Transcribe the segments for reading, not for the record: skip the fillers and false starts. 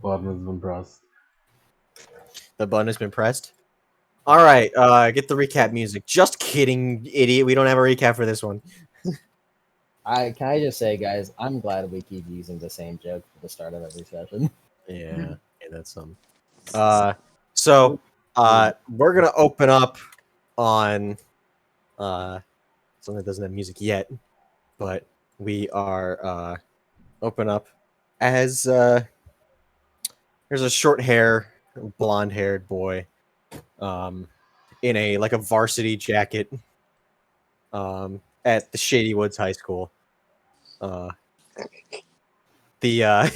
Button has been pressed. The button has been pressed. All right, get the recap music. Just kidding, idiot. We don't have a recap for this one. Can I just say, guys, I'm glad we keep using the same joke for the start of every session. Yeah, that's so we're gonna open up on something that doesn't have music yet, but we are open up as there's a short hair, blonde haired boy, in a varsity jacket, at the Shady Woods High School. The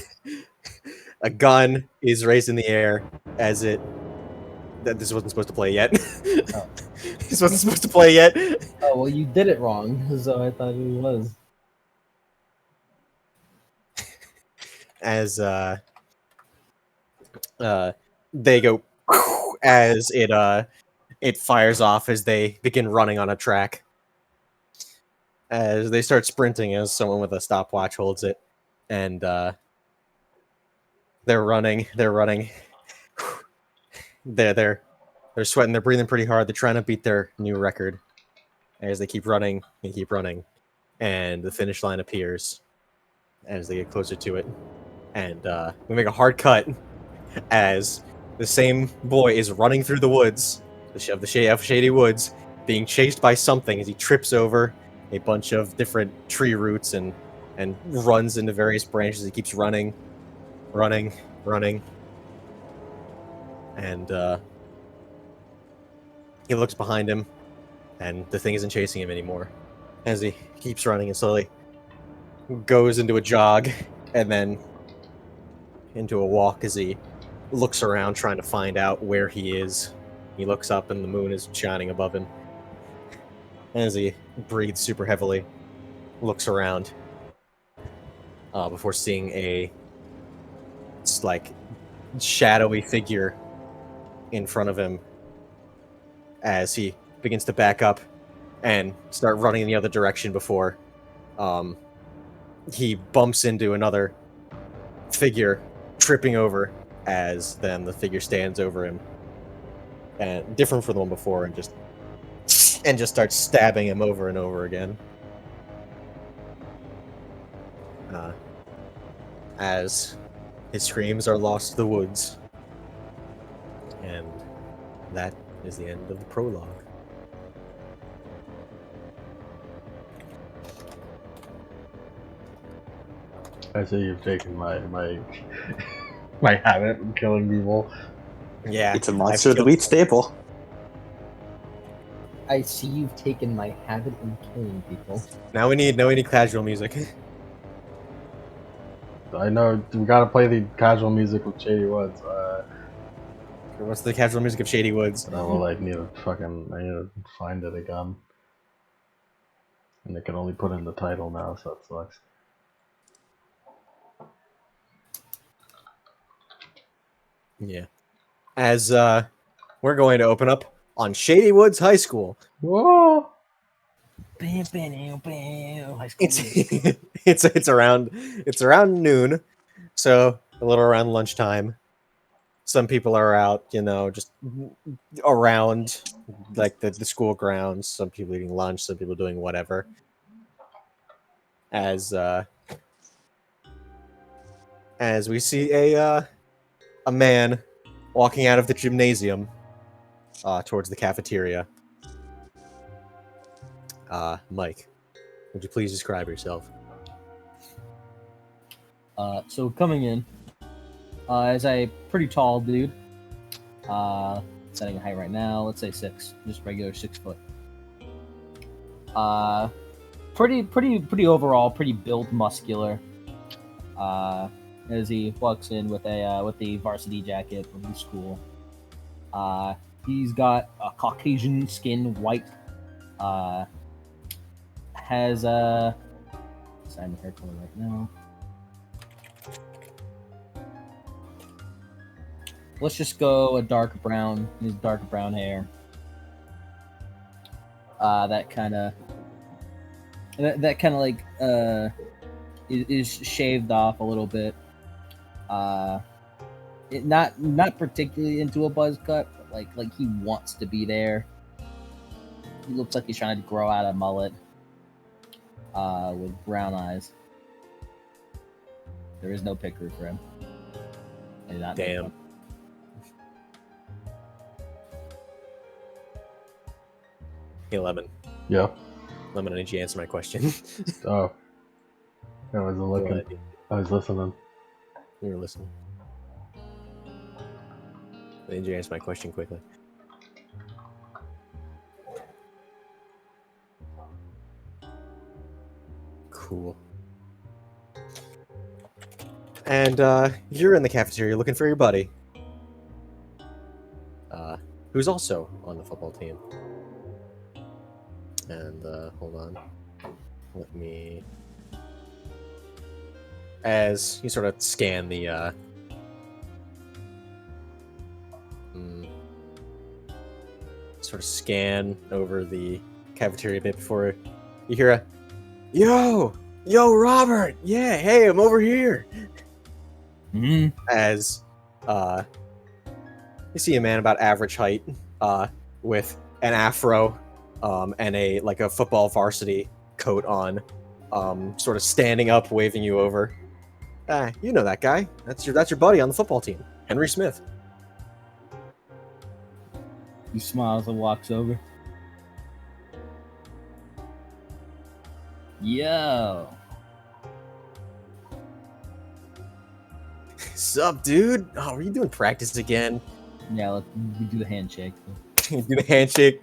a gun is raised in the air as it. This wasn't supposed to play yet. Oh. This wasn't supposed to play yet. Oh, well, you did it wrong, so I thought it was. As they go as it fires off as they begin running on a track. As they start sprinting, as someone with a stopwatch holds it, and they're running. They're sweating. They're breathing pretty hard. They're trying to beat their new record. As they keep running, and the finish line appears as they get closer to it. And we make a hard cut as the same boy is running through the woods, of the Shady Woods, being chased by something as he trips over a bunch of different tree roots and runs into various branches. He keeps running, and he looks behind him, and the thing isn't chasing him anymore. As he keeps running and slowly goes into a jog, and then into a walk as he looks around trying to find out where he is. He looks up and the moon is shining above him. As he breathes super heavily, looks around before seeing a shadowy figure in front of him as he begins to back up and start running in the other direction before he bumps into another figure, tripping over as then the figure stands over him, and different from the one before, and just starts stabbing him over and over again. As his screams are lost to the woods. And that is the end of the prologue. I see you've taken my my habit of killing people. Yeah, it's a monster of the wheat staple. I see you've taken my habit of killing people. Now we need casual music. I know we gotta play the casual music with Shady Woods. What's the casual music of Shady Woods? I need to find it again. And they can only put in the title now, so that sucks. Yeah. As we're going to open up on Shady Woods High School. Whoa! It's around noon, so a little around lunchtime. Some people are out, just around the school grounds. Some people eating lunch, some people doing whatever. As we see a man walking out of the gymnasium towards the cafeteria. Mike, would you please describe yourself? So coming in, is a pretty tall dude. Setting a height right now, let's say 6, just regular 6 foot. Pretty overall, pretty built, muscular. As he walks in with the varsity jacket from the school. He's got a Caucasian skin, white. Has sign the hair color right now. Let's just go a dark brown. His dark brown hair. That kind of is shaved off a little bit. Not particularly into a buzz cut, but like he wants to be there. He looks like he's trying to grow out a mullet. With brown eyes. There is no picture for him. And not Damn. Hey, Lemon. Yeah. Lemon, I need you to answer my question. Oh. I wasn't Go looking. ahead. I was listening. You were listening. I need you to answer my question quickly. Cool. And you're in the cafeteria looking for your buddy, who's also on the football team. And hold on, let me. As you sort of scan the, sort of scan over the cafeteria a bit before you hear a, yo, Robert, yeah, hey, I'm over here. Mm-hmm. As you see a man about average height, with an afro, and a football varsity coat on, sort of standing up, waving you over. You know that guy. That's your buddy on the football team, Henry Smith. He smiles and walks over. Yo. Sup, dude? Oh, were you doing practice again? Yeah, we do the handshake. Do the handshake.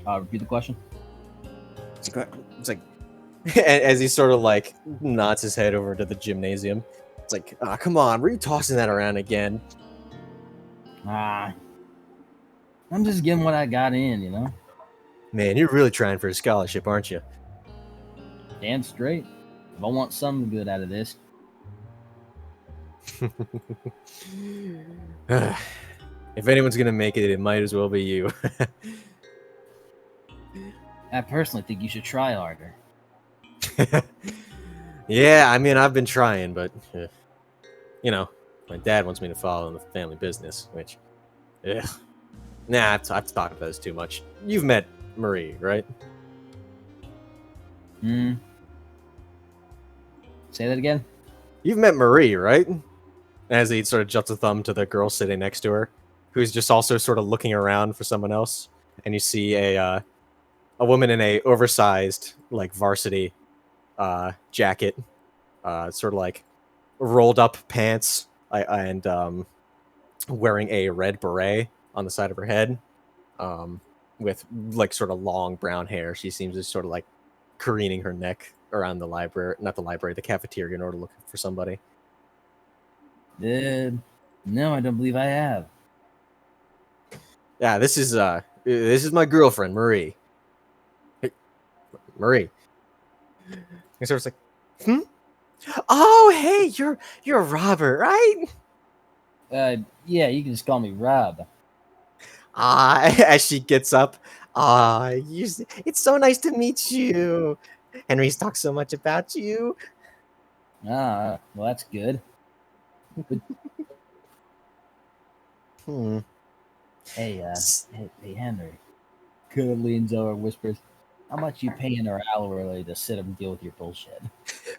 Repeat the question. It's like, as he sort of like nods his head over to the gymnasium. It's like, come on, were you tossing that around again? I'm just getting what I got in, you know? Man, you're really trying for a scholarship, aren't you? Damn straight. If I want something good out of this. If anyone's gonna make it, it might as well be you. I personally think you should try harder. Yeah, I mean, I've been trying, but you know, my dad wants me to follow in the family business, which, nah, I've talked about this too much. You've met Marie, right? Say that again? You've met Marie, right? As he sort of juts a thumb to the girl sitting next to her, who's just also sort of looking around for someone else, and you see a woman in a oversized like varsity jacket, sort of like rolled up pants, and wearing a red beret on the side of her head, with like sort of long brown hair. She seems to sort of like careening her neck around the library, not the library, the cafeteria, in order to look for somebody. No, I don't believe I have. Yeah, this is my girlfriend, Marie. Hey, Marie. And sort of like, oh, hey, you're Robert, right? Yeah, you can just call me Rob. As she gets up, it's so nice to meet you. Henry's talked so much about you. Well, that's good. Hey, Henry. Good leans over and whispers, how much you paying our hourly to sit up and deal with your bullshit?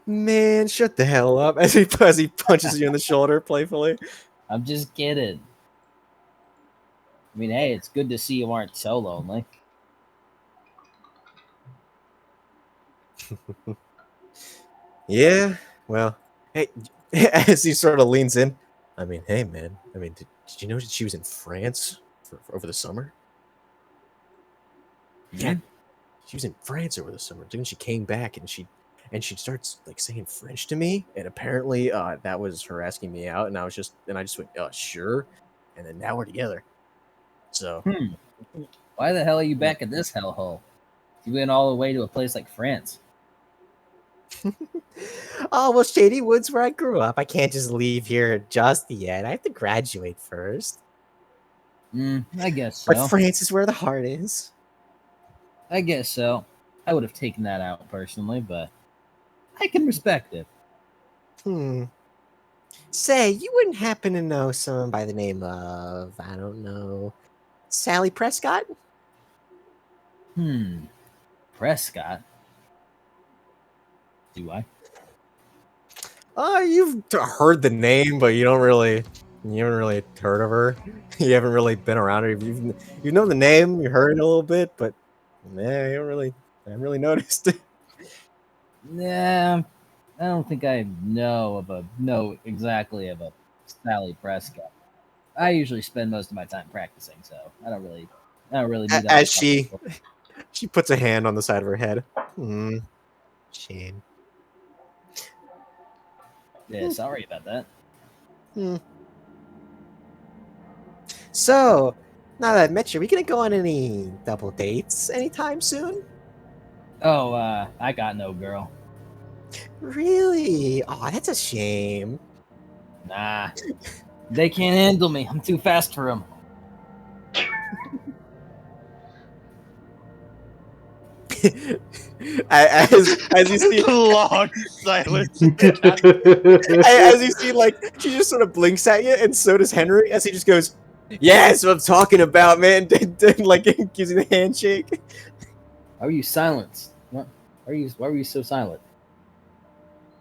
Man, shut the hell up! As he punches you in the shoulder playfully. I'm just kidding. I mean, hey, it's good to see you aren't so lonely. Yeah, well, hey, as he sort of leans in, I mean, hey, man, I mean, did you know that she was in France for over the summer? Yeah, she was in France over the summer. Then she came back and she starts like saying French to me, and apparently that was her asking me out, and I just went, sure, and then now we're together. So Why the hell are you back at this hellhole? You went all the way to a place like France. Oh, well, Shady Woods, where I grew up. I can't just leave here just yet. I have to graduate first. I guess so. But France is where the heart is. I guess so. I would have taken that out personally, but I can respect it. Say, you wouldn't happen to know someone by the name of, I don't know, Sally Prescott? Prescott. Do I? You've heard the name, but you haven't really heard of her. You haven't really been around her. You know the name, you heard it a little bit, but man, I haven't really noticed. Nah, I don't think I know exactly of a Sally Prescott. I usually spend most of my time practicing, so I don't really need that. As she puts a hand on the side of her head. Shame. Yeah, sorry about that. Hmm. So, now that I've met you, are we gonna go on any double dates anytime soon? Oh, I got no girl. Really? Oh, that's a shame. Nah, they can't handle me. I'm too fast for them. as you see, Long silence. as you see, like she just sort of blinks at you, and so does Henry, as he just goes, "Yeah, that's what I'm talking about, man." Like gives you the handshake. Why were you silenced? What? Why were you so silent?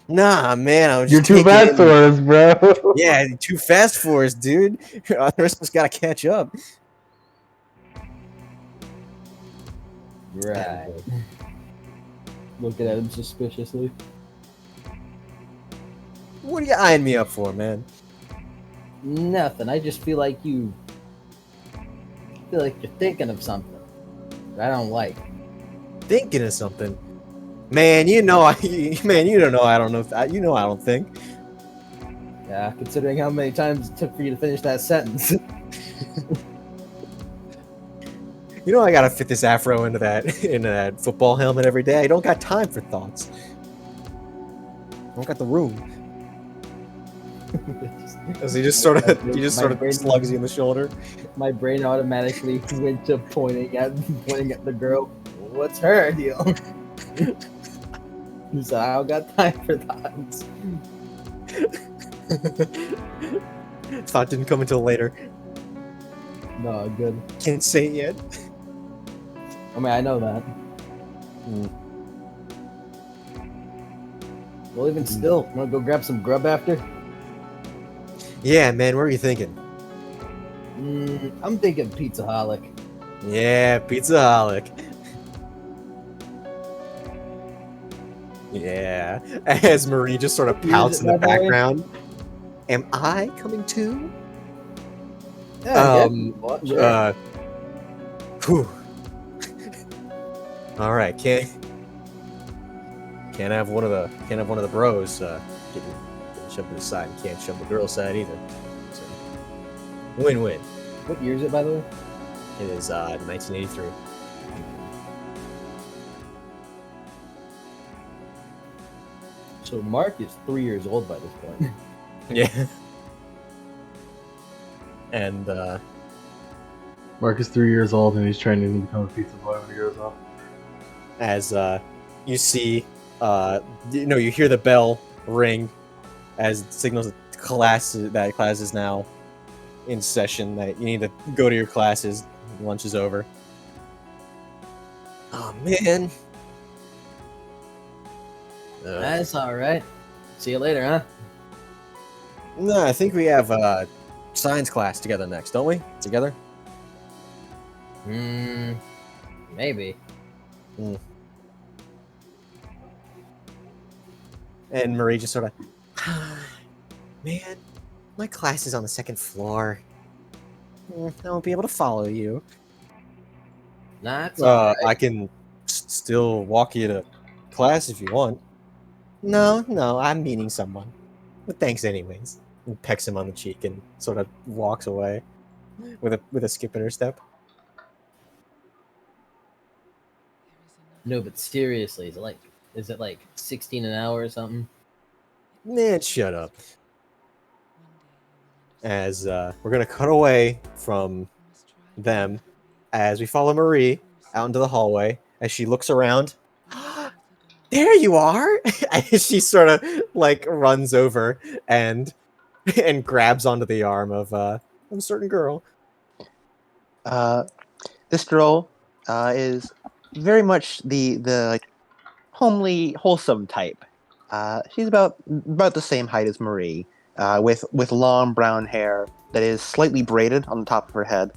Nah, man, I was You're just too taking fast in. for us, bro. Yeah, too fast for us, dude. The rest of us gotta catch up. Right. Looking at him suspiciously. What are you eyeing me up for, man? Nothing. I just feel like you're thinking of something that I don't like. Thinking of something, man. You know, man, you don't know. I don't know. You know, I don't think. Yeah, considering how many times it took for you to finish that sentence. You know, I gotta fit this afro into that football helmet every day. I don't got time for thoughts. I don't got the room. As he just sort of slugs you in the shoulder. My brain automatically went to pointing at the girl. What's her deal? So I don't got time for thoughts. Thought didn't come until later. No, good. Can't say it yet. I mean, I know that. Well, even still, wanna go grab some grub after? Yeah, man. What are you thinking? I'm thinking Pizzaholic. Yeah, Pizzaholic. Yeah. As Marie just sort of pouts in the background. Am I coming too? Yeah, sure. Whew. All right, can't have one of the bros getting shoved to the side. Can't shove the girl side either. So, win-win. What year is it, by the way? It is 1983. So Mark is 3 years old by this point. Yeah. And Mark is 3 years old and he's training to become a pizza boy when he grows up. as you see, you hear the bell ring as it signals that class is now in session, that you need to go to your classes. Lunch is over. Oh man. That's all right. See you later, huh? No, I think we have science class together next, don't we? Together? Maybe. And Marie just sort of, man, my class is on the second floor. I won't be able to follow you. That's all right. I can still walk you to class if you want. No, I'm meeting someone. But thanks anyways. And pecks him on the cheek and sort of walks away with a skip in her step. No, but seriously, is it like 16 an hour or something? Man, shut up. As we're gonna cut away from them as we follow Marie out into the hallway as she looks around. There you are! As she sort of like runs over and and grabs onto the arm of a certain girl. This girl is very much the like homely, wholesome type. She's about the same height as Marie, with long brown hair that is slightly braided on the top of her head,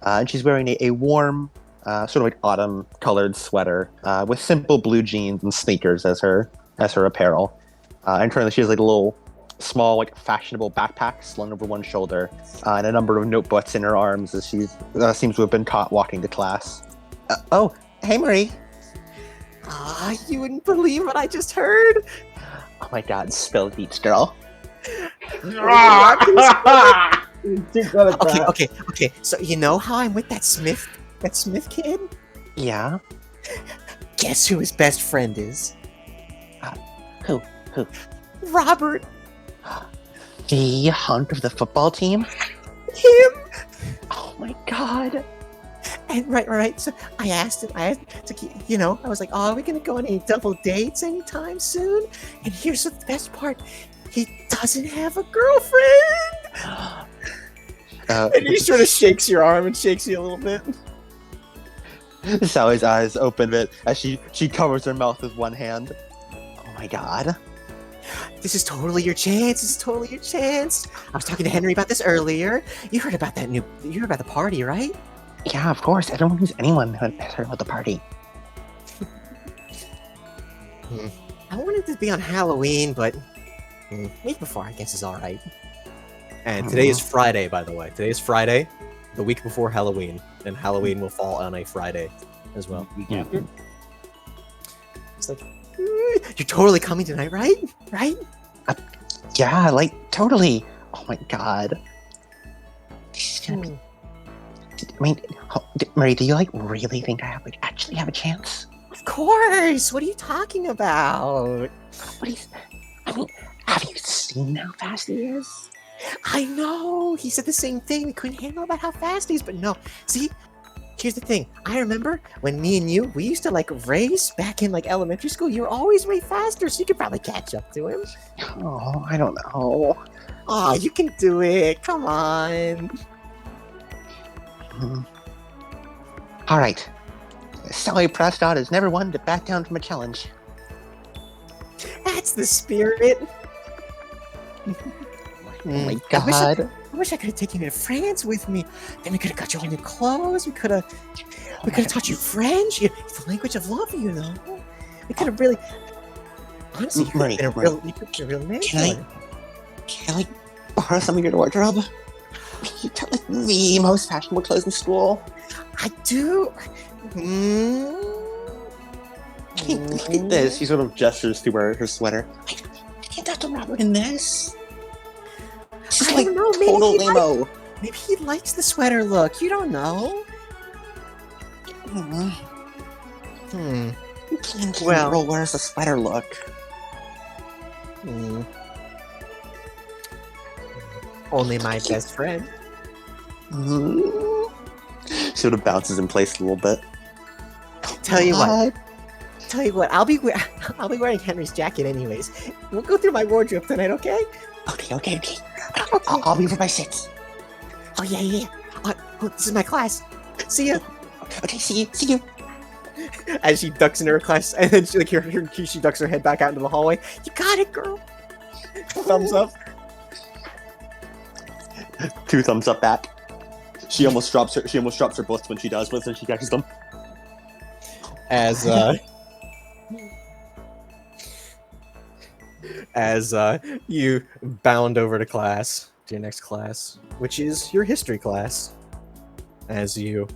and she's wearing a warm, sort of like autumn colored sweater with simple blue jeans and sneakers as her apparel. And currently, she has like a little small, like fashionable backpack slung over one shoulder, and a number of notebooks in her arms as she seems to have been caught walking to class. Oh, hey Marie. You wouldn't believe what I just heard. Oh my God, spill the beats, girl. Okay. So you know how I'm with that Smith kid? Yeah. Guess who his best friend is? Who? Robert. The hunk of the football team? Him. Oh my God. And right. So I asked him, I was like, oh, are we gonna go on any double dates anytime soon? And here's the best part. He doesn't have a girlfriend. And he sort of shakes your arm and shakes you a little bit. Sally's eyes open a bit as she covers her mouth with one hand. Oh my God. This is totally your chance. I was talking to Henry about this earlier. You heard about the party, right? Yeah, of course. Everyone who's anyone has heard about the party. I wanted to be on Halloween, but week before, I guess, is all right. And today is Friday, by the way. Today is Friday, the week before Halloween, and Halloween will fall on a Friday as well. Week after. It's like, you're totally coming tonight, right? Right? Yeah, like totally. Oh my God. This is gonna be. I mean, Marie, do you like really think I actually have a chance? Of course. What are you talking about? Have you seen how fast he is? I know. He said the same thing. We couldn't handle about how fast he is, but no. See, here's the thing. I remember when me and you, we used to like race back in like elementary school. You were always way faster, so you could probably catch up to him. Oh, I don't know. Oh, you can do it. Come on. All right. Sally Prescott is never one to back down from a challenge. That's the spirit. Oh my God. I wish I could have taken you to France with me. Then we could have got you all new clothes. We could have taught you French. It's the language of love, you know. We could have really. Honestly, you could have been a real man. Can I borrow some of your wardrobe? You got like the most fashionable clothes in school. I do. Look at this. She sort of gestures to her sweater. I can't touch Robert in this. This is like total lame-o. Maybe he likes the sweater look. You don't know. Well, girl wears a sweater look. Only my best friend. Sort of bounces in place a little bit. Tell you what. I'll be wearing Henry's jacket anyways. We'll go through my wardrobe tonight, okay? Okay. I'll be for my 6. Oh yeah. This is my class. See ya. Okay, see you. As she ducks into her class, and then she ducks her head back out into the hallway. You got it, girl. Thumbs up. 2 thumbs up back. She almost drops her books when she does, but then she catches them. As you bound over to class, to your next class, which is your history class, as you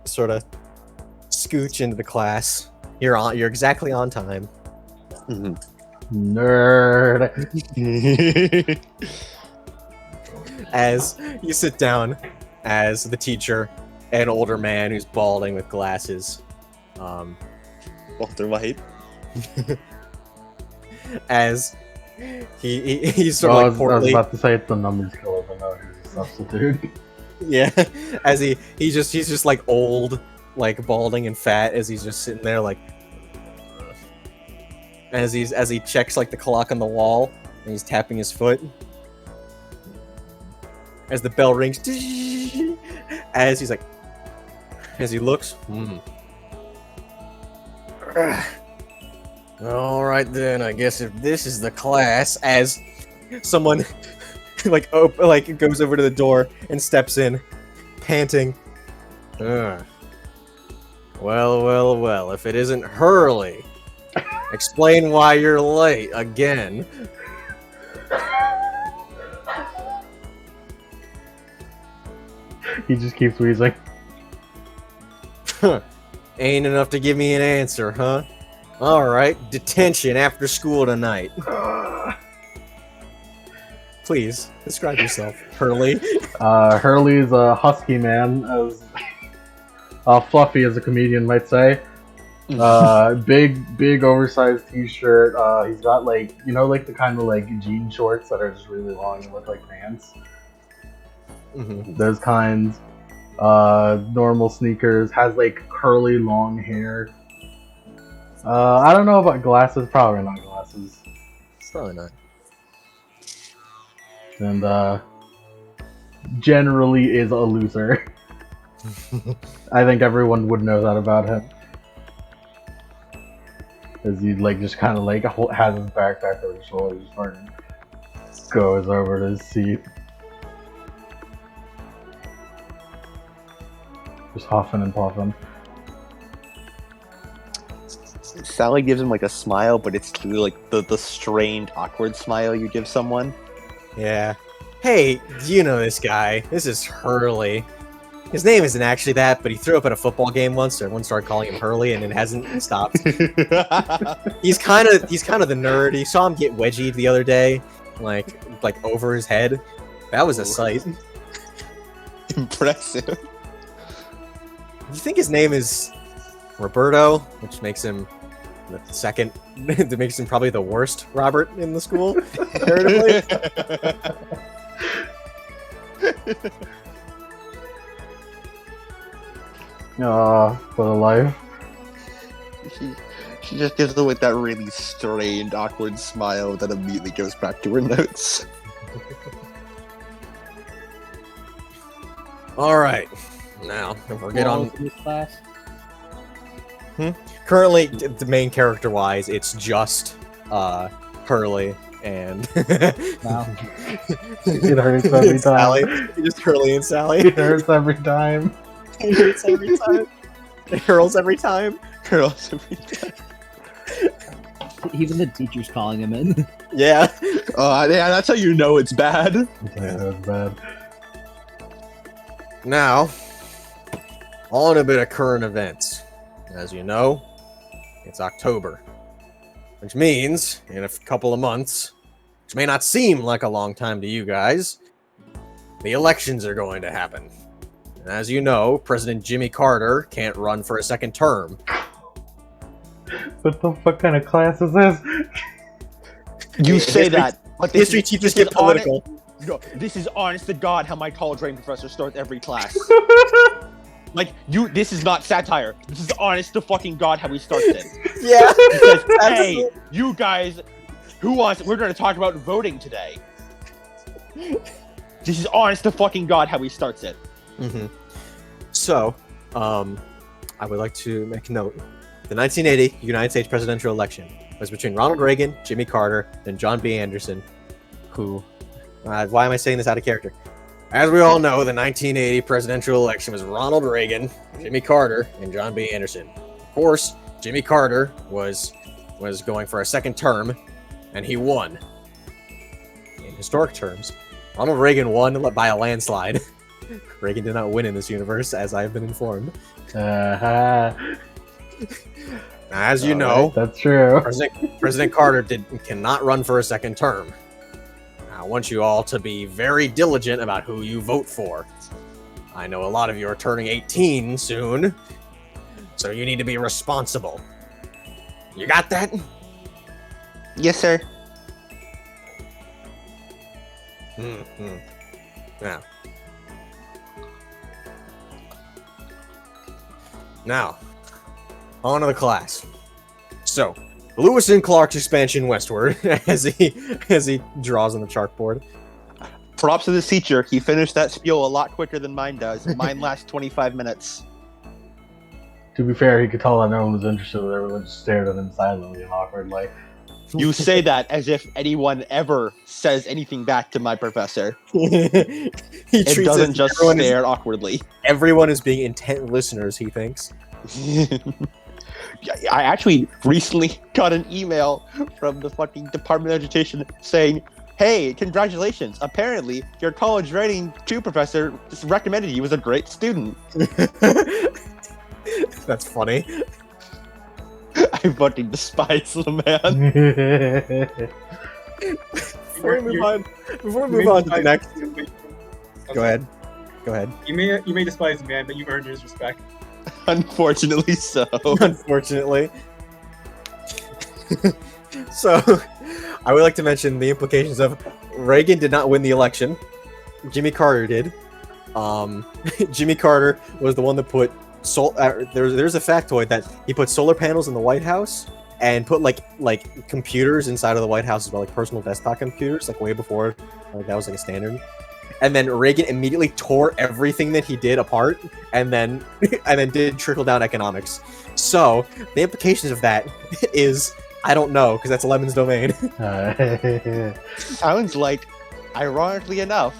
sort of scooch into the class, you're exactly on time. Nerd. As you sit down, as the teacher, an older man who's balding with glasses, Walter White. as he's sort of like portly. I was about to say it's the numbers killer, but no, he's a substitute. Yeah, as he's just like old, like balding and fat, as he's just sitting there like, as he checks like the clock on the wall, and he's tapping his foot. as the bell rings, as he's like, as he looks, all right then, I guess if this is the class, as someone like goes over to the door and steps in, panting. Well, if it isn't Hurley, explain why you're late again. He just keeps wheezing. Ain't enough to give me an answer, huh? Alright, detention after school tonight. Please, describe yourself, Hurley. Hurley's a husky man, as fluffy as a comedian might say. Big oversized t-shirt. He's got like, you know, like the kind of like jean shorts that are just really long and look like pants. Those kinds. Normal sneakers. Has like curly long hair. I don't know about glasses. Probably not glasses. Probably not. And generally is a loser. I think everyone would know that about him. As he like just kind of like has his backpack over his shoulder, just fucking goes over to his seat, just huffing and puffing. Sally gives him like a smile, but it's clearly like the strained, awkward smile you give someone. Yeah. Hey, do you know this guy? This is Hurley. His name isn't actually that, but he threw up at a football game once, so everyone started calling him Hurley, and it hasn't stopped. He's kind of the nerd. You saw him get wedgied the other day, like over his head. That was a sight. Impressive. You think his name is Roberto, which makes him the second, that makes him probably the worst Robert in the school, comparatively? For the life. She just gives him like that really strained, awkward smile that immediately goes back to her notes. All right, now if we get on. This class. Currently, the main character-wise, it's just Hurley and Wow. It hurts every time. Sally. Just Hurley and Sally. It hurts every time. It hurts every time. It hurls every time. Girls every time. Even the teacher's calling him in. Yeah. Yeah, that's how you know it's bad. Yeah, that's bad. Now, on a bit of current events. As you know, it's October, which means in a couple of months, which may not seem like a long time to you guys, the elections are going to happen. And as you know, President Jimmy Carter can't run for a second term. What the fuck kind of class is this? You say that, but this History is- teachers this get is honest- political. No, this is honest to God how my college writing professor starts every class. Like, this is not satire. This is honest to fucking God how he starts it. Yeah. He says, hey, you guys, we're going to talk about voting today. This is honest to fucking God how he starts it. So, I would like to make a note. The 1980 United States presidential election was between Ronald Reagan, Jimmy Carter, and John B. Anderson, who... why am I saying this out of character? As we all know, the 1980 presidential election was Ronald Reagan, Jimmy Carter, and John B. Anderson. Of course, Jimmy Carter was going for a second term, and he won. In historic terms, Ronald Reagan won by a landslide. Reagan did not win in this universe, as I have been informed. As you know, that's true. President Carter cannot run for a second term. I want you all to be very diligent about who you vote for. I know a lot of you are turning 18 soon, so you need to be responsible. You got that? Yes, sir. Now, on to the class. So, Lewis and Clark's expansion westward, as he draws on the chalkboard. Props to this teacher. He finished that spiel a lot quicker than mine does. Mine lasts 25 minutes. To be fair, he could tell that no one was interested, but everyone just stared at him silently and awkwardly. You say that as if anyone ever says anything back to my professor. It It doesn't just stare awkwardly. Everyone is being intent listeners, he thinks. I actually recently got an email from the fucking Department of Education saying, "Hey, congratulations! Apparently, your college writing 2 professor recommended you as a great student." That's funny. I fucking despise the man. Before we move on to the next. Go ahead. You may despise the man, but you earned his respect. Unfortunately so. Unfortunately. So, I would like to mention the implications of Reagan did not win the election. Jimmy Carter did. Jimmy Carter was the one that put there's a factoid that he put solar panels in the White House and put like computers inside of the White House as well, like personal desktop computers, like way before that was like a standard. And then Reagan immediately tore everything that he did apart, and then did trickle down economics. So the implications of that is I don't know, because that's Lemon's domain. Sounds like, ironically enough,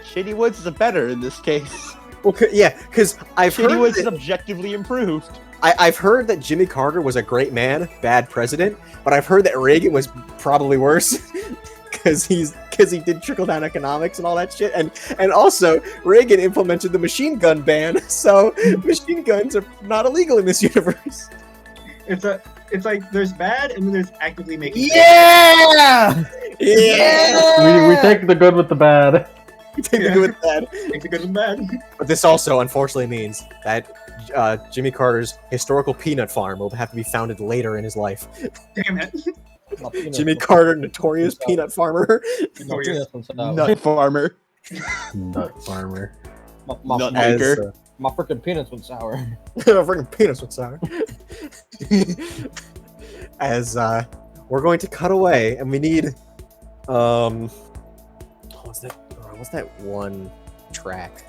Shady Woods is a better in this case. Well, yeah, because Shady Woods is objectively improved. I've heard that Jimmy Carter was a great man, bad president, but I've heard that Reagan was probably worse. Because he did trickle down economics and all that shit, and also Reagan implemented the machine gun ban, so machine guns are not illegal in this universe. It's like there's bad and then there's actively making. Yeah! Yeah! We take the good with the bad. We take the good with the bad. Take the good with the bad. But this also, unfortunately, means that Jimmy Carter's historical peanut farm will have to be founded later in his life. Damn it. Jimmy Carter, notorious peanut farmer. Nut farmer. Nut farmer. Nut As, maker. My freaking peanuts went sour. freaking peanuts went sour. As we're going to cut away, and we need what's that one track?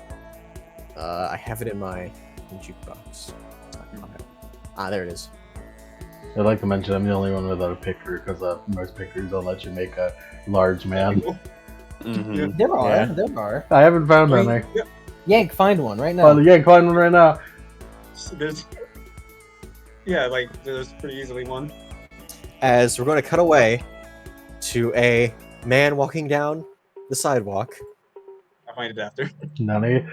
I have it in my jukebox. There it is. I'd like to mention I'm the only one without a picker because most pickers don't let you make a large man. Mm-hmm. There are. Yeah. There are. I haven't found any. Yank, find one right now. Yeah, find one right now. There's pretty easily one. As we're going to cut away to a man walking down the sidewalk. I'll find it after. Nani.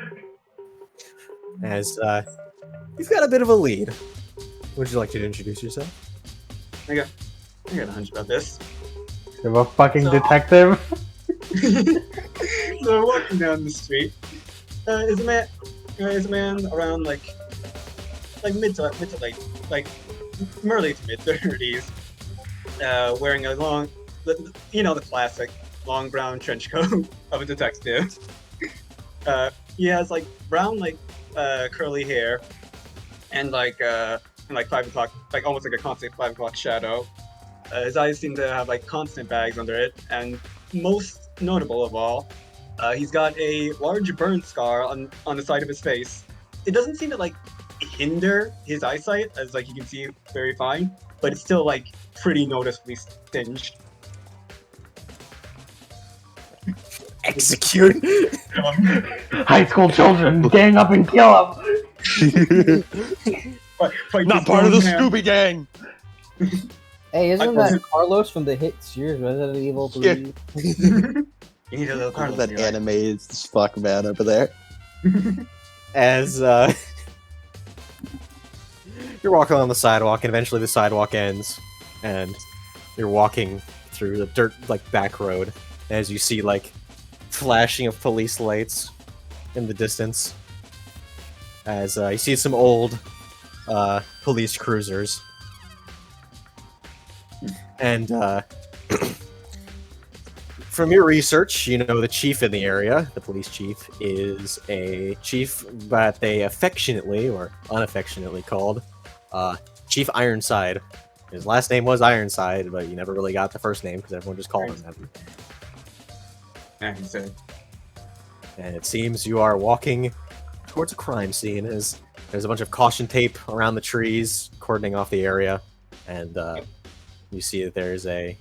As you've got a bit of a lead. Would you like to introduce yourself? I got a hunch about this. You're a fucking detective. So walking down the street, is a man around like mid to late, like early to mid 30s, wearing a long, the classic long brown trench coat of a detective. He has like brown curly hair, and like 5 o'clock, like almost like a constant 5 o'clock shadow. His eyes seem to have like constant bags under it, and most notable of all, he's got a large burn scar on the side of his face. It doesn't seem to like hinder his eyesight, as like you can see very fine, but it's still like pretty noticeably singed. Execute! High school children, gang up and kill them. Not part of the Scooby Gang. Hey, isn't that Carlos from the hit series Resident Evil 3? Yeah. You need a little Part of Carlos that in your life. anime is this fuck man over there. As you're walking on the sidewalk, and eventually the sidewalk ends, and you're walking through the dirt back road, as you see flashing of police lights in the distance, as you see some old police cruisers, and from your research, you know the chief in the area, the police chief, is a chief that they affectionately or unaffectionately called Chief Ironside. His last name was Ironside, but you never really got the first name because everyone just called him that. Yeah, he said. and it seems you are walking towards a crime scene. As there's a bunch of caution tape around the trees, cordoning off the area, and you see that there's a.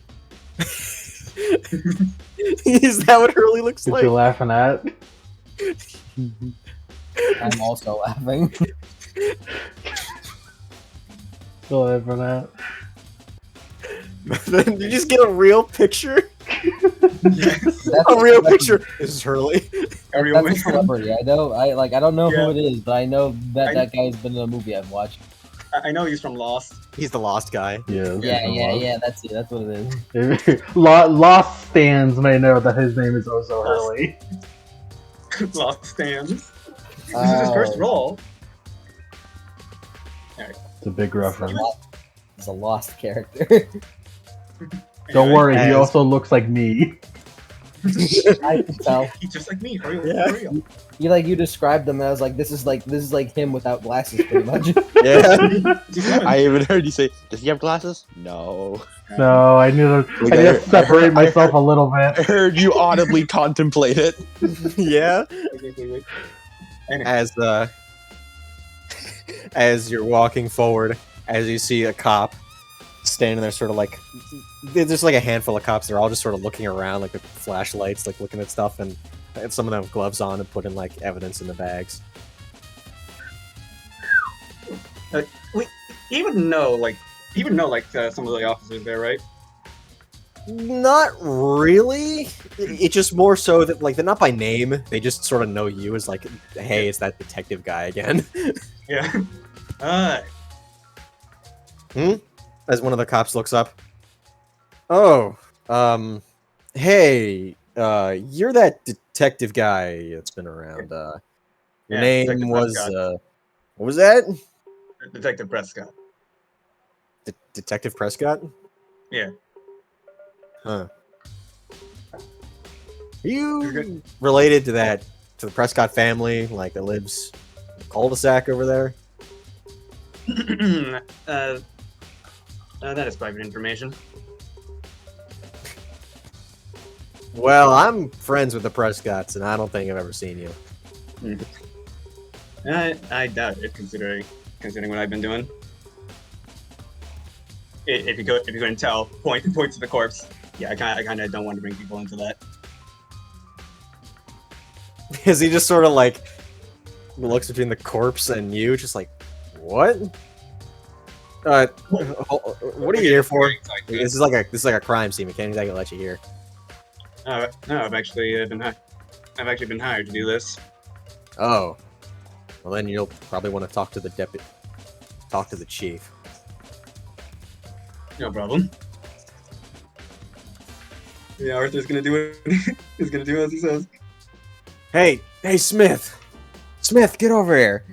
Is that what Hurley looks What like? you laughing at? I'm also laughing. Still laughing at? Then you just get a real picture. Yes. A real picture. This is Hurley. A real That's a man. celebrity. I know. I don't know Yeah. who it is, but I know that I- that guy's been in a movie I've watched. I know he's from Lost. He's the lost guy. Yeah. Yeah. That's it. That's what it is. Lost stands may know that his name is Oso Hurley. Lost stands. This is his first Oh. role. It's a big reference. He's a lost character. Don't Anyway, worry, he As- also looks like me. I can tell. He's just like me. For real. Yeah. For real. You described him, and I was like, this is like him without glasses, pretty much. Yeah. He's him. I even heard you say, "Does he have glasses?" No. So I need to separate myself a little bit. I heard you audibly contemplate it. Yeah. Wait. Anyway, As you're walking forward, as you see a cop standing there, sort of like there's like a handful of cops. They're all just sort of looking around, like with flashlights, like looking at stuff, and some of them have gloves on and putting like evidence in the bags. he would know like some of the officers there, right? Not really. It's just more so that like they're not by name. They just sort of know you as like, hey, it's that detective guy again. Yeah. As one of the cops looks up. Oh, hey, you're that detective guy that's been around. Your Yeah, name Detective was Prescott. what was that? Detective Prescott. Detective Prescott? Yeah. Huh. Are you related to the Prescott family, like that lives in the cul-de-sac over there? That is private information. Well, I'm friends with the Prescotts, and I don't think I've ever seen you. I doubt it, considering what I've been doing. If you go and tell, point to the corpse. Yeah, I kind of don't want to bring people into that. Is he just sort of like looks between the corpse and you, just like, what? What are you here for? This is like a crime scene. We can't exactly let you hear. No, I've actually been hired to do this. Oh, well then you'll probably want to talk to the chief. No problem. Yeah, Arthur's gonna do it. He's gonna do as he says. Hey, Smith, get over here.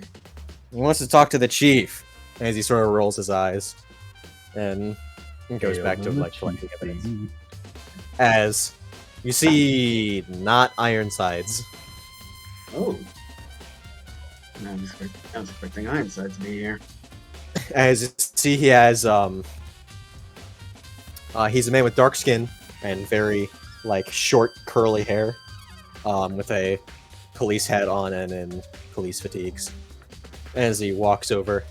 He wants to talk to the chief. As he sort of rolls his eyes, and goes back to like collecting evidence. As you see, not Ironsides. Oh. I was expecting Ironside to be here. As you see, he has he's a man with dark skin and very like short curly hair, with a police hat on and in police fatigues. As he walks over,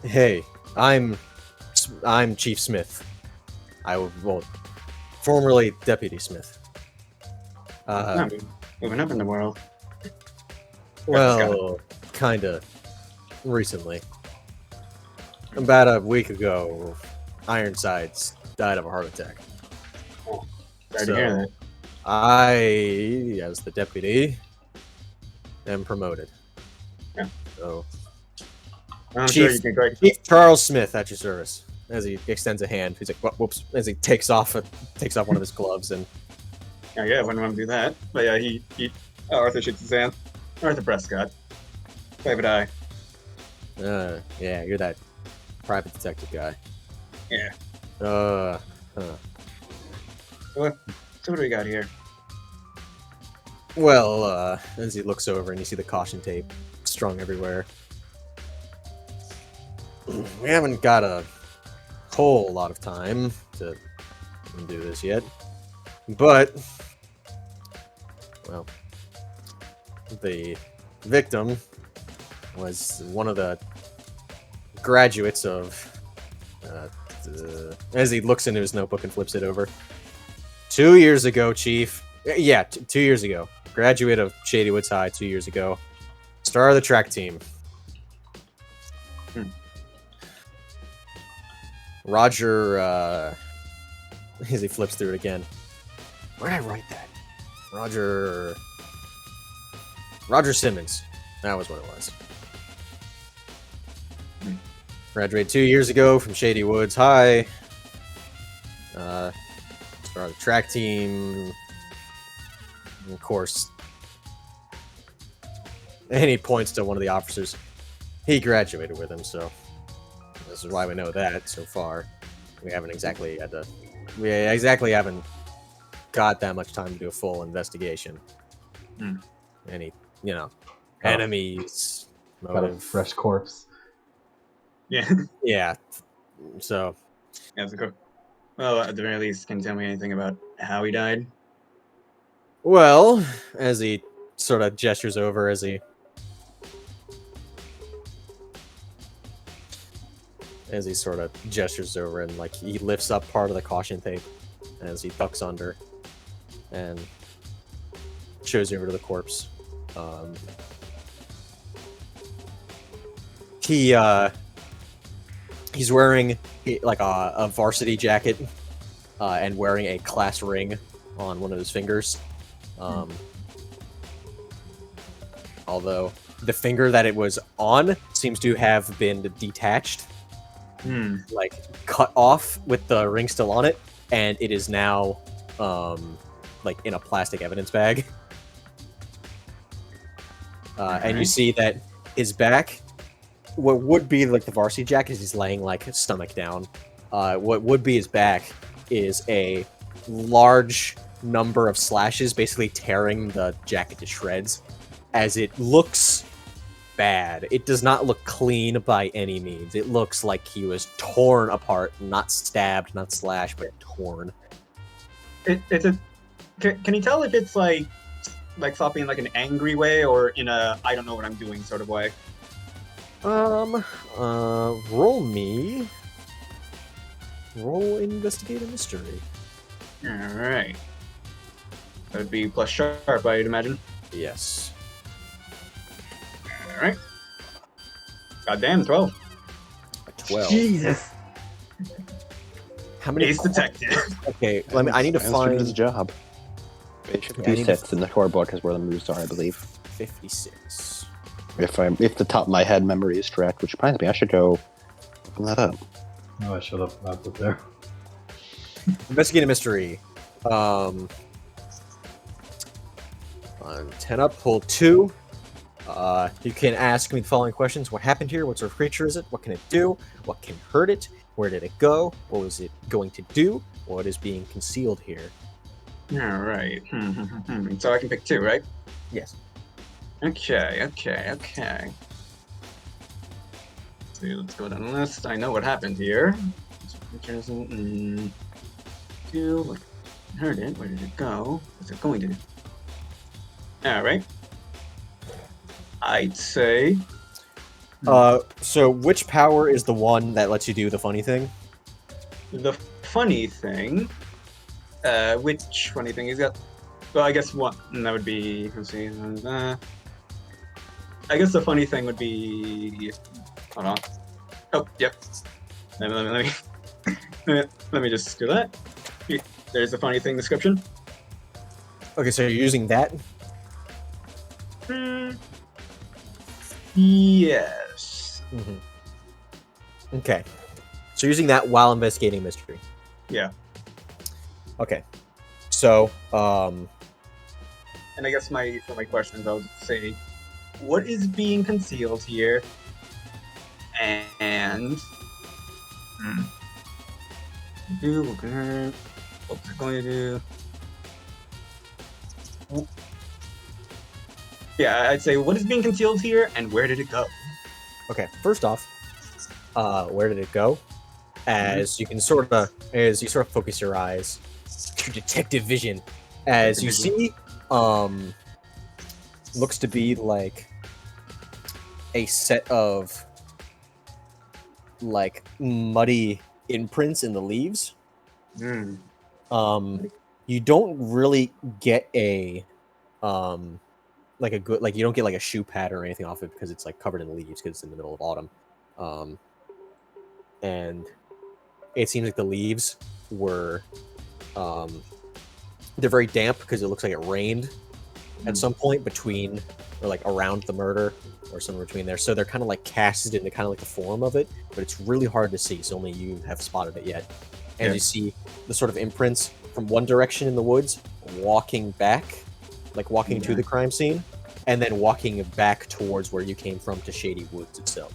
hey, I'm Chief Smith. Formerly Deputy Smith. Moving up in the world. Well, kinda recently. About a week ago, Ironsides died of a heart attack. Sorry to hear that. I, as the deputy, am promoted. Yeah. So, I'm Chief- sure you can correct. Chief Charles Smith at your service. As he extends a hand, he's like, "Whoops!" As he takes off one of his gloves, and Yeah, I wouldn't want to do that. But yeah, Arthur shakes his hand. Arthur Prescott. Private Eye. yeah, you're that private detective guy. Yeah. Huh. So what do we got here? Well, as he looks over and you see the caution tape strung everywhere. We haven't got a whole lot of time to do this yet. But, well, the victim was one of the graduates of. As he looks into his notebook and flips it over. 2 years ago, Chief. Yeah, 2 years ago. Graduate of Shady Woods High 2 years ago. Star of the track team. Roger, as he flips through it again. Where did I write that? Roger Simmons. That was what it was. Graduated 2 years ago from Shady Woods High. Star of the track team. And of course. And he points to one of the officers. He graduated with him, so this is why we know that so far. We haven't exactly haven't got that much time to do a full investigation. Any, enemies, Got a motive. fresh corpse. Yeah. Yeah. So. Yeah, it's cool. Well, at the very least, can you tell me anything about how he died? Well, as he sort of gestures over, as he sort of gestures over and like he lifts up part of the caution tape as he ducks under and shows you over to the corpse. He's wearing like a varsity jacket and wearing a class ring on one of his fingers. Although the finger that it was on seems to have been detached, like cut off with the ring still on it, and it is now like in a plastic evidence bag. And you see that his back, what would be like the varsity jacket, is he's laying like stomach down. What would be his back is a large number of slashes, basically tearing the jacket to shreds, as it looks bad. It does not look clean by any means. It looks like he was torn apart, not stabbed, not slashed, but torn. Can you tell if it's like floppy in like an angry way or in a I don't know what I'm doing sort of way? Roll investigate a mystery. Alright. That would be plus sharp, I'd imagine. Yes. Alright. Goddamn, 12. 12. Jesus. How many? Ace detected. Okay, I need to find his job. It should I be need 6 in the core book is where the moves are, I believe. 56. If the top of my head memory is correct, which reminds me, I should go open that up. No, I should have left it there. Investigate a mystery. 10 up, pull 2. You can ask me the following questions. What happened here? What sort of creature is it? What can it do? What can hurt it? Where did it go? What was it going to do? What is being concealed here? Alright. So I can pick 2, right? Yes. Okay. So let's go down the list. I know what happened here. What hurt it? Where did it go? What's it going to do? Alright. I'd say... So which power is the one that lets you do the funny thing? The funny thing... which funny thing he's got? Well, I guess one. And that would be... Let's see. I guess the funny thing would be... Hold on. Oh, yep. Let me let me just do that. There's the funny thing description. Okay, so you're using that? Yes. Okay. So you're using that while investigating mystery. Yeah. Okay. So, And I guess for my questions, I'll say, what is being concealed here? And what's it going to do? Yeah, I'd say, what is being concealed here, and where did it go? okay. First off, where did it go? As you sort of focus your eyes, your detective vision, as you see, looks to be like a set of like muddy imprints in the leaves. Mm. You don't really get a like a good, like you don't get like a shoe pad or anything off it because it's like covered in leaves because it's in the middle of autumn. And it seems like the leaves were they're very damp because it looks like it rained at some point between or like around the murder or somewhere between there. So they're kind of like casted into kind of like the form of it, but it's really hard to see. So only you have spotted it yet. And you see the sort of imprints from one direction in the woods, walking back, like walking to the crime scene, and then walking back towards where you came from to Shady Woods itself.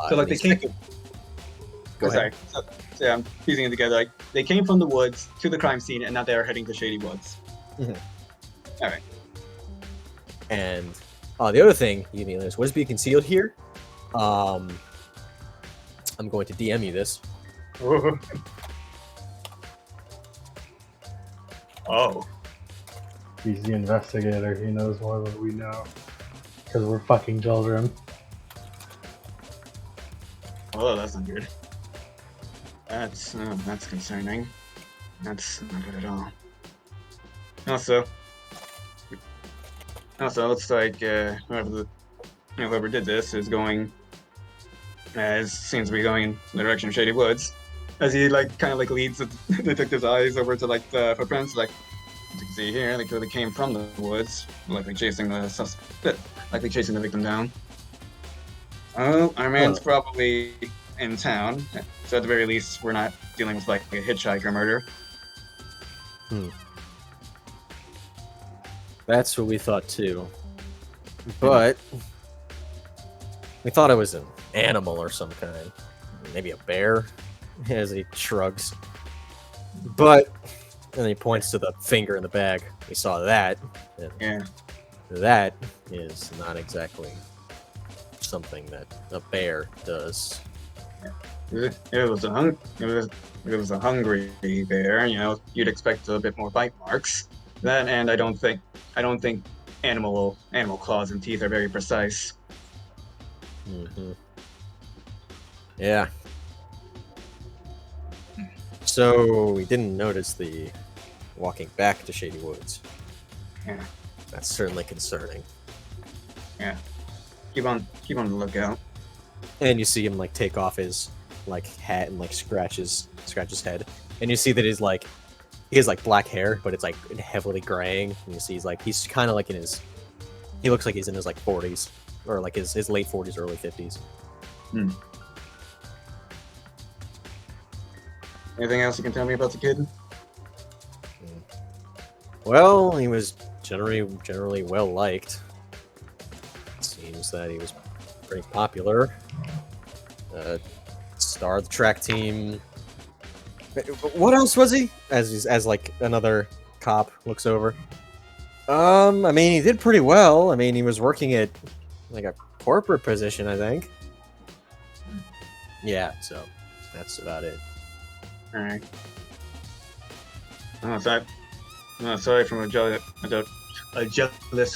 So like they came. Go ahead. Sorry. So, I'm piecing it together. Like they came from the woods to the crime scene, and now they are heading to Shady Woods. Mhm. All right. And the other thing you need is what is being concealed here. I'm going to DM you this. Oh. He's the investigator. He knows more than we know. Because we're fucking children. Oh, that's not good. That's concerning. That's not good at all. Also, it looks like whoever did this is going. Seems to be going in the direction of Shady Woods, as he like kind of like leads the detective's eyes over to like the footprints. Like you can see here, they clearly came from the woods, likely chasing the victim down. Oh, our man's probably in town, so at the very least, we're not dealing with like a hitchhiker murder. That's what we thought too. But we thought it was an animal or some kind. Maybe a bear, as he shrugs. But then he points to the finger in the bag. We saw that. And Yeah. that is not exactly something that a bear does. It was a hungry bear. You know, you'd expect a bit more bite marks. That, and I don't think animal claws and teeth are very precise. Mm-hmm. Yeah. So we didn't notice the walking back to Shady Woods. Yeah. That's certainly concerning. Yeah. Keep on the lookout. And you see him like take off his like hat and like scratch his head, and you see that he's like he has like black hair, but it's like heavily graying. And you see he's kind of like in his he looks like he's in his like 40s or like his late 40s, early 50s. Anything else you can tell me about the kid? Well, he was generally well liked. Seems that he was pretty popular. Star of the track team. What else was he? As like another cop looks over. I mean, he did pretty well. I mean, he was working at like a corporate position, I think. Yeah, so that's about it. All right. Sorry from a jealous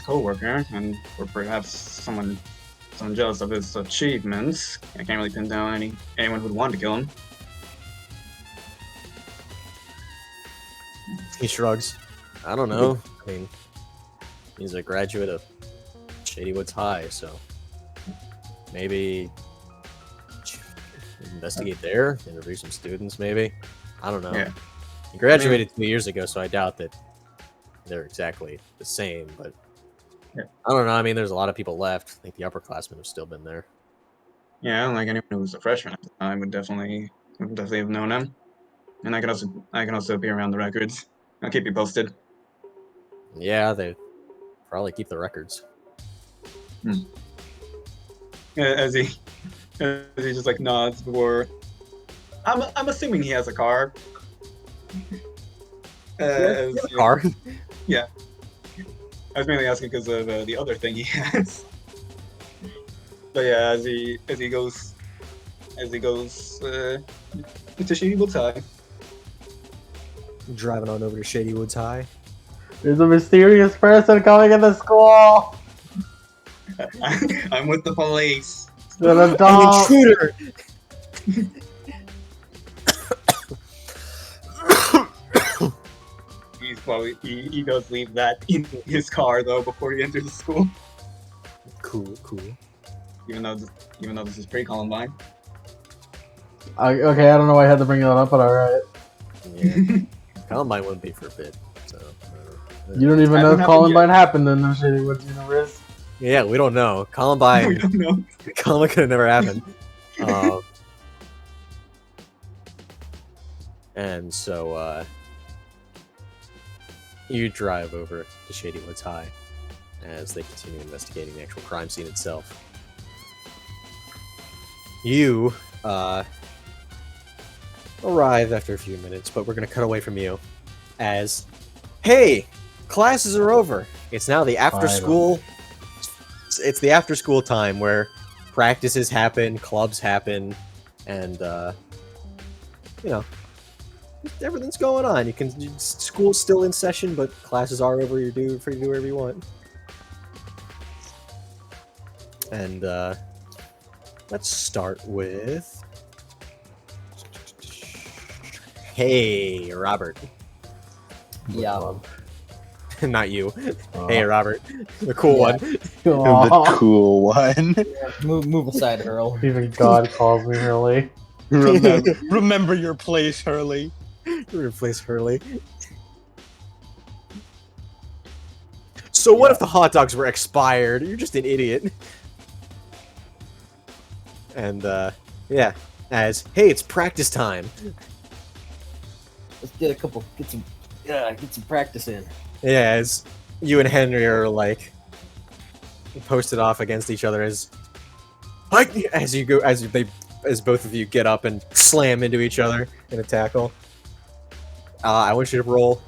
coworker, and or perhaps someone jealous of his achievements. I can't really pin down anyone who'd want to kill him. He shrugs. I don't know. I mean, he's a graduate of Shady Woods High, so maybe investigate there, interview some students, maybe. I don't know. Yeah. He graduated 2 years ago, so I doubt that they're exactly the same, but yeah. I don't know. I mean, there's a lot of people left. I think the upperclassmen have still been there. Yeah, like anyone who was a freshman at the time would definitely have known him. And I can also be around the records. I'll keep you posted. Yeah, they probably keep the records. As he just like nods before. I'm assuming he has a car. Car? Yeah. I was mainly asking because of the other thing he has. But yeah, as he goes into Shady Woods High. Driving on over to Shady Woods High. There's a mysterious person coming into school. I'm with the police. An An adult. intruder! He does leave that in his car though before he enters the school. Cool. Even though this is pre-Columbine. Okay, I don't know why I had to bring that up, but alright. Yeah. Columbine wouldn't be for a bit. So. You don't even know Hasn't if happened Columbine yet. happened in the Shady Woods universe. Yeah, we don't know. We Columbine don't know. could have never happened. And so you drive over to Shady Woods High as they continue investigating the actual crime scene itself. You arrive after a few minutes, but we're going to cut away from you as, hey, classes are over. It's now the after school. It's the after school time where practices happen, clubs happen, and everything's going on. School's still in session, but classes are over. You're free to do whatever you want. And let's start with, hey, Robert. Yeah. Not you. Hey, Robert. The cool Yeah. one. The cool one. Move aside, Earl. Even God calls me Hurley. Remember your place, Hurley. Replace Hurley. So what if the hot dogs were expired? You're just an idiot. And yeah, as hey, it's practice time. Let's get some practice in. Yeah, as you and Henry are like posted off against each other as both of you get up and slam into each other in a tackle. I want you to roll.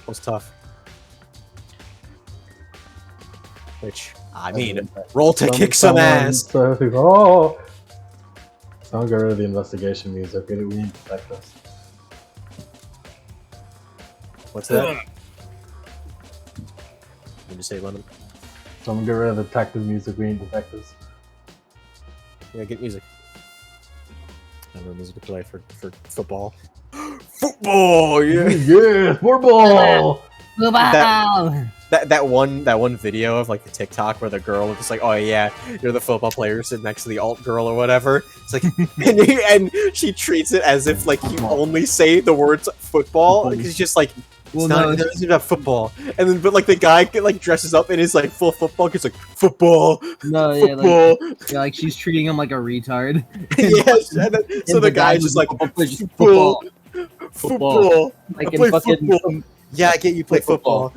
What's tough? Which I mean, roll to kick some ass. Oh. So I'll get rid of the investigation music. We need to detect this. What's that? What did you say, London? So I'm gonna get rid of the detective music. We need detectives. Yeah, get music. I have music to play for football. Football, yeah. Yeah, football. That one video of like the TikTok where the girl was just like, oh yeah, you're the football player sitting next to the alt girl or whatever. It's like, and she treats it as if like you only say the words football. It's just like, it's not about football. And then, but like the guy like dresses up in his like full football. It's like football. No, football. like she's treating him like a retard. Yes. And then, so the guy's just like football. Football. Like I in play fucking football. Yeah, I get you play football.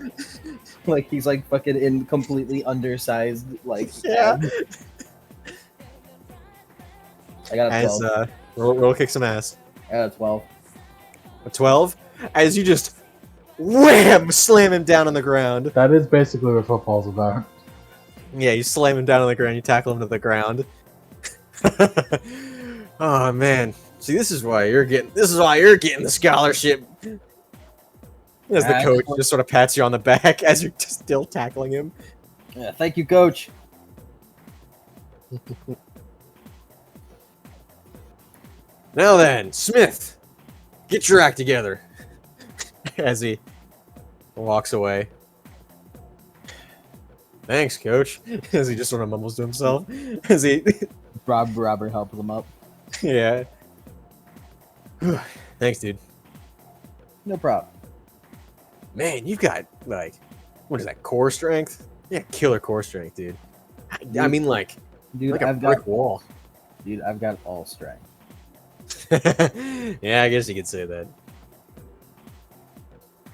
Like he's like fucking in completely undersized. Like yeah. I got a 12. As roll kick some ass. I got a 12. A 12. As you just wham slam him down on the ground. That is basically what football's about. Yeah, you slam him down on the ground. You tackle him to the ground. Oh man. See, this is why you're getting the scholarship. As the coach just sort of pats you on the back as you're just still tackling him. Yeah, thank you, coach. Now then, Smith, get your act together. As he walks away. Thanks, coach. As he just sort of mumbles to himself. As he Robert helped him up. yeah. Thanks, dude. No problem. Man, you've got, like, what is that, core strength? Yeah, killer core strength, dude. I mean, like a brick wall. Dude, I've got all strength. Yeah, I guess you could say that.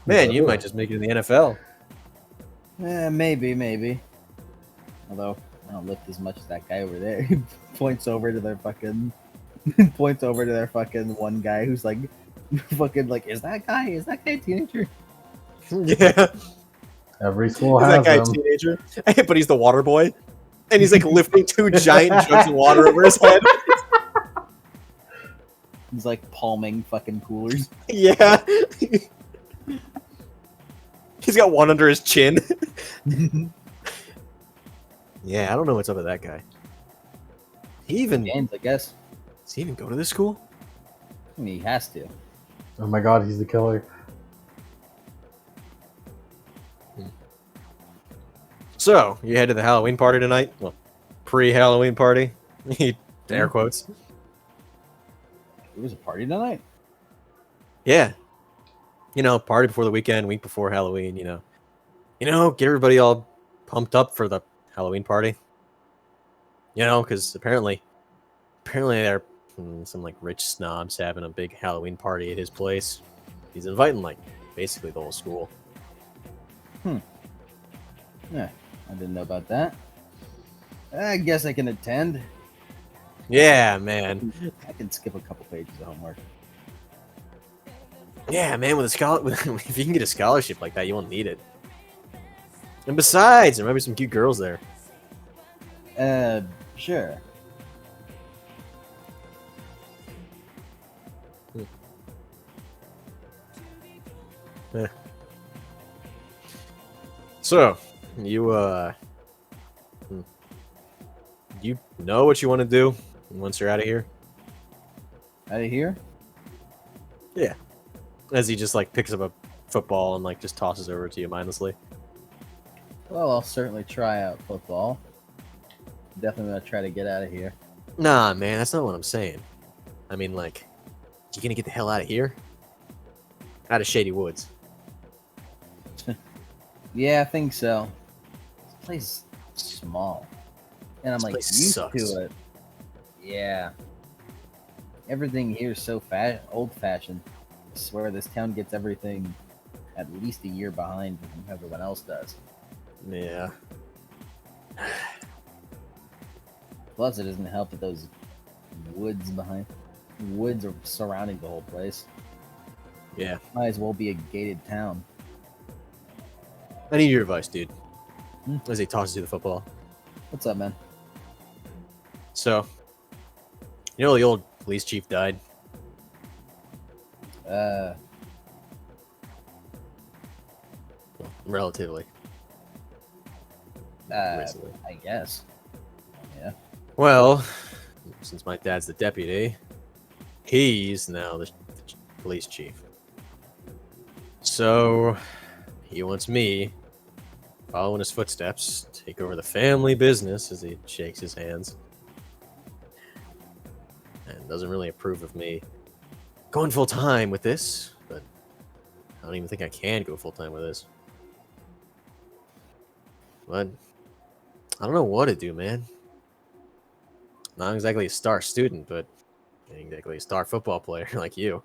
Man, you might just make it in the NFL. Maybe. Although, I don't lift as much as that guy over there. He points over to their fucking one guy who's like, fucking like, is that guy a teenager? Yeah. Every school Is has that guy a them. teenager? But he's the water boy. And he's like lifting 2 giant jugs of water over his head. He's like palming fucking coolers. Yeah. He's got one under his chin. Yeah, I don't know what's up with that guy. Games, I guess. Does he even go to this school? I mean, he has to. Oh my god, he's the killer. So, you head to the Halloween party tonight? Well, pre-Halloween party? Air quotes. It was a party tonight. Yeah. You know, party before the weekend, week before Halloween, you know. Get everybody all pumped up for the Halloween party. You know, because apparently they're some like rich snobs having a big Halloween party at his place. He's inviting like basically the whole school. Yeah, I didn't know about that. I guess I can attend. Yeah, man. I can skip a couple pages of homework. Yeah, man. With if you can get a scholarship like that, you won't need it. And besides, there might be some cute girls there. Sure. So, you know what you want to do once you're out of here? Out of here? Yeah. As he just like picks up a football and like just tosses it over to you mindlessly. Well, I'll certainly try out football. Definitely gonna try to get out of here. Nah, man, that's not what I'm saying. I mean, like, you gonna get the hell out of here? Out of Shady Woods. Yeah, I think so. This place is small, and I'm This like place used sucks. to it. Yeah. Everything here is so old-fashioned. I swear this town gets everything at least a year behind from everyone else does. Yeah. Plus, it doesn't help that those woods are surrounding the whole place. Yeah. Might as well be a gated town. I need your advice, dude. As he tosses you the football. What's up, man? So, you know the old police chief died? Relatively. Recently. I guess. Yeah. Well, since my dad's the deputy, he's now the police chief. So, he wants me, following his footsteps, take over the family business as he shakes his hands. And doesn't really approve of me going full time with this, but I don't even think I can go full time with this. But I don't know what to do, man. Not exactly a star student, but ain't exactly a star football player like you.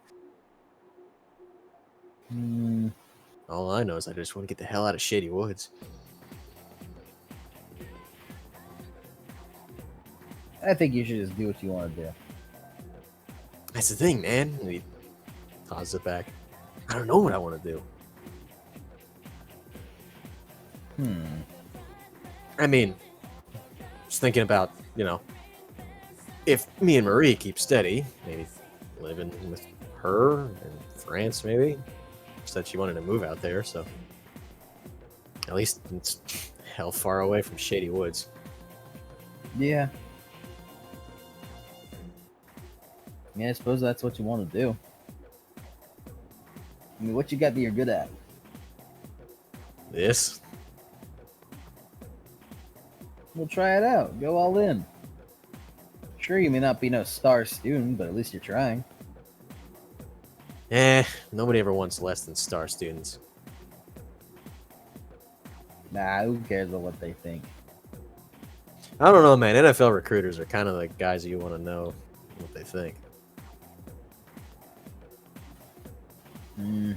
All I know is I just want to get the hell out of Shady Woods. I think you should just do what you want to do. That's the thing, man. And he tosses it back. I don't know what I want to do. I mean, just thinking about, if me and Marie keep steady, maybe living with her in France, maybe. Said she wanted to move out there, so at least it's hell far away from Shady Woods. Yeah. Yeah, I suppose that's what you want to do. I mean, what you got that you're good at? This? Well, try it out. Go all in. Sure, you may not be no star student, but at least you're trying. Nobody ever wants less than star students. Nah, who cares about what they think? I don't know, man. NFL recruiters are kind of the guys you want to know what they think. I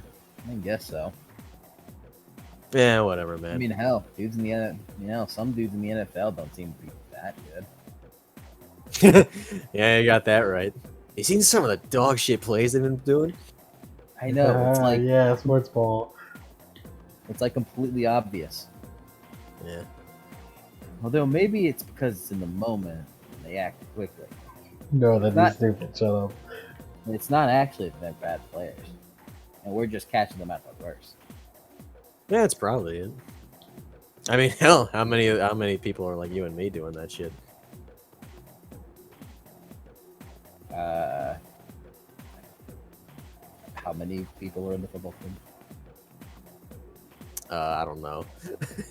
guess so. Yeah, whatever, man. I mean, hell, some dudes in the NFL don't seem to be that good. Yeah, you got that right. You seen some of the dog shit plays they've been doing? I know, it's like yeah, sports ball. it's like completely obvious. Yeah. Although maybe it's because it's in the moment and they act quickly. No, that'd be Not- stupid. Shut up. It's not actually that they're bad players, and we're just catching them at the worst. Yeah, it's probably it. I mean, hell, how many people are like you and me doing that shit? How many people are in the football team? I don't know.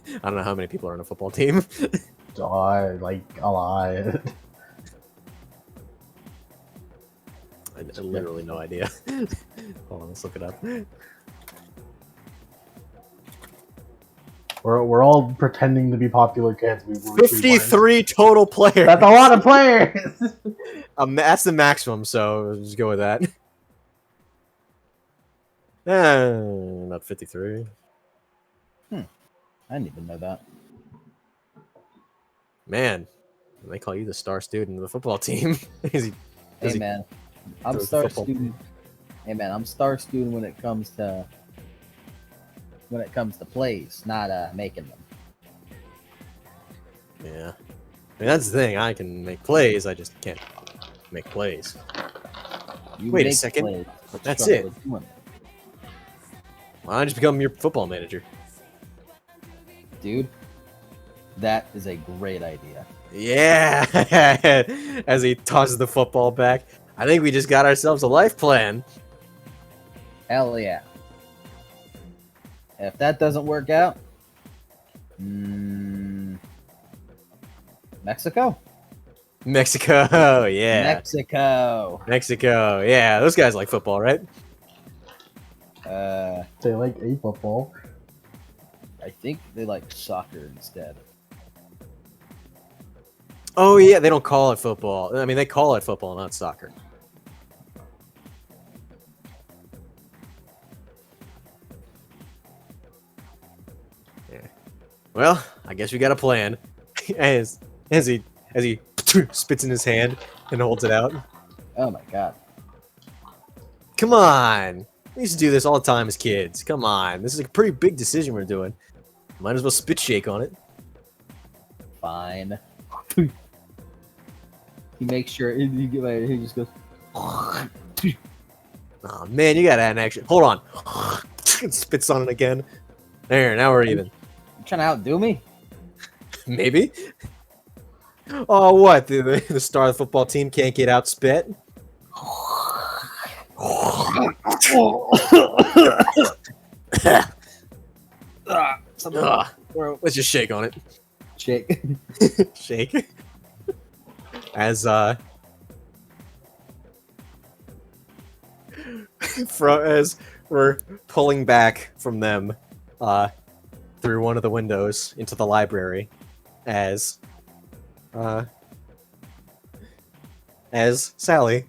I don't know how many people are on a football team. Like a lot. I literally no idea. Hold on, let's look it up. We're all pretending to be popular kids. We 53 total players. That's a lot of players. That's the maximum, so let's just go with that. Not 53. I didn't even know that. Man, they call you the star student of the football team. Hey man, I'm star student. Hey man, I'm star student when it comes to plays, not making them. Yeah, I mean that's the thing. I can make plays. I just can't make plays. You Wait a make second. plays, but That's struggle it. with doing it. Why don't I just become your football manager? Dude. That is a great idea. Yeah, as he tosses the football back. I think we just got ourselves a life plan. Hell yeah. If that doesn't work out, Mexico? Mexico, yeah. Mexico. Yeah. Those guys like football, right? They like a football. I think they like soccer instead. Oh yeah, they don't call it football. I mean, they call it football, not soccer. Yeah. Well, I guess we got a plan. as he spits in his hand and holds it out. Oh my god. Come on. We used to do this all the time as kids. Come on. This is a pretty big decision we're doing. Might as well spit shake on it. Fine. He makes sure he just goes. Oh man, you gotta add an action. Hold on. Spits on it again. There, now we're even. You trying to outdo me? Maybe. Oh, what? The star of the football team can't get out spit? Let's just shake on it. Shake. Shake. As as we're pulling back from them through one of the windows into the library, as Sally,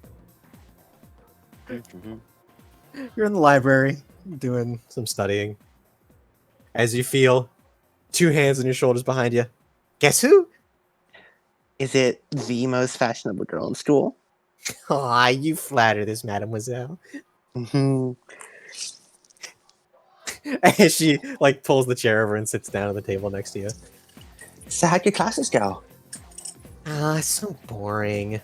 you're in the library doing some studying, as you feel two hands on your shoulders behind you. Guess who? Is it the most fashionable girl in school? Aw, you flatter this, mademoiselle. Mm-hmm. As she like pulls the chair over and sits down at the table next to you. So how'd your classes go? Ah, so boring.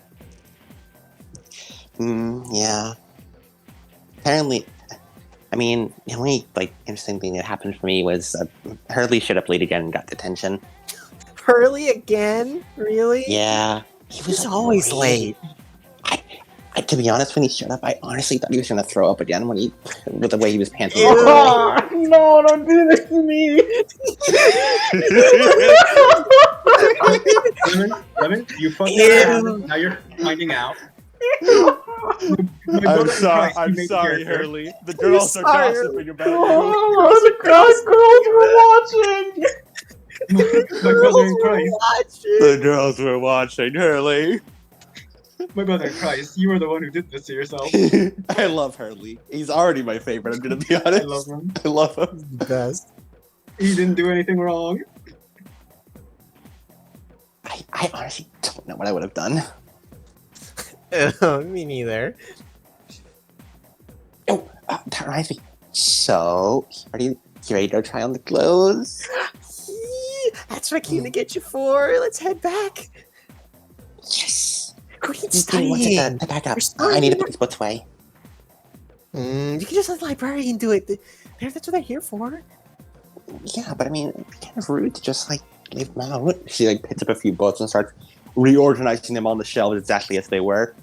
Yeah. Apparently, I mean, the only interesting thing that happened for me was Hurley showed up late again and got detention. Hurley again? Really? Yeah, He's always late. To be honest, when he showed up, I honestly thought he was going to throw up again with the way he was panting. Oh, no, don't do this to me. Lemon, you fucked up. Now you're finding out. I'm sorry, Hurley. The girls are gossiping about you. Oh, the girls were watching. My brother in Christ. The girls were watching, Hurley. My brother in Christ, you were the one who did this to yourself. I love Hurley. He's already my favorite, I'm gonna be honest. I love him. I love him. He's the best. He didn't do anything wrong. I honestly don't know what I would have done. Me neither. Oh, that reminds me. So, are you ready to go try on the clothes? That's what I came to get you for. Let's head back. Yes! Queen One studying. second, back up. I need to put these books away. You can just let the librarian do it. That's what they're here for. Yeah, but I mean, it's kind of rude to just like leave them out. She like picks up a few books and starts reorganizing them on the shelves exactly as they were.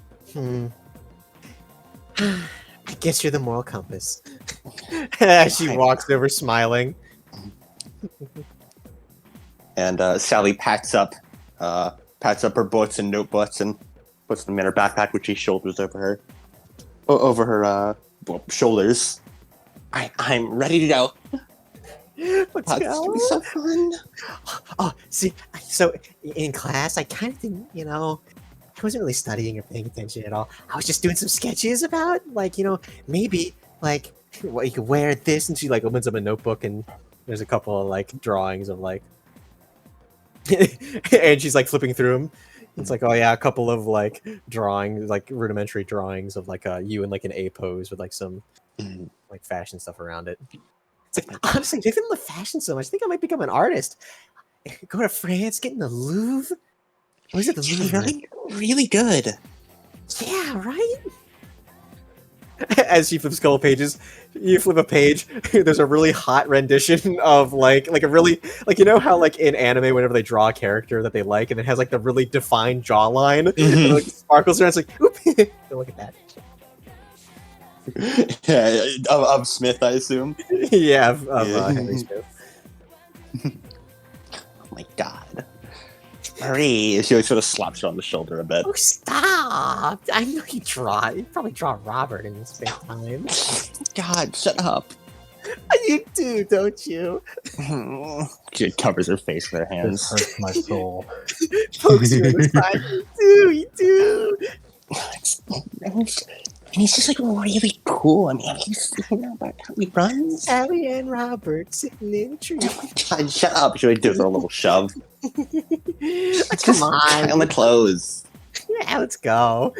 I guess you're the moral compass. As she walks over smiling. And Sally packs up her books and notebooks and puts them in her backpack, which she shoulders over her shoulders. I'm ready to go. Let's It's go. gonna be so fun. Oh, see, so in class, I kind of didn't, I wasn't really studying or paying attention at all. I was just doing some sketches about, like, maybe, like, what you could wear this, and she, like, opens up a notebook, and there's a couple of, like, drawings of, like, and she's, like, flipping through them. It's like, oh, yeah, a couple of, like, drawings, like, rudimentary drawings of, like, you in, like, an A pose with, like, some, like, fashion stuff around it. It's like, honestly, if I'm in the fashion so much, I think I might become an artist. Go to France, get in the Louvre. Or is it the Louvre? Really, really good. Yeah, right? As she flips a couple pages, you flip a page, there's a really hot rendition of, like a really, like, how, like, in anime, whenever they draw a character that they like, and it has, like, the really defined jawline, and, like, sparkles around, it's like, oop, don't look at that. Yeah, of Smith, I assume. Yeah, of Henry Smith. Oh my god. Marie, she sort of slaps her on the shoulder a bit. Oh, stop! I know you draw. You probably draw Robert in his spare time. God, shut up. You do, don't you? She covers her face with her hands. This hurts my soul. Folks, you understand? You do. And he's just like really cool. I mean, he's about how he runs. Sally and Robert sitting in a tree. Oh my god, shut up. She gives her a little shove. Come on. On the clothes. Yeah, let's go.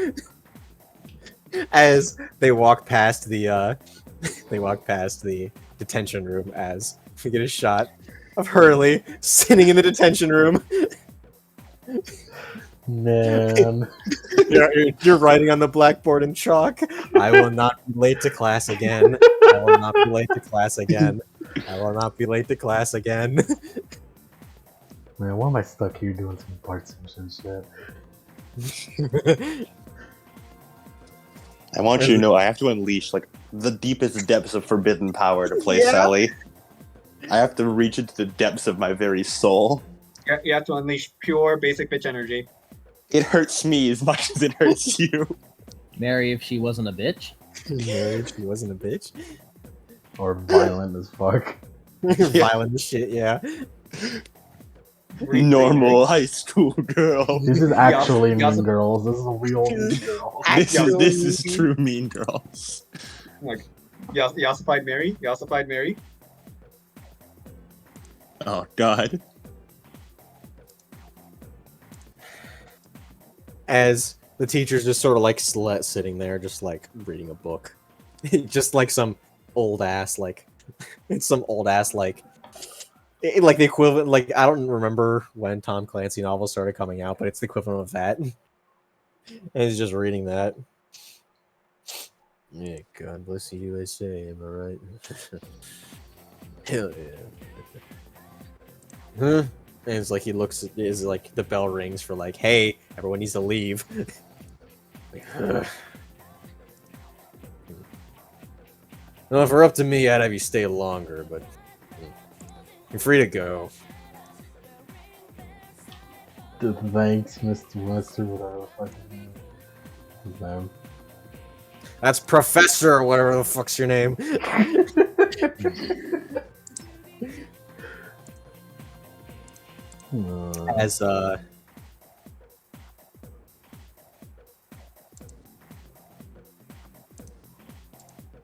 As they walk past the detention room, as we get a shot of Hurley sitting in the detention room. Man. You're writing on the blackboard in chalk. I will not be late to class again. I will not be late to class again. I will not be late to class again. Man, why am I stuck here doing some Bart Simpson shit? I want you to know I have to unleash like the deepest depths of forbidden power to play Sally. I have to reach into the depths of my very soul. You have to unleash pure basic bitch energy. It hurts me as much as it hurts you. Mary, if she wasn't a bitch. Mary, if she wasn't a bitch. Or violent as fuck. Violent as shit, yeah. Normal high school girl. This is actually Mean Girls. This is a real Mean Girl. This is true Mean Girls. Like, you ossified Mary? You ossified Mary? Oh god. As the teacher's just sort of like sitting there, just like reading a book. Just like some old ass, like, it's some old ass, like the equivalent, like, I don't remember when Tom Clancy novels started coming out, but it's the equivalent of that. And he's just reading that. Yeah, God bless the USA, am I right? Hell yeah. Huh? And it's like he looks, is like the bell rings for like, hey, everyone needs to leave. Like, well, if it were up to me, I'd have you stay longer, but you're free to go. Thanks, Mr. Wester, whatever the fuck his name. That's Professor, or whatever the fuck's your name.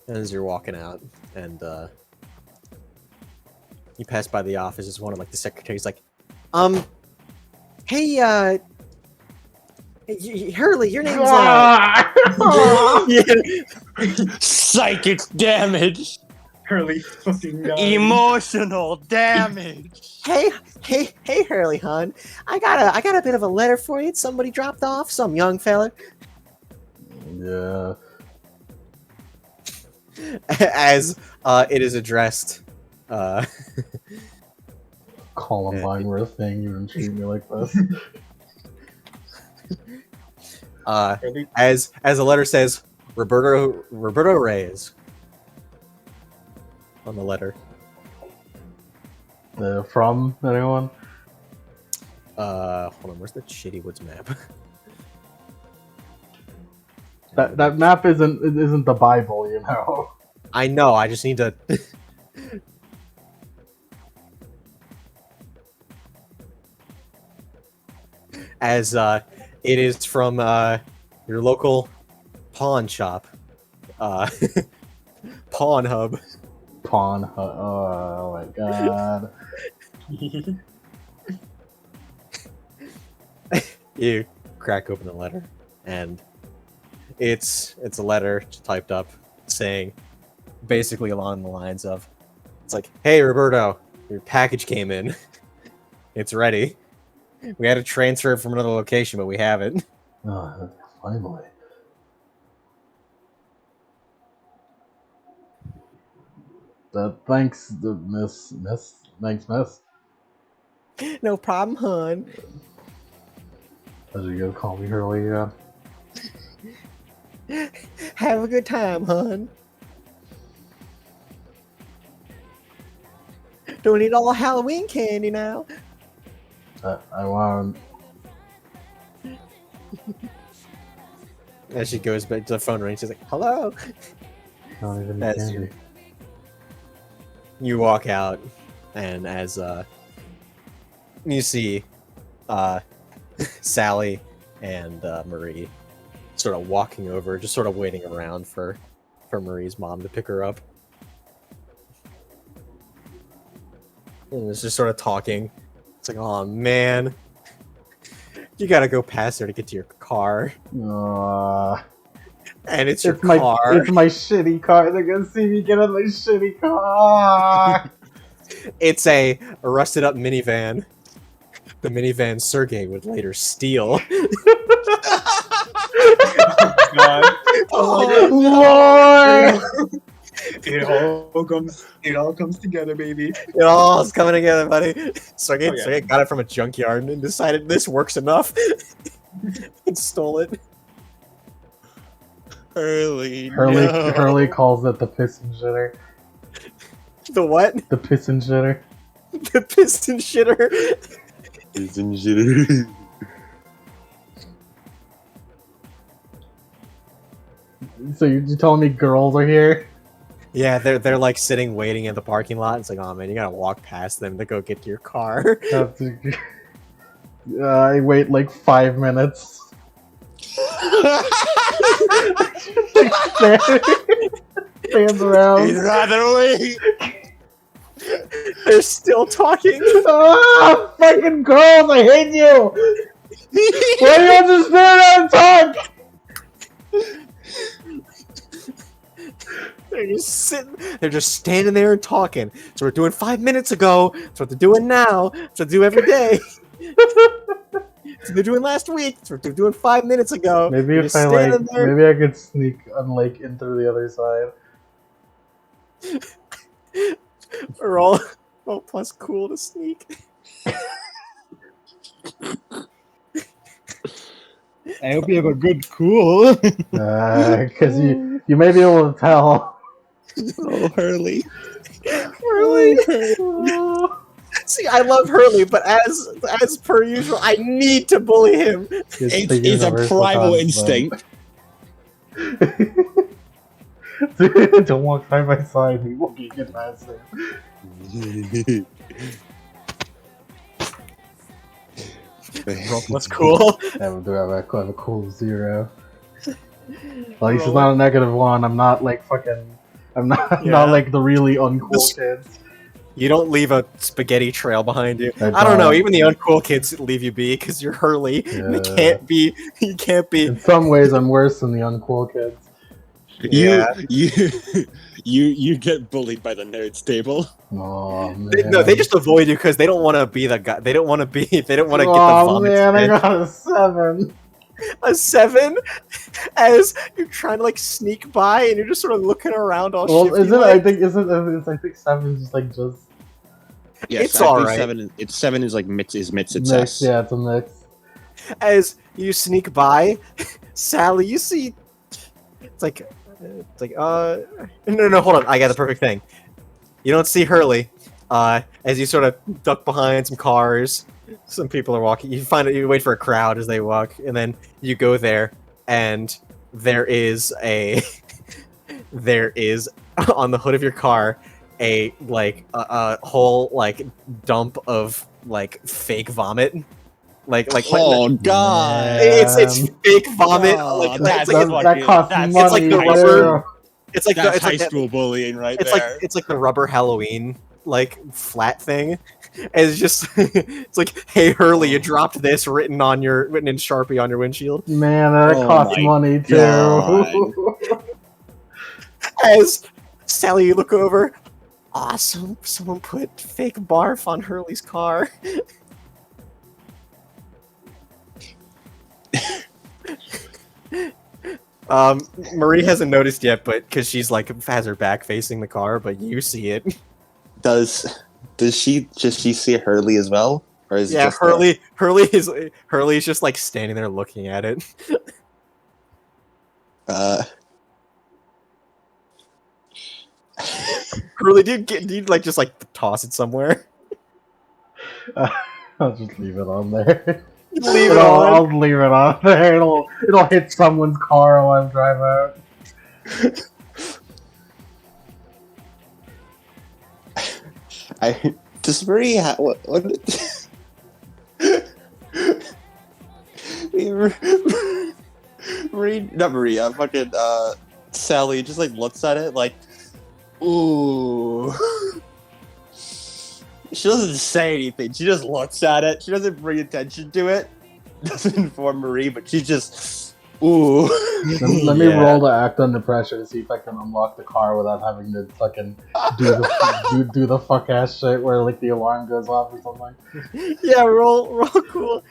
As you're walking out, and you pass by the office, it's one of like the secretaries, like, hey, Hurley, your name's Psychic damage. Hurley fucking died. Emotional damage. Hey, Hurley, hon. I got a bit of a letter for you. Somebody dropped off, some young fella. Yeah. As it is addressed Columbine were a thing. You didn't treat me like this. As the letter says, Roberto Reyes on the letter. From anyone? Hold on, where's the Shady Woods map? That map isn't the Bible, you know. I know. I just need to. As it is from your local pawn shop, Pawn Hub. Pawn Hub. Oh my god. You crack open the letter, and it's a letter typed up saying, basically along the lines of, it's like, "Hey Roberto, your package came in. It's ready. We had to transfer it from another location, but we have it." Oh, finally. Thanks, Miss. Thanks, Miss. No problem, hun. As you go, call me Hurley again. Have a good time, hun. Don't eat all Halloween candy now. I want. As she goes back to the phone ring, she's like, "Hello." Not even As candy. You walk out, and as you see Sally and Marie sort of walking over, just sort of waiting around for Marie's mom to pick her up. And it's just sort of talking. It's like, "Oh man, you gotta go past her to get to your car." And it's your car. It's my shitty car. They're gonna see me get in my shitty car. It's a rusted up minivan. The minivan Sergey would later steal. God. Lord! It all comes together, baby. It all is coming together, buddy. Sergey, Oh, yeah. Sergey got it from a junkyard and decided this works enough. And stole it. Hurley calls it the piston shitter. The what? The piston shitter. The piston shitter. Piston shitter. So you're telling me girls are here? Yeah, they're like sitting waiting in the parking lot. It's like, "Oh man, you gotta walk past them to go get to your car." I wait like 5 minutes. Stands around. They're still talking. Ah, fucking girls! I hate you. Why do you have to stand out and talk? They're just sitting. They're just standing there and talking. So we're doing 5 minutes ago. That's what they're doing now. That's what they do every day. So they're doing last week. That's what they're doing 5 minutes ago. Maybe They're if just I standing there. maybe I could sneak in through the other side. We're all plus cool to sneak. I hope you have a good cool. Because you may be able to tell. Oh, Hurley. Hurley. See, I love Hurley, but as per usual, I need to bully him. It's a primal instinct. Don't walk side by side. We won't get good past it. What's cool? I have a cool 0. At least it's not a -1. I'm not like fucking. I'm not like the really uncool kids. You don't leave a spaghetti trail behind you. I I don't know. don't. Even the uncool kids leave you be because you're Hurley. And they can't be. You can't be. In some ways, I'm worse than the uncool kids. You get bullied by the nerd stable. Oh man. They just avoid you because they don't want to be the guy. They don't want to be. They don't want to get the Oh vomit. man, I spit. got a 7. a 7 as you're trying to like sneak by and you're just sort of looking around all Well, shifty. is it? I think I think 7 is just like just Yes, It's I believe alright. 7 is like mid mix. success. Yeah, it's a mix. As you sneak by, Sally, you see, it's like, no, hold on, I got the perfect thing. You don't see Hurley, as you sort of duck behind some cars. Some people are walking. You wait for a crowd as they walk, and then you go there, and there is on the hood of your car a whole like dump of like fake vomit. Oh god! It's fake vomit. Oh, It's That costs that's money. like the high rubber- too. it's like That's it's high like school bullying right it's there. like it's like the rubber Halloween like flat thing. And it's just it's like, hey Hurley, you dropped this written in Sharpie on your windshield. Man, that Oh costs my money too. God. As Sally, you look over. Awesome! Someone put fake barf on Hurley's car. Marie hasn't noticed yet, but because she's like has her back facing the car, but you see it. Does she see Hurley as well, or is it Yeah, just Hurley's just like standing there looking at it. Hurley, do you like just like toss it somewhere? I'll just leave it on there. Leave it on. I'll leave it on there. It'll hit someone's car while I'm driving out. Does Marie what Marie, not Maria, fucking Sally just like looks at it like, ooh. She doesn't say anything. She just looks at it. She doesn't bring attention to it. Doesn't inform Marie, but she just, ooh. Let me roll to act under pressure to see if I can unlock the car without having to fucking do the fuck ass shit where like the alarm goes off or something. Yeah, roll cool.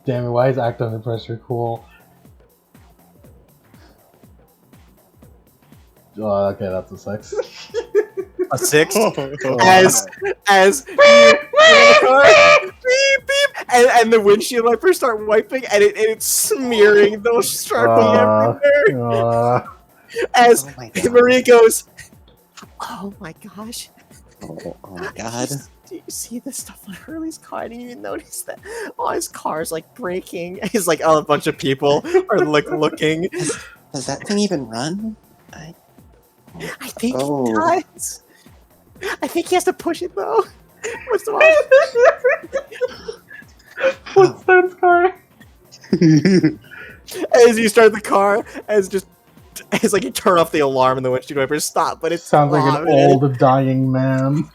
Damn it! Why is act under pressure cool? Oh, okay, that's a 6. A 6. Oh, As you in the car, beep beep, and the windshield wipers start wiping, and it's smearing those Sharpie everywhere. As oh my God. Marie goes, "Oh my gosh, Oh my God. do you see the stuff on Hurley's car? I didn't even notice that. Oh, his car's like breaking." He's like, oh, a bunch of people are like looking. Does that thing even run? I think Oh. he does. I think he has to push it though. What's wrong? What's that car? As you start the car, as like you turn off the alarm and the windshield wipers stop, but it Sounds like an old dying man.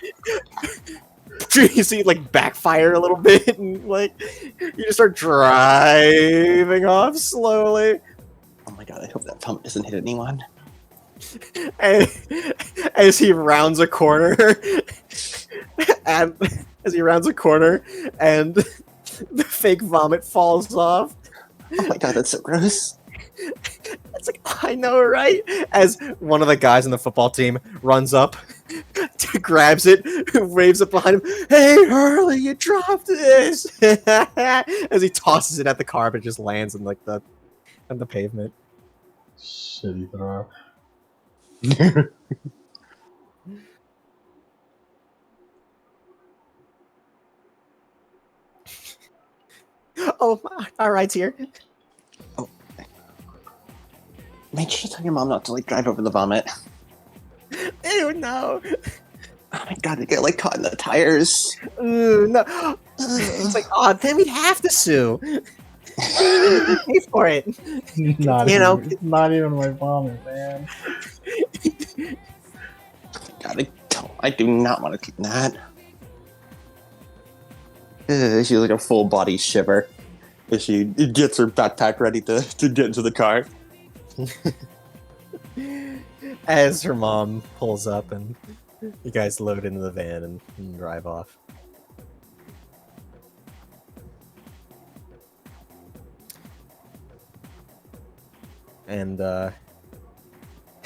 You see it like backfire a little bit, and like you just start driving off slowly. Oh my God, I hope that pump doesn't hit anyone. And as he rounds a corner, and the fake vomit falls off. Oh my God, that's so gross. It's like, I know, right? As one of the guys in the football team runs up, grabs it, waves it behind him. Hey, Hurley, you dropped this! As he tosses it at the car, but it just lands in like the pavement. Shitty throw. Oh, all right's here. Make sure you tell your mom not to like drive over the vomit. Ew, no. Oh my God, they get like caught in the tires. Ooh, no. It's like, oh, then we'd have to sue. Pay for it. Not You know. not even my vomit, man. God, I do not want to keep that. She's like a full body shiver as she gets her backpack ready to get into the car. As her mom pulls up and you guys load into the van and drive off. And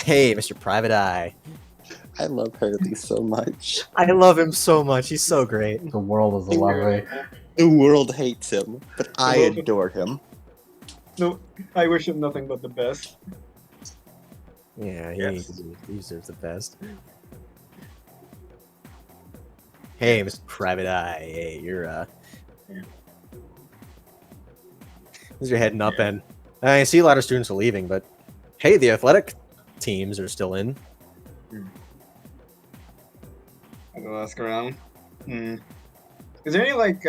hey, Mr. Private Eye. I love Hurley so much. I love him so much. He's so great. The world is a lovely. The world hates him, but I world- adore him. No, I wish him nothing but the best. Yeah, Yes. he deserves the best. Hey, Mr. Private Eye. Hey, you're as you're heading up, and I see a lot of students are leaving, but hey, the athletic teams are still in. I'll go ask around. Is there any like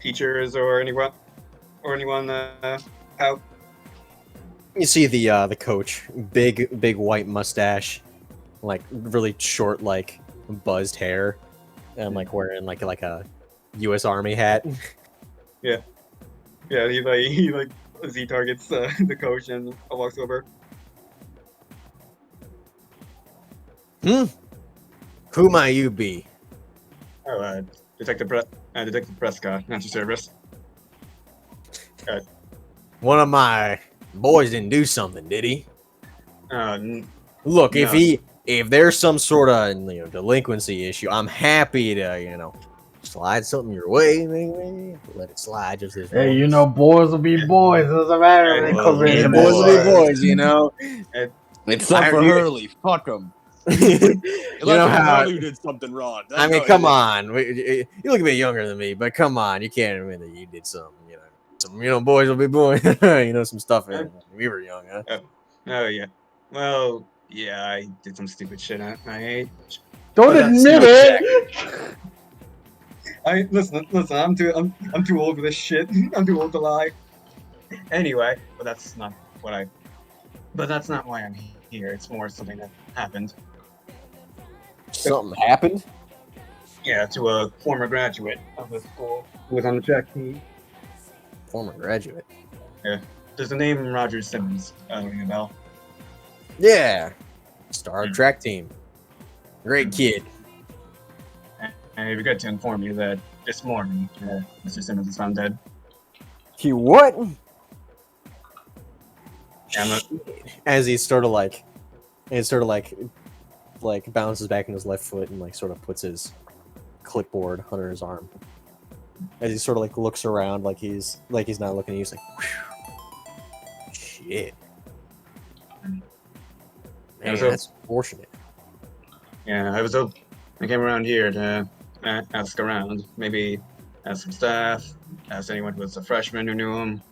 teachers or anyone out? You see the coach, big white mustache, like really short, like buzzed hair, and like wearing like a U.S. Army hat. Yeah, he Z targets the coach and walks over. Who might you be? Oh, Detective Prescott, at your service. One of my boys didn't do something, did he? Look, no. if there's some sort of delinquency issue, I'm happy to slide something your way, maybe let it slide just this Hey, once. you know, boys will be boys. Doesn't matter when it comes Yeah, in. boys will be boys, you know. It's up for you- Hurley. Fuck him. You know how? Hurley did something wrong. I mean, come on. You look a bit younger than me, but come on, you can't admit that you did something. Boys will be boys. Some stuff when we were young, huh? Oh yeah. Well, yeah, I did some stupid shit at my age. Don't But that's admit no it. Listen. I'm too old for this shit. I'm too old to lie. Anyway, but that's not why I'm here. It's more something that happened. Something happened. Yeah, to a former graduate of the school who was on the track team. Former graduate. Does the name Roger Simmons ring a bell? Yeah. Star track team. Great kid. And it'd be good to inform you that this morning, Mr. Simmons is found dead. He what? Yeah, As he sort of like bounces back in his left foot and like sort of puts his clipboard under his arm. As he sort of like looks around like he's not looking at you, he's like, whew. Shit. Man, so- that's unfortunate. Yeah, I came around here to ask around. Maybe ask some staff, ask anyone who was a freshman who knew him.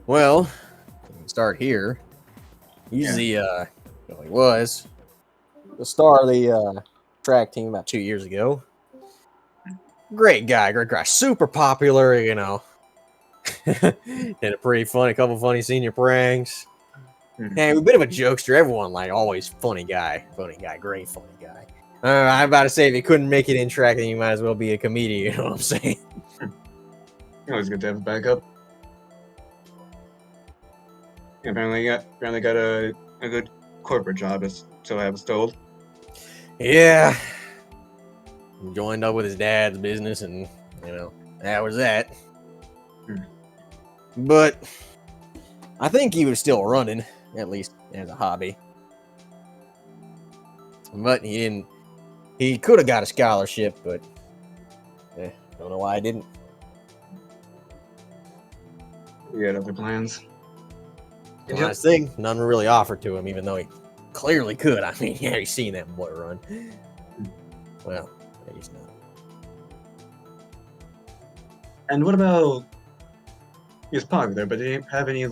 Well, we can start here. He's he was the star of the track team about 2 years ago. Great guy, super popular, Did a couple funny senior pranks. And a bit of a jokester. Everyone always funny guy, great funny guy. I'm about to say if you couldn't make it in track, then you might as well be a comedian. You know what I'm saying? Always good to have a backup. Apparently got a good corporate job, so I was told. Yeah. Joined up with his dad's business, and that was that. But I think he was still running, at least as a hobby. But he didn't. He could have got a scholarship, but don't know why I didn't. We had other plans. Last thing, none really offered to him, even though he clearly could. I mean, yeah, he's seen that boy run. Well, he's not. And what about? He was popular, but do you have any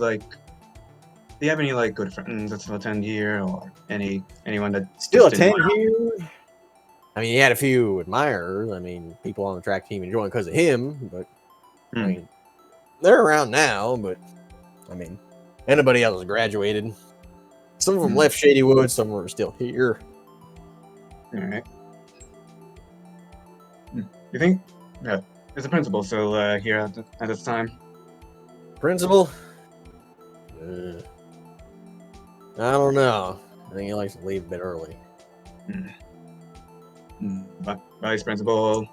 good friends that still attend here, or anyone that Still just didn't attend here? I mean, he had a few admirers. I mean, people on the track team enjoying because of him, but I mean, they're around now. But I mean, anybody else graduated. Some of them left Shady Woods. Some of them are still here. All right. You think? Yeah. There's a principal still here at this time. Principal? I don't know. I think he likes to leave a bit early. Vice principal,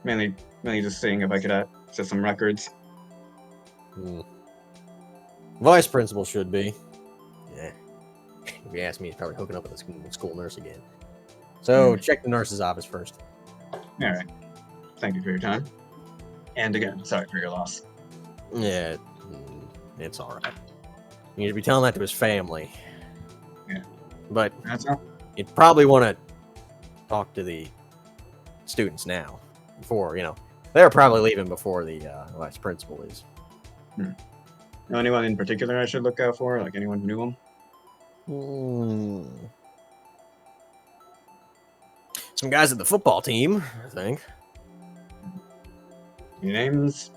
mainly just seeing if I could access some records. Vice principal should be. Yeah. If you ask me, he's probably hooking up with a school nurse again. So check the nurse's office first. All right. Thank you for your time. And again, sorry for your loss. Yeah, it's all right. You should be telling that to his family. Yeah. But That's all. you'd probably want to talk to the students now. Before, they're probably leaving before the vice principal is. Know anyone in particular I should look out for? Like anyone who knew him? Some guys at the football team, I think. Any names?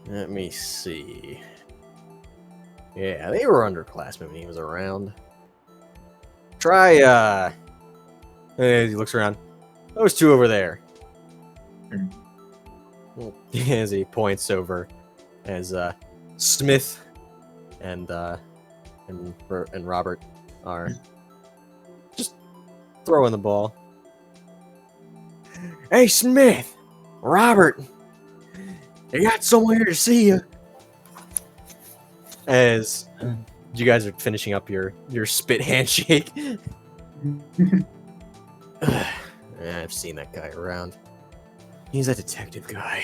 Let me see. Yeah, they were underclassmen when he was around. Try, he looks around. Those two over there. As he points over, as Smith and Robert are just throwing the ball. Hey, Smith, Robert, they got someone here to see you. As you guys are finishing up your spit handshake. I've seen that guy around. He's a detective guy.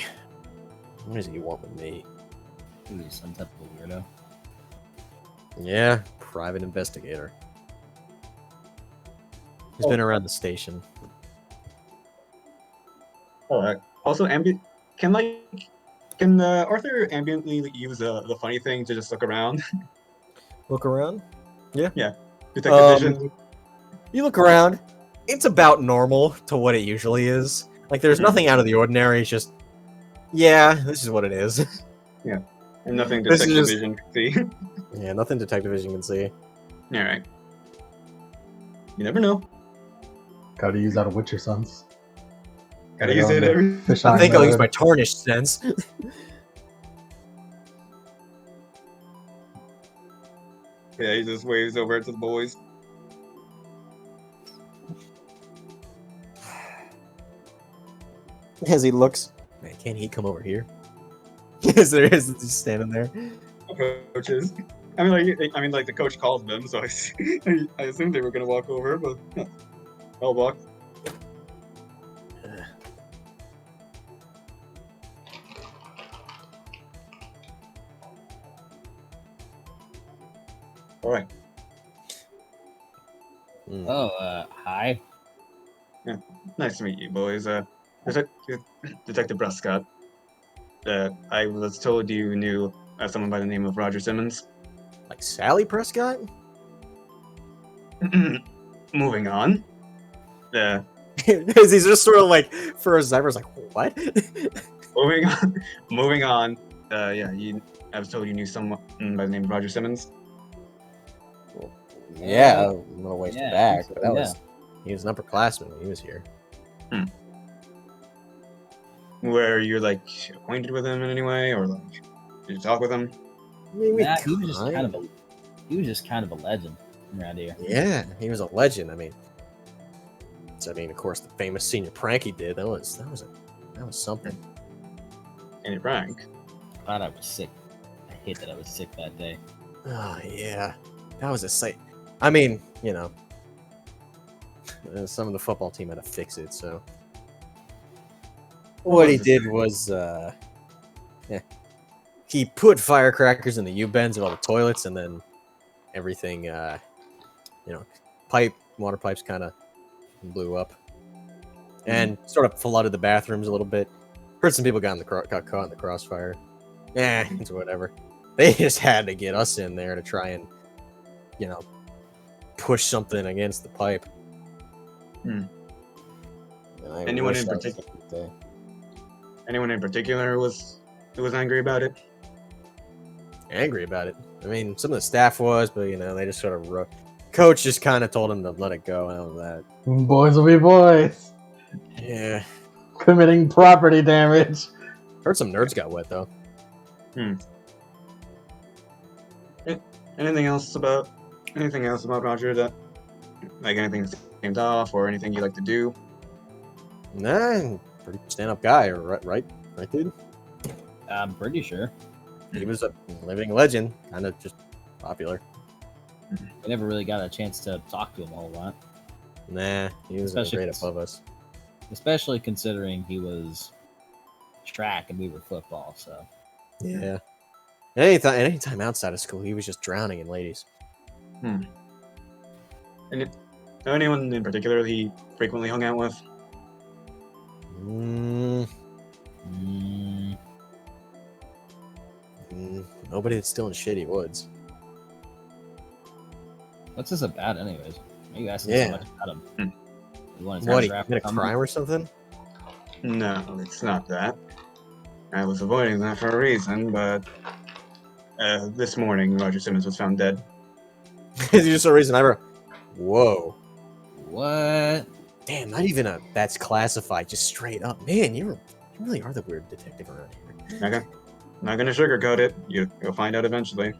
What does he want with me? He's some type of weirdo. Yeah, private investigator. He's been around the station. Also, can Arthur ambiently use the funny thing to just look around? Look around? Yeah. Detective vision. You look around. It's about normal to what it usually is. Like, there's nothing out of the ordinary. It's just, yeah, this is what it is. And nothing This detective is- vision can see. Yeah, nothing detective vision can see. All right. You never know. Gotta use that a Witcher sense. Gotta use it every. Fish I eye think I'll use mode. my tarnished sense. Yeah, he just waves over to the boys. As he looks, man, can't he come over here? Yes, there is. He's standing there. Coaches. I mean, like the coach calls them, so I assumed they were gonna walk over, but I'll walk. All right. Oh, hi. Nice to meet you, boys. Detective Prescott. I was told you knew someone by the name of Roger Simmons. Like Sally Prescott? Moving on. He's just sort of like, for a Zyber's like, what? Moving on. Yeah, I was told you knew someone by the name of Roger Simmons. Yeah, I'm gonna waste yeah, it back. so, But that was, he was an upperclassman when he was here. Where you're like acquainted with him in any way, or like did you talk with him? I mean, Nah, he was just kind of a legend around here. Yeah, he was a legend. I mean, of course, the famous senior prank he did. That was something. Any prank? Thought I was sick. I hate that I was sick that day. Oh yeah, that was a sight. I mean, some of the football team had to fix it. So what he did was, he put firecrackers in the U-bends of all the toilets, and then everything, water pipes kind of blew up, and sort of flooded the bathrooms a little bit. Heard some people got caught in the crossfire. It's whatever. They just had to get us in there to try and, push something against the pipe. Anyone in particular? Anyone in particular who was angry about it? Angry about it. I mean, some of the staff was, but they just sort of coach just kind of told him to let it go and all of that. Boys will be boys. Yeah. Committing property damage. Heard some nerds got wet though. Anything else about Roger that, like anything that seemed off or anything you like to do? Nah, pretty stand-up guy, right, dude? I'm pretty sure. He was a living legend, kind of just popular. We never really got a chance to talk to him a whole lot. Nah, he was Especially great if- above us. Especially considering he was track and we were football, so. Yeah. Anytime outside of school, he was just drowning in ladies. And anyone in particular he frequently hung out with? Mm, Mm, nobody that's still in Shady Woods. what's this about, anyways? Why are you asking Yeah. so much about him? You want to What, he trap committed a crime or something? No, it's not that. I was avoiding that for a reason, but this morning Roger Simmons was found dead. Is just a reason I ever. Whoa. What? Damn, not even a that's classified, just straight up. Man, you really are the weird detective around here. Okay. Not gonna sugarcoat it. You'll find out eventually.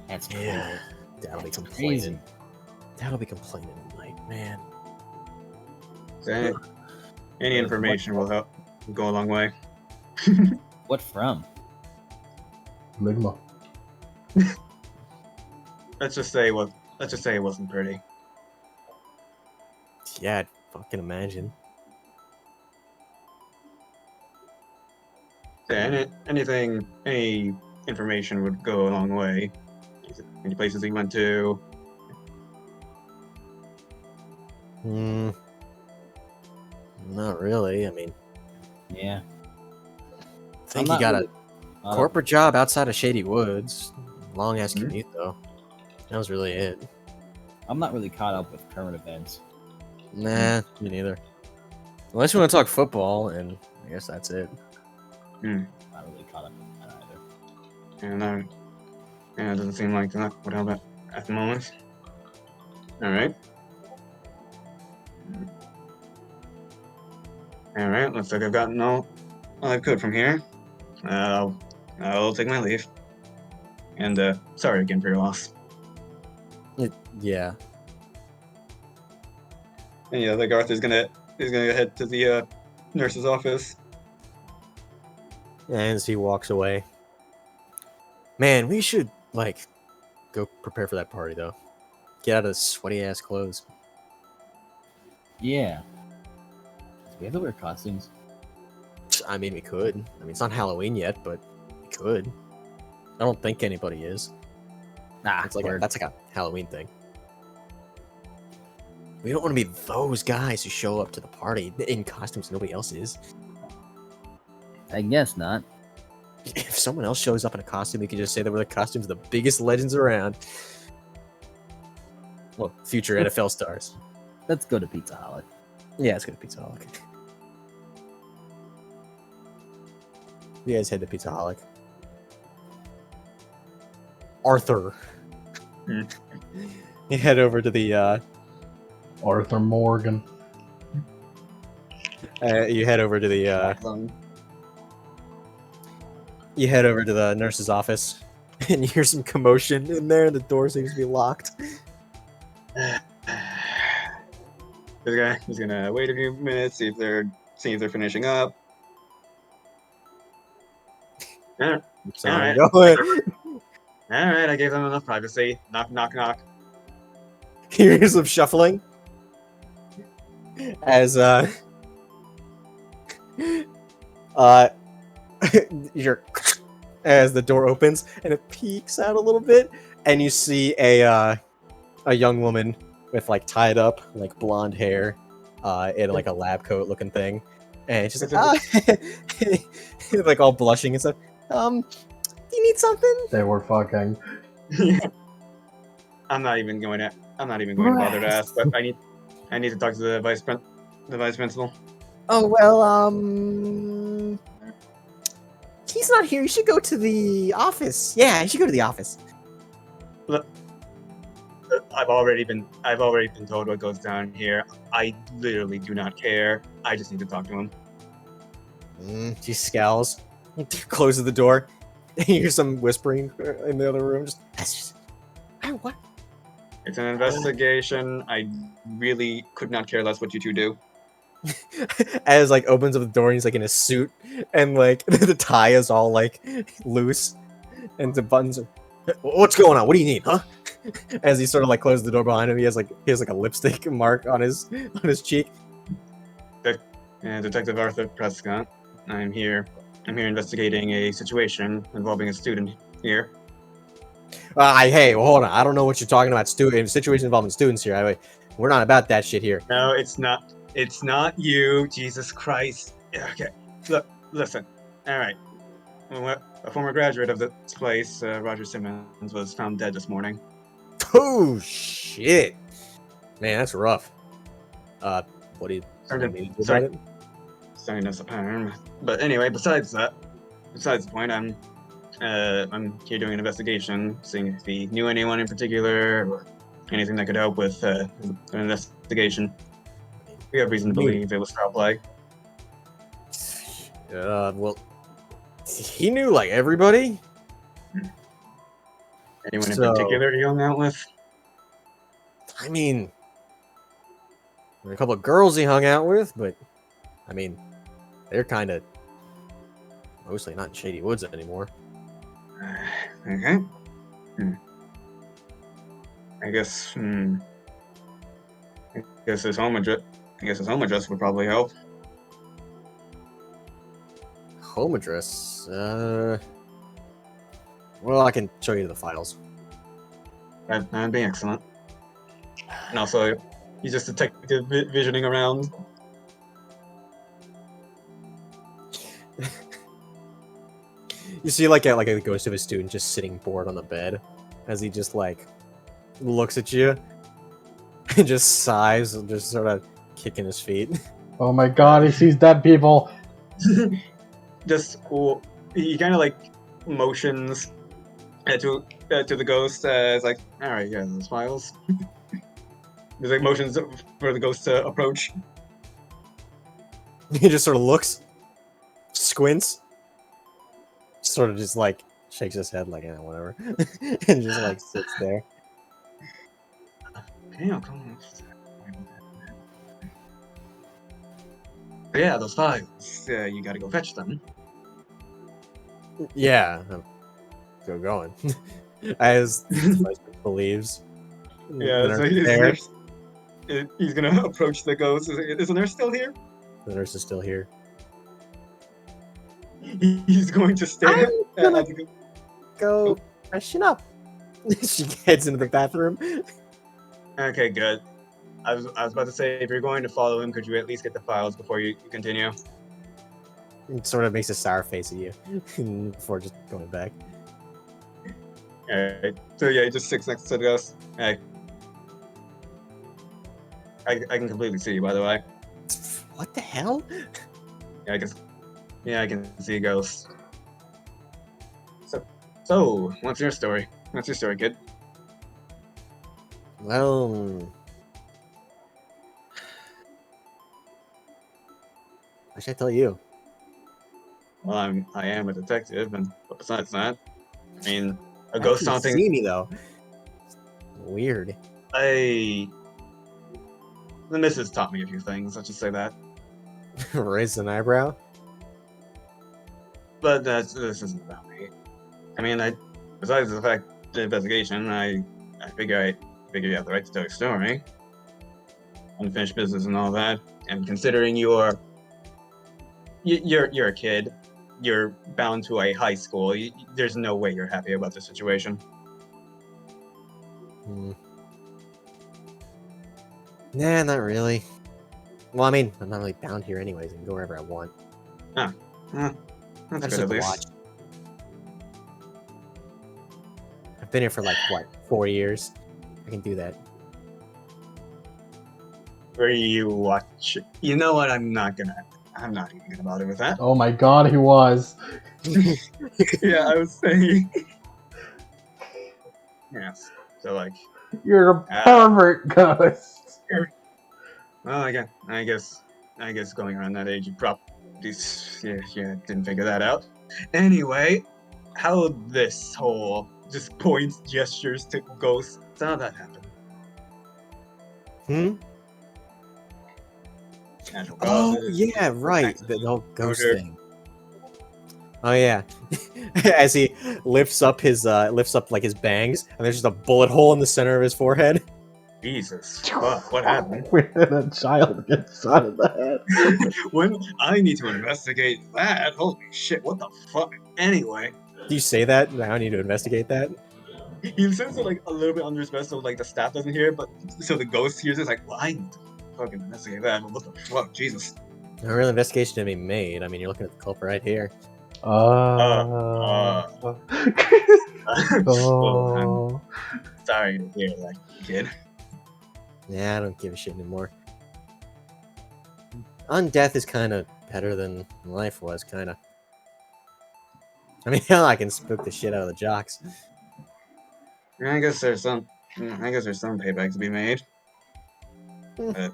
That's Yeah. Dad'll be That's complaining. crazy. Dad'll be complaining tonight, man. So any information will help go a long way. What from? Ligma. Let's just say it wasn't pretty. Yeah, I'd fucking imagine. Yeah, any information would go a long way. Any places he went to. Not really. I mean, Yeah. I think I'm he got not a corporate job outside of Shady Woods. Long ass Mhm. commute though. That was really it. I'm not really caught up with current events. Nah, me neither. Unless you want to talk football, and I guess that's it. Not really caught up with that either. And it doesn't seem like that would help at the moment. Alright. Alright, looks like I've gotten all I could from here. I'll take my leave. And sorry again for your loss. Yeah. And yeah, like Arthur's gonna head to the nurse's office. As he walks away. Man, we should go prepare for that party though. Get out of the sweaty ass clothes. Yeah. Do we have to wear costumes? I mean, we could. I mean, it's not Halloween yet, but we could. I don't think anybody is. Nah, That's like a Halloween thing. We don't want to be those guys who show up to the party in costumes nobody else is. I guess not. If someone else shows up in a costume, we could just say that we're the costumes of the biggest legends around. Well, future NFL stars. Let's go to Pizza Holic. Yeah, let's go to Pizza Holic. You guys head to Pizza Holic. Arthur. You head over to the Arthur Morgan. you head over to the you head over to the nurse's office and you hear some commotion in there and the door seems to be locked. This guy is gonna wait a few minutes, see if they're finishing up. Alright, So Alright. going. I gave them enough privacy. Knock, knock, knock. You hear some shuffling as you're as the door opens and it peeks out a little bit and you see a young woman with tied up blonde hair in a lab coat looking thing and she's like all blushing and stuff. Do you need something? They were fucking. I'm not even going to bother to ask, but I need to talk to the vice principal. Oh well, he's not here. You should go to the office. Yeah, you should go to the office. Look, I've already been told what goes down here. I literally do not care. I just need to talk to him. She scowls, closes the door. You hear some whispering in the other room. What? It's an investigation. I really could not care less what you two do. As like opens up the door and he's like in a suit and like the tie is all like loose and the buttons are, what's going on? What do you need, huh? As he sort of like closes the door behind him, he has like a lipstick mark on his cheek. Detective Arthur Prescott. I'm here investigating a situation involving a student here. Hey, well, hold on. I don't know what you're talking about. Situation involving students here. We're not about that shit here. No, it's not. It's not you. Jesus Christ. Yeah, okay. Look, listen. All right. A former graduate of this place, Roger Simmons, was found dead this morning. Oh shit, man, that's rough. What do you mean about it? Starting us apart. But anyway, besides the point, I'm here doing an investigation, seeing if he knew anyone in particular or anything that could help with an investigation. We have reason to believe it was foul play. Well, he knew like everybody. Anyone in particular he hung out with? I mean, there were a couple of girls he hung out with, but I mean, they're kind of mostly not in Shady Woods anymore. Okay. I guess his home address would probably help. Home address? Well, I can show you the files. That'd be excellent. And also, he's just detective visioning around. You see, like a ghost of a student just sitting bored on the bed, as he just like looks at you and just sighs and just sort of kicking his feet. Oh my god, he sees dead people. Just he kind of like motions to the ghost. It's like, all right, yeah, those files. There's like motions for the ghost to approach. He just sort of looks, squints, sort of just like shakes his head like, yeah, whatever, and just like sits there. Okay, I'll come. But yeah, those files. You gotta go fetch them. Yeah, go going. As the believes. Yeah, so he's gonna approach the ghost. Is the nurse still here? The nurse is still here. He's going to stay. Go freshen up. She heads into the bathroom. Okay, good. I was about to say, if you're going to follow him, could you at least get the files before you continue? It sort of makes a sour face at you before just going back. Alright. So yeah, he just sits next to the ghost. Hey. I can completely see you, by the way. What the hell? Yeah, I can see a ghost. So, what's your story? What's your story, kid? Well, what should I tell you? Well, I am a detective, but besides that, I mean, a ghost How haunting. did you see me though. Weird. The missus taught me a few things. Let's just say that. Raise an eyebrow. But this isn't about me. I mean, besides the fact the investigation, I figure you have the right to tell your story, unfinished business and all that. And considering you're a kid, you're bound to a high school. There's no way you're happy about the situation. Nah, not really. Well, I mean, I'm not really bound here anyways. I can go wherever I want. That's good at least. Watch. I've been here for like, what, 4 years? I can do that. Where you watch? You know what? I'm not even gonna bother with that. Oh my god, he was. Yeah, I was saying. Yes. So like. You're a pervert, ghost. Well, I guess going around that age, you probably didn't figure that out. Anyway, how this whole just points, gestures to ghosts, how that happen? natural Oh causes. yeah, right. The accident, whole ghost murder. thing. Oh yeah. As he lifts up like his bangs, and there's just a bullet hole in the center of his forehead. Jesus, fuck, what happened? When a child gets shot in the head. When I need to investigate that. Holy shit, what the fuck? Anyway, Do you say that? I need to investigate that. he says it like a little bit under his breath, so like the staff doesn't hear, but so the ghost hears it. It's like, well, I need to fucking investigate that. But what the fuck, Jesus? A real investigation to be made. I mean, you're looking at the culprit right here. Well, I'm Oh. sorry to hear that, kid. Yeah, I don't give a shit anymore. Undeath is kind of better than life was, kind of. I mean, hell, I can spook the shit out of the jocks. I guess there's some. I guess there's some payback to be made. I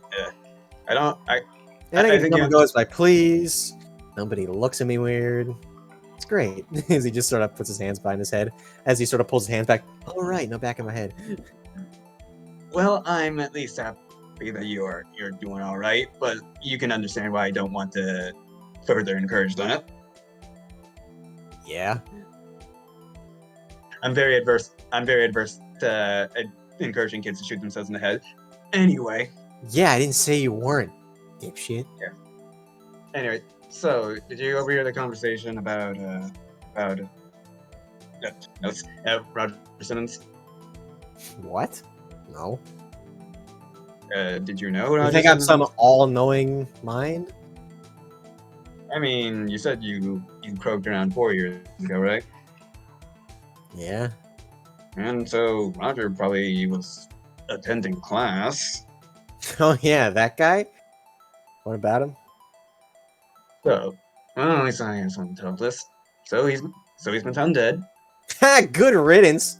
don't. And I I think number you goes by please. Nobody looks at me weird. It's great. As he just sort of puts his hands behind his head. As he sort of pulls his hands back. All right, no back of my head. Well, I'm at least happy that you're doing all right, but you can understand why I don't want to further encourage that. Yeah. I'm very adverse to encouraging kids to shoot themselves in the head. Anyway. Yeah, I didn't say you weren't, dipshit. Yeah. Anyway, so did you overhear the conversation about Roger Simmons? What? No. Did you know Roger You think I'm Simmons? some all-knowing mind? I mean, you said you croaked around 4 years ago, right? Yeah. And so Roger probably was attending class. Oh yeah, that guy? What about him? So, well, he's on the top list. So he's been found dead. Ha! Good riddance.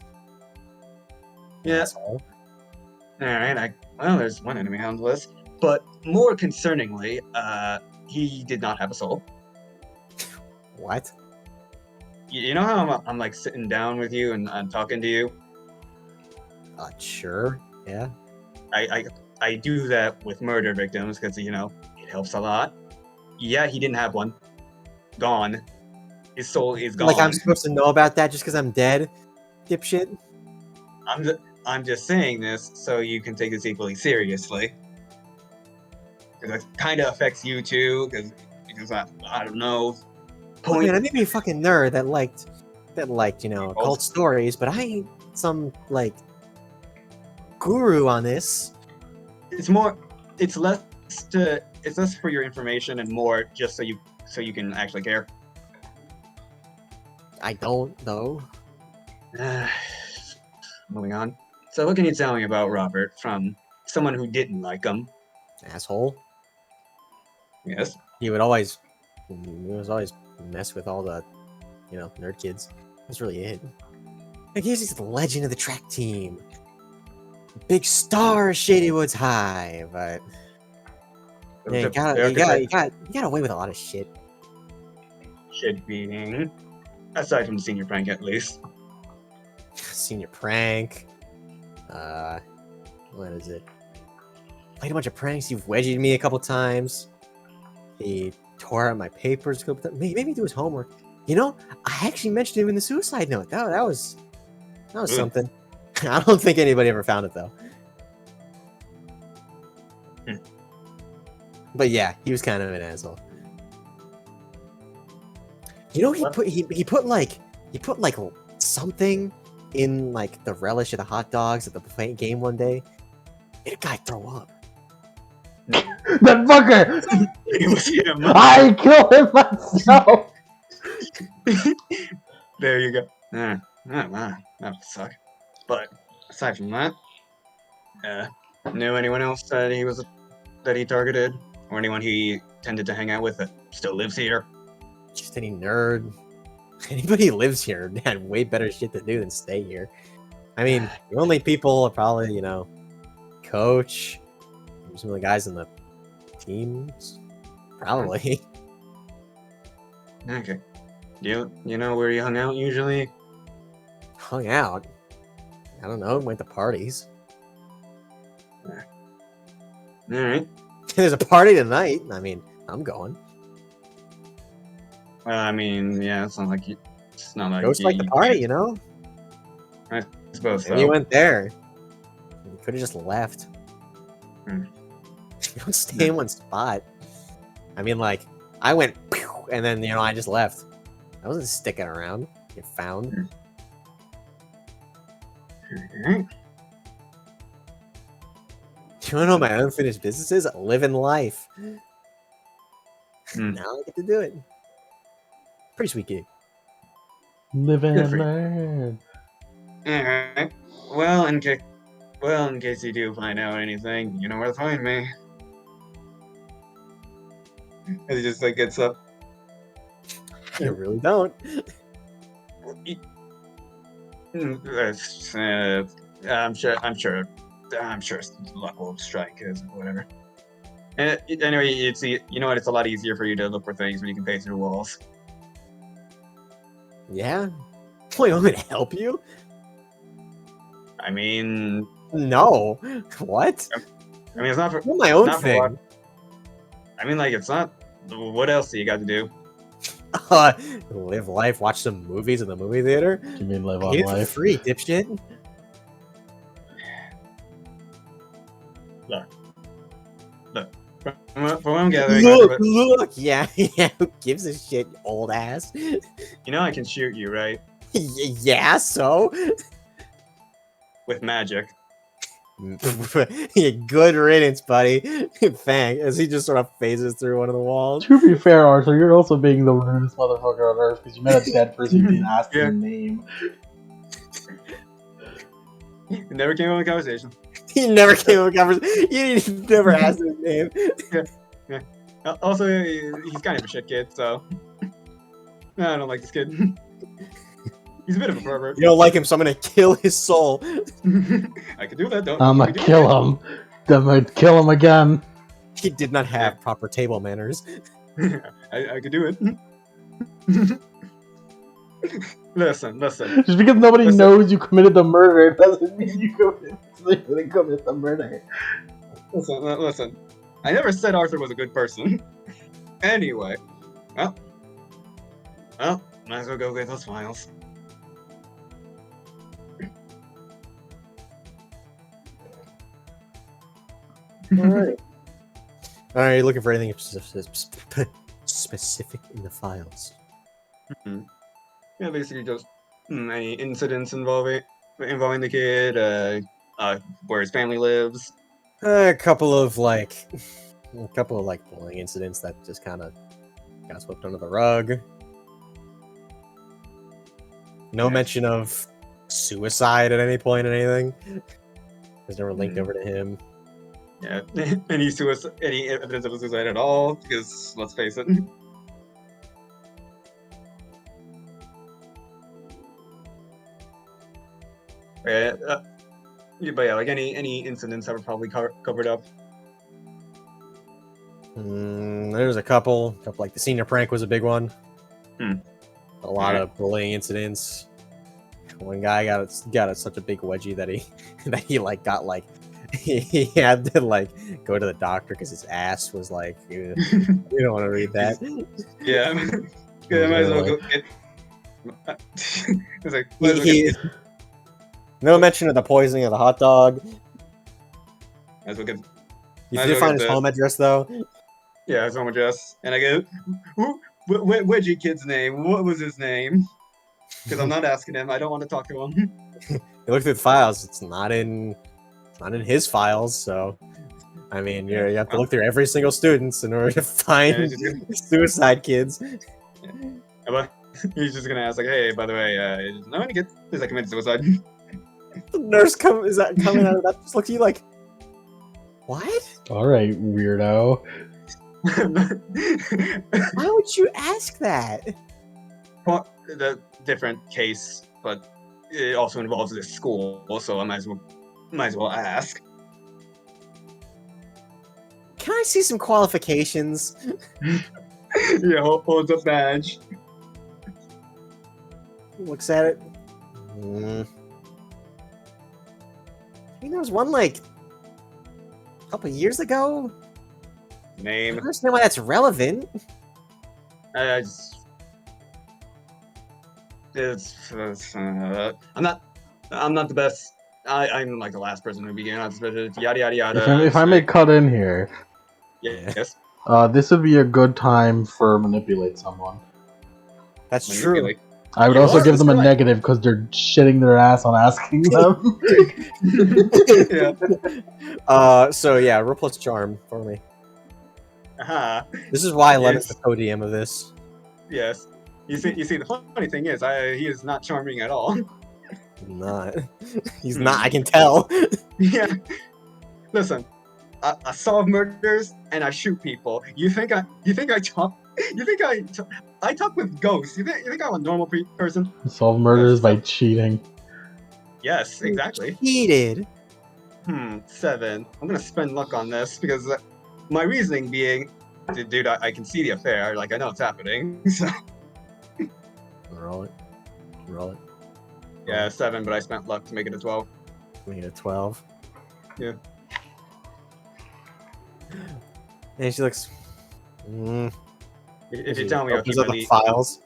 Yeah. Asshole. All right. Well, there's one enemy on the list, but more concerningly, he did not have a soul. What? You know how I'm like sitting down with you and I'm talking to you? Sure. Yeah. I do that with murder victims because, you know, it helps a lot. Yeah, he didn't have one. Gone. His soul is gone. Like I'm supposed to know about that just because I'm dead, dipshit? I'm just saying this so you can take this equally seriously. Because it kind of affects you too, because I don't know. Oh, man, I may be a fucking nerd that liked, you know, occult stories, but I ain't some, like, guru on this. It's less for your information and more just so you can actually care. I don't know. Moving on. So what can you tell me about Robert from someone who didn't like him? Asshole. Yes. He was always mess with all the, you know, nerd kids. That's really it. I guess he's the legend of the track team. Big star of Shady Woods High, but yeah, you got away with a lot of shit. Shit being, aside from the senior prank at least. Senior prank. What is it? Played a bunch of pranks. You've wedged me a couple times. He tore out my papers a couple times. Maybe do his homework. You know, I actually mentioned him in the suicide note. That was something. I don't think anybody ever found it though. But yeah, he was kind of an asshole. You know, he put like something in like the relish of the hot dogs at the buffet game one day. Made a guy throw up. That fucker! It was him. I killed him myself! There you go. That would suck. But aside from that, knew anyone else that he targeted, or anyone he tended to hang out with that still lives here? Just any nerd. Anybody who lives here had way better shit to do than stay here. I mean, the only people are probably, you know, Coach, some of the guys in the teams. Probably. Okay. You know where you hung out usually? Hung out. I don't know, went to parties. Alright. There's a party tonight. I mean, I'm going. Well, I mean, yeah, it's not like Ghosts like the party, you know? I suppose Maybe he so. went there. He could have just left. Hmm. You don't stay in one spot. I mean, like, I went, pew, and then, I just left. I wasn't sticking around. Get found. Alright. You wanna know what my unfinished business is? Living life. Hmm. Now I get to do it. Pretty sweet gig. Live Good and for you. learn. Alright. Well, in case you do find out anything, you know where to find me. As he just like gets up. You really don't. I'm sure luck will strike us or whatever. And anyway, you know what? It's a lot easier for you to look for things when you can pace through walls. Yeah? Wait, you want me to help you? I mean, No. What? it's not for I'm my own not for what. thing. I mean, like, it's not. What else do you got to do? Live life, watch some movies in the movie theater. You mean live I on get it for life? free, dipshit. From what I'm gathering, Look. Yeah, who gives a shit, you old ass? you know I can shoot you, right? Yeah, so? With magic. Yeah, good riddance, buddy. Thanks. As he just sort of phases through one of the walls. To be fair, Arthur, you're also being the rudest motherfucker on earth because you met a dead person you didn't ask Yeah. their name. It never came up in conversation. He never came up with conversation. You never asked his name. Also, he's kind of a shit kid, so no, I don't like this kid. He's a bit of a pervert. You don't like him, so I'm gonna kill his soul. I could do that. Don't. I'm you gonna can do kill that. him. I'm gonna kill him again. He did not have proper table manners. I could do it. Listen. Just because nobody knows you committed the murder doesn't mean you didn't commit the murder. Listen. I never said Arthur was a good person. Anyway, well, might as well go get those files. Alright. Alright, you looking for anything specific in the files? Yeah, basically just any incidents involving the kid, where his family lives. A couple of bullying incidents that just kind of got swept under the rug. No mention of suicide at any point or anything. Was never linked over to him. Yeah, any evidence of a suicide at all? Because let's face it. But yeah, like any incidents that were probably covered up. There's a couple like the senior prank was a big one. A lot of bullying incidents. One guy got such a big wedgie that he like got like he had to like go to the doctor because his ass was like you don't want to read that. Yeah, I might as well go get. It's like No mention of the poisoning of the hot dog. Might as well get. You did find his home address though. Yeah, his home address, and I go, Wedgie kid's name. What was his name? Because I'm not asking him. I don't want to talk to him. You look through the files. It's not in his files. So, I mean, you have to look through every single student's in order to find suicide kids. But he's just gonna ask like, hey, by the way, no one get is that committed suicide? The nurse is that coming out of that? Just looks at you like, what? All right, weirdo. Why would you ask that? Well, the different case, but it also involves this school, so I might as well ask. Can I see some qualifications? Yeah, holds up badge. He looks at it. I think there was one like a couple years ago. I Name. don't understand why that's relevant. I'm not the best. I'm like the last person to be on this. Yada yada yada. If I may cut in here, Yes. this would be a good time for manipulate someone. That's true. Manipulate. I would You also are give them a described. negative because they're shitting their ass on asking them. Yeah. So yeah, roll plus charm for me. Aha. This is why Lemon's Yes. the co-DM of this. Yes. You see. The funny thing is, he is not charming at all. He's not. He's not. I can tell. Yeah. Listen. I solve murders and I shoot people. You think I talk? You think I talk with ghosts? You think I'm a normal person? Solve murders by cheating. Yes, exactly. Cheated. 7. I'm gonna spend luck on this because my reasoning being, dude, I can see the affair. Like I know it's happening. So Roll it. Roll it. yeah, 7. But I spent luck to make it a 12. Make it a 12. Yeah. And she looks. If you tell me, I'll keep opens up the files.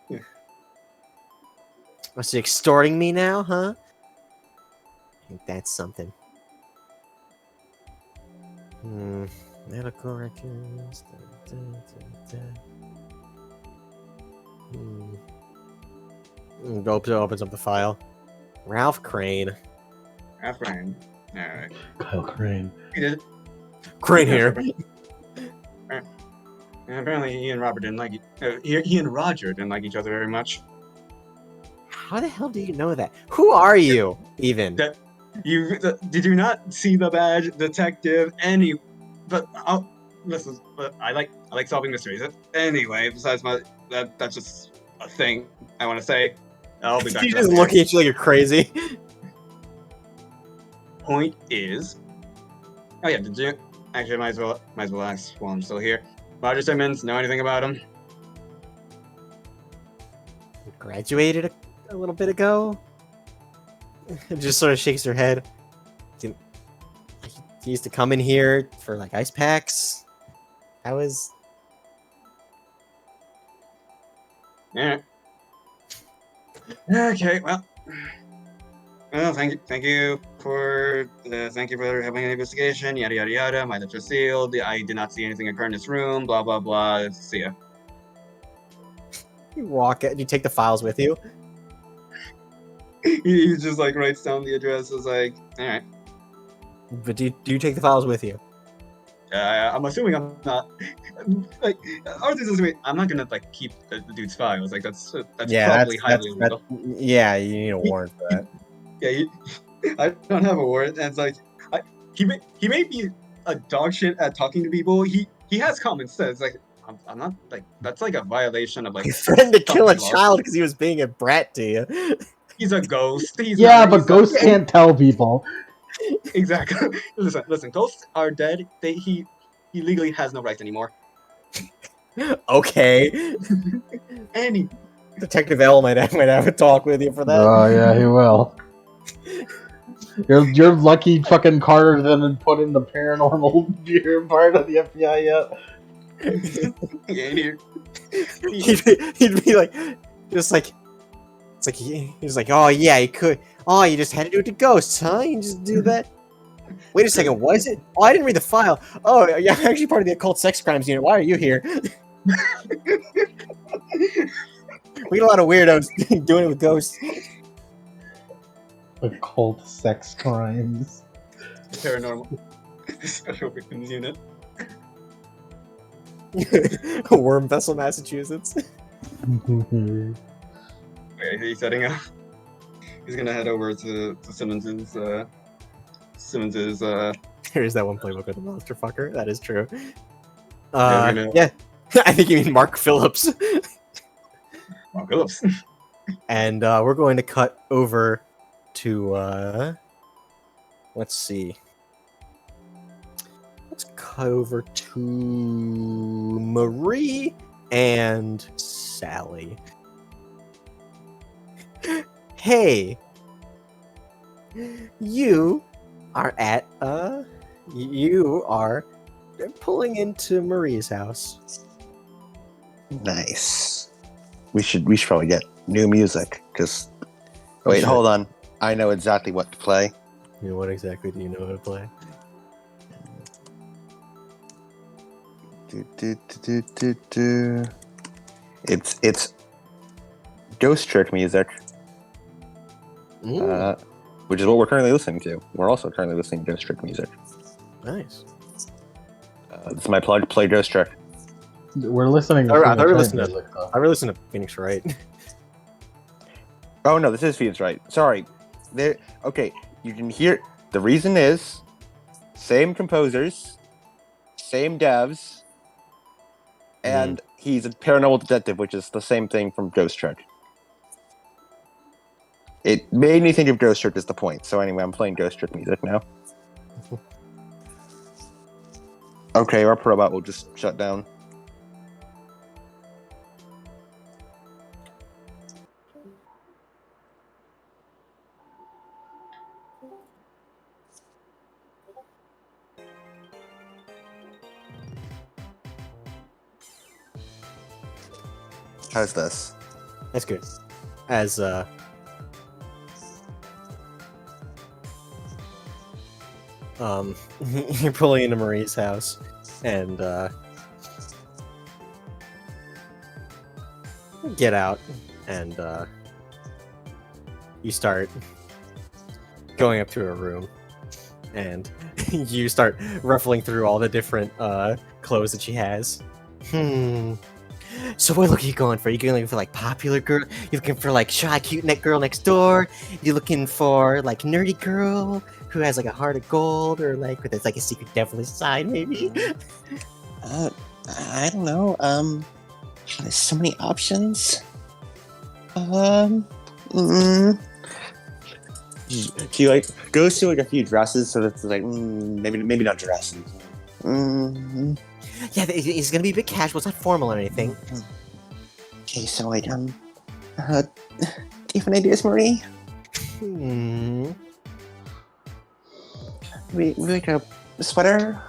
Yeah. Was she extorting me now, huh? I think that's something. Medical records. Opens up the file. Ralph Crane. Afrain. All right. Kyle Crane. Crane here. And apparently, he and Robert didn't like he and Roger didn't like each other very much. How the hell do you know that? Who are you, even? Did you not see the badge, detective? But listen. But I like solving mysteries. Anyway, besides that's just a thing I want to say. I'll be back. He's just looking at you like you're crazy. Point is, oh yeah, did you actually might as well ask while I'm still here. Roger Simmons, know anything about him? Graduated a little bit ago. Just sort of shakes her head. He used to come in here for like ice packs. I was. Yeah. Okay. Well, thank you for having an investigation. Yada yada yada. My lips are sealed. I did not see anything occur in this room. Blah blah blah. See ya. You walk it. You take the files with you. He just like writes down the address. Is like, all right. But do you take the files with you? I'm assuming I'm not like Arthur's assuming I'm not gonna like keep the dude's files. Like that's probably highly illegal. Yeah, you need a warrant for that. Yeah, I don't have a warrant. And it's like he may be a dog shit at talking to people. He has common sense. Like I'm not like that's like a violation of like. He threatened to kill a company laws. child because he was being a brat to you. He's a ghost. But ghosts can't tell people. Exactly. Listen. Ghosts are dead. He legally has no rights anymore. Okay. Any Detective L might have a talk with you for that. Oh yeah, he will. You're lucky fucking Carter didn't put in the paranormal you're part of the FBI yet. He'd be like, just like, it's like he's like, oh yeah, he could. Oh, you just had to do it to ghosts, huh? You just do that. Wait a second, was it? Oh, I didn't read the file. Oh, yeah, I'm actually part of the occult sex crimes unit. Why are you here? We get a lot of weirdos doing it with ghosts. Occult sex crimes. paranormal special victims unit. Worm Vessel, Massachusetts. Wait, he's setting up. He's gonna head over to Simmons's. Here's that one playbook with the monster fucker. That is true. Yeah. I think you mean Mark Phillips. Mark Phillips. And we're going to cut over to let's see. Let's cut over to Marie and Sally. Hey, you are pulling into Marie's house. Nice. We should probably get new music because. Wait, should. hold on. I know exactly what to play. What exactly do you know how to play? It's Ghost Trick music, which is what we're currently listening to. We're also currently listening to Ghost Trick music. Nice. This is my plug. Play Ghost Trick. We're listening to I thought we were Phoenix listening Wright music, though. I really listen to Phoenix Wright. Oh no, this is Phoenix Wright. Sorry. There. Okay, you can hear. The reason is same composers, same devs, and he's a paranormal detective, which is the same thing from Ghost Trick. It made me think of Ghost Trick is the point. So anyway, I'm playing Ghost Trick music now. Okay, our robot will just shut down. How's this? That's good. As you're pulling into Marie's house, and get out, and you start going up to her room, and you start ruffling through all the different clothes that she has. So what look are you going for? You looking for like popular girl? You looking for like shy, cute neck girl next door? You looking for like nerdy girl who has like a heart of gold, or like with like a secret devilish side, maybe? I don't know. There's so many options. She like goes through like a few dresses, so that's like maybe not dresses. Yeah, it's gonna be a bit casual. It's not formal or anything. Okay, so like do you have any ideas, Marie? We like a sweater.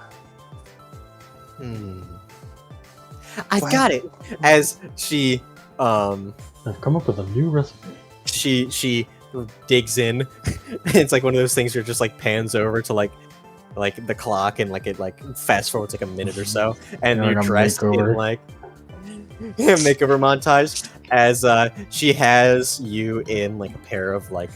I got it. As she I've come up with a new recipe. she digs in. It's like one of those things where it just like pans over to like the clock, and like it like fast forwards like a minute or so, and Yeah, you're like a dressed makeover. in like makeover montage as she has you in like a pair of like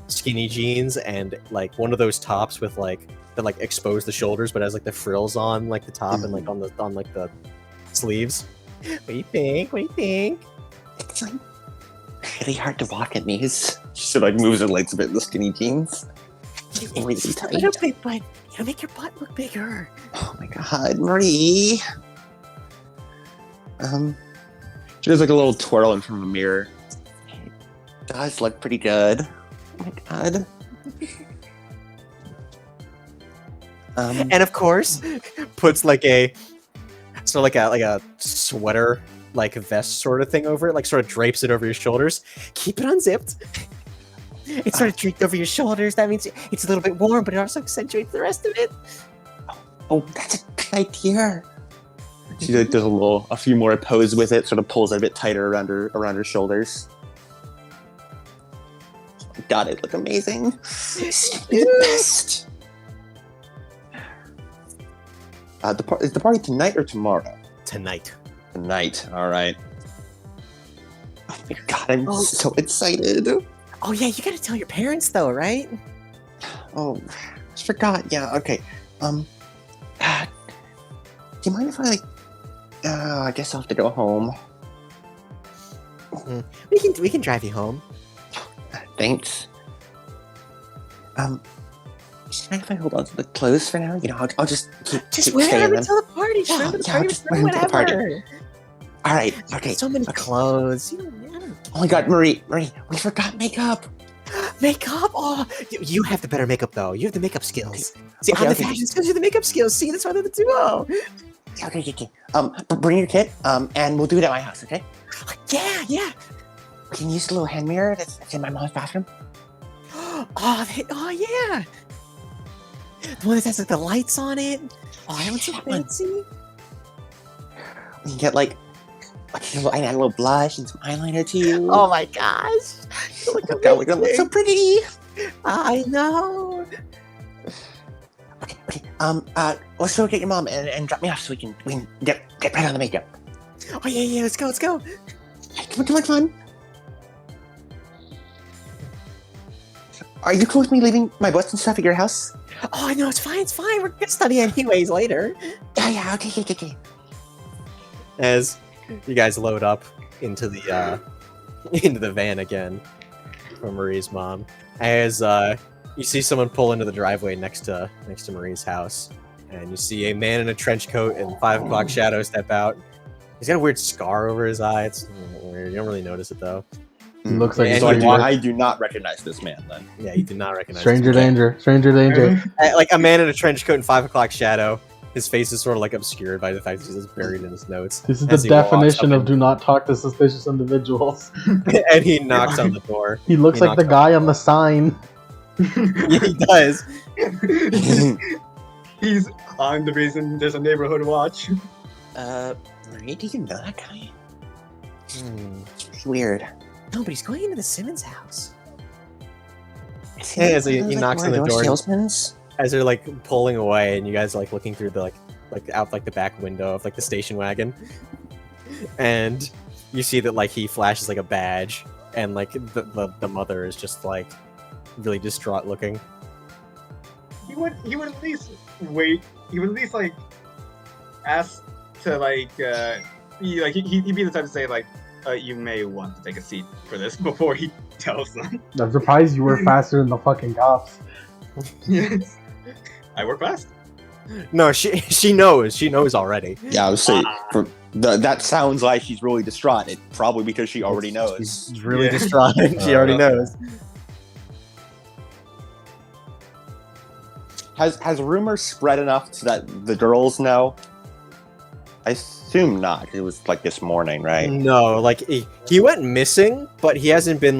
skinny jeans and like one of those tops with like that like expose the shoulders but has like the frills on like the top and like on like the sleeves. What do you think? What do you think? It's like really hard to walk in these. She like moves her legs a bit in the skinny jeans. Really tight. A little bit, but you make your butt look bigger. Oh my god, Marie. She does like a little twirl in front of a mirror. It does look pretty good. Oh my god. And of course, puts like a like a sweater like vest sort of thing over it, like sort of drapes it over your shoulders. Keep it unzipped. It's sort of draped over your shoulders. That means it's a little bit warm, but it also accentuates the rest of it. Oh, that's a good idea. She like does a few more poses with it, sort of pulls it a bit tighter around her shoulders. God, it look amazing. It's the best. Is the party tonight or tomorrow? Tonight. Tonight. All right. Oh my god, I'm so excited. Oh yeah, you gotta tell your parents though, right? Oh, I forgot. Yeah. Okay. Do you mind if I like? I guess I'll have to go home. We can drive you home. Thanks. Should I if I hold on to the clothes for now? You know, I'll just keep wear staying them them. until the party. Just wear them Yeah, I'll just wear them to the party. All right. Okay. So many clothes. Oh my god, Marie, we forgot makeup. Makeup? Oh, you have the better makeup though. You have the makeup skills. See, Okay, I'm the fashion skills. You're the makeup skills. See, that's why they're the duo. Okay. Bring your kit. And we'll do it at my house. Okay. Yeah. We can use the little hand mirror that's in my mom's bathroom. Oh yeah. The one that has like the lights on it. Oh, that one's so That one. fancy. You get like a little blush and some eyeliner too. Oh my gosh! Look so pretty. I know. Okay. Let's go get your mom and drop me off so we can get right on the makeup. Oh yeah. Let's go. Come on. Are you cool with me leaving my books and stuff at your house? Oh no, it's fine. We're gonna study anyways later. Yeah. Okay. As you guys load up into the van again from Marie's mom, as you see someone pull into the driveway next to Marie's house, and you see a man in a trench coat and 5 o'clock shadow step out. He's got a weird scar over his eye. It's weird. You don't really notice it though. He looks like And I do not recognize this man then. Yeah, you did not recognize. Stranger him. danger. Like a man in a trench coat and 5 o'clock shadow. His face is sort of like obscured by the fact that he's just buried in his notes. This is as the he walks definition up of do not talk to suspicious individuals. and he knocks on the door. He looks like the guy on the sign. Yeah, he does. I'm the reason there's a neighborhood watch. Marie, do you know that guy? It's weird. No, but he's going into the Simmons house. Yeah, as he knocks on the door. Salesmen's? As they're like pulling away, and you guys are like looking through the like out like the back window of like the station wagon, and you see that like he flashes like a badge, and like the mother is just like really distraught looking. He would at least wait. He would at least like ask to like he'd be the type to say like you may want to take a seat for this before he tells them. I'm surprised you were faster than the fucking cops. Yes. I work fast. No, she knows already. Yeah, I was saying that sounds like she's really distraught. It probably because she already knows. She's really distraught. She already knows. Has rumors spread enough so that the girls know? I assume not. It was like this morning, right? No, like he went missing, but he hasn't been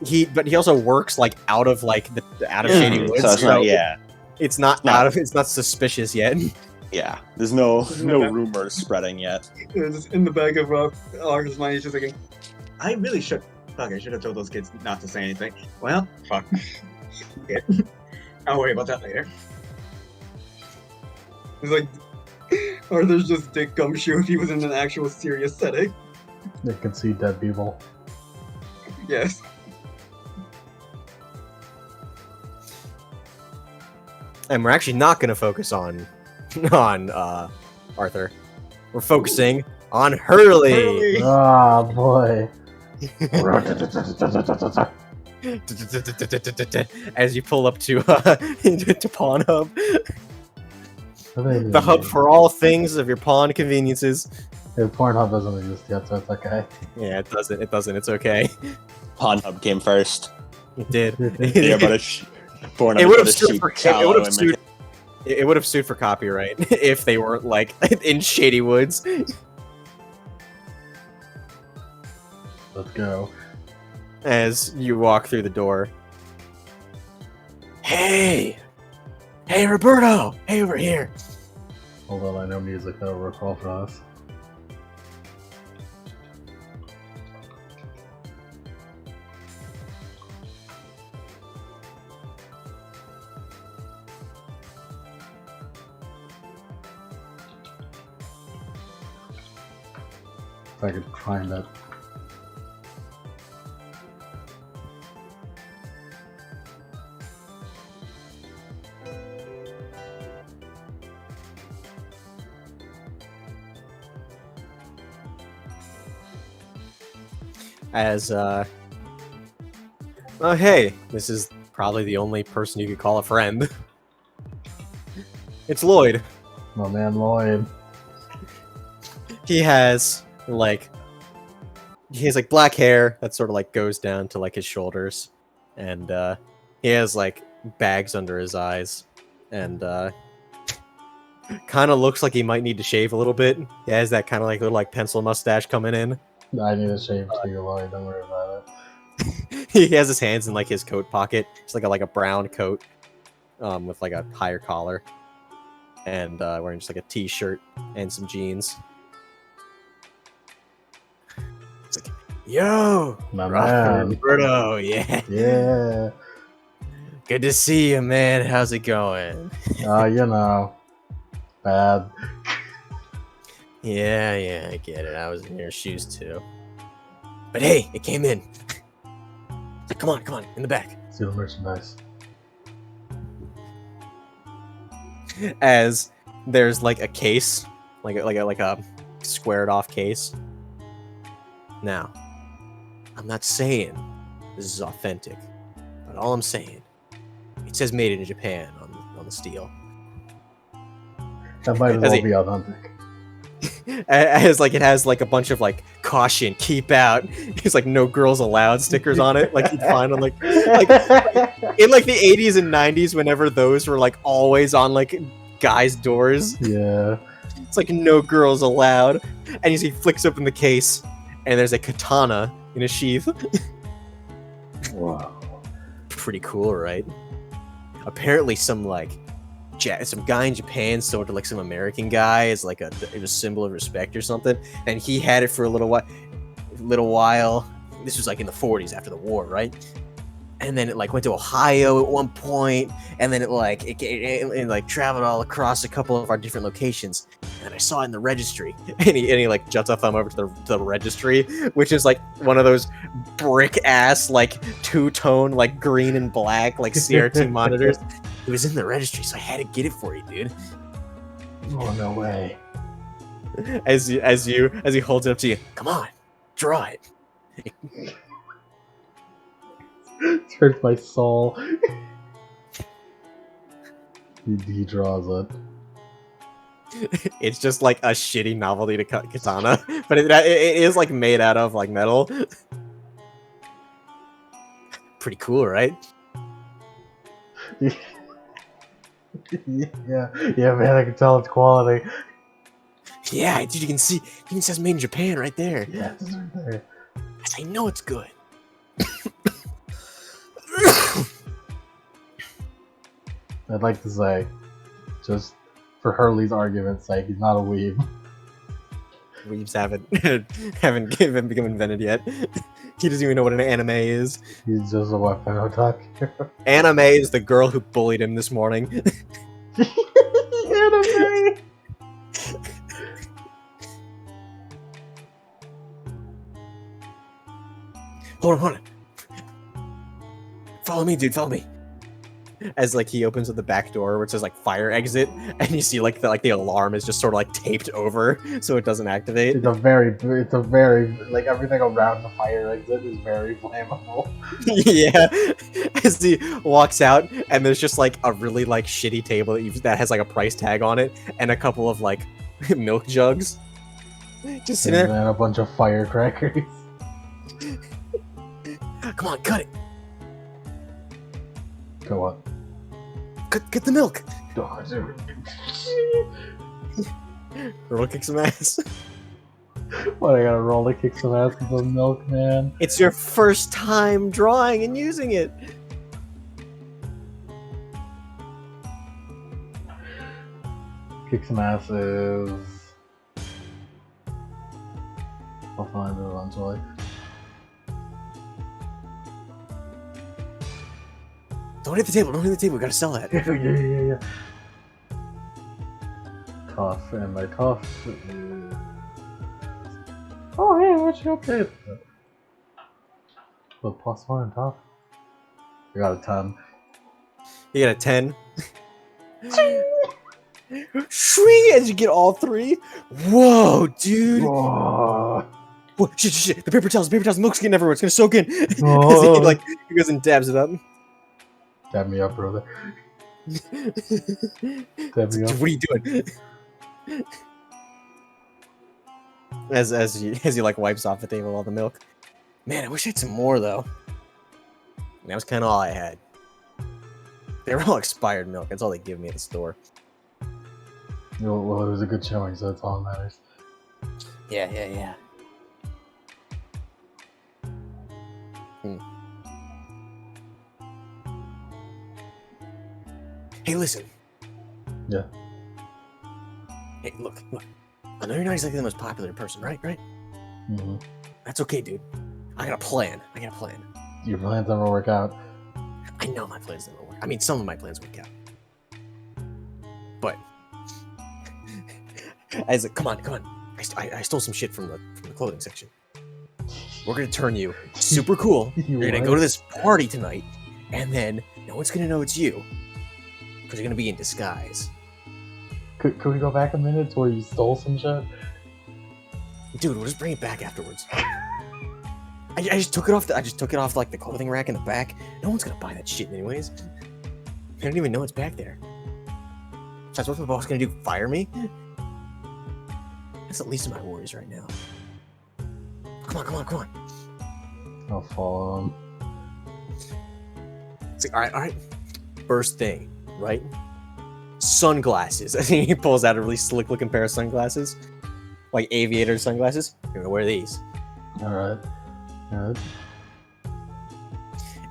he also works like out of Shady Woods. So it's not, yeah. It's not suspicious yet. Yeah, there's no rumors spreading yet. Just in the back of Arthur's mind, he's just thinking, I really should. Fuck, I should have told those kids not to say anything. Well, fuck. Yeah. I'll worry about that later. It's like Arthur's just dick gumshoe if he was in an actual serious setting. They can see dead people. Yes. And we're actually not going to focus on Arthur. We're focusing on Hurley. Ah, boy. As you pull up to Pawn Hub. The hub for all things of your pawn conveniences. Yeah, Pornhub doesn't exist yet, so it's okay. Yeah, it doesn't. It's okay. Pornhub came first. It did. Yeah, but Pornhub It would have sued for copyright if they weren't like in Shady Woods. Let's go. As you walk through the door. Hey, Roberto! Hey, over here. Hold on, I know music that'll recall for us. If I could find it. As oh hey, this is probably the only person you could call a friend. It's Lloyd. My man Lloyd. He has like black hair that sort of like goes down to like his shoulders, and he has like bags under his eyes, and kind of looks like he might need to shave a little bit. He has that kind of like little like pencil mustache coming in. I need a shave too, Lloyd. Don't worry about He has his hands in like his coat pocket. It's like a brown coat. with like a higher collar, and wearing just like a t-shirt and some jeans. It's like, yo, My man. Roberto, yeah, Yeah. good to see you, man. How's it going? You know, bad. Yeah, I get it. I was in your shoes too. But hey, it came in. So come on, in the back. See the merchandise. As there's like a case, like a squared off case. Now, I'm not saying this is authentic, but all I'm saying, it says made in Japan on the steel. That might as well be authentic. As like it has like a bunch of like caution, keep out. It's like no girls allowed stickers on it, like you'd find on like in like the 80s and 90s, whenever those were like always on like guys' doors. Yeah. It's like no girls allowed, and you see he flicks open the case, and there's a katana in a sheath. Wow. Pretty cool, right? Apparently, some guy in Japan sold to like some American guy as like a symbol of respect or something, and he had it for a little while. This was like in the 40s after the war, right? And then it like went to Ohio at one point, and then it like traveled all across a couple of our different locations. And I saw it in the registry, and he like juts a thumb over to the registry, which is like one of those brick ass like two-tone like green and black like CRT monitors. It was in the registry, so I had to get it for you, dude. Oh, no way. As he holds it up to you, come on, draw it. It hurts my soul. He draws it. It's just like a shitty novelty to katana, but it is like made out of like metal. Pretty cool, right? Yeah, man, I can tell it's quality. Yeah, dude, you can see it says made in Japan right there. Yeah, it's right there. I know it's good. I'd like to say, just for Hurley's argument's sake, he's not a weeb. Weebs haven't become invented yet. He doesn't even know what an anime is. He's just a weapon otaku. Anime is the girl who bullied him this morning. Anime! Hold on. Follow me, dude. Follow me. As like he opens up the back door, which says like fire exit, and you see like the alarm is just sort of like taped over, so it doesn't activate. It's a very like everything around the fire exit is very flammable. Yeah. As he walks out, and there's just like a really like shitty table that has like a price tag on it, and a couple of like milk jugs. Just sitting And there. then a bunch of firecrackers. Come on, cut it. Go on. Get the milk. Oh, dude. Roll kick some ass. What, I gotta roll to kick some ass with the milk, man? It's your first time drawing and using it. Kick some ass is... I'll find it eventually. Don't hit the table. We gotta sell that. Yeah. Tough, and my tough is... Oh, hey, what's your update? With +1 and tough? I got a 10. You got a 10. Swing as you get all three. Whoa, dude. Oh. Whoa, shit. The paper towels, milk's getting everywhere. It's gonna soak in. Oh. As he goes and dabs it up. Dab me up, brother. Dab me up. Dude, what are you doing? As he like wipes off the table all the milk. Man, I wish I had some more though. And that was kind of all I had. They were all expired milk. That's all they give me at the store. Well, it was a good showing, so that's all that matters. Yeah. Hey, listen. Yeah. Hey, look. I know you're not exactly the most popular person, right? Mm-hmm. That's okay, dude. I got a plan. Your plans never work out. I know my plans never work. I mean, some of my plans work out. But come on. I stole some shit from the clothing section. We're gonna turn you super cool. You're gonna go to this party tonight, and then no one's gonna know it's you because you're gonna be in disguise. Could we go back a minute to where you stole some shit? Dude, we'll just bring it back afterwards. I just took it off. I just took it off like the clothing rack in the back. No one's gonna buy that shit anyways. I don't even know it's back there. So what's my boss gonna do? Fire me? That's the least of my worries right now. Come on. I'll follow him. It's like, all right. First thing, right? Sunglasses. I think he pulls out a really slick-looking pair of sunglasses, like aviator sunglasses. You're gonna wear these. All right.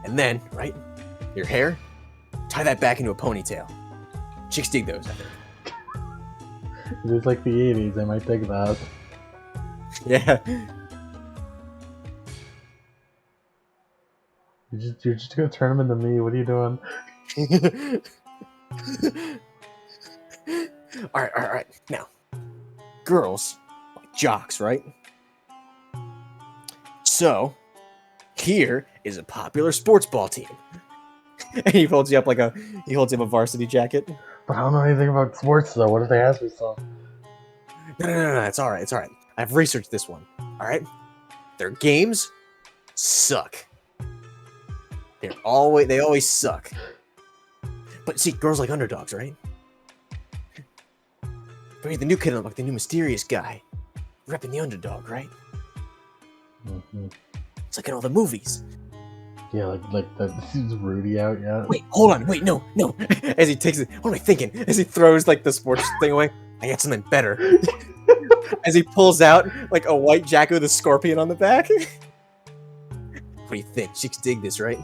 And then, right, your hair, tie that back into a ponytail. Chicks dig those, I think. It's like the 80s. I might think that. Yeah. You're just gonna turn him into me. What are you doing? All right. Now, girls like jocks, right? So, here is a popular sports ball team. And he holds you up a varsity jacket. But I don't know anything about sports though. What if they ask me something? No. It's all right. I've researched this one. All right. Their games suck. They always suck. But see, girls like underdogs, right? But the new kid, like the new mysterious guy, repping the underdog, right? Mm-hmm. It's like in all the movies. Yeah, like that. Is Rudy out yet? Wait, hold on. Wait, no. As he takes it, what am I thinking? As he throws like the sports thing away, I got something better. As he pulls out like a white jacket with a scorpion on the back. What do you think? Chicks dig this, right?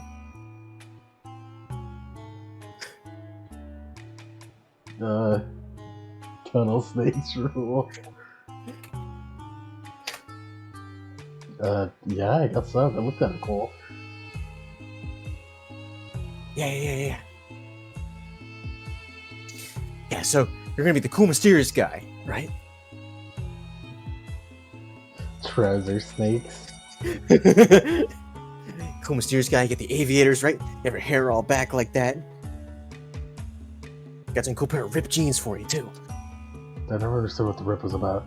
Tunnel snakes rule. Yeah, I guess so. That looked kind of cool. Yeah. Yeah, so you're gonna be the cool, mysterious guy, right? Trouser snakes. Cool, mysterious guy. You get the aviators, right? You have your hair all back like that. Got some cool pair of ripped jeans for you too. I never understood what the rip was about.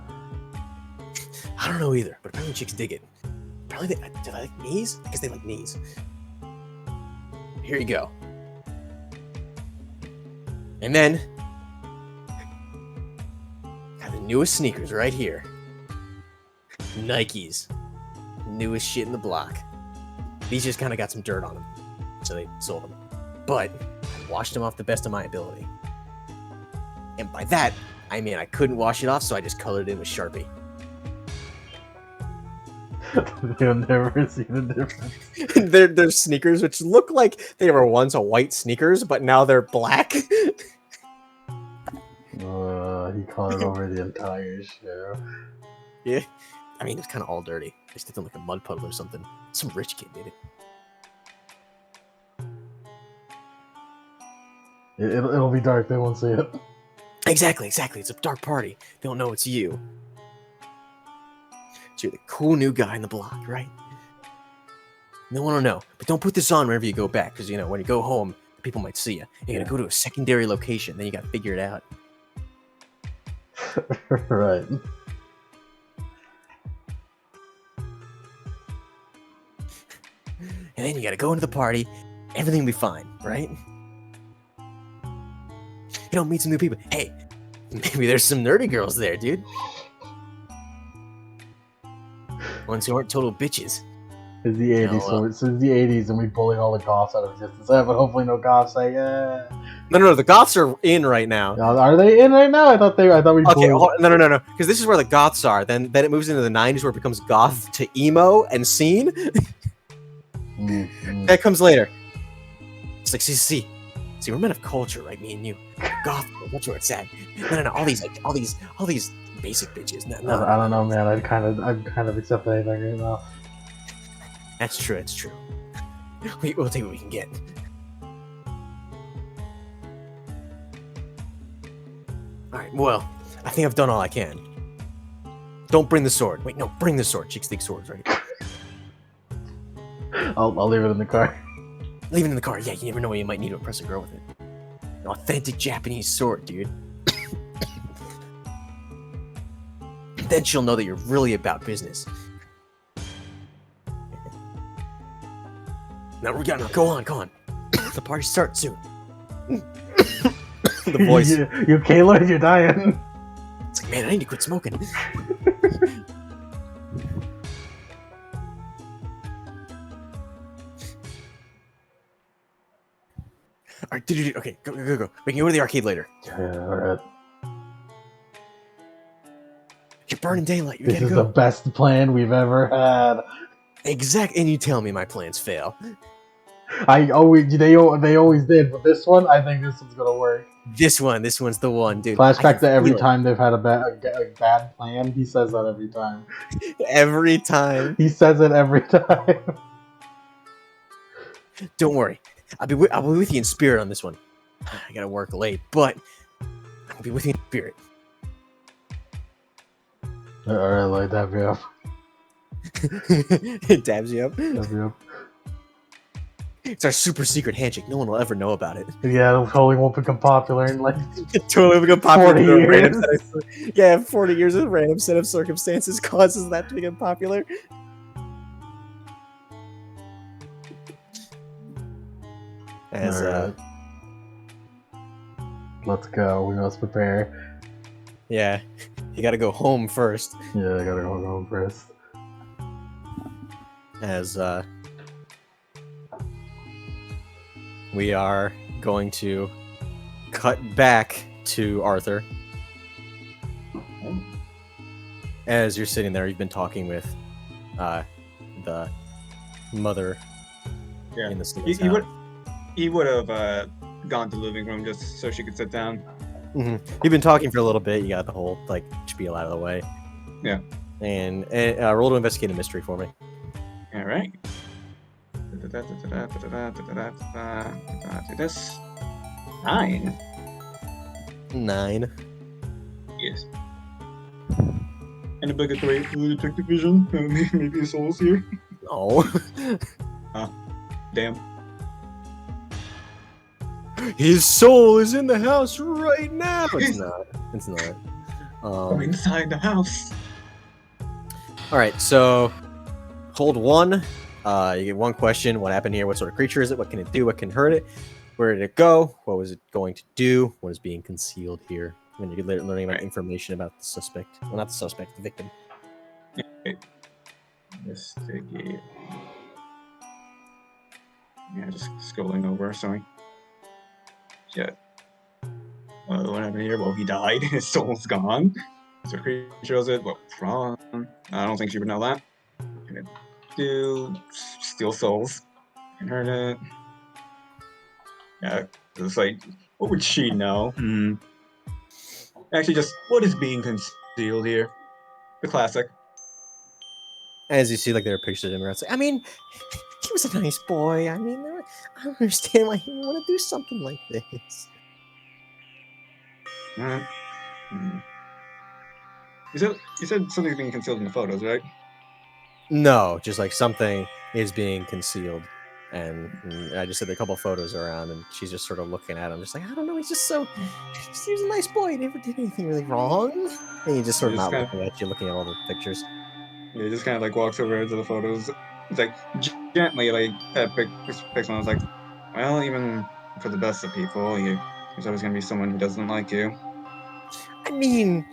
I don't know either, but apparently chicks dig it. Apparently do they like knees? I guess they like knees. Here you go. And then, got the newest sneakers right here. Nikes. Newest shit in the block. These just kind of got some dirt on them, so they sold them. But I washed them off the best of my ability. And by that, I mean I couldn't wash it off, so I just colored it in with Sharpie. They'll never see the difference. They're sneakers which look like they were once a white sneakers, but now they're black. He colored over the entire shoe. Yeah. I mean, it's kind of all dirty. They stick them like a mud puddle or something. Some rich kid did it. It'll be dark. They won't see it. Exactly. It's a dark party. They don't know it's you. So you're the cool new guy in the block, right? No one will know. But don't put this on whenever you go back, because, when you go home, people might see you. You gotta go to a secondary location, then you gotta figure it out. Right. And then you gotta go into the party, everything will be fine, right? Meet some new people. Hey, maybe there's some nerdy girls there, dude. Ones who aren't total bitches. It's the 80s, so it's the 80s, and we bullied all the goths out of existence. But hopefully no goths say, yeah. No, the goths are in right now. Are they in right now? I thought we Okay, bullied... no. Because this is where the goths are. Then it moves into the 90s where it becomes goth to emo and scene. Mm-hmm. That comes later. It's like, see. See, we're men of culture, right? Me and you. Goth, that's where it's at. No. All these basic bitches. No. I don't know, man. I'd kind of accept anything right now. That's true. It's true. We'll take what we can get. All right. Well, I think I've done all I can. Don't bring the sword. Wait, no, bring the sword. Chicks take swords, right? I'll leave it in the car. Leave it in the car. Yeah, you never know when you might need to impress a girl with it. An authentic Japanese sword, dude. Then she'll know that you're really about business. Now we gotta go on. The party starts soon. The voice. You Kayla, you're dying. It's like, man, I need to quit smoking. Alright, okay, go. We can go to the arcade later. Yeah, alright. You're burning daylight. You This gotta is go. the best plan we've ever had. Exact, and you tell me my plans fail. They always did, but this one, I think this one's gonna work. This one's the one, dude. Flashback to every feel it. time they've had a bad plan. He says that every time. Every time. He says it every time. Don't worry. I'll be with you in spirit on this one. I gotta work late, but I'll be with you in spirit. Alright, like dab me up. It dabs you up. Dab me up. It's our super secret handshake. No one will ever know about it. Yeah, it totally won't become popular in like It totally become popular. 40 with a random years. set of, 40 years of random set of circumstances causes that to become popular. As Alright. Let's go. We must prepare. yeah, you gotta go home first. Yeah, I gotta go home first. As we are going to cut back to Arthur. As you're sitting there, you've been talking with the mother in the sleeping He would have gone to the living room just so she could sit down. Mm-hmm. You've been talking for a little bit. You got the whole like spiel out of the way. Yeah. And roll to investigate a mystery for me. All right. This 9. 9. Yes. And a bigger 3 for the detective vision. Maybe a soul's here. Oh. Damn. His soul is in the house right now. It's not. It's not. I'm inside the house. All right. So hold 1. You get 1 question. What happened here? What sort of creature is it? What can it do? What can hurt it? Where did it go? What was it going to do? What is being concealed here? And you're learning about information about the suspect. Well, not the suspect, the victim. Investigate. Yeah, just scrolling over, sorry. Yeah. What happened here? Well, he died. His soul's gone. So creature is it? What from? I don't think she would know that. Can it do steal souls? Can hurt it. Yeah, it's like, what would she know? Actually, just what is being concealed here? The classic. As you see, like, there are pictures of him around. I mean, he was a nice boy. I mean, I don't understand why he would want to do something like this. You said something's being concealed in the photos, right? No, just like something is being concealed. And I just said a couple photos around, and she's just sort of looking at him, just like, I don't know, he's just so. He was a nice boy. He never did anything really wrong. And he just sort of not looking at you, looking at all the pictures. Yeah, he just kind of like walks over to the photos. It's like gently, like picks one. I was like, well, even for the best of people, there's always gonna be someone who doesn't like you. I mean,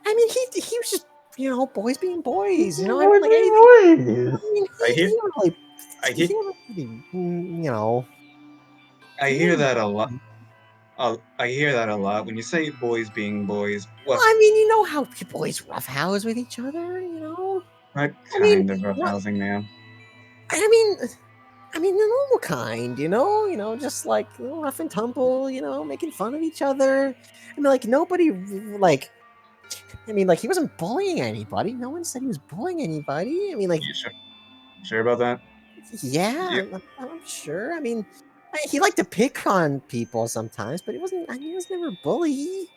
he was just, boys being boys. I don't Boys like being anything. boys. I hear that a lot. I hear that a lot when you say boys being boys. Well, I mean, you know how boys roughhouse with each other, What kind of roughhousing, man? I I mean, the normal kind, just like rough and tumble, making fun of each other. I mean, like nobody, like, I mean, like he wasn't bullying anybody. No one said he was bullying anybody. I mean, like, You sure about that? yeah, You I'm sure. I mean, he liked to pick on people sometimes, but he wasn't. I mean, he was never a bully.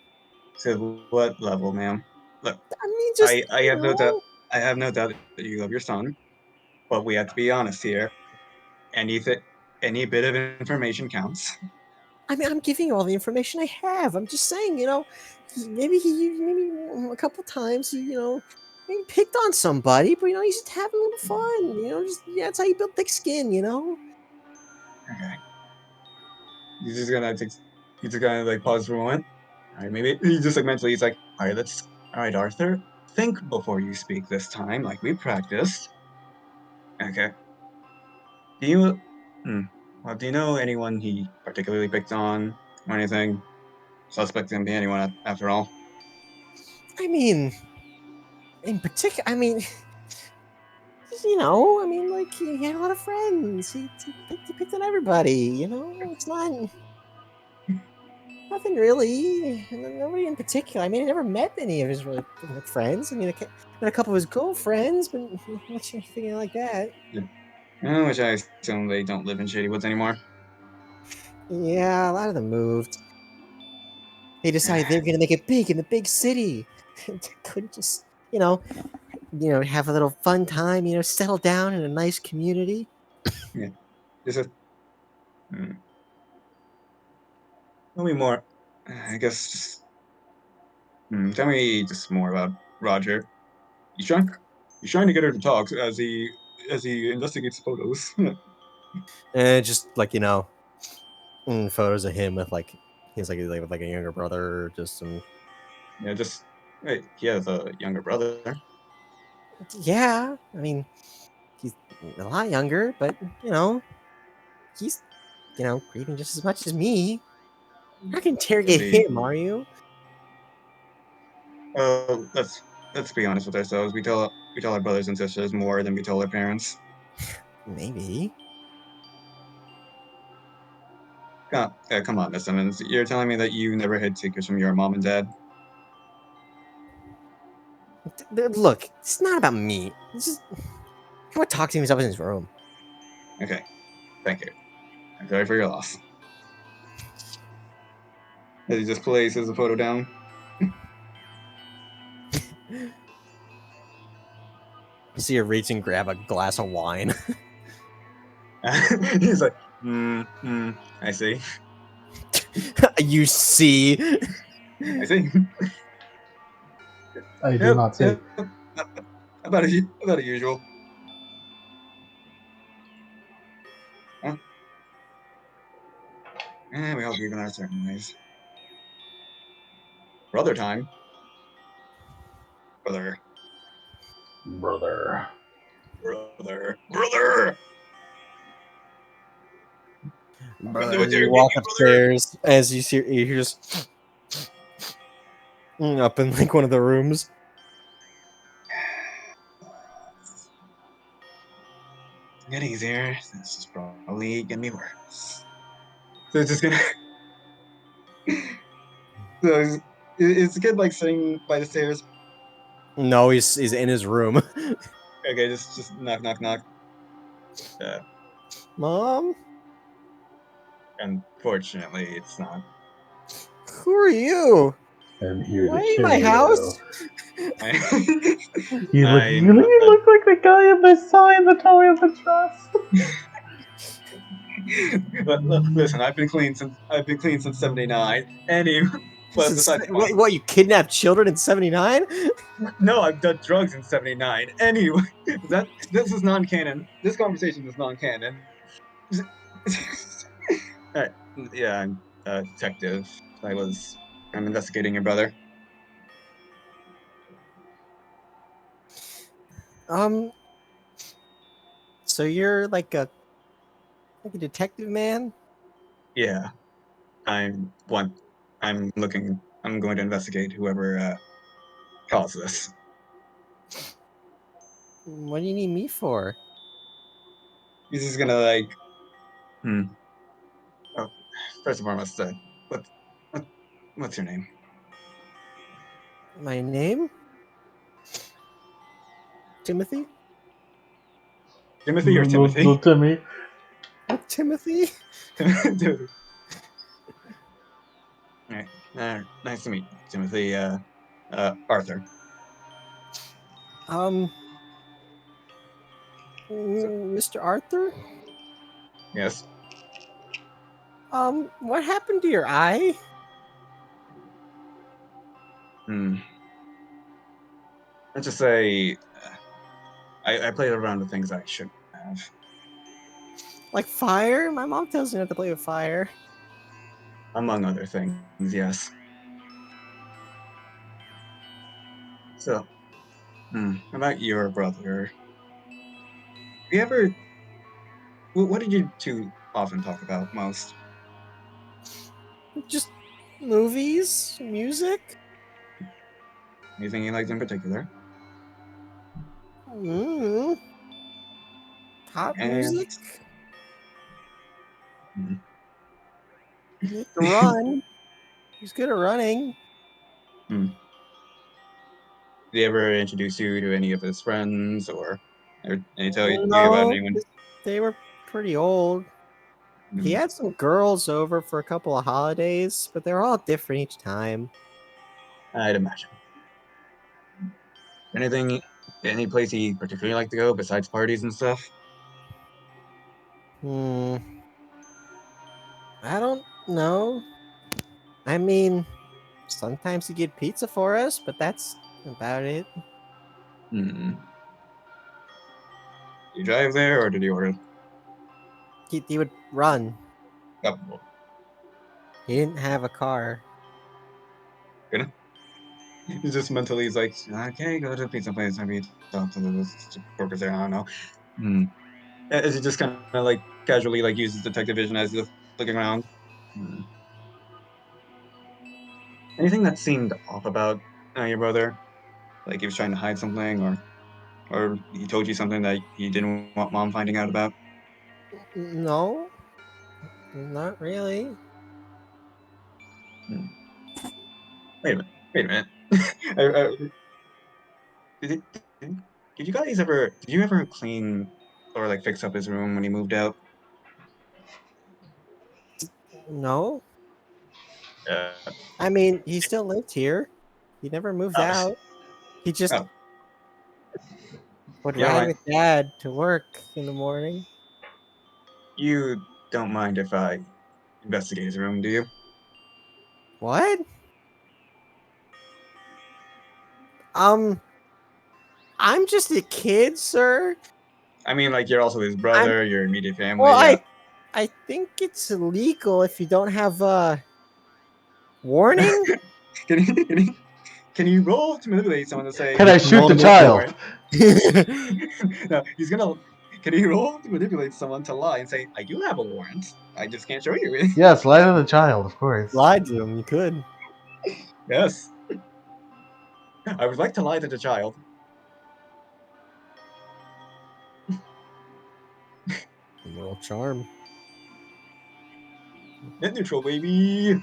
said what level, ma'am? Look, I mean, just I have no doubt. I have no doubt that you love your son, but we have to be honest here. Anything, any bit of information counts. I mean, I'm giving you all the information I have. I'm just saying, maybe maybe a couple times maybe picked on somebody, but he's just having a little fun. That's how you build thick skin. Okay. He's just gonna take. He's just gonna like pause for a moment. All right, maybe he just like mentally. He's like, all right, let's. All right, Arthur, think before you speak this time, like we practiced. Okay. Do you? Hmm. Well, do you know anyone he particularly picked on or anything? Suspect can be anyone after all. I mean, in particular, I mean, like he had a lot of friends. He picked on everybody. It's not nothing really. Nobody in particular. I mean, I never met any of his really like, friends. I mean, met a couple of his girlfriends, but much anything like that. Which I assume they don't live in Shady Woods anymore. Yeah, a lot of them moved. They decided they were gonna make it big in the big city. They couldn't just, have a little fun time. Settle down in a nice community. Yeah. Just a, hmm. Tell me more. I guess just tell me just more about Roger. He's trying he's trying to get her to talk as he investigates photos. And just like photos of him with like he's like with like a younger brother, just some. Yeah, just wait, he has a younger brother. Yeah, I mean, he's a lot younger, but he's grieving just as much as me. You're not gonna Could interrogate be. him, are you? Let's be honest with ourselves. We tell our brothers and sisters more than we tell our parents. Maybe. Come on, Miss Simmons. You're telling me that you never hid secrets from your mom and dad? Look, it's not about me. It's just come on, talk to him. He's up in his room. Okay, thank you. I'm sorry for your loss. As he just places the photo down. You see her reach and grab a glass of wine. He's like, I see. You see. I see. I do not see. About a usual. Huh? We all grieve in our certain ways. Brother time. Brother. Brother. Brother. Brother, As what's you your walk opinion, brother? upstairs, as you hear just up in like one of the rooms. It's getting easier. This is probably gonna be worse. So it's just gonna. So is the kid like sitting by the stairs? No, he's in his room. Okay, just knock, knock, knock. Mom, Unfortunately, it's not. who are you? I'm here Why to are you in kill my you. house? He's like, I'm really? You look like the guy in the sign, the Toy of the Trust. Listen, I've been clean since '79. Anyway, but besides the point, What, you kidnapped children in '79? no, I've done drugs in '79. Anyway, this is non-canon. This conversation is non-canon. Alright, yeah, I'm a detective. I'm investigating your brother. So you're like a detective man? Yeah, I'm one. I'm looking. I'm going to investigate whoever caused this. What do you need me for? He's just gonna like Hmm. Oh, first and foremost, what, what, what's your name? My name? Timothy? Timothy or No, Timothy? no, Timmy. Timothy? Timothy. All right. Nice to meet you, Timothy. Arthur. Mr. Arthur? Yes. What happened to your eye? Hmm. Let's just say I played around with things I shouldn't have, Like fire? My mom tells me not to play with fire. among other things. Yes. So, about your brother. You ever? What did you two often talk about most? Just movies, music. Anything you liked in particular? Mm, pop And music. mm, He can run. He's good at running. did he ever introduce you to any of his friends, or did he tell you about No, anyone? they were pretty old. He Hmm, had some girls over for a couple of holidays, but they're all different each time. I'd imagine. Anything, any place he particularly liked to go besides parties and stuff? Hmm. I don't know. I mean, sometimes he get pizza for us, but that's about it. Hmm. Did you drive there, or did he order? He would run. Oh, He didn't have a car. good. He's just mentally, he's like, okay, go to the pizza place. Maybe talk to the workers there. I don't know. Hmm. As he just kind of like casually like uses detective vision as he's looking around. Hmm. Anything that seemed off about your brother? Like he was trying to hide something, or he told you something that you didn't want mom finding out about? No, not really. Hmm. Wait a minute. Wait a minute. I, did, it, did, did you guys ever? Did you ever clean or like fix up his room when he moved out? No. Uh, I mean, he still lived here. He never moved oh, out. He just oh, would you don't ride mind? with dad to work in the morning. You don't mind if I investigate his room, do you? What? Um, I'm just a kid, sir. I mean, like you're also his I'm brother, your immediate well, family. I think it's illegal if you don't have a warning. Can you, can you can you roll to manipulate someone to say Can I shoot roll the to get the child? warrant? No, he's gonna. Can you roll to manipulate someone to lie and say, "I do have a warrant. I just can't show you it." Yes, lie to the child, of course. Lied to him. You could. Yes, I would like to lie to the child. Moral charm. Net neutral, baby.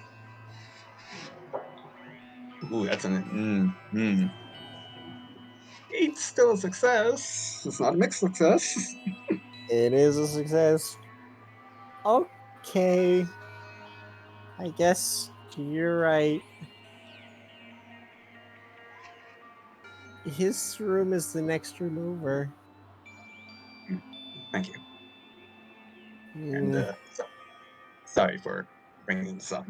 Ooh, that's an It's still a success. It's not a mixed success. It is a success. Okay. I guess you're right. His room is the next room over. Thank you, and Mm, sorry for bringing this up.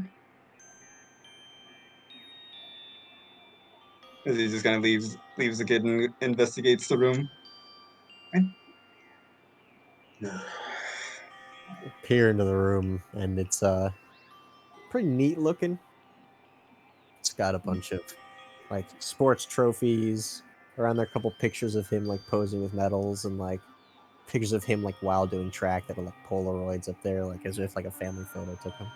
As he just kind of leaves the kid and investigates the room. peer into the room, and it's pretty neat looking. It's got a bunch of like sports trophies around there. A couple pictures of him like posing with medals, and like pictures of him like while doing track that are like Polaroids up there, like as if like a family photo took him.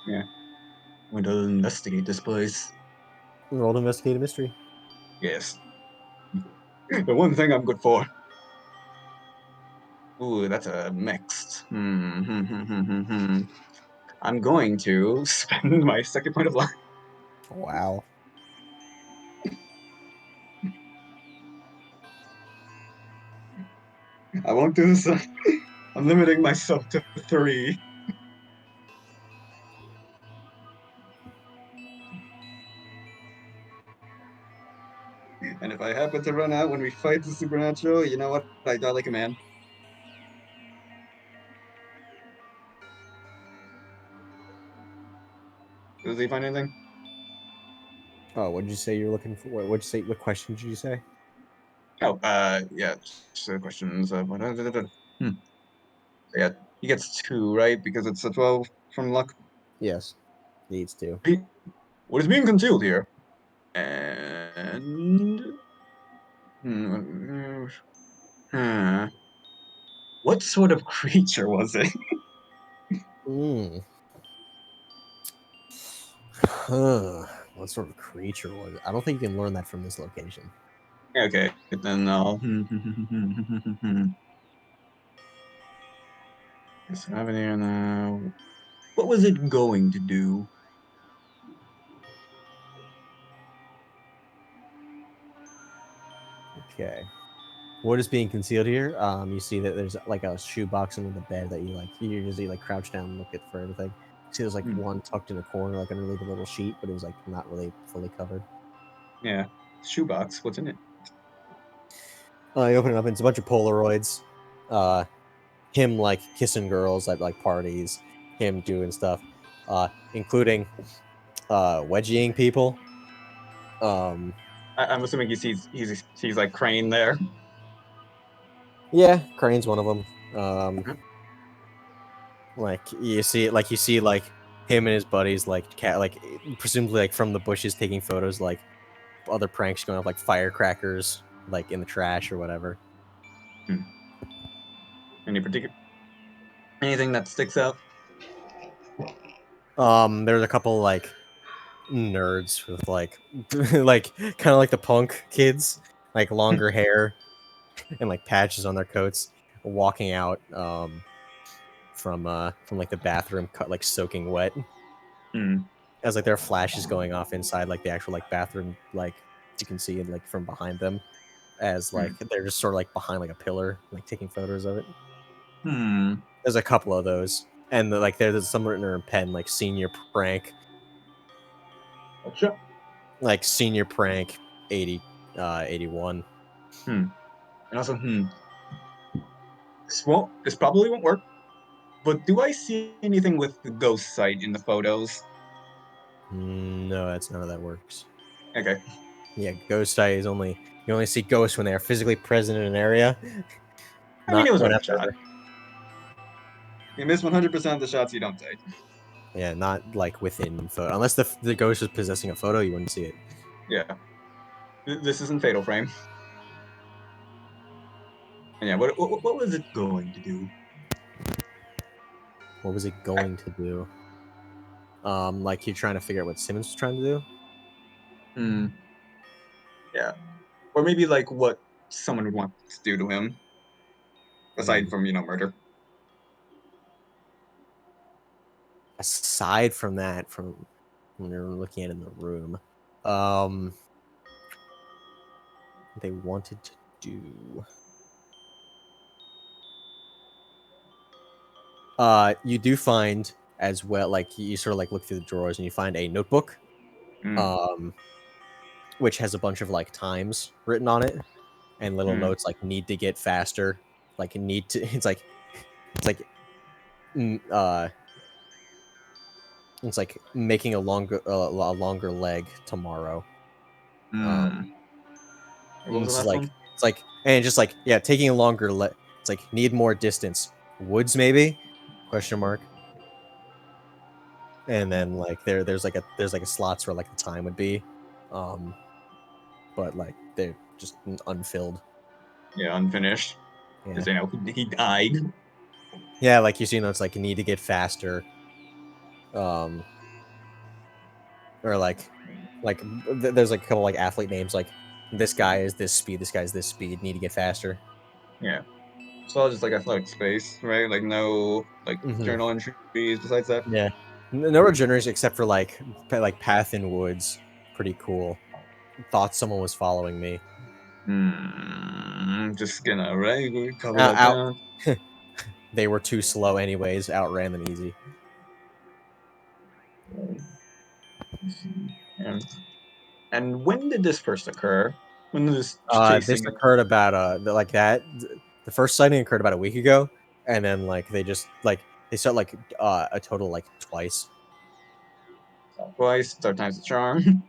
Yeah, I'm going to investigate this place. Roll to investigate a mystery. Yes, the one thing I'm good for. Ooh, that's a mixed. I'm going to spend my second point of life. Wow. I won't do this. I'm limiting myself to 3. And if I happen to run out when we fight the supernatural, you know what? I die like a man. Does he find anything? Oh, what did you say you were looking for? What'd you say? What question did you say? Oh, yeah. So questions. Yeah, he gets 2, right? Because it's a 12 from luck. Yes, needs to. What is being concealed here? And what sort of creature was it? Hmm. Huh. What sort of creature was it? I don't think you can learn that from this location. Okay, then I'll. It's happening here now. What was it going to do? Okay. What is being concealed here? You see that there's like a shoebox under the bed that you usually like crouch down and look at for everything. You see there's like one tucked in a corner, like underneath a little sheet, but it was like not really fully covered. Yeah, shoebox. What's in it? You open it up and it's a bunch of Polaroids. Him like kissing girls at like parties, him doing stuff, including wedgieing people. I'm assuming he's like Crane there. Yeah, Crane's one of them. You see him and his buddies presumably like from the bushes taking photos like other pranks going off like firecrackers like in the trash or whatever. Any particular anything that sticks out? There's a couple like nerds with like like kind of like the punk kids, like longer hair and like patches on their coats, walking out from like the bathroom, cut like soaking wet. As like there are flashes going off inside like the actual like bathroom, like you can see like from behind them, as like they're just sort of like behind like a pillar, like taking photos of it. There's a couple of those, and like there's some written in pen like senior prank, Gotcha. like senior prank 80, 81. And also, this probably won't work. But do I see anything with the ghost sight in the photos? No, that's none of that works. Okay. Yeah, ghost eye is only you only see ghosts when they are physically present in an area. I mean, Not it was worth a whenever. shot. You miss 100% of the shots you don't take. Yeah, not like within photo. Unless the ghost was possessing a photo, you wouldn't see it. Yeah. This isn't Fatal Frame. And yeah, what was it going to do? What was it going to do? Like you're trying to figure out what Simmons was trying to do. Yeah. Or maybe like what someone would want to do to him. Aside from, murder. Aside from that, from when you're looking at it in the room, they wanted to do. You do find as well, like you sort of like look through the drawers and you find a notebook, which has a bunch of like times written on it and little notes like need to get faster, like need to. It's like making a longer leg tomorrow. What was the It's last like one? it's like and just like yeah, taking a longer it's like need more distance. Woods maybe? Question mark. And then like there's like a slots where like the time would be, but like they're just unfilled. Yeah, unfinished. Yeah, Because, he died. yeah, like you see notes like need to get faster, or there's like a couple like athlete names like this guy is this speed, this guy's this speed, need to get faster. Yeah. It's all just like athletic space, right? Like no like journal entries besides that. Yeah, no regeneration except for like path in woods. Pretty cool. Thought someone was following me. Just gonna right cover that Out. down. They were too slow anyways. Outran them easy. And when did this first occur? When did this chasing? This occurred about like that. The first sighting occurred about a week ago, and then like they just like they start like a total like twice. Twice, third time's the charm.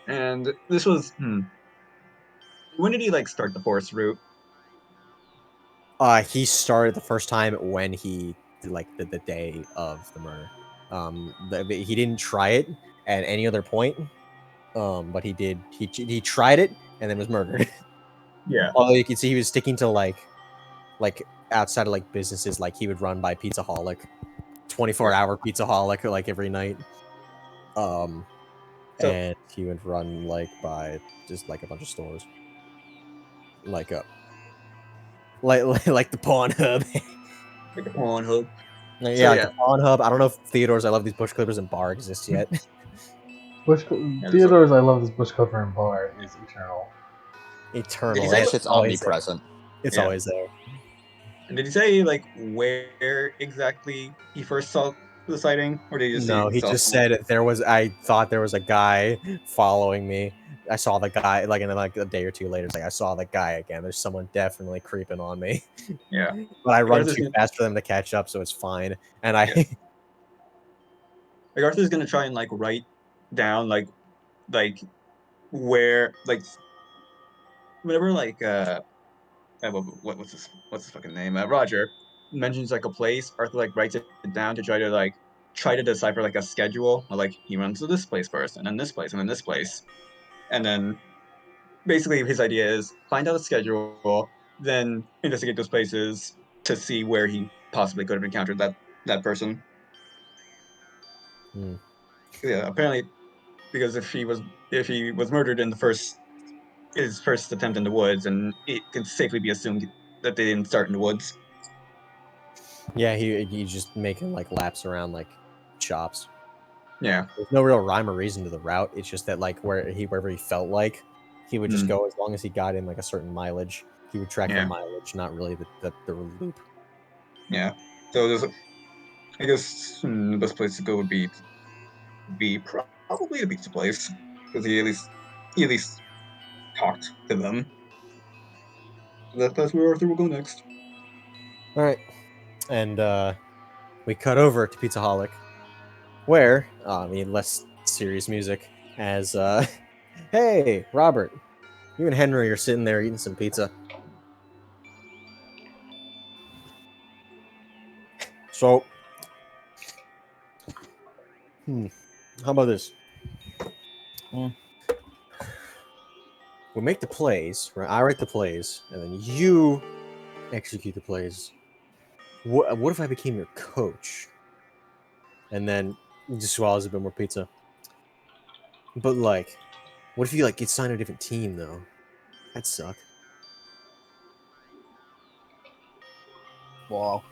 And this was when did he like start the forest route? He started the first time when he like the day of the murder. He didn't try it at any other point. But he did. He tried it and then was murdered. Yeah. Although you can see he was sticking to like outside of like businesses, like he would run by Pizzaholic, 24-hour Pizzaholic like every night. So, and he would run like by just like a bunch of stores, like like the Pawn Hub. Like a pawn hub. Yeah, like the Pawn Hub. I don't know if Theodore's I Love These Bush Clippers and bar exists yet. Theodore's I Love This Bush Clipper and bar is eternal. Eternal. It's omnipresent. It's always there. And did he say like where exactly he first saw the sighting, or did he just No, he just said there was. I thought there was a guy following me. I saw the guy like, and then like a day or two later, it's like I saw the guy again. There's someone definitely creeping on me. Yeah, but I run too fast for them to catch up, so it's fine. And I, like Arthur's gonna try and like write down like where like whenever like what's this fucking name? Roger mentions like a place. Arthur like writes it down to try to decipher like a schedule. Like he runs to this place first, and then this place, and then this place, and then basically his idea is find out a schedule, then investigate those places to see where he possibly could have encountered that person. Yeah, apparently, because if he was murdered in his first attempt in the woods, and it can safely be assumed that they didn't start in the woods. Yeah, he's just making like laps around like shops. Yeah, there's no real rhyme or reason to the route. It's just that like wherever he felt like he would just go as long as he got in like a certain mileage. He would track the mileage, not really the loop. Yeah. So I guess the best place to go would be probably the pizza place, because he at least talked to them. So that's where Arthur will go next. All right, and we cut over to Pizzaholic, where I mean less serious music as hey Robert, you and Henry are sitting there eating some pizza. So, how about this? We make the plays, right? I write the plays, and then you execute the plays. What if I became your coach? And then you just swallows a bit more pizza. But like, what if you like get signed to a different team though? That'd suck. Well,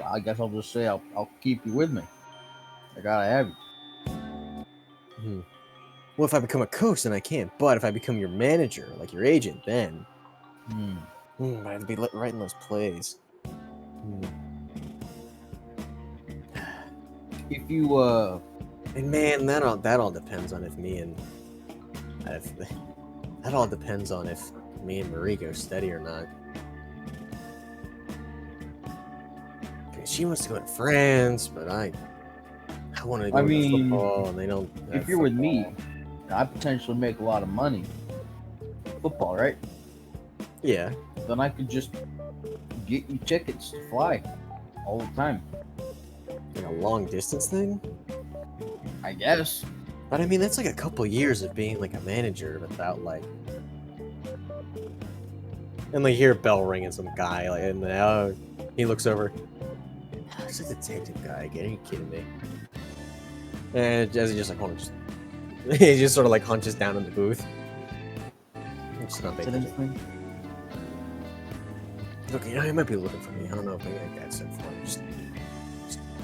I guess I'll just say I'll keep you with me. I gotta have you. Well, if I become a coach, then I can't. But if I become your manager, like your agent, then I have to be writing those plays. If you and man, that all depends on if that all depends on if me and Marie go steady or not. She wants to go to France, but I want to go to football, and they don't. If you're with me, I potentially make a lot of money. Football, right? Yeah. Then I could just get you tickets to fly all the time. Like a long distance thing? I guess. But I mean, that's like a couple years of being like a manager without like. And like hear a bell ring and some guy like, and he looks over. It's a detective guy again. Are you kidding me? And as he just like, he just sort of like hunches down in the booth. It's not big. Look, you know, he might be looking for me. I don't know if maybe that guy's sent for him. Just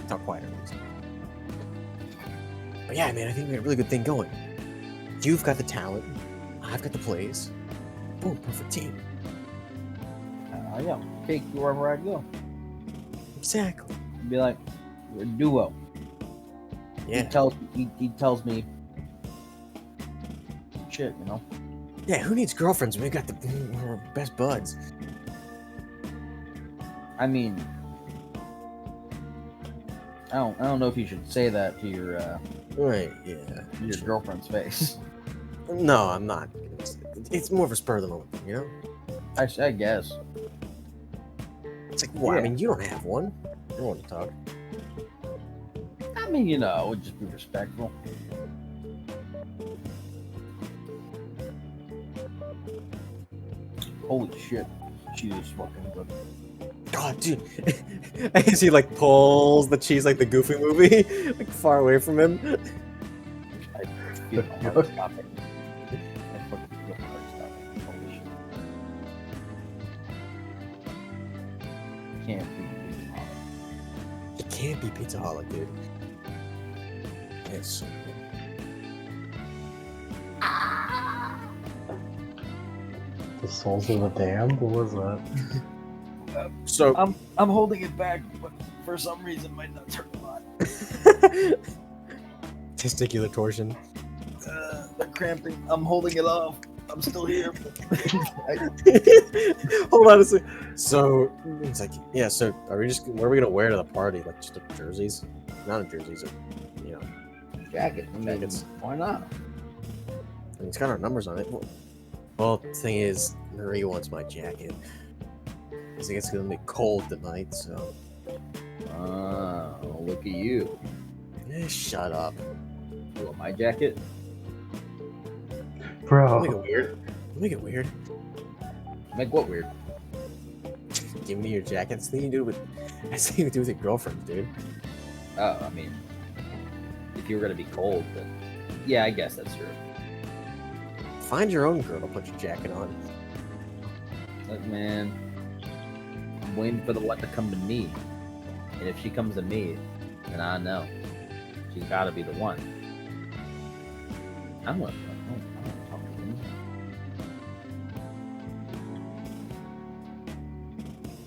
talk quieter. But yeah, man, I think we got a really good thing going. You've got the talent. I've got the plays. Boom, perfect team. Yeah, take you wherever I go. Exactly. Be like, we're a duo. Yeah. He tells me shit, you know. Yeah, who needs girlfriends when we got the we're best buds? I mean, I don't know if you should say that to your Right, yeah. your girlfriend's face. No, I'm not. It's more of a spur of the moment thing, you know? I guess. It's like, well, I Yeah. mean, you don't have one. I don't want to talk. I mean, you know, just be respectful. Holy shit, she is fucking good. God, dude. As he like pulls the cheese like the Goofy movie, like far away from him. I feel my heart stopping. I fucking feel my heart stopping. Holy shit. Can't be Pizza Hut. It can't be Pizza Holic, dude. It's so good. The souls of the damned? What was that? So I'm holding it back, but for some reason my nuts hurt a lot. testicular torsion. They're cramping. I'm holding it off. I'm still here. Hold on a second. So it's like, yeah. So are we just? What are we gonna wear to the party? Like just jerseys? Not a jerseys, or, you know, Jacket. Jackets. Why not? I mean, it's got our numbers on it. Well, the thing is, Marie wants my jacket. I think it's gonna be cold tonight, so. Look at you. Shut up. You want my jacket? Bro. Make it weird. Make it weird. Make what weird? Give me your jacket. It's nothing to do with. Has nothing to do with your girlfriend, dude. Oh, I mean, if you were gonna be cold, then yeah, I guess that's true. Find your own girl to put your jacket on. Look, man, I'm waiting for the one to come to me, and if she comes to me, then I know she's got to be the one. I don't want to talk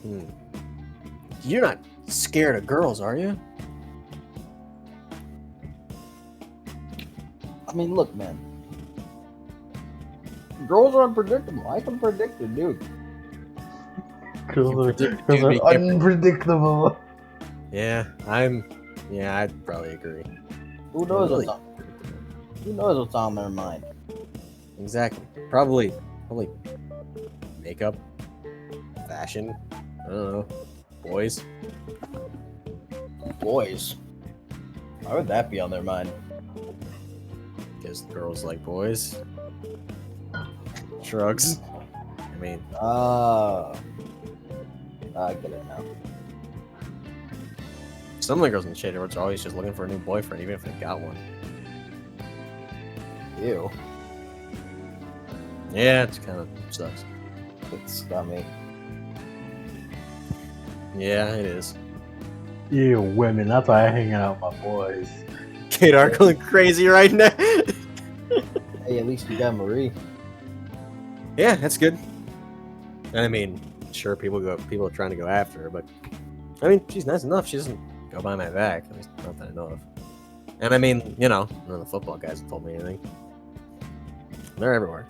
to him. You're not scared of girls, are you? I mean, look, man. Girls are unpredictable. I can predict a dude. Girls Dude, are be careful. unpredictable. Yeah, Yeah, I'd probably agree. Who knows Really? Who knows what's on their mind? Exactly. Probably makeup, fashion. I don't know. Boys. Boys. Why would that be on their mind? Because girls like boys. Shrugs. I mean, I get it now. some of the girls in the Shady Woods are always just looking for a new boyfriend, even if they got one. Ew. Yeah, it's kind of sucks. It's scummy. Yeah, it is. You women, that's why I hang out with my boys. Kadar going crazy right now. Hey, at least you got Marie. Yeah, that's good. And I mean, sure, people are trying to go after her, but I mean, she's nice enough. She doesn't go behind my back, at least not that I know of. And I mean, you know, none of the football guys have told me anything. They're everywhere.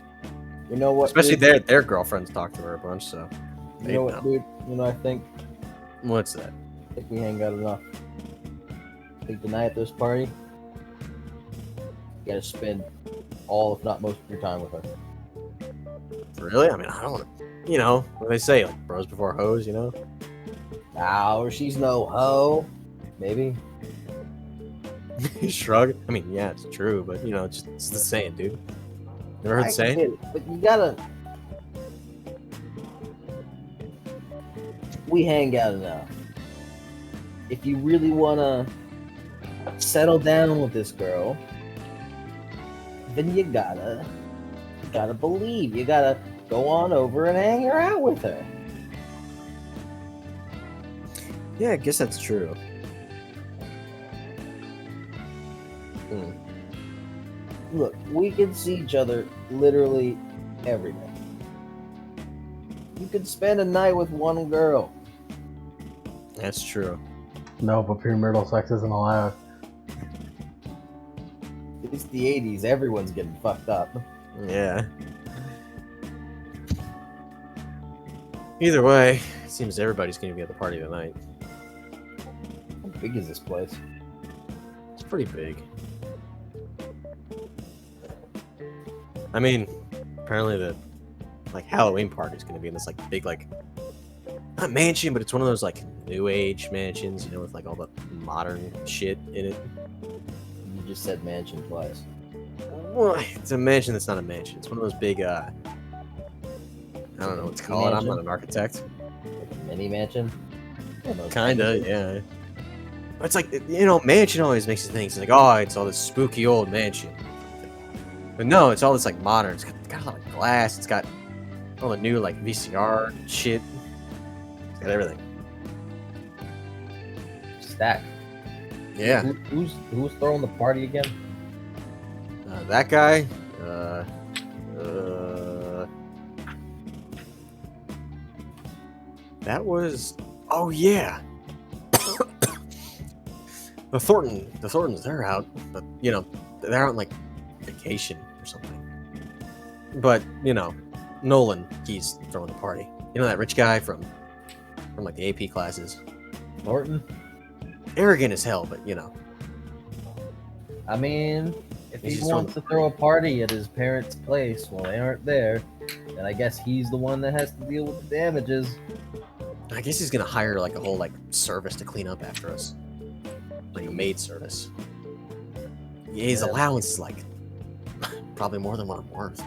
You know what? Especially dude? their girlfriends talk to her a bunch, so. You know what, dude? You know, I think What's that? we hang out enough. I think tonight at this party, you gotta spend all, if not most of your time with her. Really? I mean, I don't want to. You know, what do they say? Like, bros before hoes, you know? No, she's no hoe. Maybe. Shrug. I mean, yeah, it's true, but, you know, it's the saying, dude. Never heard the I saying? get it, but you gotta. We hang out enough. If you really wanna settle down with this girl, then you gotta believe. You gotta go on over and hang her out with her. Yeah, I guess that's true. Look, we can see each other literally every day. You could spend a night with one girl. That's true. No, but premarital sex isn't allowed. It's the 80s. Everyone's getting fucked up. Yeah. Either way, it seems everybody's going to be at the party tonight. How big is this place? It's pretty big. I mean, apparently the Halloween party is going to be in this big not mansion, but it's one of those new age mansions, you know, with all the modern shit in it. You just said mansion twice. Well, it's a mansion that's not a mansion. It's one of those big I don't know what to call it. I'm not an architect. Like a mini mansion? Kinda, yeah. But it's mansion always makes you think it's oh, it's all this spooky old mansion. But no, it's all this modern. It's got a lot of glass. It's got all the new VCR shit. It's got everything. Stack. Yeah. Who's throwing the party again? That guy. That was. Oh yeah. The Thorntons, they're out, but they're out on vacation or something. But Nolan, he's throwing the party. You know that rich guy from the AP classes. Thornton? Arrogant as hell, but I mean, if he He's wants to throw a party at his parents' place while they aren't there, then I guess he's the one that has to deal with the damages. I guess he's gonna hire a whole service to clean up after us, a maid service. Yeah, his allowance is probably more than what I'm worth.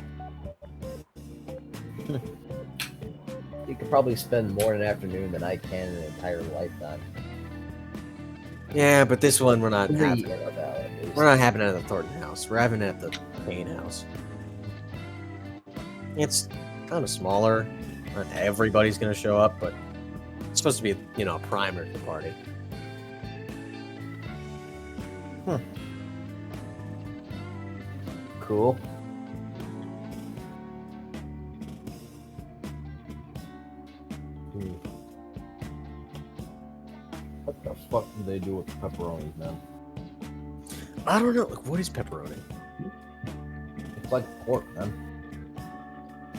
You could probably spend more in an afternoon than I can in an entire lifetime. Yeah, but this one we're not having. We're We're not having it at the Thornton house. We're having it at the Payne house. It's kind of smaller. Not everybody's gonna show up, but it's supposed to be a primer to the party. Cool. What the fuck do they do with the pepperonis, man? I don't know. What is pepperoni? It's like pork, man.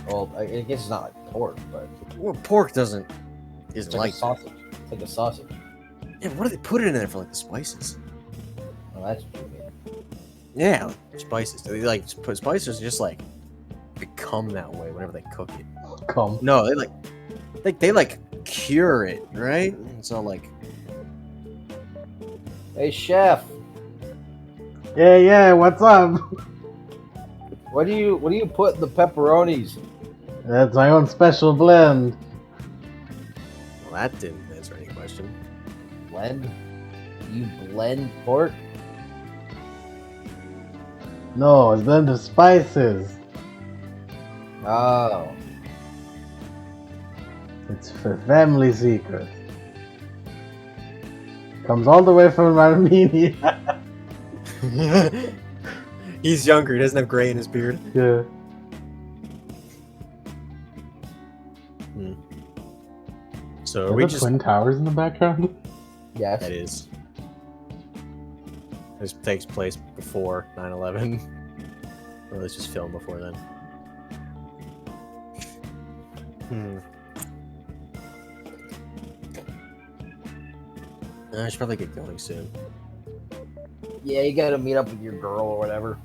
Well, I guess it's not like pork, but Well, pork isn't it's like a sausage. It's like a sausage. Yeah, what do they put it in there for the spices? Oh, that's what you mean. Yeah, spices. Do they put spices just become that way whenever they cook it? Come. No, they cure it, right? So Hey, chef, Yeah, what's up? what do you put in the pepperonis? That's my own special blend. well, that didn't answer any question. Blend? You blend pork? No, it's blend of spices. Oh, It's for family secret. Comes all the way from Armenia. He's younger. He doesn't have gray in his beard. Yeah. So Are we the just Twin Towers in the background? yes. that is. This takes place before 9/11. Or let's just film before then. I should probably get going soon. Yeah, you gotta meet up with your girl or whatever.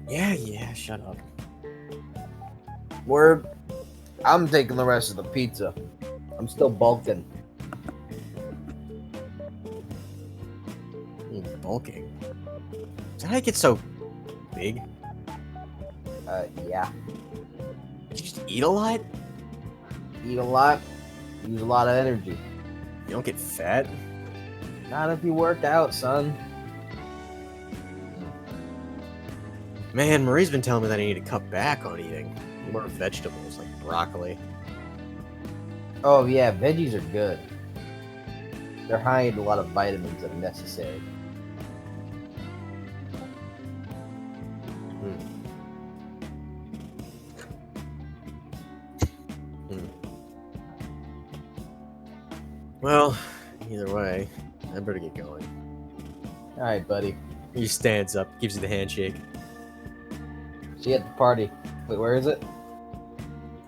Yeah, shut up. Word. I'm taking the rest of the pizza. I'm still bulking. Bulking. Is that how you get so big? Yeah. You just eat a lot? Eat a lot. Use a lot of energy. You don't get fat? Not if you work out, son. Man, Marie's been telling me that I need to cut back on eating more vegetables, like broccoli. Oh yeah, veggies are good. They're high in a lot of vitamins that are necessary. Well, either way, I better get going. All right, buddy. He stands up, gives you the handshake. See you at the party. Wait, where is it?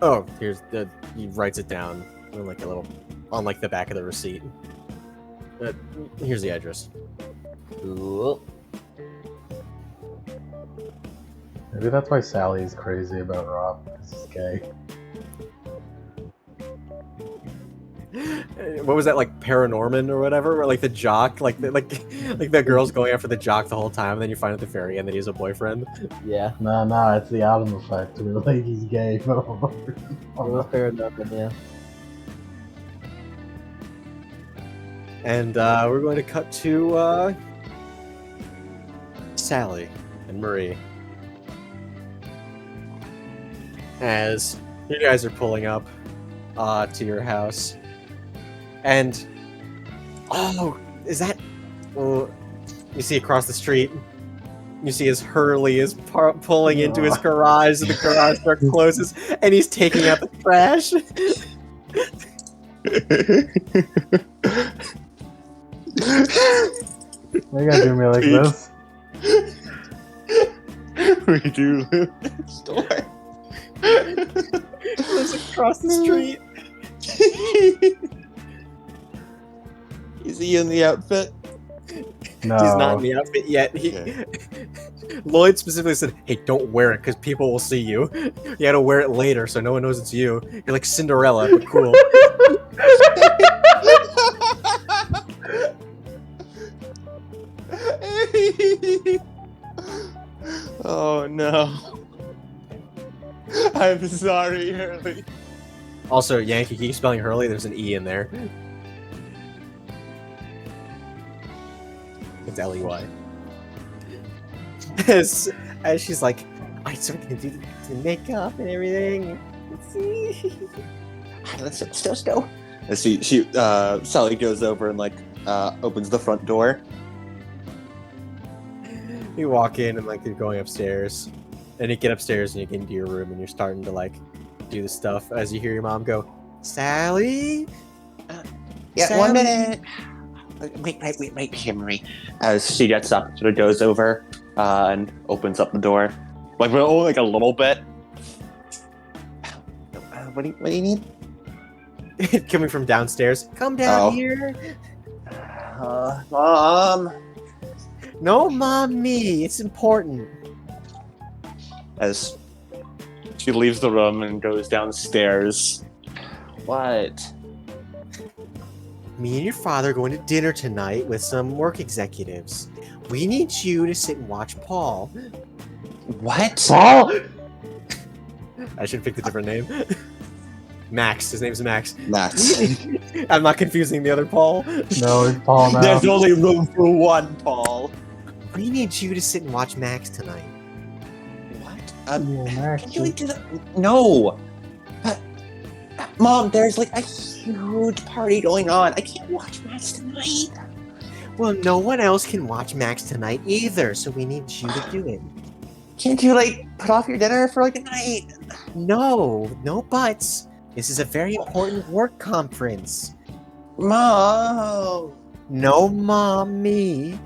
Oh, here's the. He writes it down on like a little, on like the back of the receipt. Here's the address. Cool. Maybe that's why Sally's crazy about Rob, because he's gay. What was that, like Paranorman or whatever? Where like the jock, like the girl's going after the jock the whole time, and then you find at the very end that he has a boyfriend. Yeah. No, it's the Adam effect. We're like, he's gay. It was fair enough, yeah. And we're going to cut to Sally and Marie as you guys are pulling up to your house. And is that? Oh, you see across the street. You see as Hurley is pulling into his garage, and the garage door closes, and he's taking out the trash. Why you gotta do me like this? We do live next door. Lives across the street. Is he in the outfit? No. He's not in the outfit yet. Lloyd specifically said, "Hey, don't wear it because people will see you. You gotta wear it later so no one knows it's you. You're like Cinderella, but cool." Oh no. I'm sorry, Hurley. Also, Yankee, keep spelling Hurley. There's an E in there. It's L-E-Y. As she's like, I started to do the makeup and everything. Let's go. And Sally goes over and opens the front door. You walk in and you're going upstairs, and you get upstairs and you get into your room and you're starting to do the stuff as you hear your mom go, "Sally." Yeah, Sally? 1 minute. Wait, Henry. As she gets up, sort of goes over and opens up the door, only a little bit. What do you need? Coming from downstairs. Come down here. Mom. No, mommy. It's important. As she leaves the room and goes downstairs. What? Me and your father are going to dinner tonight with some work executives. We need you to sit and watch Paul. What? Paul? I should pick a different name. Max. His name's Max. Max. I'm not confusing the other Paul. No, it's Paul now. There's only room for one Paul. We need you to sit and watch Max tonight. What? Max. Can you do that? No. Mom, there's a huge party going on. I can't watch Max tonight. Well, no one else can watch Max tonight either, so we need you to do it. Can't you put off your dinner for a night? No buts. This is a very important work conference. Mom. No, mommy.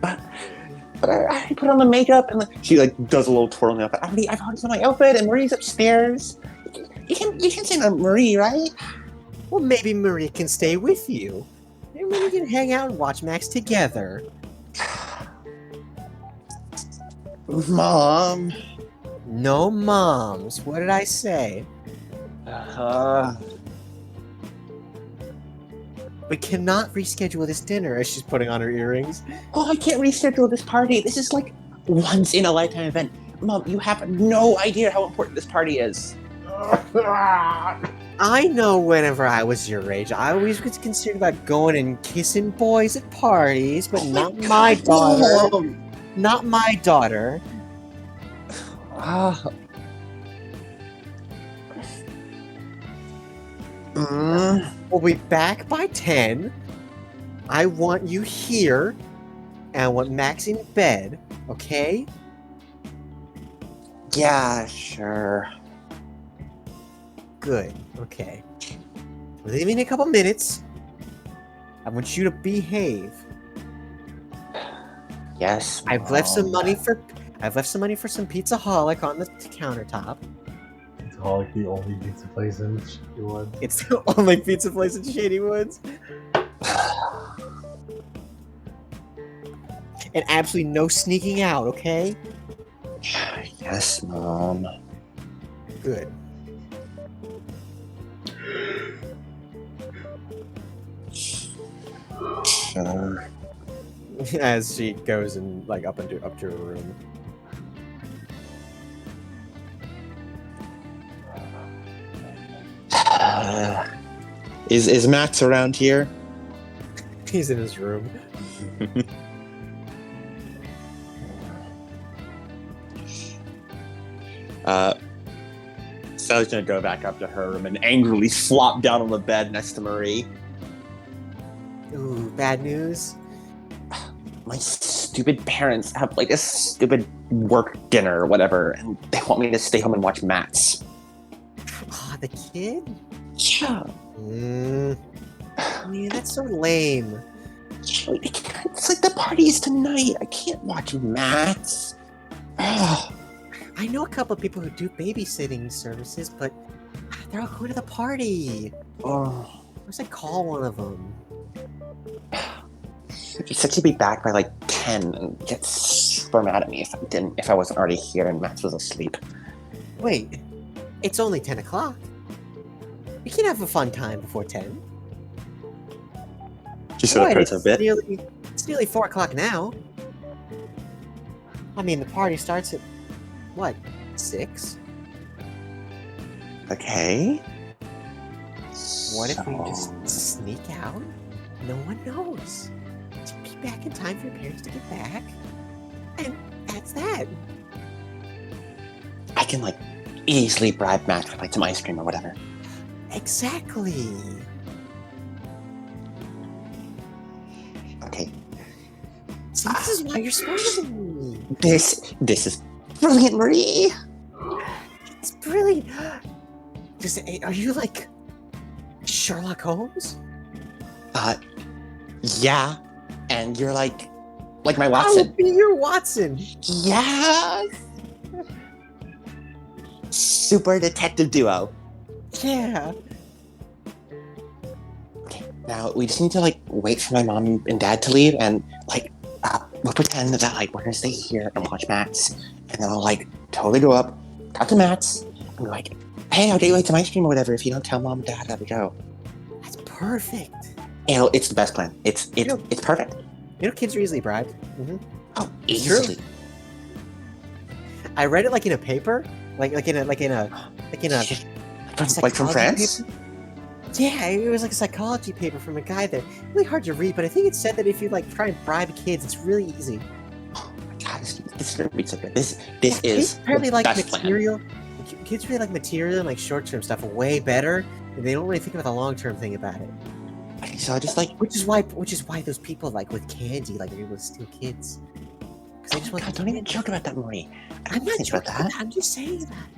But I put on the makeup and she does a little twirl in the outfit. I've already done my outfit and Marie's upstairs. You can say to Marie, right? Well, maybe Marie can stay with you. Maybe we can hang out and watch Max together. Mom. No moms. What did I say? We cannot reschedule this dinner as she's putting on her earrings. Oh, I can't reschedule this party. This is once in a lifetime event. Mom, you have no idea how important this party is. I know whenever I was your age, I always was concerned about going and kissing boys at parties, but not my daughter. Mom. Not my daughter. We'll be back by 10. I want you here, and I want Max in bed, okay? Yeah, sure. Good, okay. We're leaving in a couple minutes. I want you to behave. Yes, I've left some Mom. money for some Pizzaholic on the countertop. It's all like the only pizza place in Shady Woods. It's the only pizza place in Shady Woods. And absolutely no sneaking out, okay? Yes, Mom. Good. Sure. As she goes and like up to her room. Is Max around here? He's in his room. Sally's gonna go back up to her room and angrily flop down on the bed next to Marie. Ooh, bad news. My stupid parents have like a stupid work dinner or whatever, and they want me to stay home and watch Max. Ah, the kid? Yeah. Man, that's so lame. It's like the party's tonight. I can't watch Max. Ugh. I know a couple of people who do babysitting services, but they're all going to the party. Oh. Where's I call one of them? She said she'd be back by like 10 and get super mad at me if I wasn't already here and Max was asleep. Wait, it's only 10 o'clock. We can have a fun time before 10. She sort of hurts a bit. It's nearly 4 o'clock now. I mean, the party starts at, what, 6? Okay. What if we just sneak out? No one knows. To be back in time for your parents to get back. And that's that. I can like easily bribe Max to buy some ice cream or whatever. Exactly. Okay. See, this is why you're smarter than me. This is brilliant, Marie. It's brilliant. Are you like Sherlock Holmes? Yeah. And you're like my I will Watson. be your Watson. Yes. Super detective duo. Yeah. Okay, now we just need to like wait for my mom and dad to leave, and like we'll pretend that like we're gonna stay here and watch Max, and then I'll like totally go up, talk to Max, and be like, "Hey, I'll get you like some ice cream or whatever if you don't tell mom and dad that we go." That's perfect. It's the best plan. It's perfect. You know, kids are easily bribed. Mm-hmm. Oh, It's true. easily. I read it like in a paper, like in a From France. paper. Yeah, it was like a psychology paper from a guy there. Really hard to read, but I think it said that if you like try and bribe kids, it's really easy. Oh my god, this is gonna be so good. This Kids is apparently the like best plan. material. Kids really like material and like short-term stuff way better, and they don't really think about the long-term thing about it. Okay, so I just like. Which is why those people like with candy like they're able to steal kids. Because they just want. God, don't even joke about that, Marie. I'm not think about joking. that. I'm just saying that.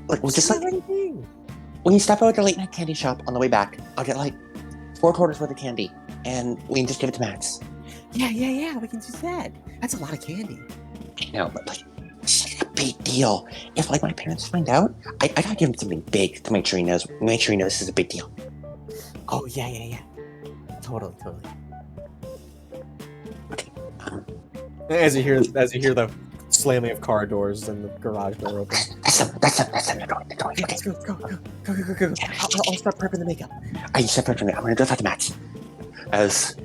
Like, we'll just like Thing. when you stop out at a late night candy shop on the way back, I'll get like 4 quarters worth of candy, and we can just give it to Max. Yeah. We can do that. That's a lot of candy. I know, but like, it's such a big deal. If like my parents find out, I gotta give him something big to make sure he knows. Make sure he knows this is a big deal. Oh yeah. Totally. Okay. As you hear the slamming of car doors and the garage door open. That's them. They're going. Okay, Okay. let's go. I'll start prepping the makeup. I just separate from me. I'm gonna go talk to Max. As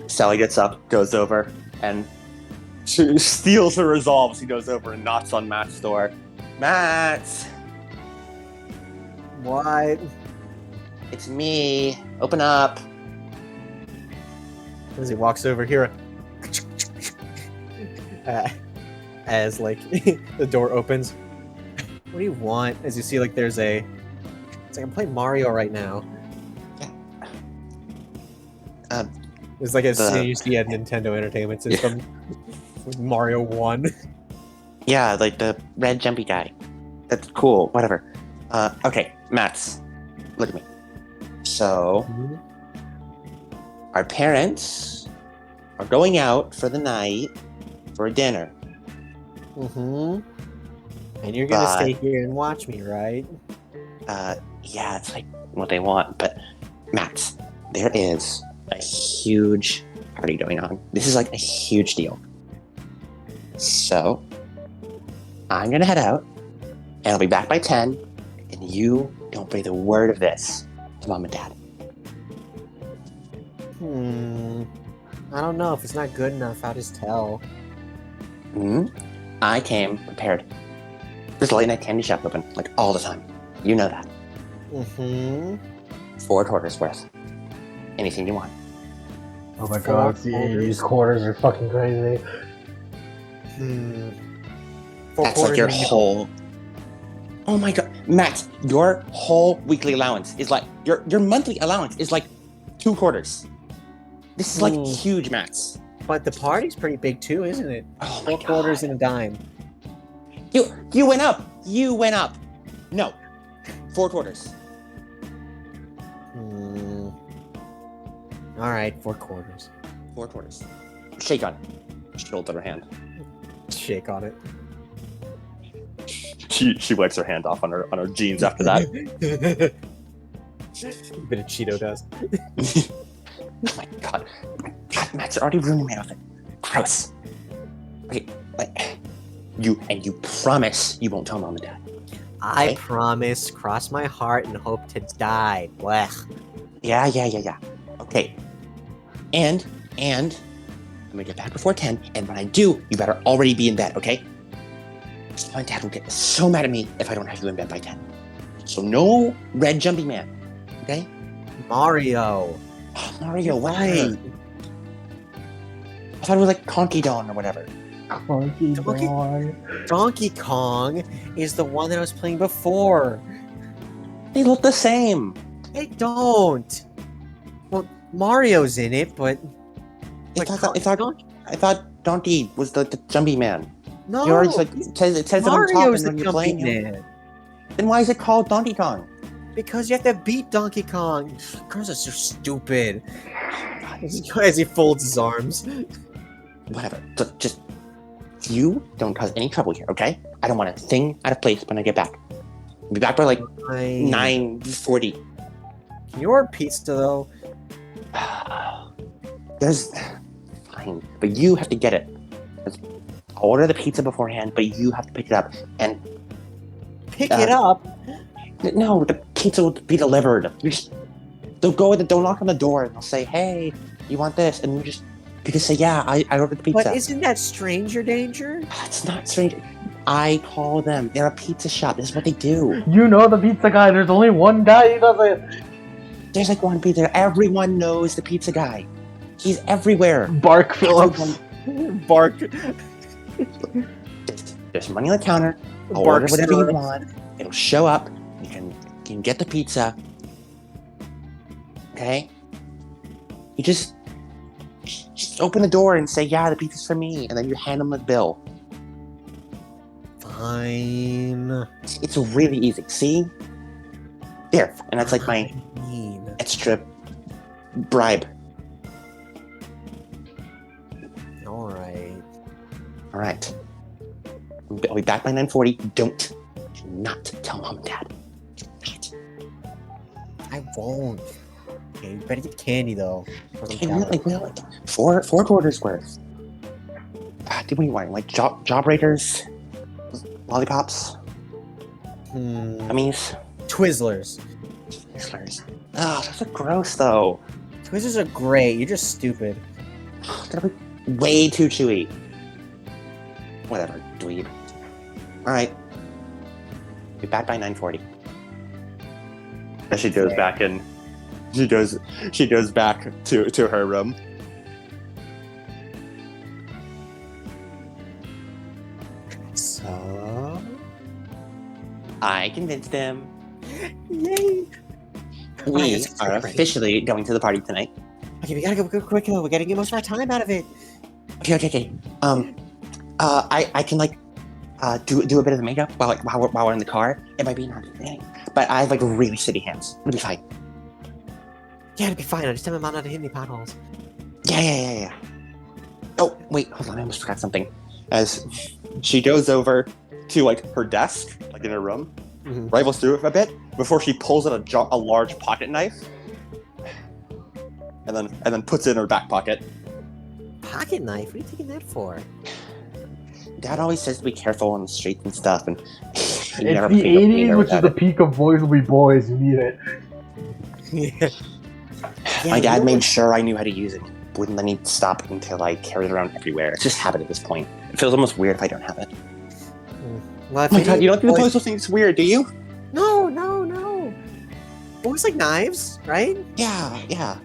Sally gets up, goes over, and she steals her resolve. She goes over and knocks on Matt's door. Matt, What? it's me. Open up. As he walks over here, as like the door opens. What do you want? As you see, like it's It's like I'm playing Mario right now. Yeah. It's like you see at Nintendo Entertainment System with Mario 1. Yeah, like the red jumpy guy. That's cool. Whatever. Okay, Mats, look at me. So, our parents are going out for the night for a dinner. Mm-hmm. And you're gonna stay here and watch me, right? Yeah, it's like what they want. But, Mats, there is a huge party going on. This is like a huge deal. So, I'm gonna head out, and I'll be back by 10, and you don't breathe a word of this to Mom and Dad. I don't know. If it's not good enough, I'll just tell. I came prepared. There's a late night candy shop open, like all the time. You know that. 4 quarters worth. Anything you want. Oh my god, the 80s quarters are fucking crazy. 4 That's like your quarters whole. Oh my god, Max! Your whole weekly allowance is like your monthly allowance is like 2 quarters. This is like huge, Max. But the party's pretty big too, isn't it? Oh my 4 quarters and a dime. You went up. You went up. No, 4 quarters. All right, 4 quarters. 4 quarters. Shake on it. She holds out her hand. Shake on it. She wipes her hand off on her jeans after that. Bit of Cheeto dust. Oh my god. God, Max, you're already ruining my outfit. Gross. Okay, you promise you won't tell Mom and Dad. I promise, cross my heart and hope to die. Blech. Yeah. Okay. And I'm gonna get back before 10, and when I do, you better already be in bed, okay? My dad will get so mad at me if I don't have you in bed by 10. So no red jumpy man, okay? Mario. Oh, Mario, why? I thought it was like Conky Don or whatever. Donkey Kong is the one that I was playing before. They look the same. They don't. Well, Mario's in it, but I thought Donkey was the jumpy man. no, You already it says Mario's it on top the when you're jumpy playing him. man. Then why is it called Donkey Kong? Because you have to beat Donkey Kong. Girls are so stupid. As he folds his arms. Whatever. Just you don't cause any trouble here, okay? I don't want a thing out of place when I get back. I'll be back by like 9:40. Can you order pizza though? There's fine, but you have to get it. I'll order the pizza beforehand, but you have to pick it up. And pick it up. No, the pizza will be delivered. They'll knock on the door and they'll say, "Hey, you want this?" And you can say, "Yeah, I ordered the pizza." But isn't that stranger danger? It's not strange. I call them. They're a pizza shop. This is what they do. You know the pizza guy. There's only one guy who does it. There's like one pizza. Everyone knows the pizza guy. He's everywhere. Bark Phillips. Bark. There's money on the counter. I'll order whatever you want. It'll show up. You can get the pizza. Okay? You just open the door and say, "Yeah, the pizza's for me," and then you hand them the bill. Fine. It's really easy. See? There. And that's like my extra bribe. Alright. I'll be back by 9:40. Do not tell Mom and Dad. Do not. I won't. Okay, you better get candy though. Okay, really? 4 quarters worth. What are you wanting? Like job raiders? Lollipops? Gummies? Twizzlers. Oh, those are gross though. Twizzlers are great. You're just stupid. They're way too chewy. Whatever, dweeb. Alright. Be back by 9:40. And she goes back in. She goes back to her room. So I convinced him. Yay! We are officially going to the party tonight. Okay, we gotta go quick though. We gotta get most of our time out of it. Okay. I can like do a bit of the makeup while we're in the car. It might be not, but I have like really shitty hands. It'll be fine. Yeah, it'll be fine. I just tell my mom not to hit any potholes. Yeah. Oh wait, hold on. I almost forgot something. As she goes over to like her desk, like in her room, rifles through it a bit before she pulls out a large pocket knife, and then puts it in her back pocket. Pocket knife? What are you taking that for? Dad always says to be careful on the streets and stuff, and it's the 80s, which is the peak of boys will be boys. You need it. Yeah. My dad made sure I knew how to use it. Wouldn't let me stop until I carried it around everywhere. It's just habit at this point. It feels almost weird if I don't have it. Well, Oh my god, you don't think the postal think it's weird, do you? No. Boys like knives, right? Yeah.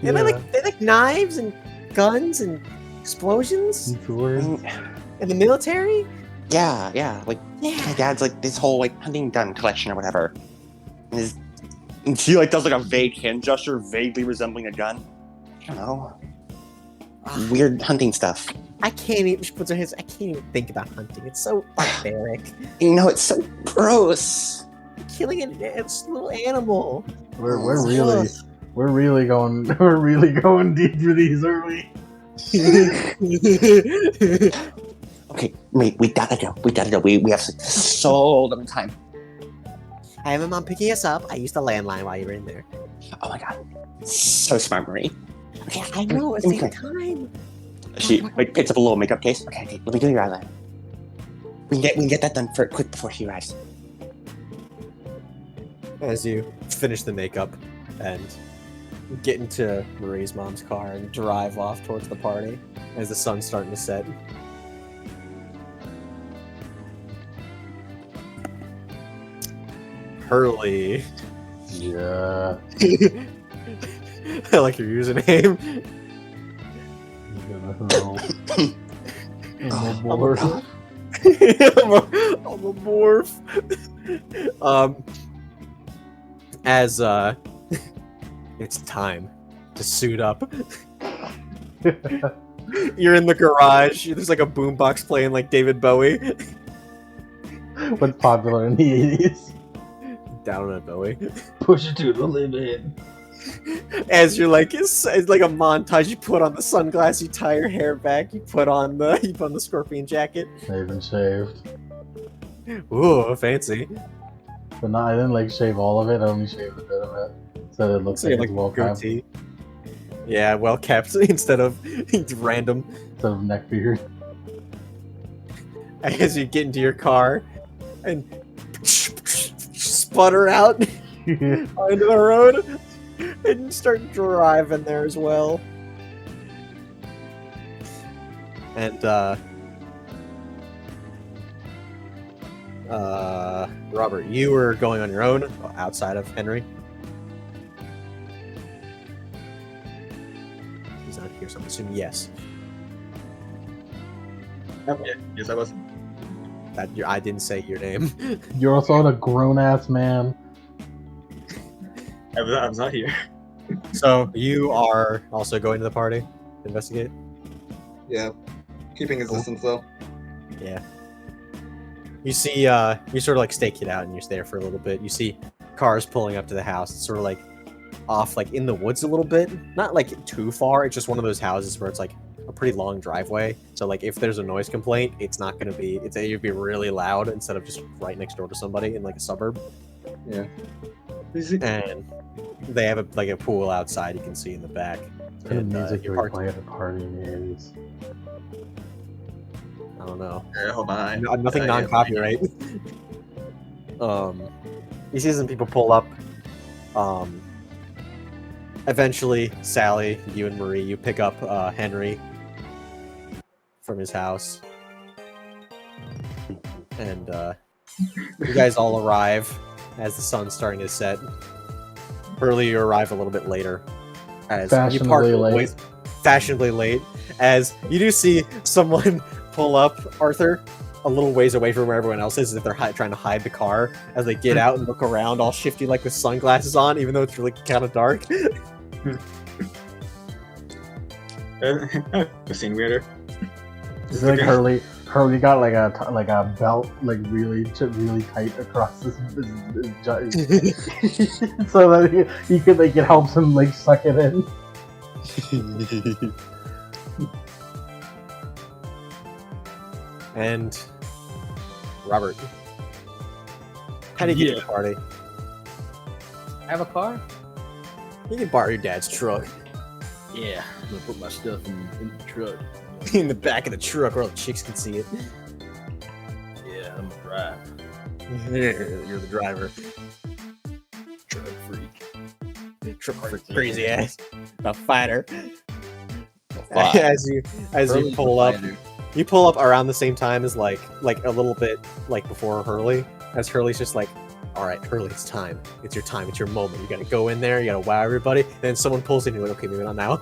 They like knives and guns and explosions in the military. Yeah. Like my dad's like this whole like hunting gun collection or whatever. And she like does like a vague hand gesture, vaguely resembling a gun. I don't know. Weird hunting stuff. I can't even. She puts her hands. I can't even think about hunting. It's so barbaric. You know, it's so gross. Killing a little animal. We're really going deep for these, aren't we? Okay, wait, we gotta go. We have so little time. I have my mom picking us up. I used the landline while you were in there. Oh my god. So smart, Marie. Okay, I know, it's taking time. She like picks up a little makeup case. Okay, let me do your eyeliner. We can get that done quick before she arrives. As you finish the makeup and get into Marie's mom's car and drive off towards the party as the sun's starting to set. Hurley. Yeah. I like your username. I'm a morph. I'm a morph. As it's time to suit up. You're in the garage. There's like a boombox playing like David Bowie. What's popular in the 80s? Down on Bowie. Push it to the limit. As you're like, it's like a montage. You put on the sunglasses, you tie your hair back, you put on the scorpion jacket. I even shaved. Ooh, fancy. But no, I didn't like shave all of it. I only shaved a bit of it, so it looks like it's well kept. Yeah, well kept instead of random. Instead of neck beard. As you get into your car and sputter out onto the road and start driving there as well. And Robert, you were going on your own outside of Henry. He's not here, so I'm assuming yes. Okay. Yes, I was. I didn't say your name. You're also a grown-ass man. I was not here. So you are also going to the party to investigate? Yeah. Keeping his distance though. Yeah. You see, you sort of like stake it out and you're there for a little bit. You see cars pulling up to the house. It's sort of like off like in the woods a little bit. Not like too far. It's just one of those houses where it's like a pretty long driveway. So like if there's a noise complaint, it's not going to be, it'd be really loud instead of just right next door to somebody in like a suburb. Yeah. And they have a pool outside you can see in the back. What kind of music you do we play at a party in the 80s? I don't know. Okay, hold on. Nothing non-copyright. You see some people pull up. Eventually, Sally, you and Marie, you pick up Henry from his house. And you guys all arrive as the sun's starting to set. Hurley, you arrive a little bit later. As Fashionably late. Fashionably late. As you do see someone pull up, Arthur, a little ways away from where everyone else is, as if they're trying to hide the car. As they get out and look around, all shifty, like with sunglasses on, even though it's really kind of dark. I've seen weirder. It's like Hurley got like a belt like really tight across his so that he could like it helps him like suck it in. And Robert, how do you get to the party? I have a car? You can borrow your dad's truck. Yeah, I'm gonna put my stuff in the truck. In the back of the truck where all the chicks can see it. Yeah, I'm gonna drive. You're the driver. Truck freak. Truck freak, crazy ass. A fighter. Fuck. As you pull up, you pull up around the same time as like a little bit like before Hurley. As Hurley's just like, all right, Hurley, it's time. It's your time. It's your moment. You gotta go in there. You gotta wow everybody. And then someone pulls in. You're like, okay, maybe not now.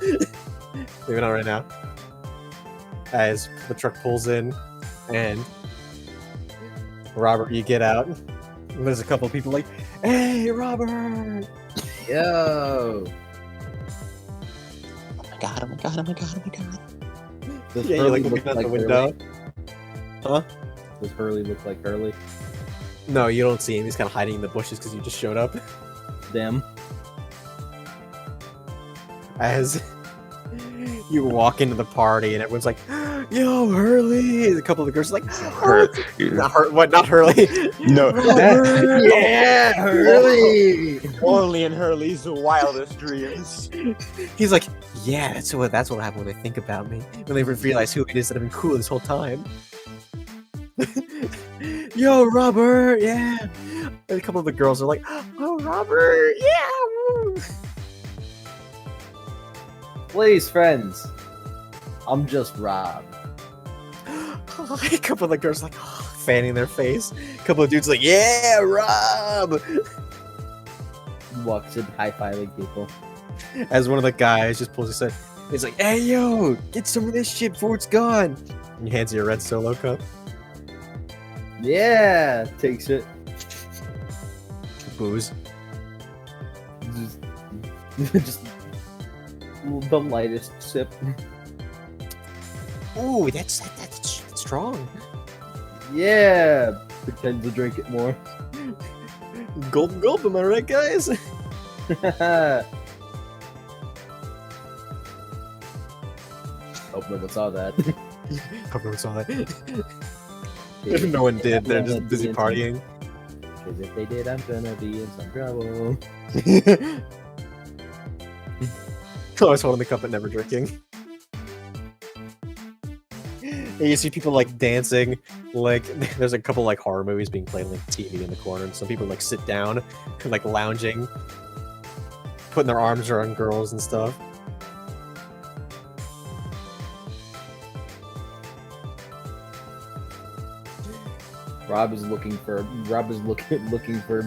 Maybe not right now. As the truck pulls in, and Robert, you get out. And there's a couple of people like, hey, Robert! Yo! Oh my god, oh my god, oh my god, oh my god. Does Yeah, you're like looking out the window. Huh? Does Hurley look like Hurley? No, you don't see him. He's kind of hiding in the bushes because you just showed up. Damn. As you walk into the party and everyone's like, yo, Hurley! And a couple of the girls are like, not Hurley. No. Robert! Yeah, Hurley! Only in Hurley's wildest dreams. He's like, yeah, that's what happened when they think about me. When they realize who it is that I've been cool this whole time. Yo, Robert, yeah. And a couple of the girls are like, oh, Robert, yeah. Woo. Please, friends. I'm just Rob. A couple of the girls are like, oh, fanning their face. A couple of dudes are like, yeah, Rob. He walks in high-fiving people. As one of the guys just pulls his head, he's like, hey, yo, get some of this shit before it's gone. And he hands you a red Solo cup. Yeah! Takes it. Booze. Just the lightest sip. Ooh, that's strong. Yeah! Pretend to drink it more. Gulp, gulp, am I right, guys? Hope no one saw that. Hope no one saw that. If no one did, they're just busy partying. Because if they did, I'm gonna be in some trouble. Always holding the cup but never drinking. You see people like dancing, like there's a couple like horror movies being played on like TV in the corner, and some people like sit down and like lounging, putting their arms around girls and stuff. Rob is looking for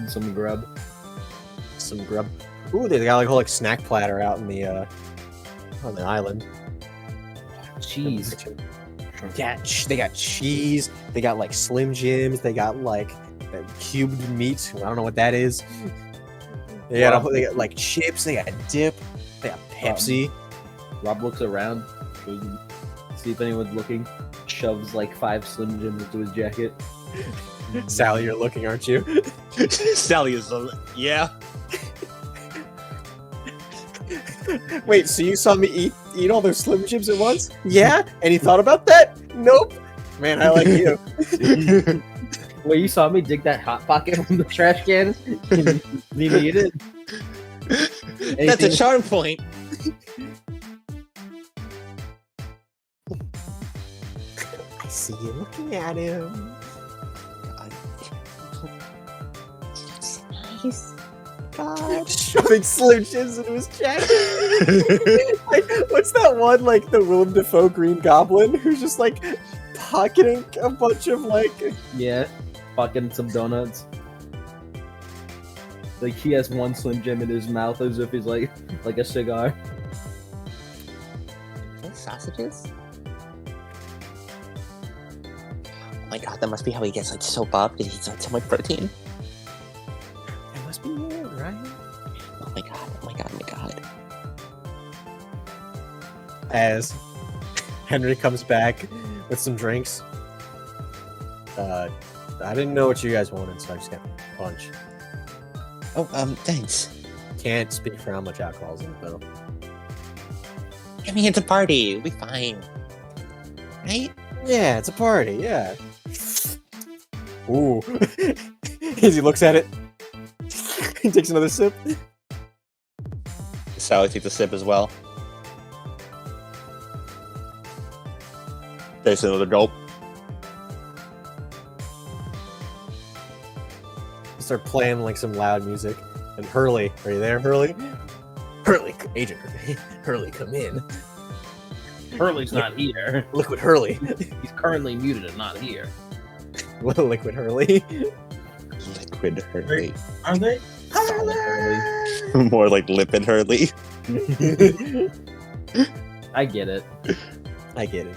some grub. Some grub. Ooh, they got like a whole like snack platter out in the on the island. Cheese. Yeah, they got cheese. They got like Slim Jims. They got like cubed meat. I don't know what that is. They got like chips. They got dip. They got Pepsi. Rob looks around, see if anyone's looking. Shoves like 5 Slim Jims into his jacket. Sally, you're looking, aren't you? Sally is yeah. Wait, so you saw me eat all those Slim Jims at once? Yeah? And you thought about that? Nope. Man, I like you. Wait, you saw me dig that Hot Pocket from the trash can? You eat it? That's a charm point. I see you looking at him. Nice. God. Shoving Slim Jims into his jacket. Like, what's that one, like the Willem Dafoe Green Goblin, who's just like pocketing a bunch of like... Yeah, fucking some donuts. Like he has one Slim Jim in his mouth as if he's like a cigar. Sausages? Oh my my god, that must be how he gets like so buff because he eats like so much protein. That must be it, right? Oh my god, oh my god, oh my god. As Henry comes back with some drinks. I didn't know what you guys wanted, so I just got punch. Oh, thanks. Can't speak for how much alcohol's in it, though. I mean, it's a party. We'll be fine. Right? Yeah, it's a party, yeah. Ooh. As he looks at it, he takes another sip. Sally takes a sip as well. Takes another gulp. Start playing like some loud music. And Hurley, are you there, Hurley? Hurley, Agent Hurley, come in. Hurley's not here. Liquid Hurley. He's currently muted and not here. Liquid Hurley. Liquid Hurley. Are they? Solid Hurley. More like lipid Hurley. I get it. I get it.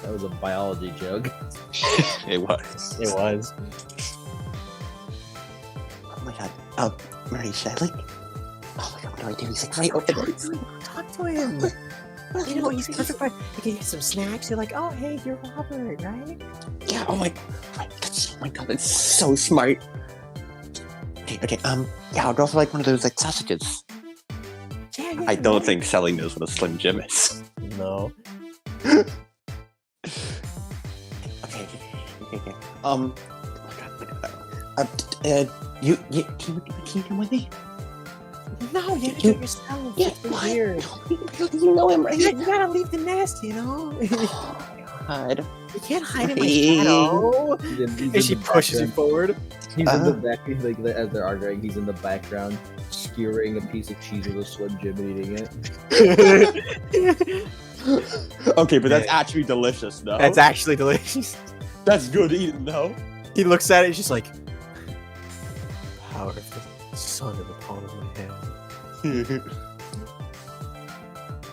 That was a biology joke. It was. It was. Oh my god. Oh, Murray, should I like... Oh my god, what do I do? He's like, right open it. Talk to him. You know, he's perfect. You can get some snacks. You're like, oh, hey, you're Robert, right? Yeah, oh my god, that's so smart. Okay, yeah, I'd also like one of those, like, sausages. Yeah. I don't think Sally knows what a Slim Jim is. No. Okay. Oh my god. You can you come with me? No, you have to do it yourself. Yeah, It's what? weird. You know him, right? You gotta leave the nest, you know? Oh my god. You can't hide in my Hey. shadow. He's And she in the pushes you background. forward. He's in the back, like as they're arguing. He's in the background, skewering a piece of cheese with a Slim Jim and eating it. Okay, but that's actually delicious, though. That's actually delicious. That's good eating, though. He looks at it and she's like, power of the sun in the palm of my hand.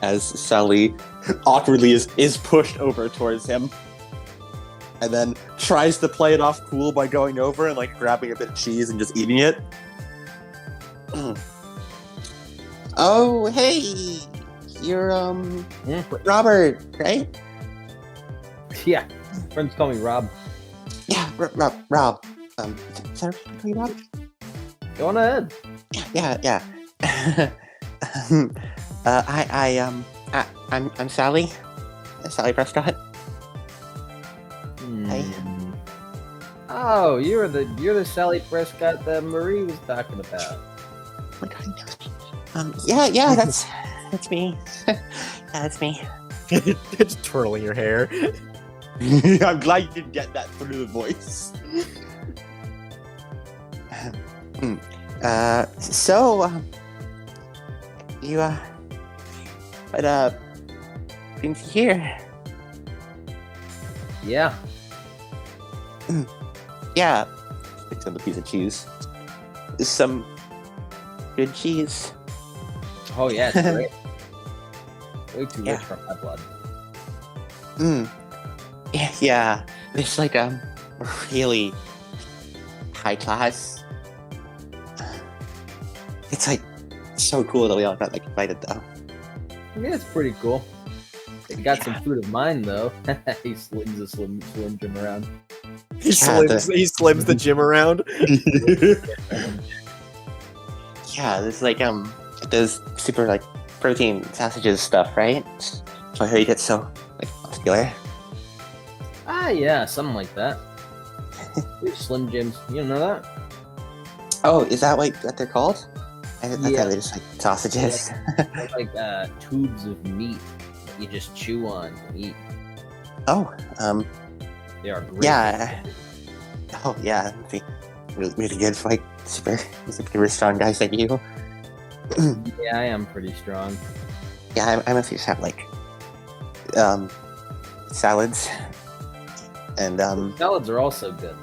As Sally awkwardly is pushed over towards him. And then tries to play it off cool by going over and like grabbing a bit of cheese and just eating it. Oh, hey! You're, Robert, right? Yeah, friends call me Rob. Yeah, Rob. Is that okay, Rob? Go on ahead. Yeah. I'm Sally. Sally Prescott. Hey. Oh, you're the Sally Prescott that Marie was talking about. Yeah, that's me. Yeah, that's me. Just twirling your hair. I'm glad you didn't get that through the voice. You been here? Yeah. Yeah. Picks up a piece of cheese. Some good cheese. Oh yeah, it's great. Way too Yeah. rich for my blood. Yeah. It's like really high class. It's like so cool that we all got like invited though. I mean, it's pretty cool. It got some food of mine though. He slings a slim Jim around. He slims the gym around. Yeah, there's like those super like protein sausages stuff, right? So I heard you get so like muscular. Ah, yeah, something like that. Slim Jims, you don't know that? Oh, is that what they're called? I thought Yeah. they were just like sausages. They're like tubes of meat that you just chew on and eat. Oh, They are great. yeah. Oh, yeah. Be really good for like super strong guys like you. Yeah, I am pretty strong. Yeah, I mostly just have like salads and Salads are also good.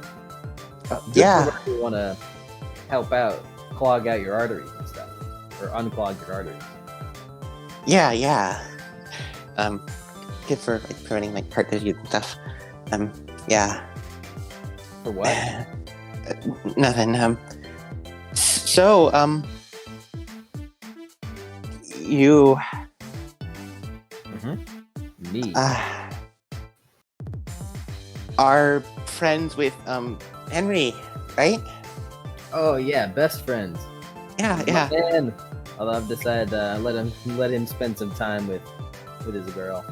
yeah. If you want to help out, clog out your arteries and stuff, or unclog your arteries. Yeah. good for like preventing like heart disease and stuff. Yeah. For what? Nothing. So, you Me. are friends with Henry, right? Oh yeah, best friends. Yeah, My yeah. man. Although I've decided let him spend some time with his girl.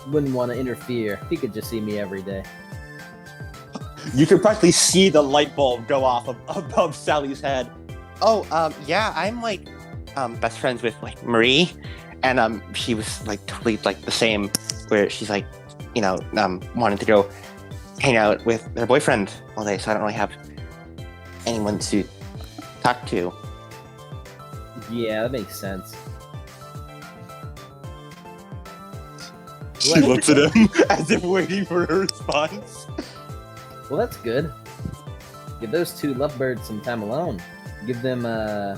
Wouldn't want to interfere. He could just see me every day. You can practically see the light bulb go off above Sally's head. Oh, yeah, I'm like best friends with like Marie, and she was like totally like the same, where she's like, you know, wanted to go hang out with her boyfriend all day, so I don't really have anyone to talk to. Yeah, that makes sense. She looks at him as if waiting for a response. Well, that's good. Give those two lovebirds some time alone. Give them, how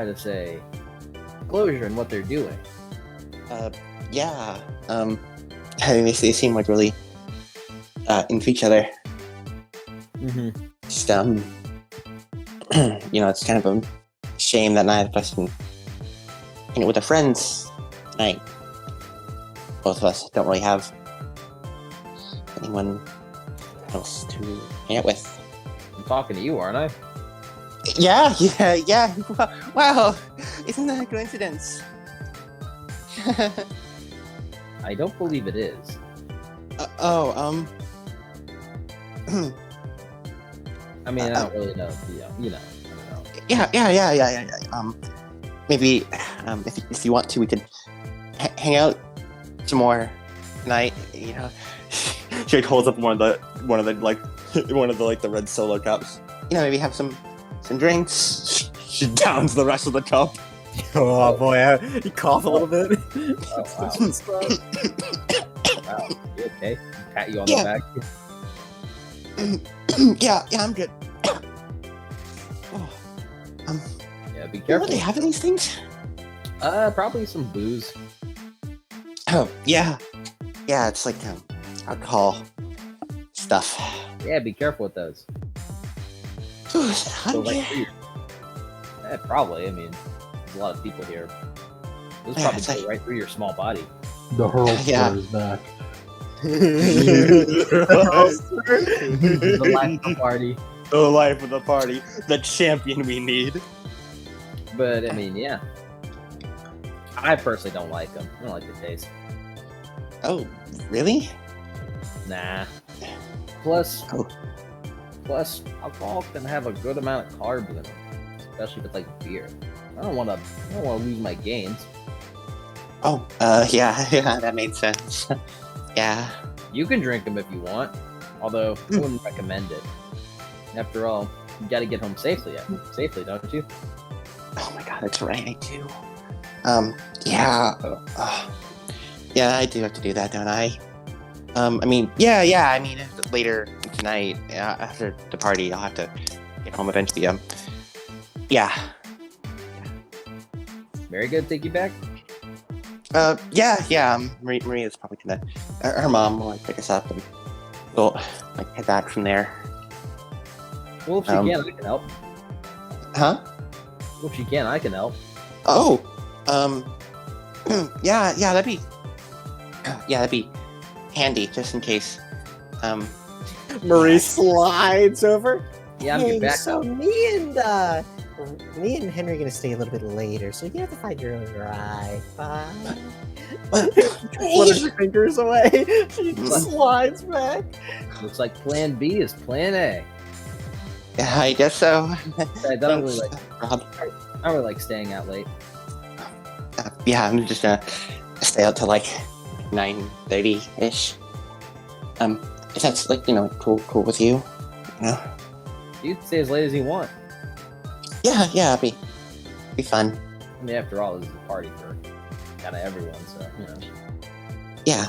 to say, closure in what they're doing. Yeah. I mean, they seem like really into each other. Just, you know, it's kind of a shame that neither of us can hang out with our friends tonight. Both of us don't really have anyone else to hang out with. I'm talking to you, aren't I? Yeah. Wow, isn't that a coincidence? I don't believe it is. I mean, I don't really know. You know, I don't know. Yeah. Maybe, if you want to, we could hang out some more tonight. You know, she holds up one of the red Solo cups. You know, maybe have some drinks. She downs the rest of the cup. Oh boy, you cough a little bit. Oh, wow. Wow. You okay? Pat you on Yeah. the back. yeah, I'm good. Yeah, be What careful. do they have in these things? Probably some booze. Oh, yeah. Yeah, it's like alcohol stuff. Yeah, be careful with those. Booze, Go right yeah. through. Yeah, probably. I mean, there's a lot of people here. Those Yeah, probably it's go like- right through your small body. The hurlster Yeah. is back. The life of the party. The life of the party. The champion we need. But I mean, yeah. I personally don't like them. I don't like the taste. Oh, really? Nah. Plus, Oh. alcohol can have a good amount of carbs in them, especially with like beer. I don't want to lose my gains. Oh, yeah, that made sense. Yeah. You can drink them if you want, although I wouldn't recommend it. After all, you got to get home safely, don't you? Oh my god, that's right, I do. Yeah. Yeah, I do have to do that, don't I? I mean, yeah, I mean, later tonight, after the party, I'll have to get home eventually. Yeah. Very good. Take you back. Yeah. Maria's probably gonna. Her mom will like pick us up and we'll like head back from there. Well, if she can, I can help. Huh? Well, if she can, I can help. Oh. Yeah. That'd be handy just in case. Marie slides over. Yeah, I'm getting back. So me and Henry are gonna stay a little bit later, so you have to find your own ride. Bye. Flutters her fingers away. She slides back. Looks like Plan B is Plan A. Yeah, I guess so. I don't really like. Rob. I really like staying out late. Yeah, I'm just gonna stay out till like 9:30 ish. If that's like cool with you, you know. You can stay as late as you want. Yeah, it'd be fun. I mean, after all, this is a party for kind of everyone, so you know. Yeah.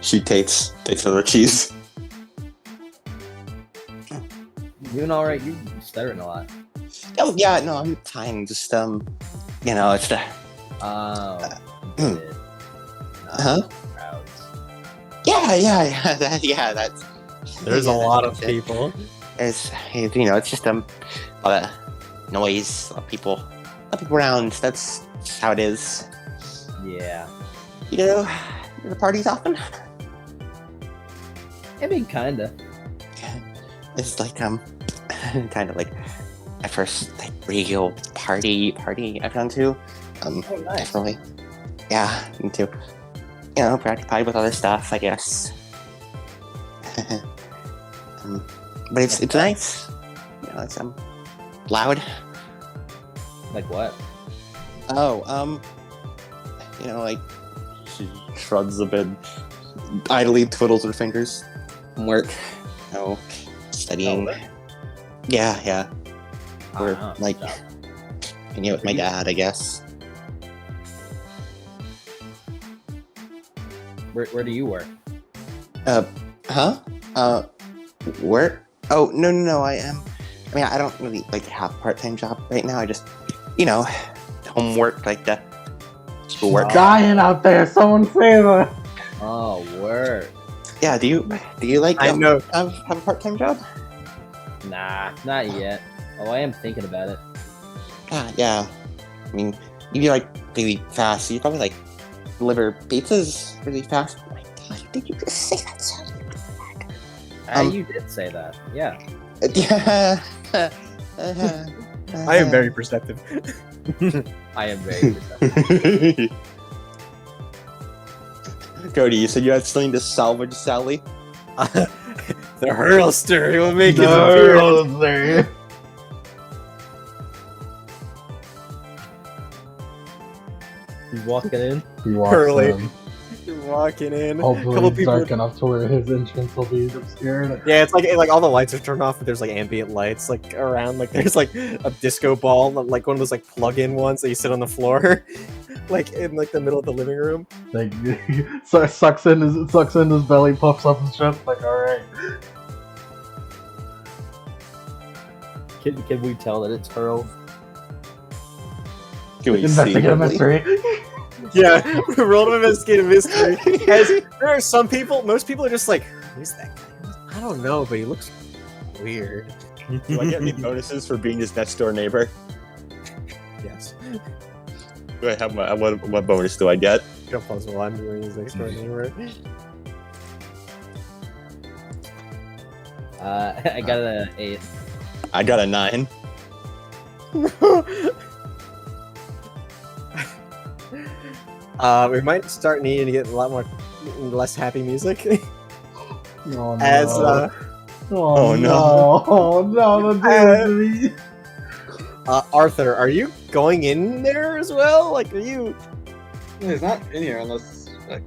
She takes the cheese. You doing all right? You're stuttering a lot. Oh yeah, no, I'm fine. Just it's the Oh, with Huh? crowds. Yeah. That's. There's a yeah, lot of that's it. people. It's it's just a lot of noise, a lot of people around. That's how it is. Yeah. You know, the parties often. I mean, kinda. It's like kind of like my first like real party I've gone to. Oh, nice. Definitely. Yeah, me too. You know, preoccupied with other stuff, I guess. But it's nice. You know, it's loud. Like what? Oh, you know, like she shrugs a bit, idly twiddles her fingers from work. You know, studying. Oh, Yeah. Or Uh-huh. like hanging out with my dad, I guess. Where do you work? Huh? Work? Oh, no. I mean, I don't really like have a part-time job right now. I just, you know, homework, like the schoolwork. Dying out there. Someone say that. Oh, work. Yeah. Do you like I know. have a part-time job? Nah, not yet. Oh, I am thinking about it. Yeah. I mean, you like really fast. So you probably like deliver pizzas really fast. Oh my god! Did you just say that? You did say that. Yeah. Yeah. I am very perceptive. I am very perceptive. Cody, you said you had something to salvage, Sally. The hurlster, he will make his No, appearance. there. You walking in? He walks Hurley. in. You're walking in. Hopefully Couple it's people. dark enough to where his entrance will be obscured. Yeah, it's like all the lights are turned off, but there's like ambient lights like around. Like there's like a disco ball, like one of those like plug-in ones that you sit on the floor, like in like the middle of the living room. Like sucks in his belly, puffs up his chest. Like, all right. Can we tell that it's Hurl? Can we Investigate a see? mystery. Yeah, we rolled an investigative mystery. As there are some people, most people are just like, who's that guy? I don't know, but he looks weird. Do I get any bonuses for being his next door neighbor? Yes. Do I have what bonus do I get? Jump plus one during his next door neighbor. I got an 8. I got a 9. We might start needing to get a lot less happy music. Oh, no. As oh no. Oh no, the Arthur, are you going in there as well? Like, are you? It's not in here unless like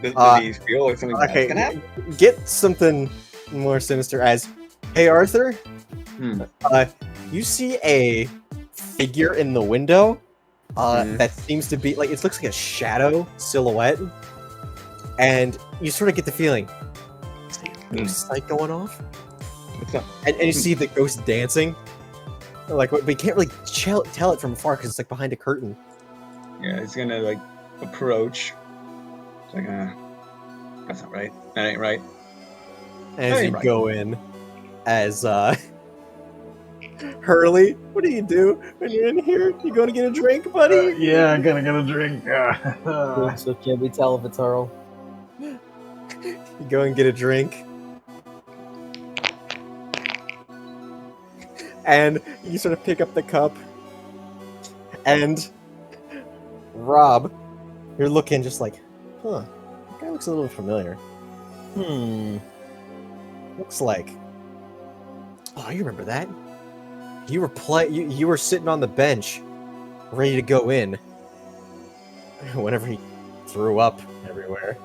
does he feel like something Okay, bad's gonna happen? get something more sinister. As, hey Arthur, you see a figure in the window. That seems to be like it looks like a shadow silhouette, and you sort of get the feeling. Is there a ghost light going off? What's up? And you see the ghost dancing. Like, but you can't really tell it from afar because it's like behind a curtain. Yeah, he's gonna like approach. It's like, that's not right. That ain't right. And as Hey, you right. go in, as Hurley, what do you do when you're in here? You going to get a drink, buddy? yeah, I'm gonna get a drink. So can we tell if it's Hurl? You go and get a drink. And you sort of pick up the cup. And Rob, you're looking just like, that guy looks a little familiar. Looks like. Oh, you remember that? You were you were sitting on the bench, ready to go in. Whenever he threw up everywhere.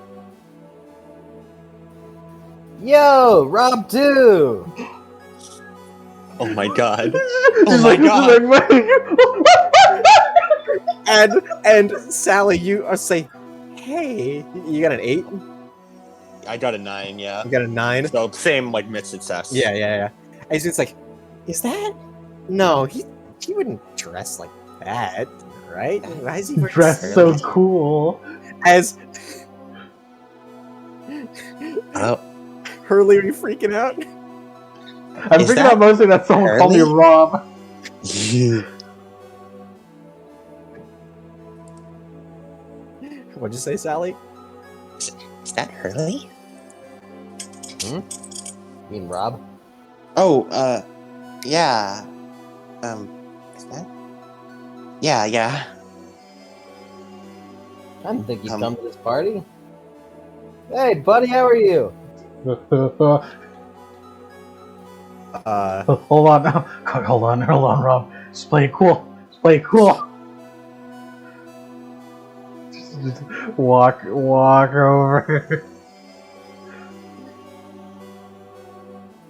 Yo, Rob too. Oh my god. Oh my god! And Sally, you are say, hey, you got an 8? I got a 9, yeah. You got a 9? So same like mid success. Yeah. And it's like, is that? No, he wouldn't dress like that. right? Why is he wearing Dressed so Hurley? cool. As Oh, Hurley, are you freaking out? I'm Is freaking that out mostly that someone called me Hurley? Rob. What'd you say, Sally? is that Hurley? You mean Rob? Oh, yeah. Is that? Yeah. I didn't think you'd Um, come to this party. Hey, buddy, how are you? Hold on now. Hold on, Rob. Just play it cool. Just play it cool. Just walk over.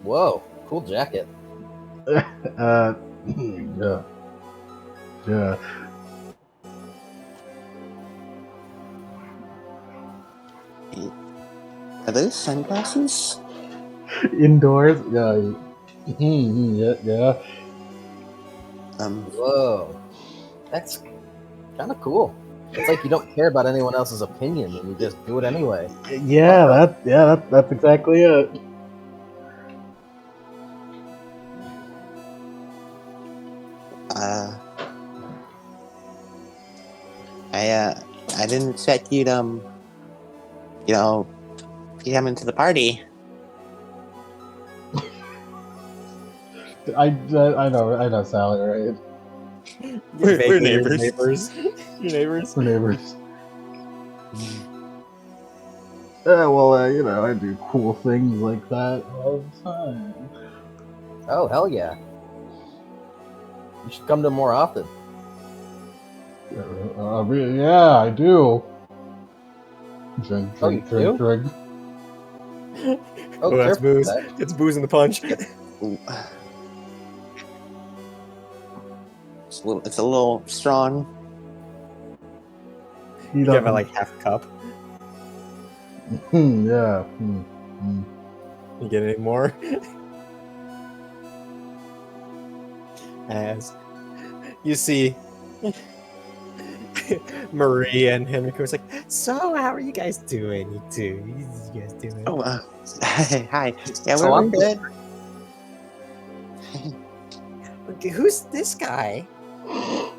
Whoa, cool jacket. Yeah. are those sunglasses? Indoors. Yeah. Yeah. Whoa, that's kind of cool. It's like you don't care about anyone else's opinion and you just do it anyway. Yeah, that's exactly it. I didn't expect you'd come into the party. I know, Sally, right? We're neighbors. Your neighbors. We're neighbors. Well, I do cool things like that all the time. Oh, hell yeah. You should come to more often. Yeah, I do. Drink. Oh, you do? Drink. Oh, that's careful with booze. that. It's booze in the punch. It's a little strong. You You have like half a cup. Yeah. You get any more? As you see Marie and Henrico is like, so how are you guys doing? You guys doing? Oh, hi. Yeah, So we're I'm good. Okay, who's this guy? Oh,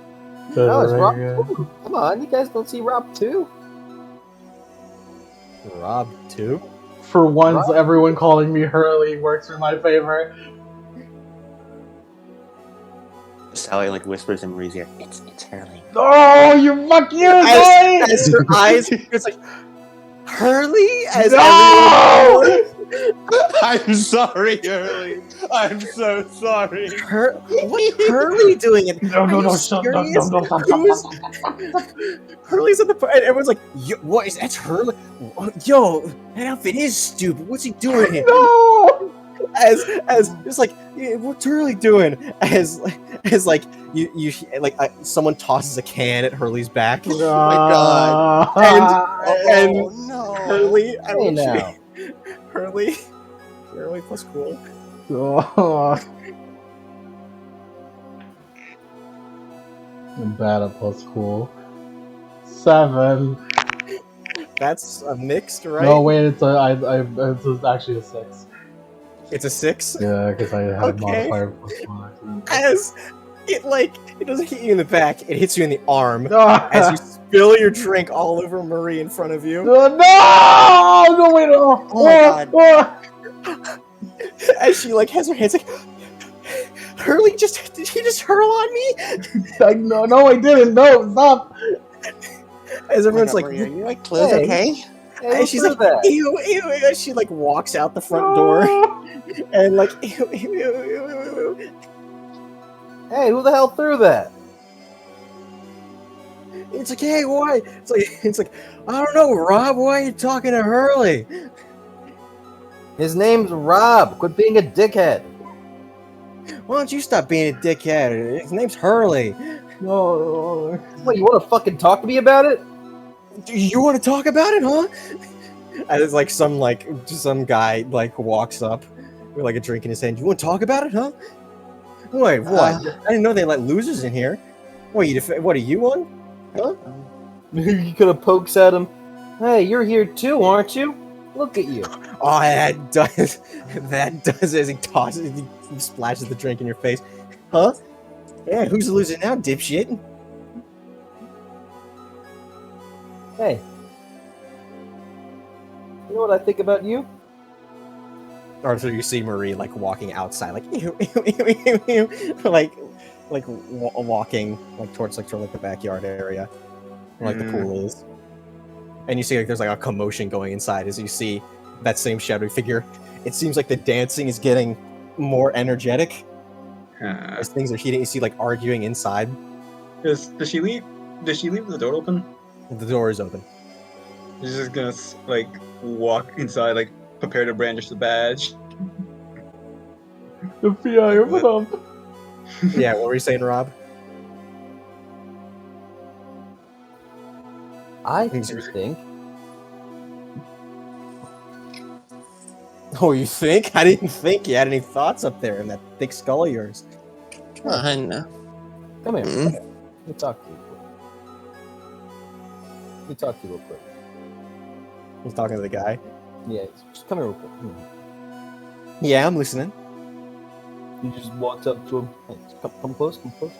it's Rob too. Come on, you guys don't see Rob too? Rob too? For once, Rob. everyone calling me Hurley works in my favor. Sally whispers in Marie's ear. It's Hurley. Oh, you fuck you, guys! As her eyes, it's like Hurley. As No! I'm sorry, Hurley. I'm so sorry. What's Hurley doing? No, stop. Hurley's at the and everyone's like, what is that's Hurley? Yo, that outfit is stupid. What's he doing here? No! As it's like, what's Hurley doing? As you someone tosses a can at Hurley's back. Oh my God. And no. Hurley, I Hey want you. now. Hurley plus cool. Oh. I'm bad at plus cool. 7. That's a mixed, right? No, wait, it's actually a 6. It's a 6. Yeah, because I had Okay. modifier plus 1. As it doesn't hit you in the back, it hits you in the arm. No! As you spill your drink all over Marie in front of you. No, wait, oh my God. As she has her hands Hurley did he just hurl on me? No, I didn't. No, stop. As everyone's Marie, are you clothes Hey. okay? Hey, and she's like, that? ew, as she walks out the front door and ew. Hey, who the hell threw that? It's like, hey, why? It's like, I don't know, Rob. Why are you talking to Hurley? His name's Rob. Quit being a dickhead. Why don't you stop being a dickhead? His name's Hurley. No. What, you want to fucking talk to me about it? Do you want to talk about it, huh? And it's some guy walks up with a drink in his hand. You want to talk about it, huh? Wait, what? I didn't know they let losers in here. What are you on? Huh? He kind of pokes at him. Hey, you're here too, aren't you? Look at you. Oh, that does as he tosses, he splashes the drink in your face. Huh? Yeah, who's the loser now, dipshit? Hey. You know what I think about you? Arthur, you see Marie like walking outside, like ew, ew, ew, ew, ew, like walking like towards the backyard area, where, like the pool is, and you see like there's like a commotion going inside as you see that same shadowy figure. It seems like the dancing is getting more energetic as things are heating. You see like arguing inside. Does she leave? Does she leave the door open? The door is open. She's just gonna like walk inside, like prepare to brandish the badge. FBI, open up. Yeah, what were you saying, Rob? I think. Oh, you think? I didn't think you had any thoughts up there in that thick skull of yours. Come here. Come here. Let me talk to you real quick. He's talking to the guy. Yeah, just come here real quick. Yeah, I'm listening. He just walks up to him. Hey, come close, come close.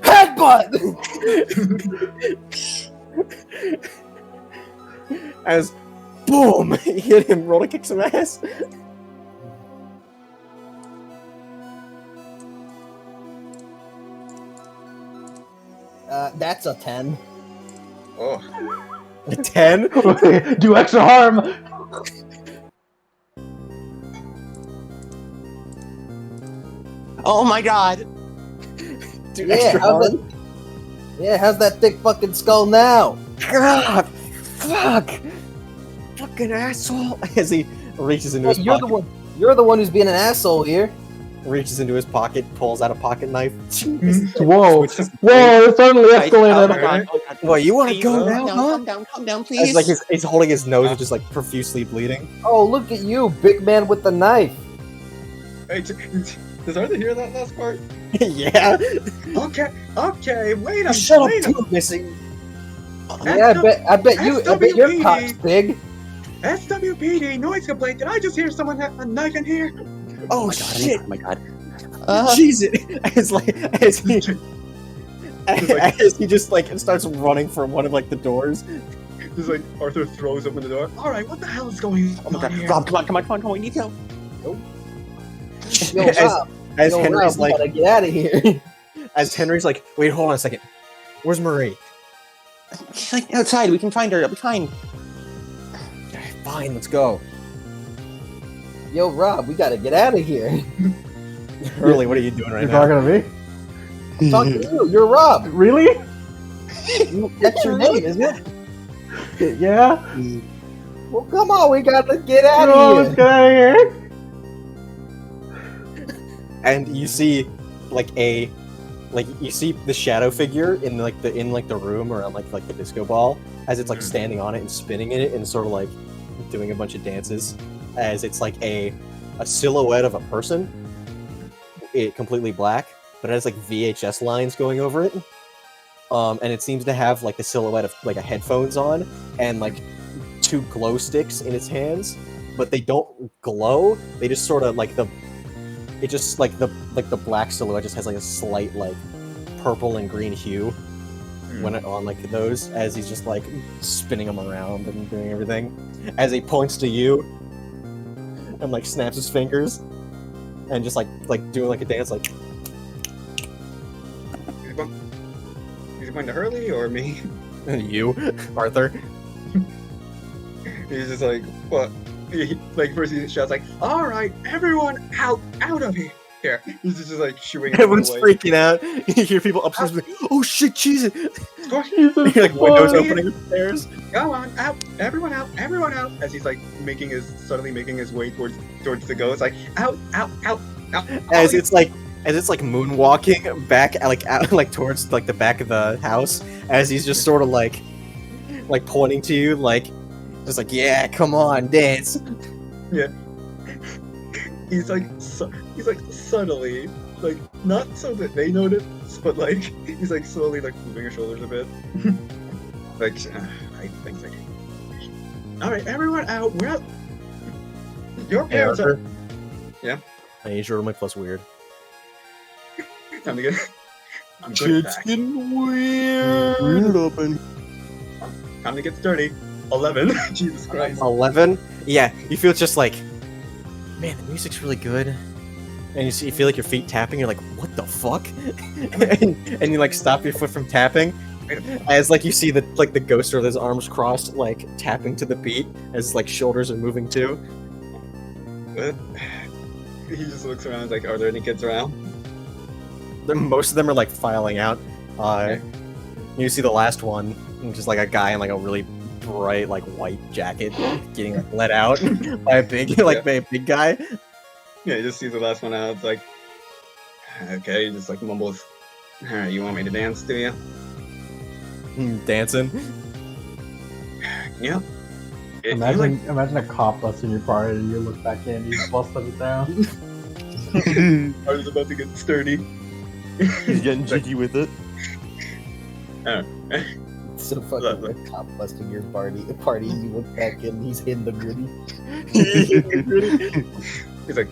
Headbutt! As boom, he hit him, roll to kick some ass. That's a 10. Oh, A 10? Do extra harm. Oh my god! Do Yeah, extra harm? how's that thick fucking skull now? God, fuck, fucking asshole! As he reaches into Hey, his you're pocket, the one. You're the one who's being an asshole here. reaches into his pocket, pulls out a pocket knife. Whoa, it suddenly Oh my escalated. god! Oh god. Well, you want to Please, go calm now, down, huh? calm down, As please. like he's holding his nose, which is like profusely bleeding. Oh, look at you, big man with the knife. hey, does Arthur hear that last part? Yeah. Okay, wait a Shut up, minute. too, missing. Yeah, I bet your SWPD. cock's big. SWPD, noise complaint. Did I just hear someone have a knife in here? Oh, god, shit! Oh my god. Jesus! As he just like starts running from one of like the doors. Just like Arthur throws open the door. All right, what the hell is going Oh my on god. here? Rob, come on, we need help. Yo, Rob, As yo, Henry's Rob, we like, gotta get out of here. as Henry's like, wait, hold on a second. Where's Marie? She's like outside, we can find her, it'll be fine. Fine, let's go. Yo, Rob, we gotta get out of here. Hurley, what are you doing right You're now? talking to me? Talk to you. You're Rob. Really? That's your name, isn't it? Yeah. Well, come on, we gotta get out Oh, of let's here. get out of here. And you see, you see the shadow figure in the room around like the disco ball, as it's like standing on it and spinning in it and sort of like doing a bunch of dances, as it's like a silhouette of a person, it completely black, but it has like VHS lines going over it, and it seems to have like the silhouette of like a headphones on and like two glow sticks in its hands, but they don't glow. They just sort of like the black silhouette just has like a slight like purple and green hue when it on like those, as he's just like spinning them around and doing everything, as he points to you and like snaps his fingers and just like doing like a dance like. He's going to Hurley or me? You, Arthur. He's just like, what? Like first he shouts like, "All right, everyone out of here!" He's just like shooing. Everyone's away. freaking out. You hear people upstairs like, "Oh shit, Jesus!" Jesus like windows Christ. opening upstairs. Go on, out, everyone out! As he's like suddenly making his way towards the ghost, like out. As it's like moonwalking back out towards like the back of the house, as he's just sort of like pointing to you, like just like, yeah, come on, dance. Yeah. He's like subtly like not so that they notice, but like he's like slowly like moving his shoulders a bit. Like I think like, all right, everyone out. We're out. Your parents are. Yeah. I need your room plus weird. Time to get. I'm good Shit's back. getting weird. Open. Time to get sturdy. 11. Jesus Christ. 11. Yeah, you feel just like, man, the music's really good. And you feel like your feet tapping. You're like, what the fuck? and you like stop your foot from tapping. As like you see the ghost with his arms crossed, like tapping to the beat as like shoulders are moving too. He just looks around. Like, are there any kids around? Most of them are like filing out. You see the last one, which is like a guy in like a really bright like white jacket, getting like let out by a big by a big guy. Yeah, he just sees the last one out. It's like, okay, he just like mumbles, "All right, you want me to dance to you?" Dancing. Yeah. Imagine a cop busting your party and you look back in and you busted it down. I was about to get sturdy. He's getting jiggy with it. So fucking a cop busting your party, you look back and he's in the gritty. He's like,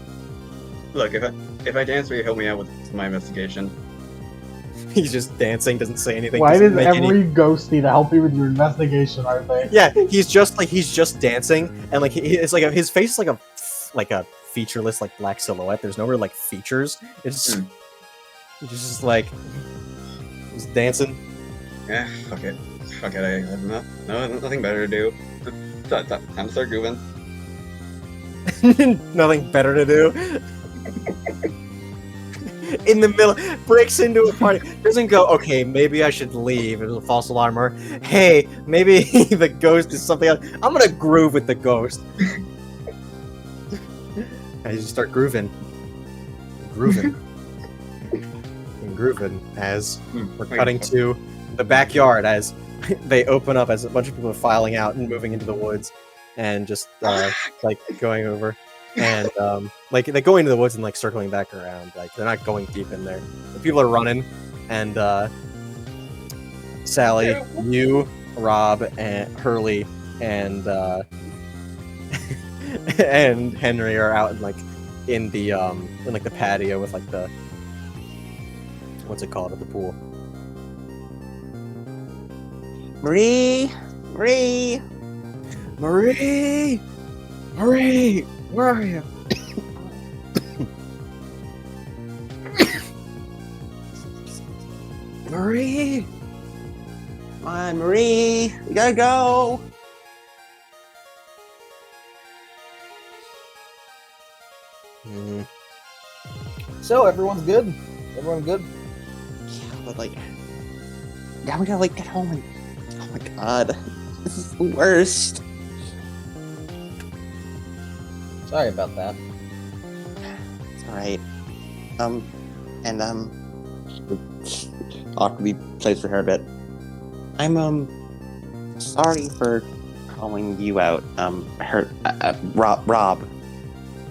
look, if I dance, will you help me out with my investigation? He's just dancing, doesn't say anything. Why doesn't does make every ghost need to help you with your investigation, are they? Yeah, he's just dancing, and like it's like his face is like a featureless like black silhouette. There's no real like features. It's just like he's dancing. Yeah, fuck it. I have nothing better to do. Time to start grooving. Nothing better to do. In the middle, breaks into a party. Doesn't go, okay, maybe I should leave. It was a false alarm. Or, hey, maybe the ghost is something else. I'm gonna groove with the ghost. I just start grooving. And grooving as we're cutting to the backyard as they open up as a bunch of people are filing out and moving into the woods and just like going over. And like they're going to the woods and like circling back around. Like they're not going deep in there. The people are running, and Sally, you, Rob, and Hurley, and and Henry are out in the patio with like the what's it called at the pool. Marie, Where are you? Marie! come on, Marie, we gotta go. So everyone's good. Everyone good. Yeah, but like, now we gotta like get home and. Oh my god, this is the worst. Sorry about that. It's alright. Awkwardly plays for her a bit. I'm sorry for calling you out. Rob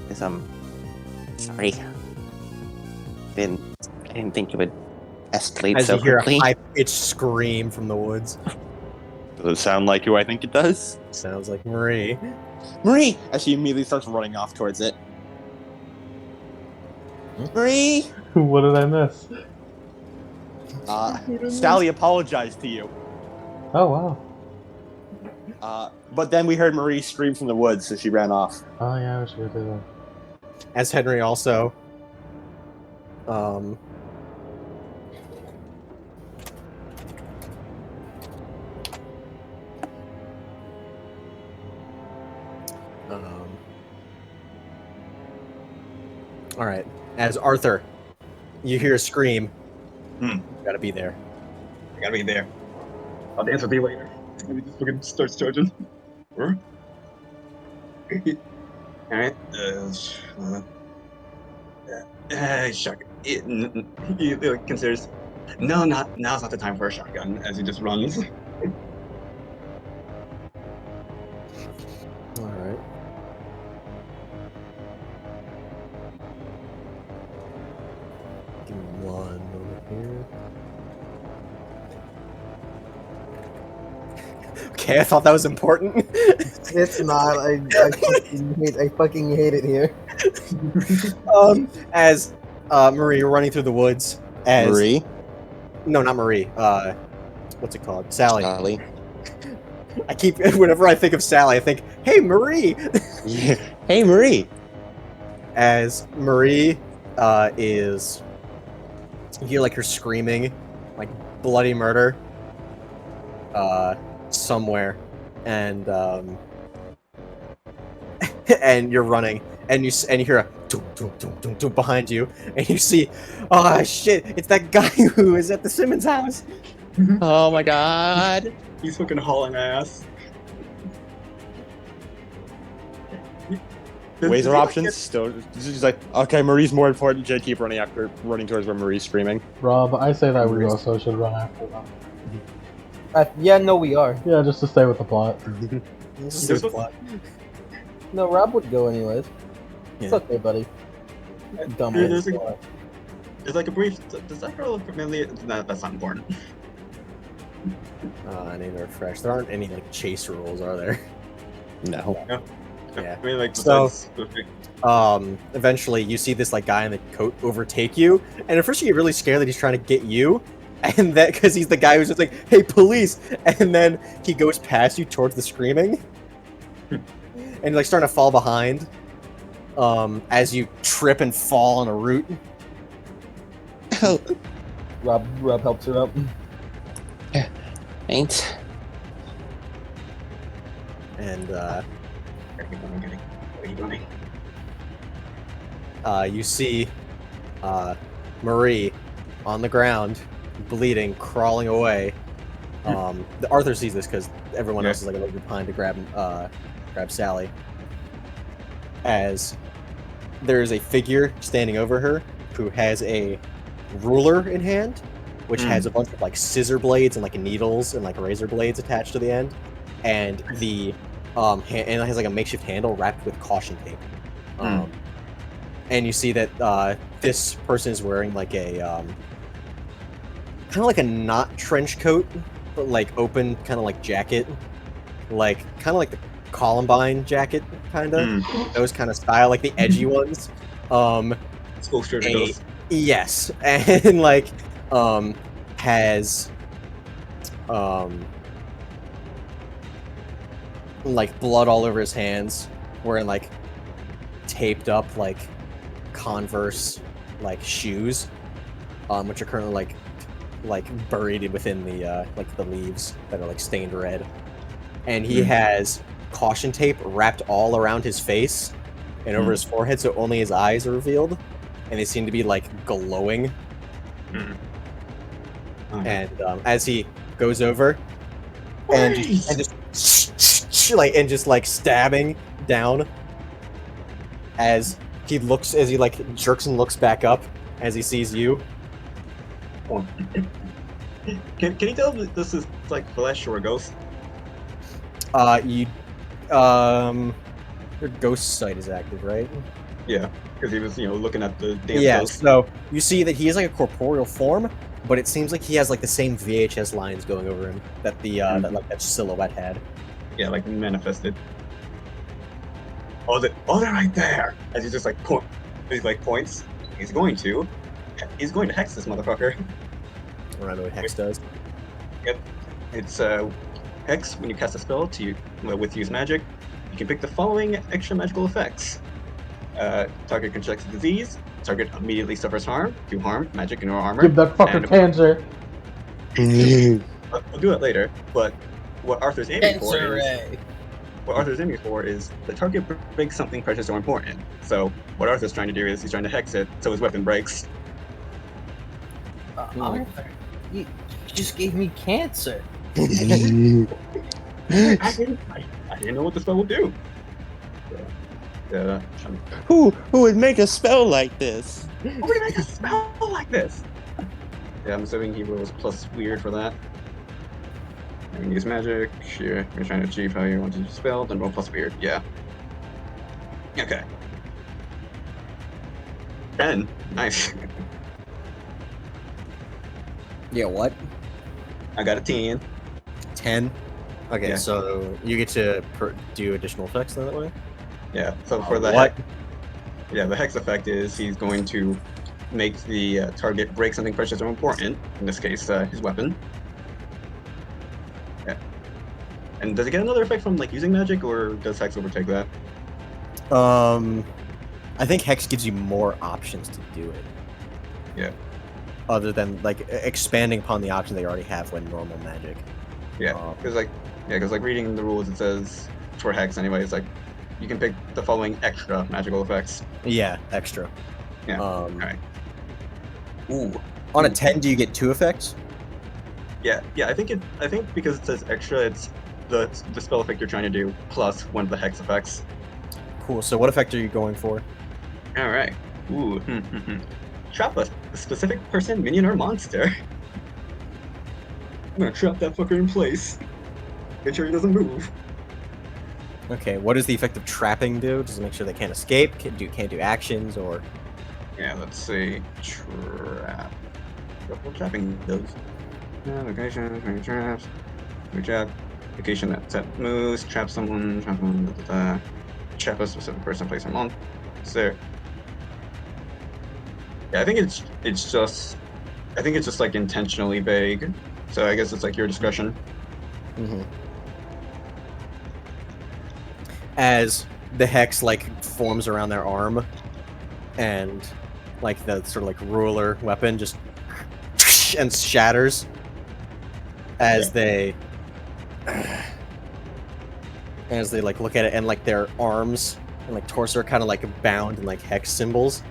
is sorry. I didn't think it would escalate As so you hear quickly. a high-pitched scream from the woods. Does it sound like who I think it does? Sounds like Marie. Marie! As she immediately starts running off towards it. Marie! What did I miss? Sally apologized to you. Oh wow. But then we heard Marie scream from the woods, so she ran off. Oh yeah, I wish we did that. As Henry also all right. As Arthur, you hear a scream. You gotta be there. I gotta be there. I'll dance with you later. And he just fucking starts charging. Alright. Shotgun. He like, considers. No, now's not the time for a shotgun. As he just runs. All right. Give me a One moment here. Okay, I thought that was important. It's not. I fucking hate it here. As Marie, you're running through the woods. As Marie, no, not Marie. What's it called? Sally. Charlie. I keep whenever I think of Sally, I think, "Hey, Marie." Yeah. Hey, Marie. As Marie is, you hear like her screaming, like bloody murder, somewhere, and and you're running, and you hear a dum, dum, dum, dum, dum behind you, and you see, oh shit, it's that guy who is at the Simmons house. Oh my god. He's fucking hauling ass. Ways or options? Still, just like, okay, Marie's more important. Jay, keep running towards where Marie's screaming. Rob, I say that we also should run after them. Yeah, no, we are. Yeah, just to stay with the plot. No, Rob would go anyways. It's Yeah. okay, buddy. Dumb There's like a brief. Does that girl look familiar? No, that's not important. I need to refresh. There aren't any like chase rules, are there? No. Yeah. I mean, like, So- besides- Eventually you see this like guy in the coat overtake you, and at first you get really scared that he's trying to get you, and that because he's the guy who's just like, "Hey, police!" And then he goes past you towards the screaming, and like starting to fall behind, as you trip and fall on a root. Rob helps her up. Ain't. And Keep running. you see Marie on the ground, bleeding, crawling away. Arthur sees this because everyone else is like a little bit behind to grab Sally. As there's a figure standing over her who has a ruler in hand, which has a bunch of like scissor blades and like needles and like razor blades attached to the end, and the and it has like a makeshift handle wrapped with caution tape. And you see that this person is wearing like a kind of like a not trench coat, but like open kind of like jacket, like kind of like the Columbine jacket, kind of those kind of style, like the edgy ones. School shirt goes. Yes, and like has like blood all over his hands, wearing like taped up like Converse like shoes, which are currently like buried within the like the leaves that are like stained red, and he has caution tape wrapped all around his face and over his forehead, so only his eyes are revealed, and they seem to be like glowing. And as he goes over and just like stabbing down, as he like jerks and looks back up as he sees you. Can you tell if this is like flesh or a ghost? Your ghost sight is active, right? Yeah, because he was looking at the damn Yeah, ghost. so you see that he is like a corporeal form, but it seems like he has like the same VHS lines going over him that the that silhouette had. Yeah, like manifested. Oh, they're right there. As he just like points. He's going to hex this motherfucker. I don't know what hex does. Yep, it's hex. When you cast a spell with use magic, you can pick the following extra magical effects. Target contracts a disease. Target immediately suffers harm. Do harm, magic, and or armor. Give that fucker cancer. I'll do it later. But what Arthur's aiming for is the target breaks something precious or important. So what Arthur's trying to do is he's trying to hex it so his weapon breaks. Arthur, you just gave me cancer. I didn't know what the spell would do. Who would make a spell like this? Who would make a spell like this? Yeah, I'm assuming he rolls plus weird for that. And use magic. Sure, you're trying to achieve how you want to use spell, then roll plus weird. Yeah. Okay. 10. Nice. Yeah, what? I got a 10. 10? Okay, Yeah. so you get to do additional effects that way? Yeah. So for the what? the hex effect is he's going to make the target break something precious or important. In this case, his weapon. Yeah. And does it get another effect from like using magic, or does hex overtake that? I think Hex gives you more options to do it. Yeah. Other than like expanding upon the options they already have when normal magic. Yeah, because like reading the rules, it says for hex anyway, it's like you can pick the following extra magical effects. Yeah, extra. Yeah. All right. Ooh. On a 10, do you get 2 effects? Yeah. I think because it says extra, it's the spell effect you're trying to do plus one of the hex effects. Cool. So what effect are you going for? All right. Ooh. Trap a specific person, minion, or monster. I'm gonna trap that fucker in place. Make sure he doesn't move. Okay, what does the effect of trapping do? Does it make sure they can't escape? Can't do actions or? Yeah, let's see. Trap. What trapping does? Location, make traps. Make trap. Location that moves. Trap someone. Trap a specific person, place, or monster. Yeah, I think it's just like intentionally vague. So I guess it's like your discretion. Mm-hmm. As the hex like forms around their arm, and like the sort of like ruler weapon just and shatters as they like look at it, and like their arms and like torso are kind of like bound in like hex symbols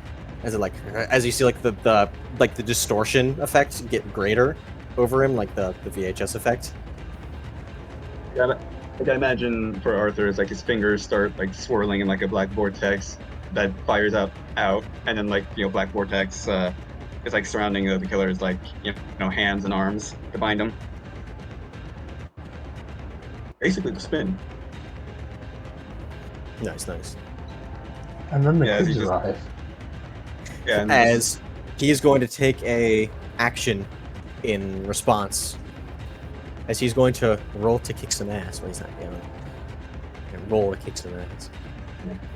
as it like as you see like the distortion effects get greater over him, like the VHS effect. Yeah, like I imagine for Arthur, it's like his fingers start like swirling in like a black vortex that fires out, and then like black vortex is like surrounding the killer's like hands and arms to bind them. Basically, the spin. Nice. And then the kids arrive. Yeah, as he is going to take a action in response, as he's going to roll to kick some ass. Well, he's not going to roll to kick some ass.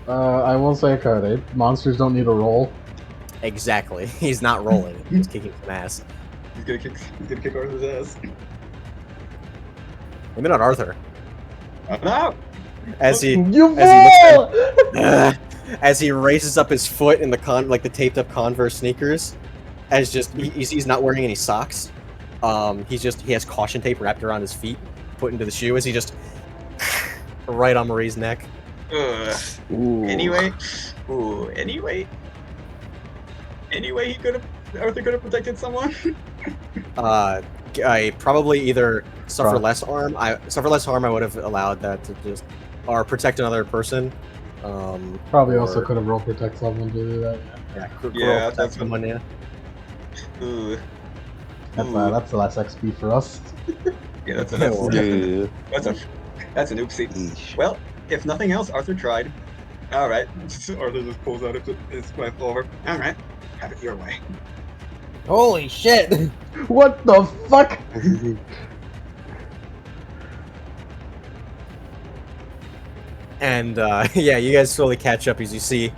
I will say, Cody, monsters don't need a roll. Exactly. He's not rolling. He's kicking some ass. He's gonna kick Arthur's ass. Maybe not Arthur. No! As he as he races up his foot in the taped up Converse sneakers, as just he's not wearing any socks. He has caution tape wrapped around his feet, put into the shoe as he just right on Marie's neck. Anyway, Arthur could have protected someone. I probably either suffer less harm. I would have allowed that to just or protect another person. Probably also could have roll protect someone to do that. Yeah, that's someone. Yeah. Ooh. That's the last XP for us. Yeah, that's an oopsie. Eesh. Well, if nothing else, Arthur tried. All right, Arthur just pulls out his revolver. All right, have it your way. Holy shit! What the fuck? And yeah, you guys slowly catch up as you see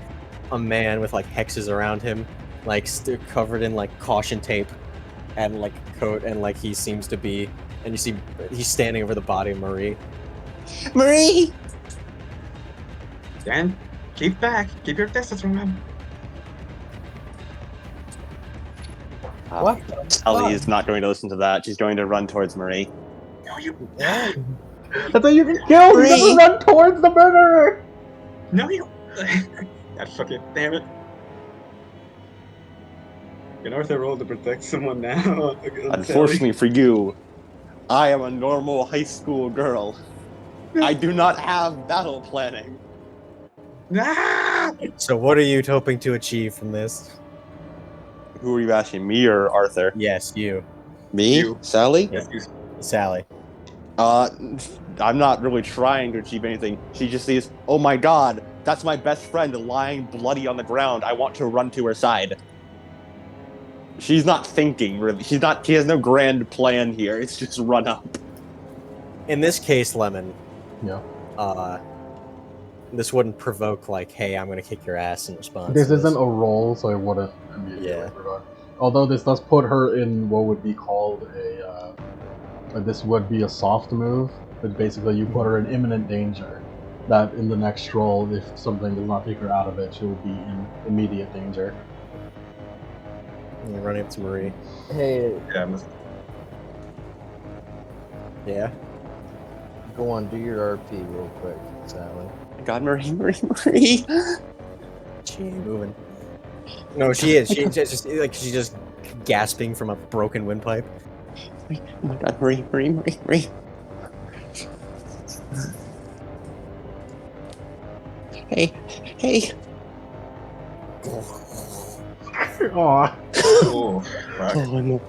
a man with like hexes around him, like covered in like caution tape and like coat, and like he seems to be, and you see he's standing over the body of Marie. Marie! Dan, keep back. Keep your distance from him. What? Ellie is not going to listen to that. She's going to run towards Marie. No, you. I thought you could kill. You never run towards the murderer. No, you. God fucking damn it. Can Arthur roll to protect someone now? Unfortunately for you, I am a normal high school girl. I do not have battle planning. Ah! So what are you hoping to achieve from this? Who are you asking, me or Arthur? Yes, you. Me? You. Sally? Yes, you. Sally. I'm not really trying to achieve anything. She just sees, oh my god, that's my best friend lying bloody on the ground. I want to run to her side. She's not thinking really. She has no grand plan here. It's just run up. In this case, Lemon, Yeah. this wouldn't provoke like, "Hey, I'm gonna kick your ass" in response. This to isn't a roll, so it wouldn't immediately Yeah. provoke. Although this does put her in what would be called this would be a soft move. But basically, you put her in imminent danger. That in the next roll, if something does not take her out of it, she will be in immediate danger. You're running up to Marie. Hey, Yeah. go on, do your RP real quick, Sally. God, Marie. She ain't moving. No, she is. She's just gasping from a broken windpipe. Oh my God, Marie. Hey. Aw. Oh, fuck. Oh no.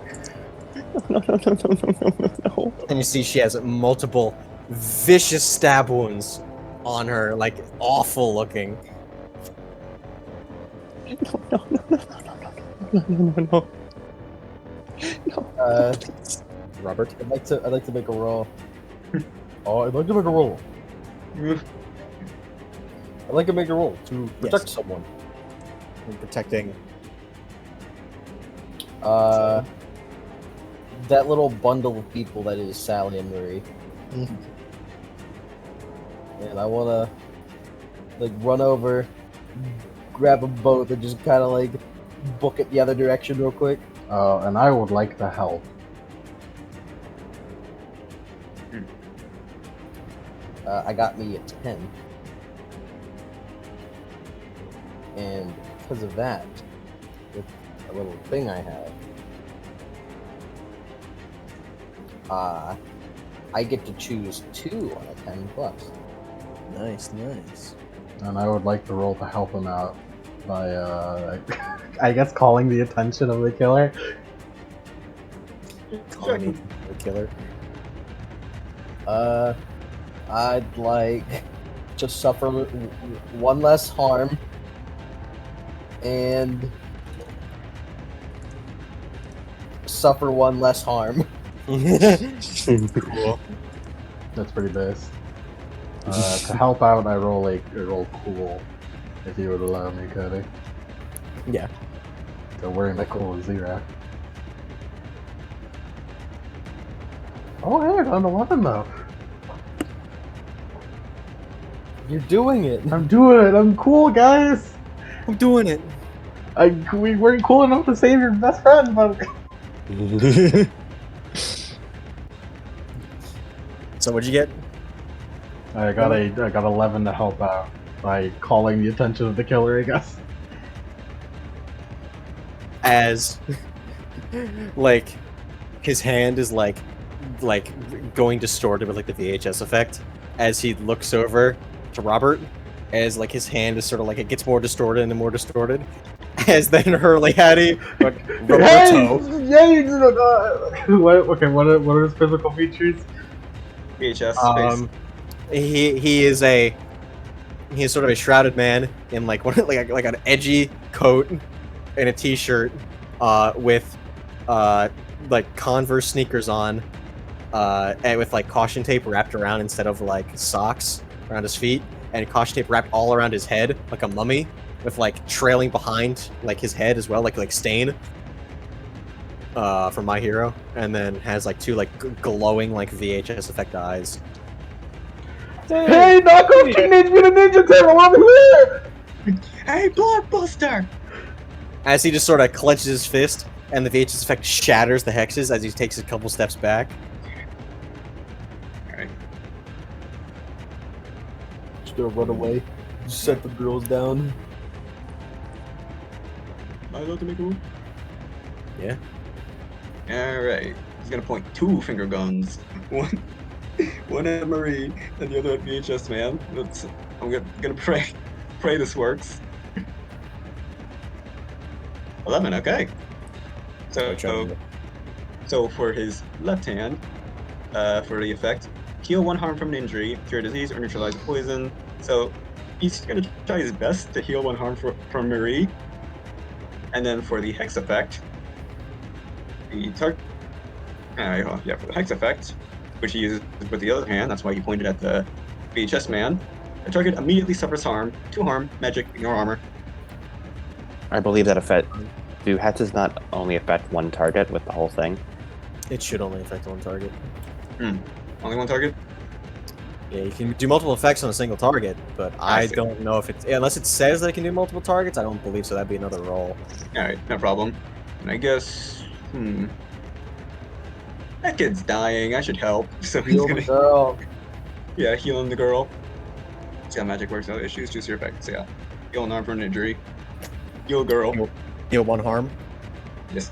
No. And you see she has multiple vicious stab wounds on her, like awful looking. No. Robert. I'd like to make a roll. Oh, I'd like to make a roll. I'd like to make a roll to protect someone. I'm protecting. That little bundle of people that is Sally and Marie. And I wanna like run over, grab them both, and just kind of like book it the other direction real quick. And I would like to help. I got me a 10. And because of that, with a little thing I have, I get to choose 2 on a 10 plus. Nice. And I would like to roll to help him out by, I guess, calling the attention of the killer. Calling the killer. I'd like to suffer one less harm and suffer one less harm. Cool. That's pretty base. To help out, I roll cool. If you would allow me, Cody. Yeah. So wearing the cool 0. Oh, hey, I got an 11 though. You're doing it. I'm doing it. I'm cool, guys. I'm doing it. We weren't cool enough to save your best friend, but. So what'd you get? I got 11 to help out by calling the attention of the killer, I guess. As like his hand is like going distorted with like the VHS effect as he looks over to Robert, as like his hand is sort of like it gets more distorted and more distorted, as then Hurley Hattie Roberto. What are his physical features? VHS space. He is sort of a shrouded man in like an edgy coat and a t-shirt with like Converse sneakers on and with like caution tape wrapped around instead of like socks around his feet, and caution tape wrapped all around his head like a mummy, with like trailing behind like his head as well, like Stain from My Hero, and then has like 2 like glowing like VHS effect eyes. Hey, knockoff Teenage Mutant Ninja Turtle over here! Hey, Blockbuster! As he just sort of clenches his fist, and the VHS effect shatters the hexes as he takes a couple steps back. Alright. Just gonna run away. Set the girls down. Am I allowed to make a move? Yeah. Alright. He's gonna point 2 finger guns. One at Marie and the other at VHS Man. I'm gonna pray this works. 11, okay. So for his left hand, for the effect, heal 1 harm from an injury, cure disease, or neutralize a poison. So he's gonna try his best to heal 1 harm from Marie. And then for the hex effect, the target. Yeah, for the hex effect, which he uses with the other hand. That's why he pointed at the VHS man. The target immediately suffers harm. 2 harm. Magic. Ignore armor. I believe that effect. Do hexes not only affect one target with the whole thing? It should only affect one target. Only 1 target. Yeah, you can do multiple effects on a single target, but I see. don't know if it's unless it says that it can do multiple targets. I don't believe so. That'd be another roll. All right, no problem. And I guess, that kid's dying. I should help. So he's Heal the gonna, girl. yeah, healing the girl. See how magic works. No issues. Choose your effect. So yeah, heal an arm for an injury. Heal girl. Heal 1 harm. Yes.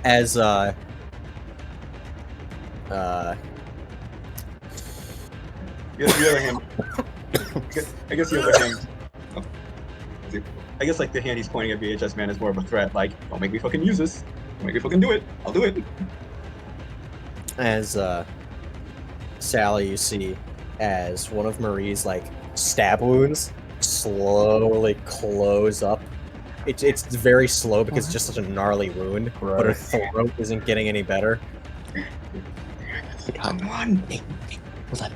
As The other hand. I guess the other hand. Oh. I guess like the hand he's pointing at VHS man is more of a threat. Like, don't make me fucking use this. Don't make me fucking do it. I'll do it. as Sally, you see as one of Marie's like stab wounds slowly close up. It's very slow because it's just such a gnarly wound, but her throat isn't getting any better. Come on. Hey, hold on.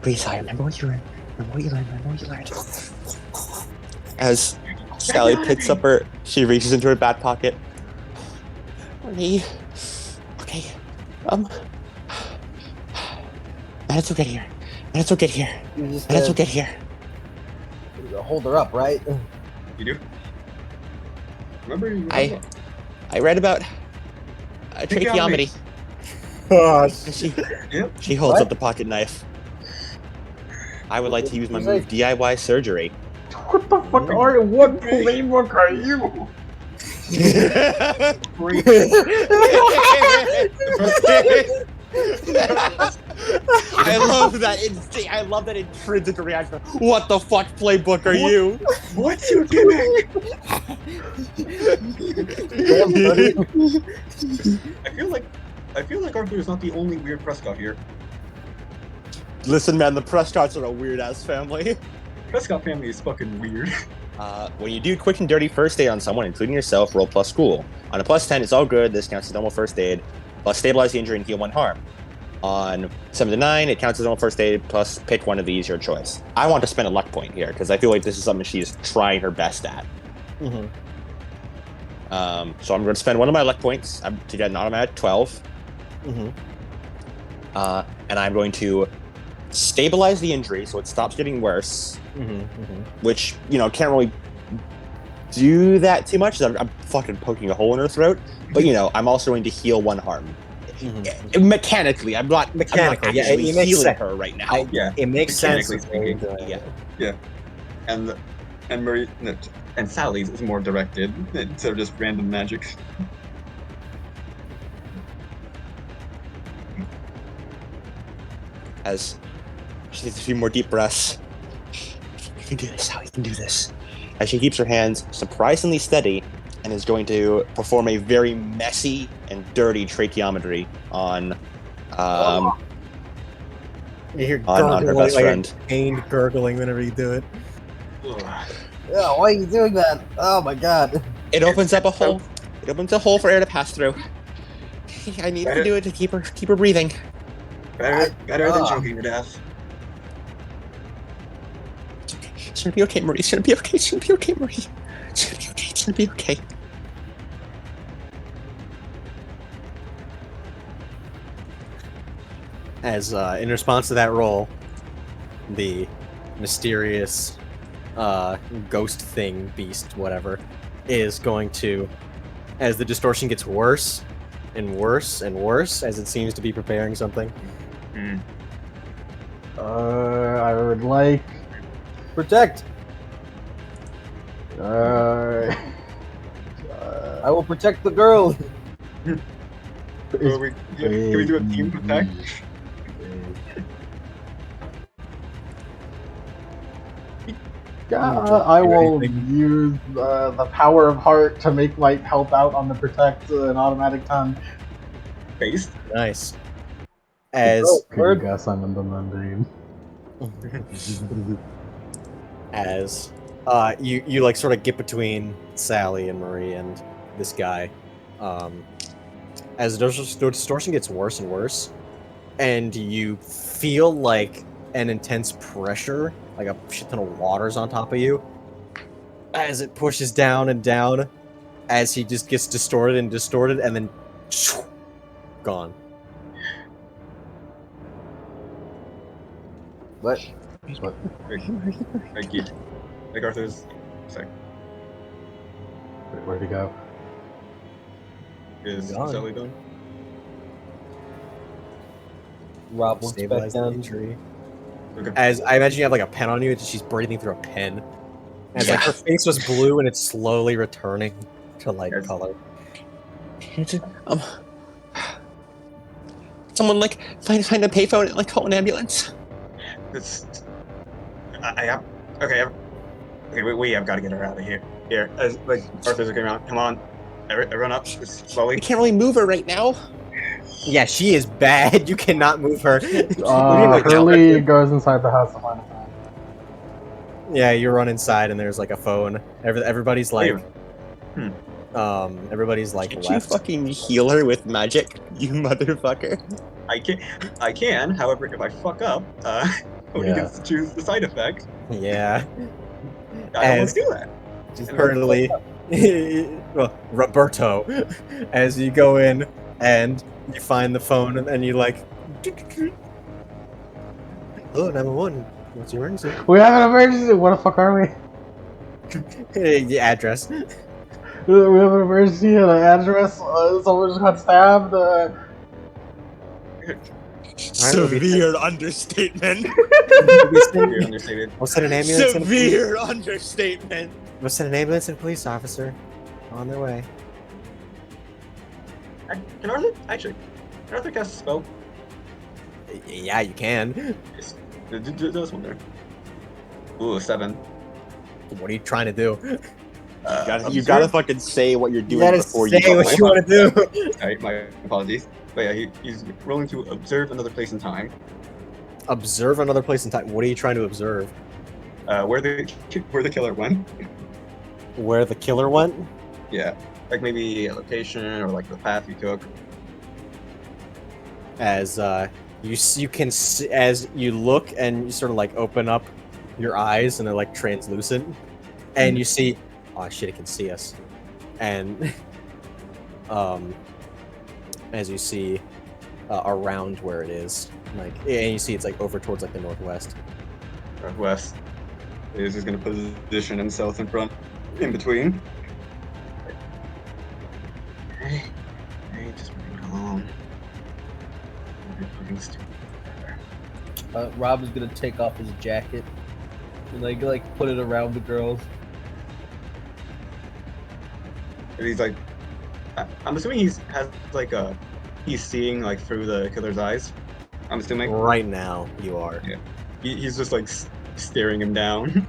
Breathe high. Remember what you learned. As Sally picks up she reaches into her back pocket. Marie. Okay. Manitsu, get here. Manitsu, get here. Manitsu, get here. Hold her up, right? You do? Remember you I read about tracheotomy. She holds up the pocket knife. I would like to use my move DIY surgery. What the fuck are you? What playbook are you? I love that instinct. I love that intrinsic reaction. What the fuck playbook are you? What's your gimmick? I feel like Arthur is not the only weird Prescott here. Listen, man, the Prescotts are a weird ass family. Prescott family is fucking weird. When you do quick and dirty first aid on someone, including yourself, roll plus school. On a plus 10, it's all good. This counts as normal first aid. Plus stabilize the injury and heal 1 harm. On 7 to 9, it counts as normal first aid. Plus pick one of these, your choice. I want to spend a luck point here because I feel like this is something she's trying her best at. Mm-hmm. So I'm going to spend one of my luck points to get an automatic 12. Mm-hmm. And I'm going to stabilize the injury so it stops getting worse. Which, can't really do that too much. I'm fucking poking a hole in her throat. But, I'm also going to heal 1 harm. Mechanically, I'm not actually healing her right now. It makes sense. Yeah. And Marie and Sally's is more directed instead of just random magic. As she takes a few more deep breaths. You can do this, Sally, you can do this. As she keeps her hands surprisingly steady and is going to perform a very messy and dirty tracheometry on you hear on her best friend. Pained gurgling whenever you do it. Yeah, why are you doing that? Oh my god. It opens up a hole. It opens a hole for air to pass through. I need to do it to keep her breathing. Better than choking to death. It's gonna be okay, Marie. It's gonna be okay. It's gonna be okay, Marie. It's gonna be okay. It's gonna be okay. As in response to that roll, the mysterious ghost thing, beast, whatever, is going to, as the distortion gets worse and worse and worse, as it seems to be preparing something. I would like Protect. I will protect the girl. Can we do a team protect? Yeah, I will use the power of heart to make Light help out on the protect an automatic 10. Based? Nice. As Could you guess I'm in the mundane? as you like sort of get between Sally and Marie and this guy, As the distortion gets worse and worse, and you feel like an intense pressure, like a shit ton of water's on top of you, as it pushes down and down, as he just gets distorted, and then gone. What? Like Arthur's. Sorry. Where'd he go? Is Gone. Sally done? Rob looks back Stabilize the down. injury. Okay. As I imagine you have like a pen on you, and she's breathing through a pen. And it's like her face was blue, and it's slowly returning to like Yes. color. Someone like find a payphone and like call an ambulance. It's. I have. Okay. Okay. We have got to get her out of here. Here, as like Arthur's looking around. Come on, everyone up, just slowly. We can't really move her right now. Yeah, she is bad. You cannot move her. Hurley goes inside the house to find a phone. Yeah, you run inside, and there's like a phone. Everybody's like, everybody's like Can't you left. fucking heal her with magic, you motherfucker? I can. However, if I fuck up, Cody Yeah. gets to choose the side effect. Yeah, I don't want to do that. just Hurley. Well, Roberto, as you go in and you find the phone, and you like, hello, 911. What's your emergency? We have an emergency. What the fuck are we? The address. We have an emergency and an address. Someone just got stabbed. Severe understatement. You're understated. We'll send an ambulance. Severe understatement. We'll send an ambulance and a police officer on their way. Can Arthur actually? Can Arthur cast a spell? Yeah, you can. Just one there. Ooh, 7. What are you trying to do? You gotta fucking say what you're doing You gotta before say you go. what you want to do. Sorry, my apologies. But yeah, he's rolling to observe another place in time. Observe another place in time. What are you trying to observe? Where the killer went. Where the killer went? Yeah, like maybe a location or like the path he took. As you can see, as you look and you sort of like open up your eyes and they're like translucent, and you see, oh shit, it can see us, and as you see around where it is, like, and you see it's like over towards like the northwest. Northwest. He's just gonna position himself in front, in between. Hey, just moving along. You're fucking stupid. Rob is gonna take off his jacket and like put it around the girls. And he's like, I'm assuming he's seeing like through the killer's eyes. I'm assuming. Right now, you are. Yeah. He's just like staring him down,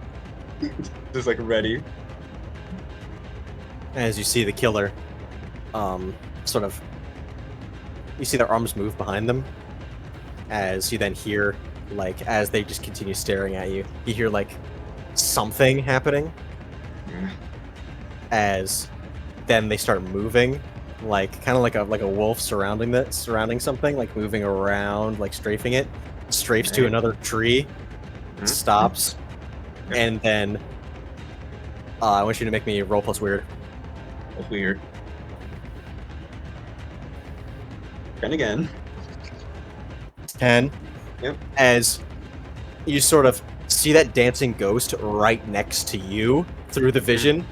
just like ready. As you see the killer, sort of, you see their arms move behind them. As you then hear, like, as they just continue staring at you, you hear like something happening. Yeah. As then they start moving, like kind of like a wolf surrounding something, like moving around, like strafing it, strafes to Right. another tree, stops, Yep. and then I want you to make me roll plus weird. That's weird. And again. 10. Yep. As you sort of see that dancing ghost right next to you through the vision,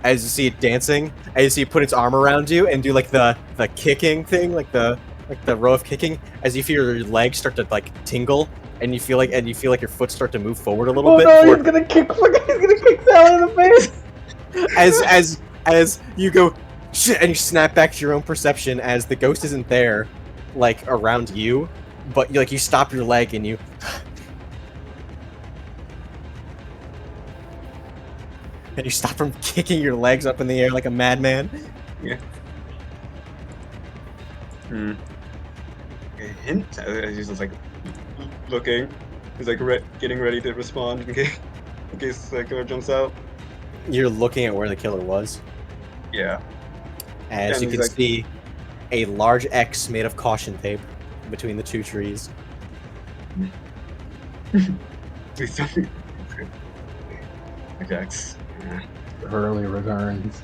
as you see it dancing, as you see it put its arm around you and do like the kicking thing, like the row of kicking, as you feel your legs start to like tingle, and you feel like your foot start to move forward a little bit. No, he's gonna kick Sally in the face. As you go shit, and you snap back to your own perception as the ghost isn't there, like around you, but you stop your leg and you. And you stop from kicking your legs up in the air like a madman. Yeah. A hint? He's just like looking. He's like getting ready to respond in case the killer jumps out. You're looking at where the killer was. Yeah. As And you he's can like- see, a large X made of caution tape between the two trees. Please tell me. Jax. Hurley returns.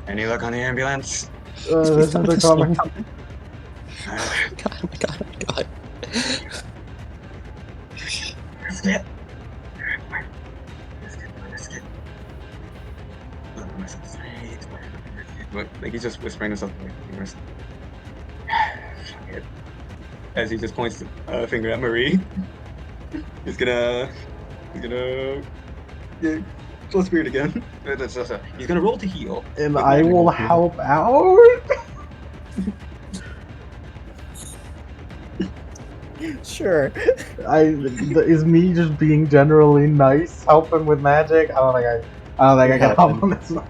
Any luck on the ambulance? They're coming. God, oh my god, oh my god. Biscuit. Biscuit. What? Like he's just whispering to something. As he just points a finger at Marie. He's gonna flow spirit again. He's gonna roll to heal. And I will help out. Sure. Is me just being generally nice helping with magic? I don't think I can help on this one.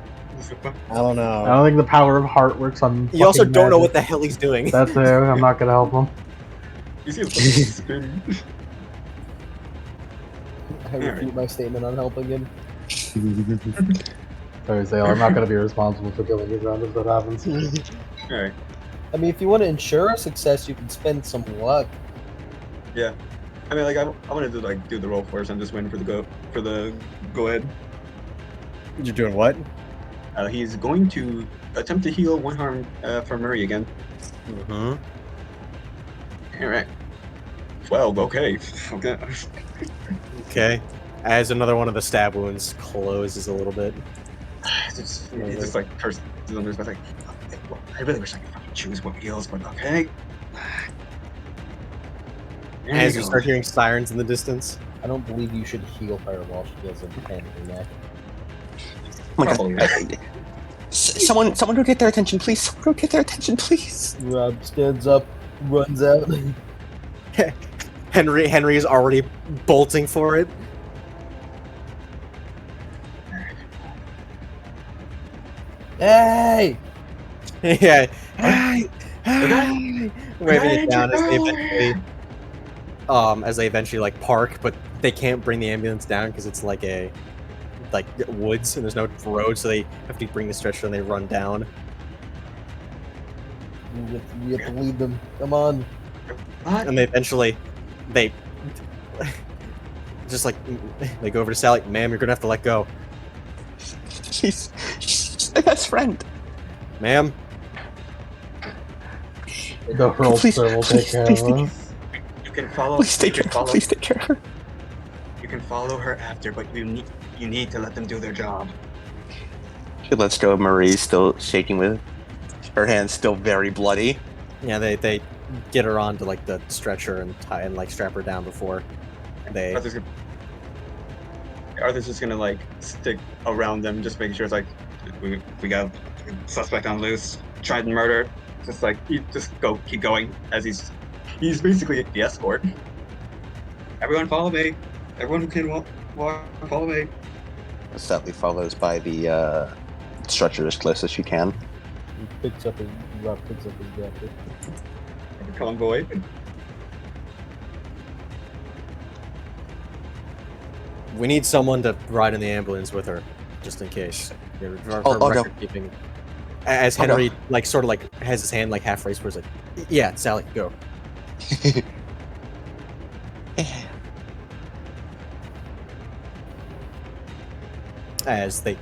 I don't know. I don't think the power of heart works on. You also don't know magic. what the hell he's doing. That's it. I'm not gonna help him. You see the spin. I repeat my statement on helping him. Sorry, Zale, I'm not gonna be responsible for killing his round if that happens. Alright. I mean, if you want to ensure a success, you can spend some luck. Yeah. I mean, like I wanted to do the roll first. I'm just waiting for the go ahead. You're doing what? He's going to attempt to heal one harm for Murray again. Mm-hmm. Alright. 12, okay. Okay. As another one of the stab wounds closes a little bit. It's just like curses under his breath, like, I really wish I could fucking choose what heals, but okay. As you start hearing sirens in the distance. I don't believe you should heal her while she has a pen in her neck. Oh my god. Someone go get their attention, please. Someone go get their attention, please. Rob stands up, runs out. Henry is already bolting for it. Hey! Yeah. Hey! Waving it down as they eventually like park, but they can't bring the ambulance down because it's like woods and there's no road, so they have to bring the stretcher and they run down. We have to lead them. Come on. And they eventually they just they go over to Sally. Ma'am, you're gonna have to let go. She's my best friend. Ma'am. The Hurlster will take care of us. You can follow. Please take care of her. You can follow her after, but you need to let them do their job. She lets go of Marie, still shaking with her hands still very bloody. Yeah, they get her onto the stretcher and tie and strap her down before they. Arthur's just gonna stick around them, just making sure it's we got a suspect on loose, tried murder. Just keep going as he's basically the escort. Everyone follow me. Everyone who can walk follow me. Sally follows by the stretcher as close as she can. Rob picks up his jacket. The convoy. We need someone to ride in the ambulance with her, just in case. For record keeping. As Henry has his hand half raised where he's yeah, Sally, go. As they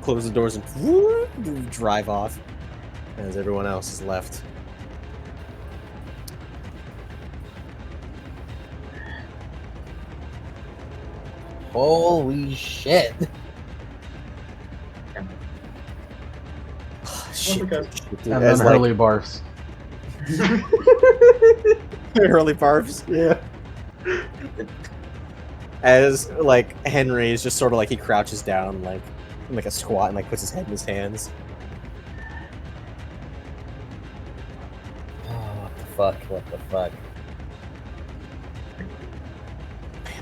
close the doors and drive off, as everyone else is left. Holy shit! Shit. And then Hurley barfs. Hurley barfs? Yeah. As Henry is just sort of he crouches down like a squat and puts his head in his hands. Oh, what the fuck? Man,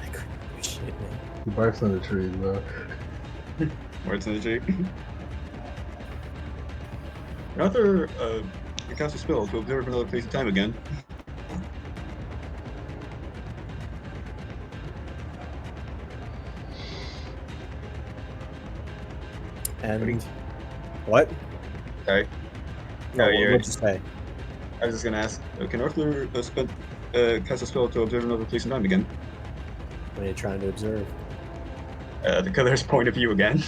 I couldn't do shit, man. He barfs in the trees, though. Words in the tree. Arthur cast a spell to observe another place and time again. And what? Sorry. No, you're- what'd you say? I was just gonna ask, can Arthur cast a spell to observe another place and time again? What are you trying to observe? The killer's point of view again.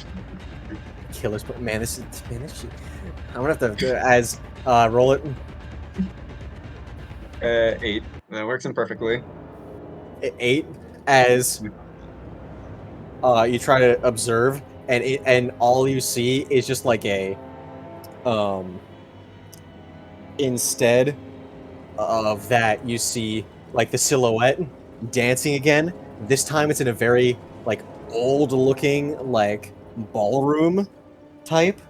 Killer's man, this shit. I'm gonna have to as roll it. 8. That works in perfectly. 8 as you try to observe, and all you see is just like a instead of that you see like the silhouette dancing again. This time it's in a very like old looking like ballroom type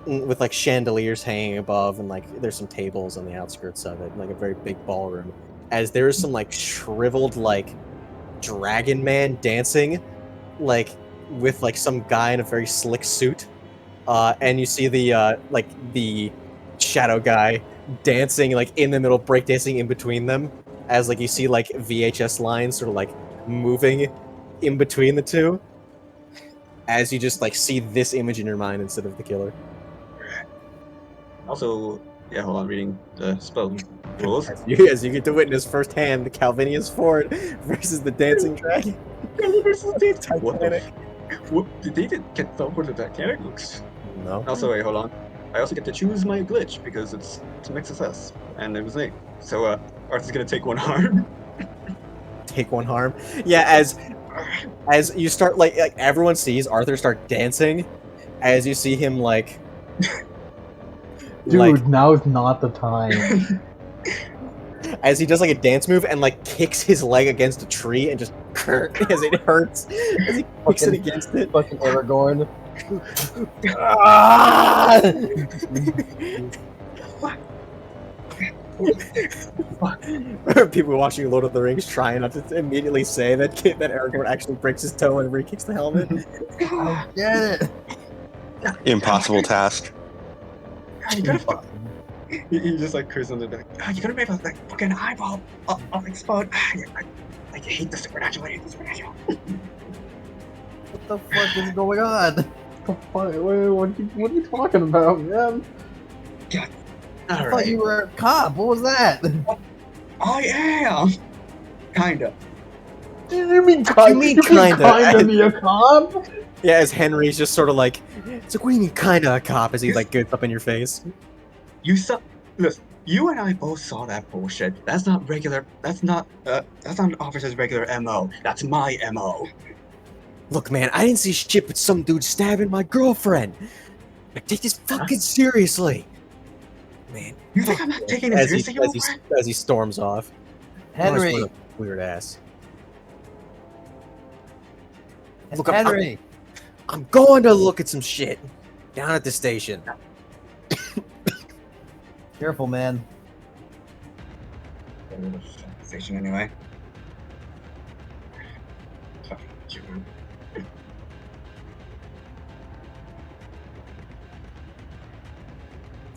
with like chandeliers hanging above, and like there's some tables on the outskirts of it, like a very big ballroom, as there's some like shriveled like dragon man dancing like with like some guy in a very slick suit, and you see the shadow guy dancing like in the middle, breakdancing in between them, as like you see like VHS lines sort of like moving in between the two, as you just like see this image in your mind instead of the killer. Also, yeah, hold on, reading the spell rules. As you get to witness firsthand the Calvinius Ford versus the Dancing Dragon. What the what? Did they get fell for the Titanic? Looks. No. Also, wait, hold on. I also get to choose my glitch because it's to make success, and it was 8. So, Arthur's gonna take 1 harm. Take 1 harm. Yeah, as you start like everyone sees Arthur start dancing, as you see him like Dude, now's not the time. as he does like a dance move and like kicks his leg against a tree and just as it hurts as he kicks it against it. Fucking Aragorn. People watching Lord of the Rings trying not to immediately say that Aragorn actually breaks his toe and re-kicks the helmet. I get it. Impossible task. You gotta you just like cruise on the back. You gotta make a like fucking eyeball explode. I hate the supernatural. I hate the supernatural. What the fuck is going on? What are you talking about, man? God. I thought you were a cop. What was that? I am. Kinda. You mean kinda be a cop? Yeah, as Henry's just sort of like, it's like, what do you mean kinda a cop? As he like gets up in your face. You saw. Listen, you and I both saw that bullshit. That's not regular. That's not an officer's regular MO. That's my MO. Look, man, I didn't see shit but some dude stabbing my girlfriend. I take this fucking seriously. Man. You think I'm not taking it seriously? As he storms off. Henry. Weird ass. Look, Henry. I'm going to look at some shit down at the station. Careful, man. Station anyway.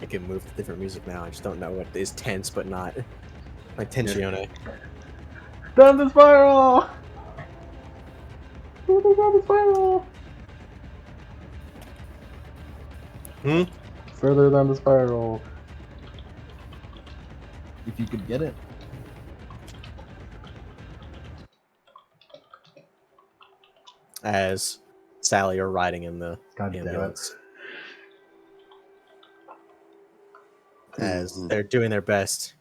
I can move to different music now. I just don't know what is tense but not. Like tensione. Down the spiral! Down the spiral! Further down the spiral. If you could get it. As Sally are riding in the God damn ambulance. As they're doing their best.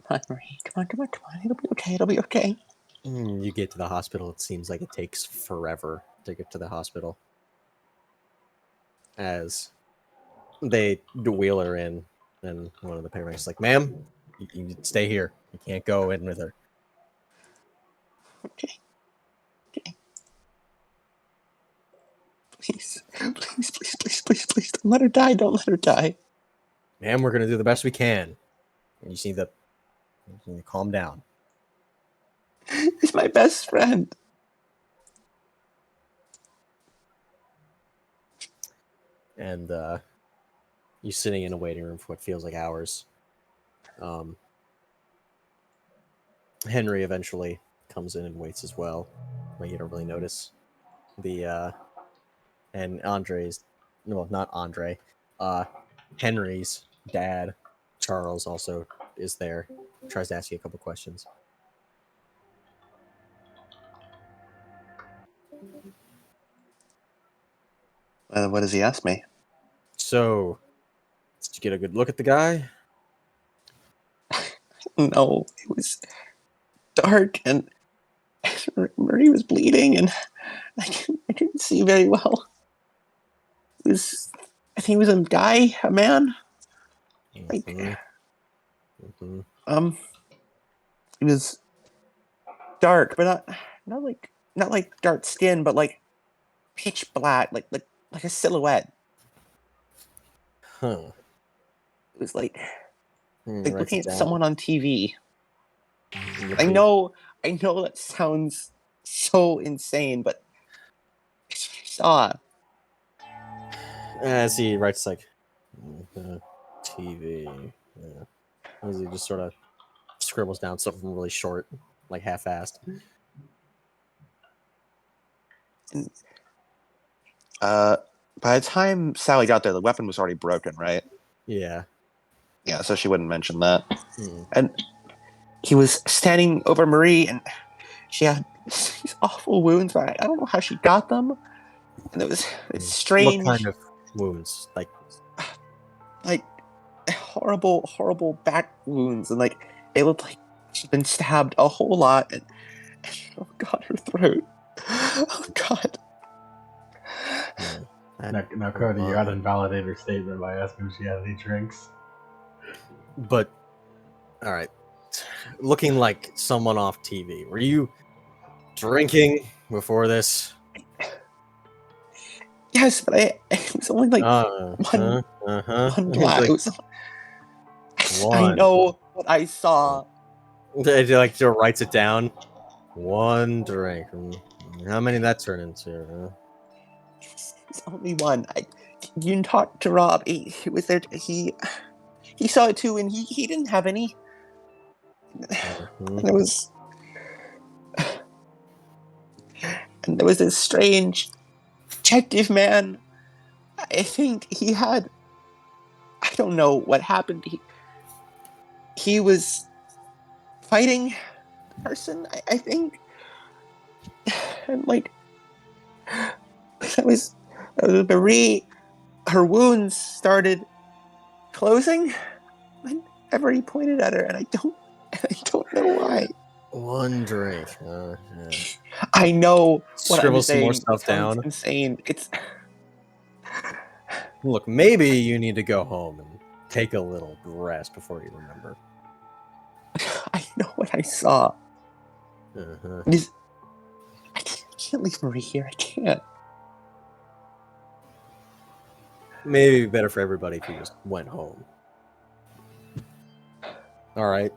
Come on, Marie. Come on. It'll be okay. It'll be okay. You get to the hospital. It seems like it takes forever to get to the hospital. As they wheel her in, and one of the paramedics is like, "Ma'am, you stay here. You can't go in with her." Okay. Please, don't let her die. Don't let her die. Ma'am, we're gonna do the best we can. And you just need to calm down. He's my best friend. And you're sitting in a waiting room for what feels like hours. Henry eventually comes in and waits as well. Like you don't really notice. and Andre's, well, not Andre, Henry's dad, Charles, also is there. Tries to ask you a couple questions. What does he ask me? So, did you get a good look at the guy? No, it was dark and Marie was bleeding and I couldn't see very well. It was, I think it was a guy, a man. Like, Mm-hmm. it was dark, but not like dark skin, but like pitch black, like a silhouette. Huh. It was like Writes looking it at down. someone on TV. I know that sounds so insane, but it's what I saw. As he writes like TV. Yeah. As he just sort of scribbles down something really short, like half-assed. And, by the time Sally got there, the weapon was already broken, right? Yeah. Yeah, so she wouldn't mention that. Hmm. And he was standing over Marie, and she had these awful wounds. But I don't know how she got them. And it's strange. What kind of wounds? Like horrible back wounds, and like it looked like she'd been stabbed a whole lot. And oh god, her throat. Oh god. Now, Cody, you gotta invalidate her statement by asking if she had any drinks. But, all right. Looking like someone off TV. Were you drinking before this? Yes, but it was only like one glass. Like, It was. I know what I saw. Like, Joe writes it down. One drink. How many did that turn into? It's only one. You can talk to Rob. He was there. He saw it too, and he didn't have any. And there was this strange detective man. I think he had. I don't know what happened. He was fighting the person. I think, and like that was Marie. Her wounds started closing whenever he pointed at her, and I don't know why. One drink. Yeah. I know what Scribble I'm some more saying. stuff down. Insane. It's. Look, maybe you need to go home and take a little rest before you remember. I know what I saw. I can't leave Marie here. I can't. Maybe it'd be better for everybody if you just went home. All right.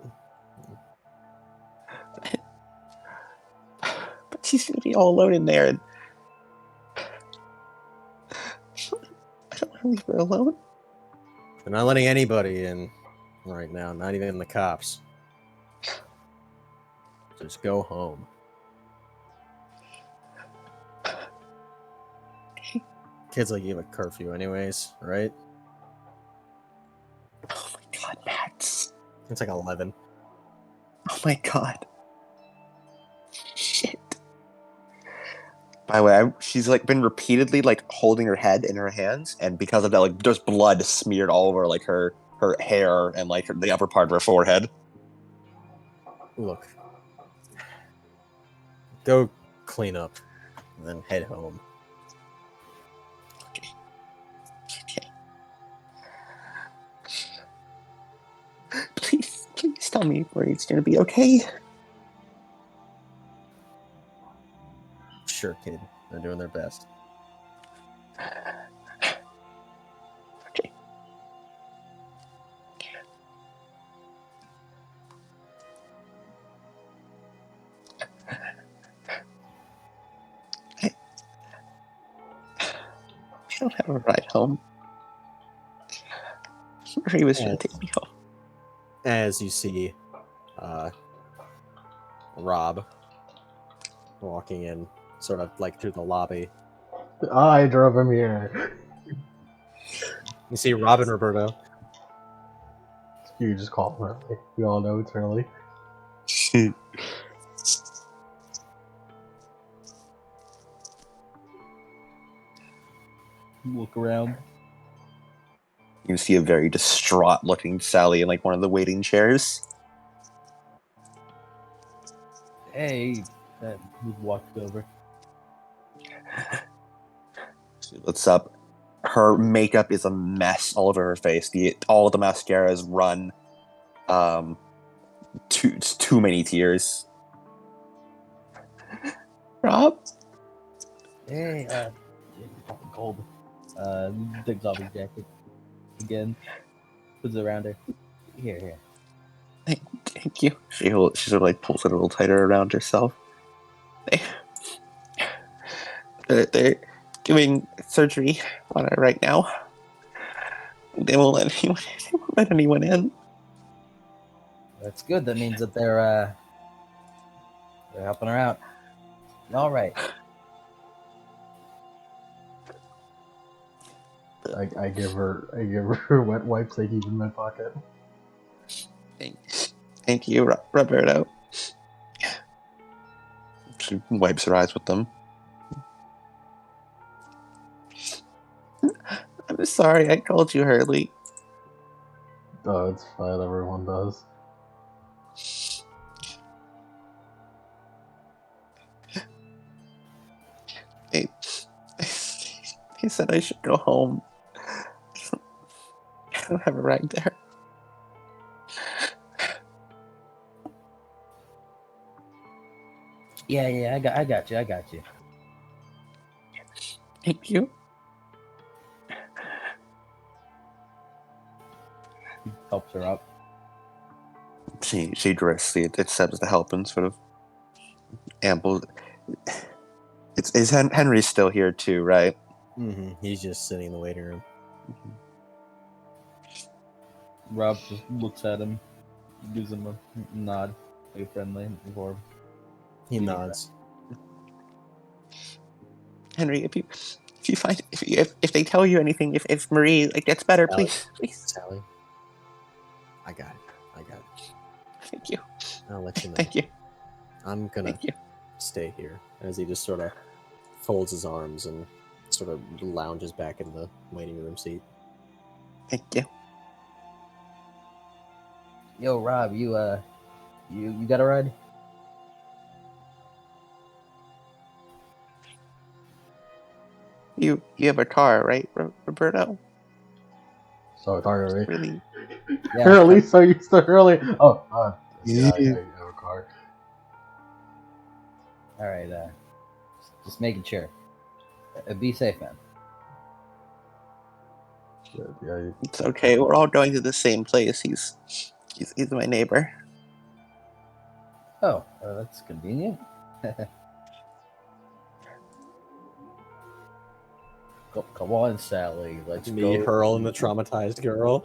But she's gonna be all alone in there, and I don't want to leave her alone. They're not letting anybody in right now, not even the cops. Just go home. Kids like you have a curfew anyways, right? Oh my god, Max. It's like 11. Oh my god. Shit. By the way, she's like been repeatedly like holding her head in her hands, and because of that, like there's blood smeared all over like her hair and like the upper part of her forehead. Look. Go clean up, and then head home. Okay. Please tell me where it's gonna be okay. Sure, kid. They're doing their best. Okay. I don't have a ride home. Marie was trying to take me home. As you see Rob walking in sort of like through the lobby. I drove him here. You see Rob and Roberto. You just call him early. We all know it's early. Look around. You see a very distraught looking Sally in like one of the waiting chairs. Hey, that walked over. She looks up. Her makeup is a mess all over her face. All the mascara is run. Too many tears. Rob? Hey, fucking cold. Takes off his jacket again. Puts it around her. Here. Thank you. She sort of like pulls it a little tighter around herself. They're doing surgery on her right now. They won't let anyone in. That's good. That means that they're helping her out. All right. I give her wet wipes I keep in my pocket. Thank you, Roberto. She wipes her eyes with them. I'm sorry I called you Hurley. Oh, it's fine. Everyone does. He said I should go home. I don't have a ride there. Yeah, I got you. Thank you. He helps her up. She directly accepts the help and sort of amble. Is Henry still here too, right? Mm-hmm. He's just sitting in the waiting room. Rob just looks at him, gives him a nod, like friendly before. He nods. Henry, if they tell you anything, if Marie gets better, Sally. please. Sally. I got it. Thank you. I'll let you know. Thank you. I'm gonna stay here. As he just sort of folds his arms and sort of lounges back in the waiting room seat. Thank you. Yo, Rob, you got a ride? You have a car, right, Roberto? So it's Hurley. Really? Yeah. Hurley, so you still Hurley. Oh, yeah, I have a car. All right. Just making sure. Be safe, man. Yeah, It's okay. We're all going to the same place. He's my neighbor. Oh, that's convenient. Come on, Sally. Let's Me, go. Hurl, and the traumatized girl.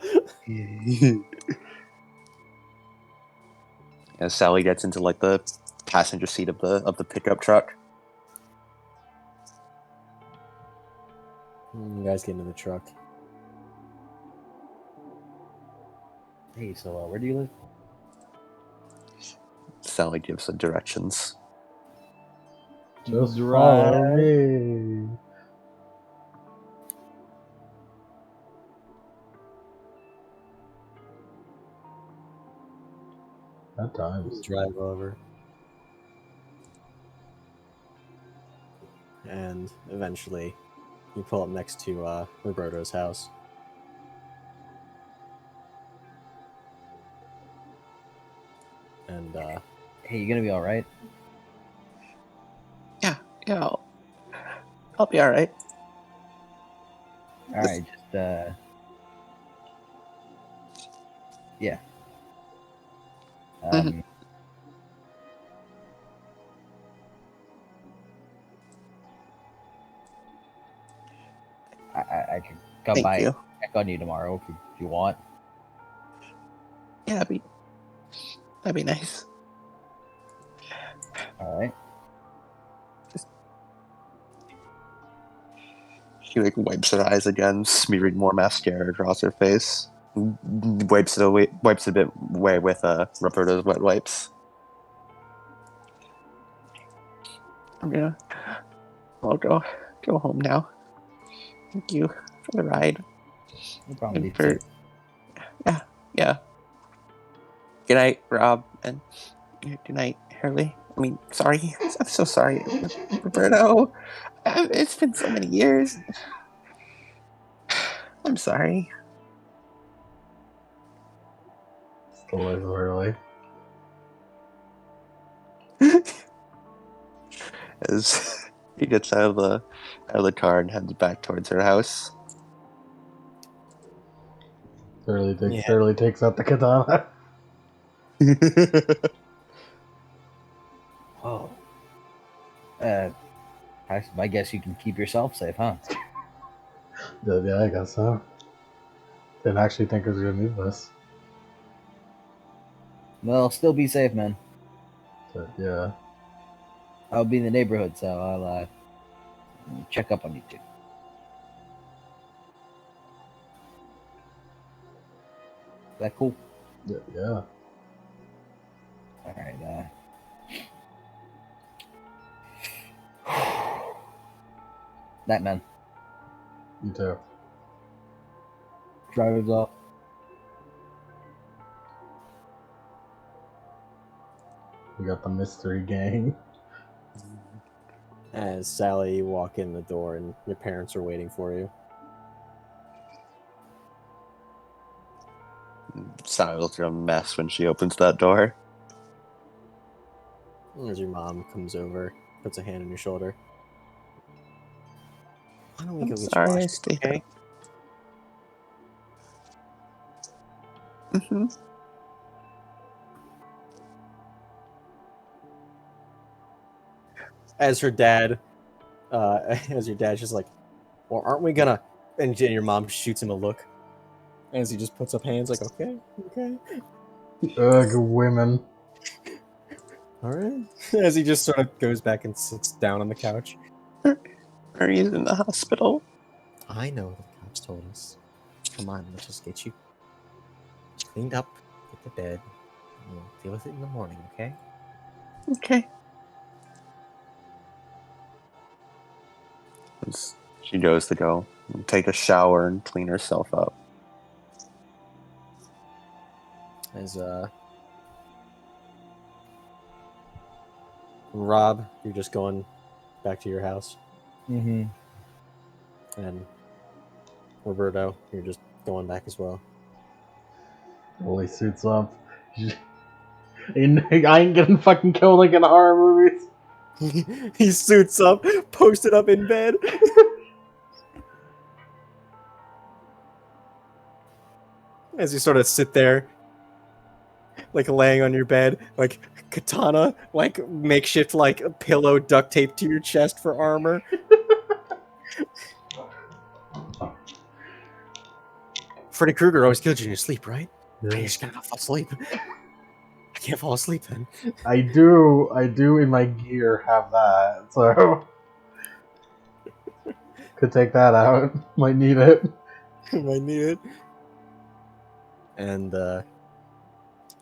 As Sally gets into like the passenger seat of the pickup truck. You guys get into the truck. Hey, so where do you live? Sally gives the directions. just follow me. At times. Drive over. And eventually, you pull up next to Roberto's house. And, Hey, you gonna be all right? Yeah, I'll be all right. All right, just yeah. I can come Thank by you. and check on you tomorrow if you want. Yeah, that'd be nice. All right. He like wipes her eyes again, smearing more mascara across her face. Wipes a bit away with Roberto's wet wipes. I'll go home now. Thank you for the ride. No problem, And leave for, too. yeah. Good night, Rob, and good night, Hurley. I mean, sorry. I'm so sorry, Roberto. It's been so many years. I'm sorry. Still is early. As he gets out of the car and heads back towards her house. Sterling takes out the katana. Oh. I guess you can keep yourself safe, huh? Yeah, I guess so. Didn't actually think I was gonna need this. Well, still be safe, man. But yeah. I'll be in the neighborhood, so I'll check up on you two. Is that cool? Yeah. All right. That man. You too. Driver's off. We got the mystery gang. As Sally, you walk in the door and your parents are waiting for you. Sally looks like a mess when she opens that door. As your mom comes over, puts a hand on your shoulder. Why don't we go get you Sorry, I washed, stayed okay? up. Mm-hmm. As your dad's just like, well, aren't we gonna? And your mom shoots him a look. As he just puts up hands, like, okay. Ugh, women. All right. As he just sort of goes back and sits down on the couch. Marie's in the hospital. I know the cops told us. Come on, let's just get you cleaned up, get to bed, and we'll deal with it in the morning, okay? Okay. She goes to go and take a shower and clean herself up. As Rob, you're just going back to your house. Mm-hmm. And Roberto, you're just going back as well. Well, he suits up. I ain't getting fucking killed like in the horror movies. He suits up, posted up in bed. As you sort of sit there, like laying on your bed, like katana, like makeshift, like a pillow duct taped to your chest for armor. Freddy Krueger always killed you in your sleep, right? Yeah. I just gotta fall asleep. I can't fall asleep then. I do in my gear have that, so could take that out. Might need it. Might need it. And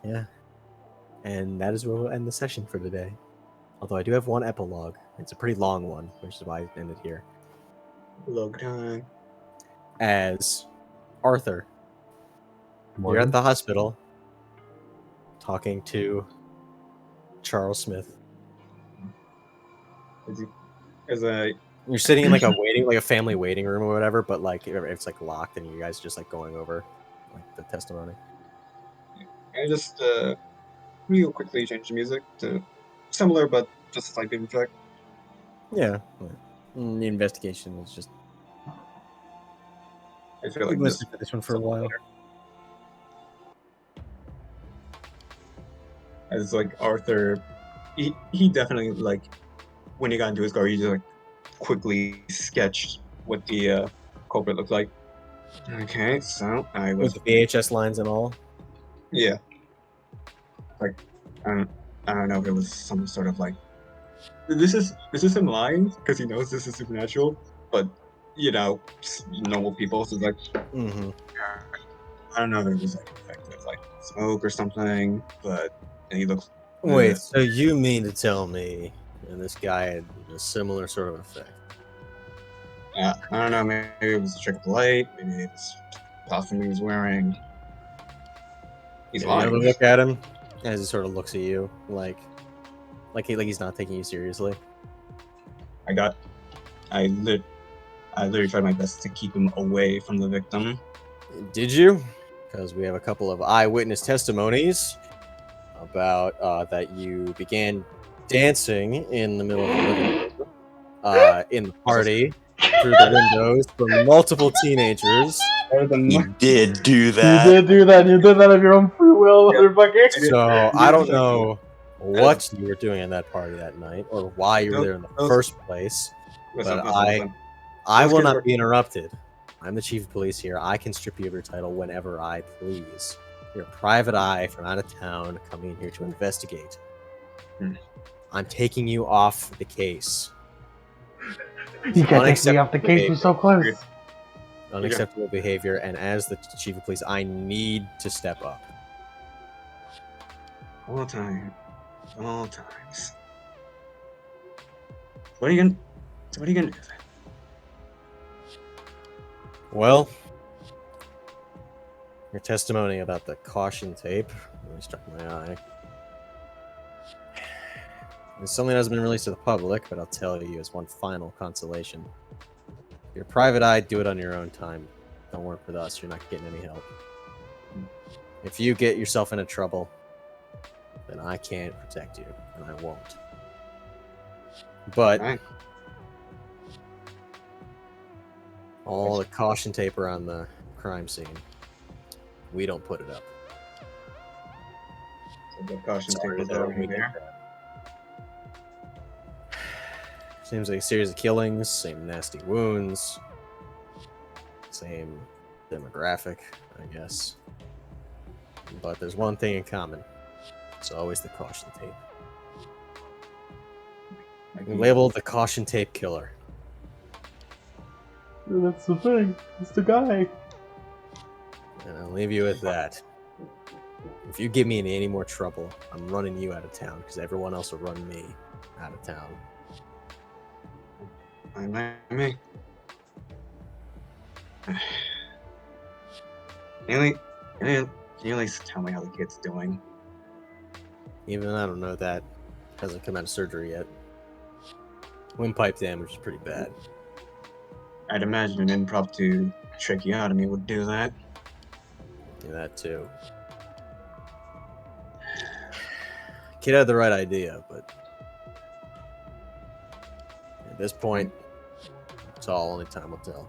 yeah. And that is where we'll end the session for today. Although I do have one epilogue. It's a pretty long one, which is why I ended here. Log time. As Arthur, you're at the hospital talking to Charles Smith. You're sitting in like a family waiting room or whatever, but like it's like locked and you guys are just like going over like the testimony. I just real quickly change the music to similar but just a slight different track. Yeah. The investigation is just. I feel like listened to this one for a while. As like Arthur, he definitely like when he got into his car, he just like quickly sketched what the culprit looked like. Okay, so I was with the VHS lines and all. Yeah. Like I don't know if it was some sort of like this is him lying because he knows this is supernatural, but normal people. So it's like, Mm-hmm. I don't know if it was like effective, like smoke or something, but he looks. Wait, so you mean to tell me and this guy had a similar sort of effect? I don't know. Maybe it was a trick of the light. Maybe it was costume he was wearing. He's You have lying. a look at him as he sort of looks at you, like he's not taking you seriously. I literally tried my best to keep him away from the victim. Did you? Because we have a couple of eyewitness testimonies about that you began dancing in the middle of the living room, in the party, through the windows from multiple teenagers. He did do You that. did do that. You did that of your own free will, motherfucker. So I don't know what you were doing at that party that night or why you were there in the first place. But I will not be interrupted. I'm the chief of police here. I can strip you of your title whenever I please. You're a private eye from out of town coming here to investigate. I'm taking you off the case. You can't take me off the case. You're so close. Unacceptable behavior, and as the chief of police, I need to step up. All times. What are you gonna do? Well, your testimony about the caution tape really struck my eye. It's something that hasn't been released to the public, but I'll tell you as one final consolation. If you're a private eye, do it on your own time. Don't work with us. You're not getting any help. If you get yourself into trouble, then I can't protect you, and I won't. But all the caution tape around the crime scene, we don't put it up. So the caution tape was already there. Seems like a series of killings, same nasty wounds, same demographic, I guess. But there's one thing in common. It's always the caution tape. Labeled the caution tape killer. That's the thing. It's the guy. And I'll leave you with that. If you give me in any more trouble, I'm running you out of town because everyone else will run me out of town. I mean, can you at least tell me how the kid's doing? Even I don't know that. Hasn't come out of surgery yet. Windpipe damage is pretty bad. I'd imagine an impromptu tracheotomy would do that. Do that too. Kid had the right idea, but at this point, it's all only time will tell.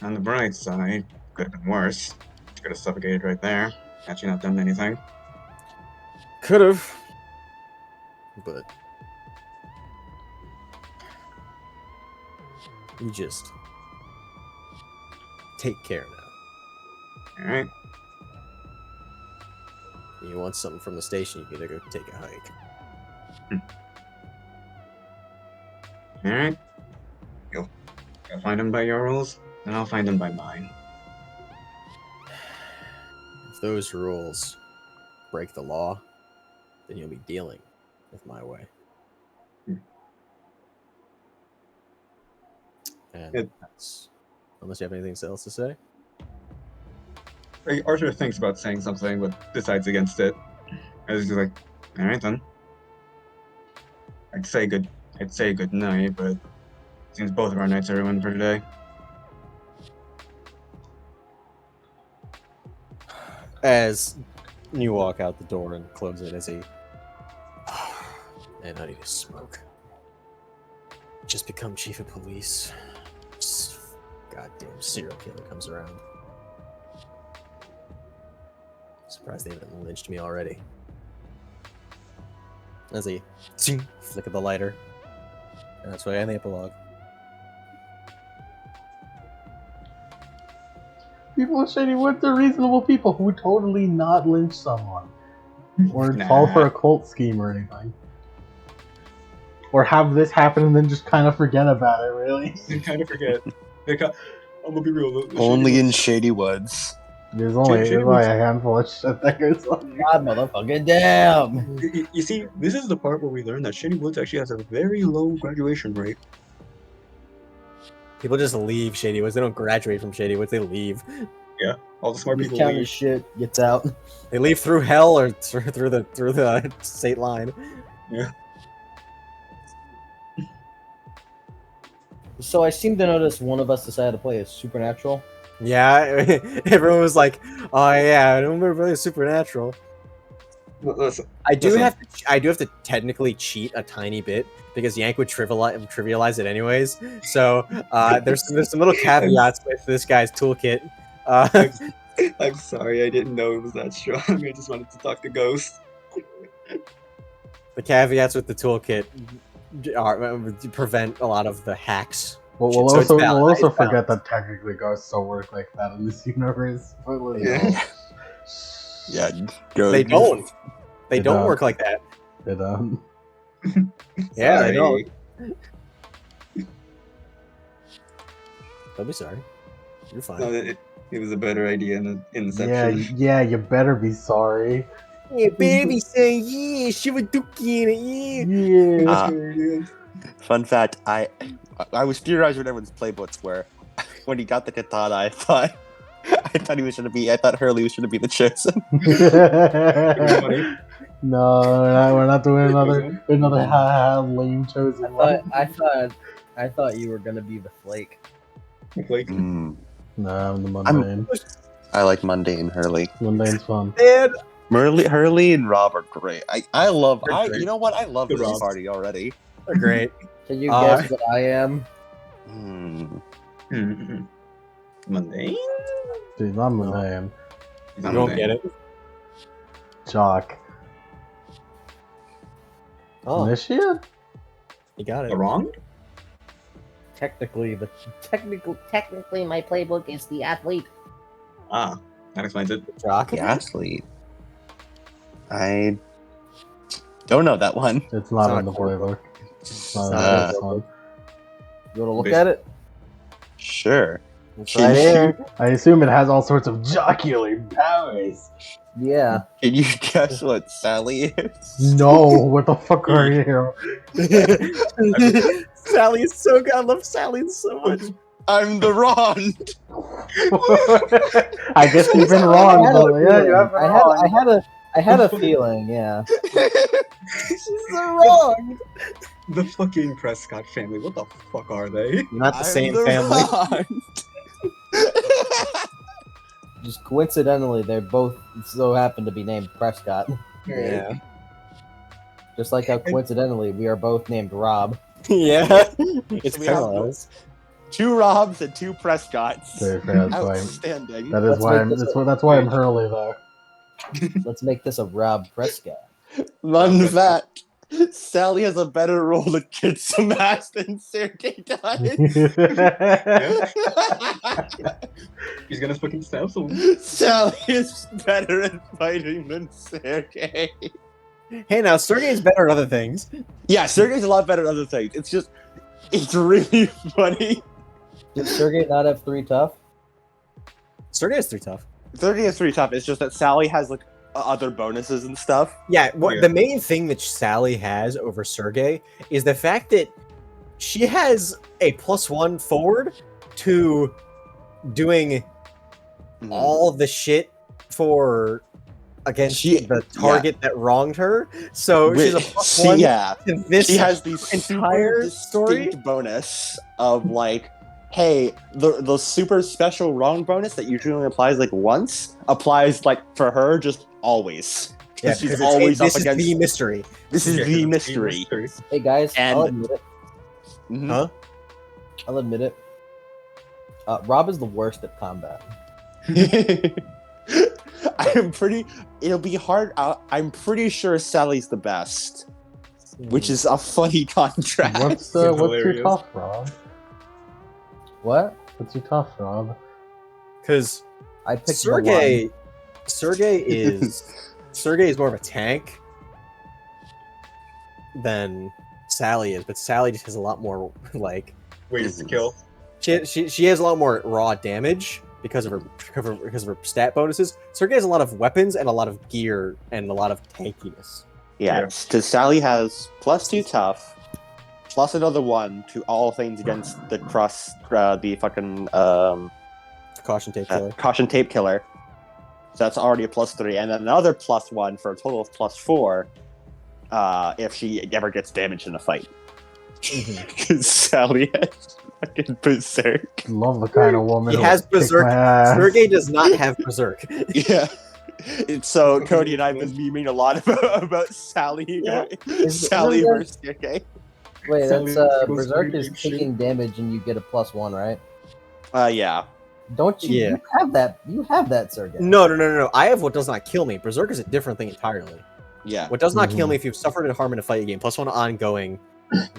On the bright side, could have been worse. Could have suffocated right there. Actually not done anything. Could have, but you just take care now. Alright. You want something from the station, you gotta go take a hike. Alright. You'll find him by your rules, and I'll find him by mine. If those rules break the law, then you'll be dealing with my way. And that's, unless you have anything else to say. Arthur thinks about saying something, but decides against it. I was just like, alright then. I'd say good night, but it seems both of our nights are ruined for today. As you walk out the door and close it, as he and I need to smoke. Just become chief of police. Just goddamn serial killer comes around. Surprised they haven't lynched me already. As he flick of the lighter. And that's why I end the epilogue. People in Shady Woods are reasonable people who would totally not lynch someone. Or fall for a cult scheme or anything. or have this happen and then just kind of forget about it. Really, I kind of forget. I'm gonna be real. the Only Shady in Woods- Shady Woods. there's only Shady a Woods- handful of shit that goes on here. God motherfucking damn. You see, this is the part where we learn that Shady Woods actually has a very low graduation rate. People just leave Shady Woods. They don't graduate from Shady Woods. They leave. All the smart This people kind of leave. shit gets out. They leave through hell or through the state line. Yeah. So I seem to notice one of us decided to play as Supernatural. Yeah, everyone was like, "Oh yeah, I don't remember really Supernatural." Listen, I do Listen. have to technically cheat a tiny bit because Yank would trivialize it anyways. So there's some little caveats with this guy's toolkit. I'm sorry, I didn't know it was that strong. I just wanted to talk to Ghost. The caveats with the toolkit prevent a lot of the hacks. Well, So we'll it's also, valid. we'll also It's valid. forget that technically ghosts don't work like that in this universe. But let's Yeah. go. Yeah, go. They don't. They They don't don't. work like that. They don't. Yeah, they Sorry. don't. Don't be sorry. You're fine. No, it was a better idea in Yeah, Inception. yeah, you better be sorry. Yeah, baby saying yeah, Shivaduki in it, Yeah. Fun fact: I was theorizing with everyone's playbooks where when he got the katana, I thought he was gonna be. I thought Hurley was gonna be the chosen. Funny. No, we're not doing another lame chosen one. I thought you were gonna be the Flake. Like, No, I'm the mundane. I like mundane Hurley. Mundane's fun. Man, Hurley and Rob are great. I love. They're great. You know what? I love Good this Rob. party already. they're great. Can you guess what I am? mundane? Dude, not mundane. You don't get it. Jock. Oh, Initiate? you got it. Wrong? Technically, my playbook is the athlete. Ah, that explains it. Jock. The athlete. I don't know that one. It's not not in the a core book. playbook. It's not Uh, in this one. you wanna look at it? Sure. It's Can right here. I assume it has all sorts of jocular powers. Yeah. Can you guess what Sally is? No, what the fuck are you? Sally is so good. I love Sally so much. I'm the Ron. I guess you've been wrong, though. Yeah, you have been wrong. I had a feeling, yeah. She's so wrong. The fucking Prescott family, what the fuck are they? Not the I'm same the family. Ron. Just coincidentally, they both so happen to be named Prescott. Yeah. Just like how coincidentally we are both named Rob. Yeah. It's We have parallels. 2 Robs and 2 Prescotts. Very fair, that's why. Outstanding. That is Let's why make I'm. this That's why I'm Hurley, though. Let's make this a Rob Prescott. Fun fact. Sally has a better roll at Kitsumas than Sergey does. He's gonna fucking stab someone. Sally is better at fighting than Sergey. Hey, now Sergey's better at other things. Yeah, Sergey's a lot better at other things. It's really funny. Did Sergey not have 3 tough? Sergey is 3 tough. Sergey is pretty tough. It's just that Sally has like other bonuses and stuff. Yeah, Yeah. the main thing that Sally has over Sergey is the fact that she has a +1 forward to doing all the shit for against the target that wronged her. So she's a +1 to this she has the entire super story. distinct bonus of like, hey, the super special wrong bonus that usually only applies like once applies like for her just always. Yeah, She's because always this up is against the mystery. This is Yeah, the it's mystery. Hey guys, And- I'll admit it. Mhm. Huh? I'll admit it. Rob is the worst at combat. I'm pretty. It'll be hard. I'm pretty sure Sally's the best, which is a funny contrast. What's your hilarious. tough, Rob? What? What's your tough, Rob? Because I picked Sergey is more of a tank than Sally is, but Sally just has a lot more like Ways to kill. she has a lot more raw damage because of her stat bonuses. Sergei has a lot of weapons and a lot of gear and a lot of tankiness. Yeah, because Sally has +2 tough, plus another 1 to all things against the the fucking Caution tape killer. Caution tape killer. So that's already a +3, and then another +1 for a total of +4. If she ever gets damaged in a fight. Because Sally has fucking berserk. Love the kind of woman. He who has will kick berserk. my ass. Sergei does not have berserk. Yeah. So Cody and I have been memeing a lot about Sally. Sally Isn't versus Sergei. Wait, Sally that's goes Berserk pretty is deep shit. taking damage and you get a +1, right? Yeah. Don't you? Yeah. You have that. You have that, Sergei. No. I have what does not kill me. Berserk is a different thing entirely. Yeah. What does not kill me if you've suffered a harm in a fighting game, +1 ongoing.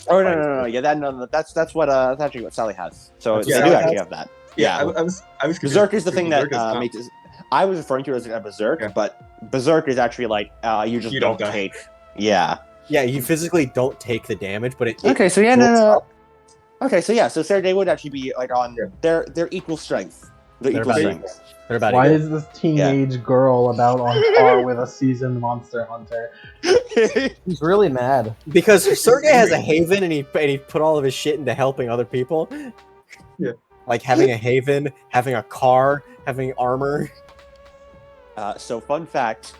Oh no. Yeah, that's what that's actually what Sally has. So That's I what do Sally actually has? have that. Yeah, Yeah. I was Berserk is the thing that Berserk is not- makes it, I was referring to it as a Berserk, Yeah. but Berserk is actually like you just You don't don't die. take. Yeah. Yeah, you physically don't take the damage, but it Okay, so builds up. Okay, so yeah, so Sergei would actually be like on their equal strength. They're They're equal about strength. They're about Why equal. is this teenage girl about on par with a seasoned monster hunter? He's really mad. Because Sergei has a haven and he put all of his shit into helping other people. Yeah. Like having a haven, having a car, having armor. So fun fact,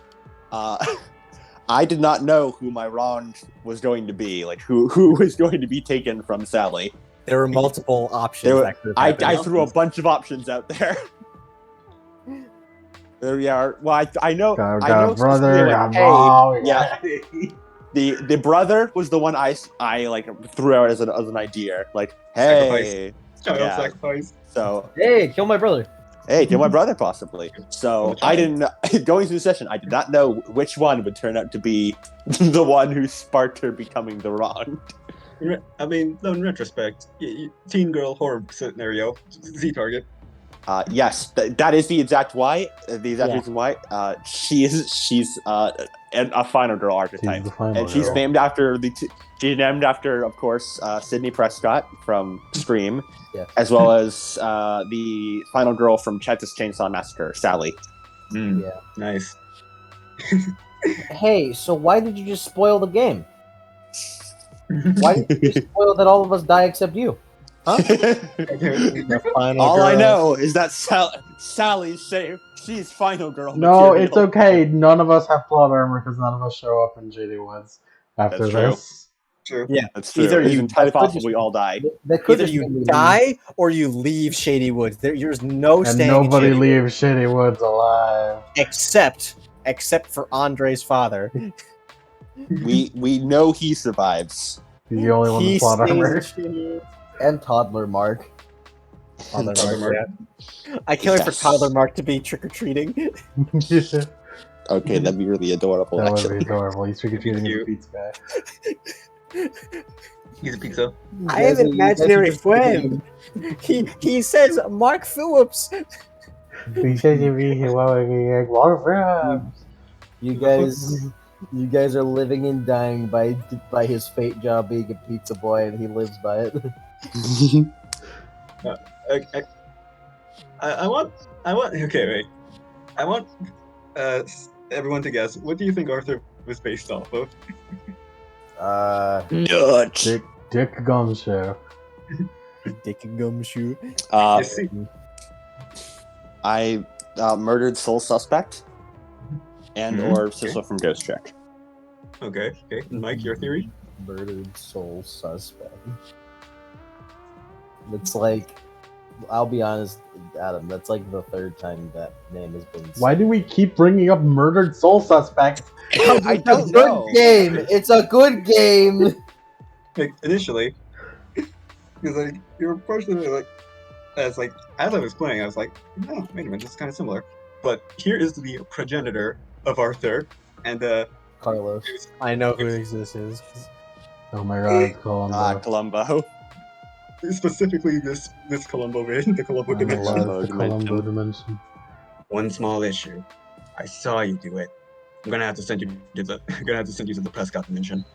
I did not know who my round was going to be, like who was going to be taken from Sally. There were multiple options. There were- that could have I happened. threw a bunch of options out there. There we are. Well, I know. Got I know a brother, specifically, got like, a mom. yeah. The brother was the one I like threw out as an idea. Like, hey, Child yeah. sacrifice. So Hey, kill my brother. hey, kill my brother possibly. So I didn't going through the session. I did not know which one would turn out to be the one who sparked her becoming the wrong. I mean, though in retrospect, teen girl horror scenario, Z target. Yes, that is the exact why. The exact Yeah. reason why. She's a final girl archetype, She's the final and she's girl. named after she's named after, of course, Sydney Prescott from Scream, Yes. as well as the final girl from Texas Chainsaw Massacre, Sally. Mm, Yeah. nice. Hey, so why did you just spoil the game? Why did you just spoil that all of us die except you? Huh? The final All I girl. know is that Sally's safe. She's final girl. No, material. it's okay. None of us have plot armor because none of us show up in Shady Woods after That's true. this. True. Yeah, That's true. Either It's you- entirely that could possible we all die. That could either just you be die or you leave Shady Woods. There's no And staying nobody in Shady Woods leaves Shady Woods alive. except for Andre's father. We know he survives. He's the only one He with plot stays in armor. Shady Woods. And toddler Mark. Toddler Toddler Mark, Mark. yeah. I can't wait for Yes. Toddler Mark to be trick or treating. That Okay, that'd be really adorable. would be Actually, adorable. He's trick-or-treating as a Cute. pizza guy. He's a pizza. I have an imaginary friend. He says Mark Phillips. He said to me he wanted to be like, "Walk around." You guys are living and dying by his fate job being a pizza boy, and he lives by it. I want. Okay, wait. I want everyone to guess. What do you think Arthur was based off of? Nuts. Dick Gumshoe. Dick and Gumshoe. Yes, see. I murdered Soul Suspect and Mhm. or Sissel from Ghost Check. Okay. Mike, your theory? Murdered soul suspect. It's like, I'll be honest, Adam. That's like the third time that name has been. Why do we keep bringing up murdered soul suspects? I don't Good know. game. It's a good game. Like initially, because like you were approaching it like as I was playing, I was like, no, wait a minute, this is kind of similar. But here is the progenitor of Arthur, and Carlos. I know who this is. Oh my god, it's Columbo. Columbo. specifically this Columbo vid, the Columbo I dimension. love the Columbo dimension. One small issue. I saw you do it. I'm gonna have to send you to the Prescott dimension.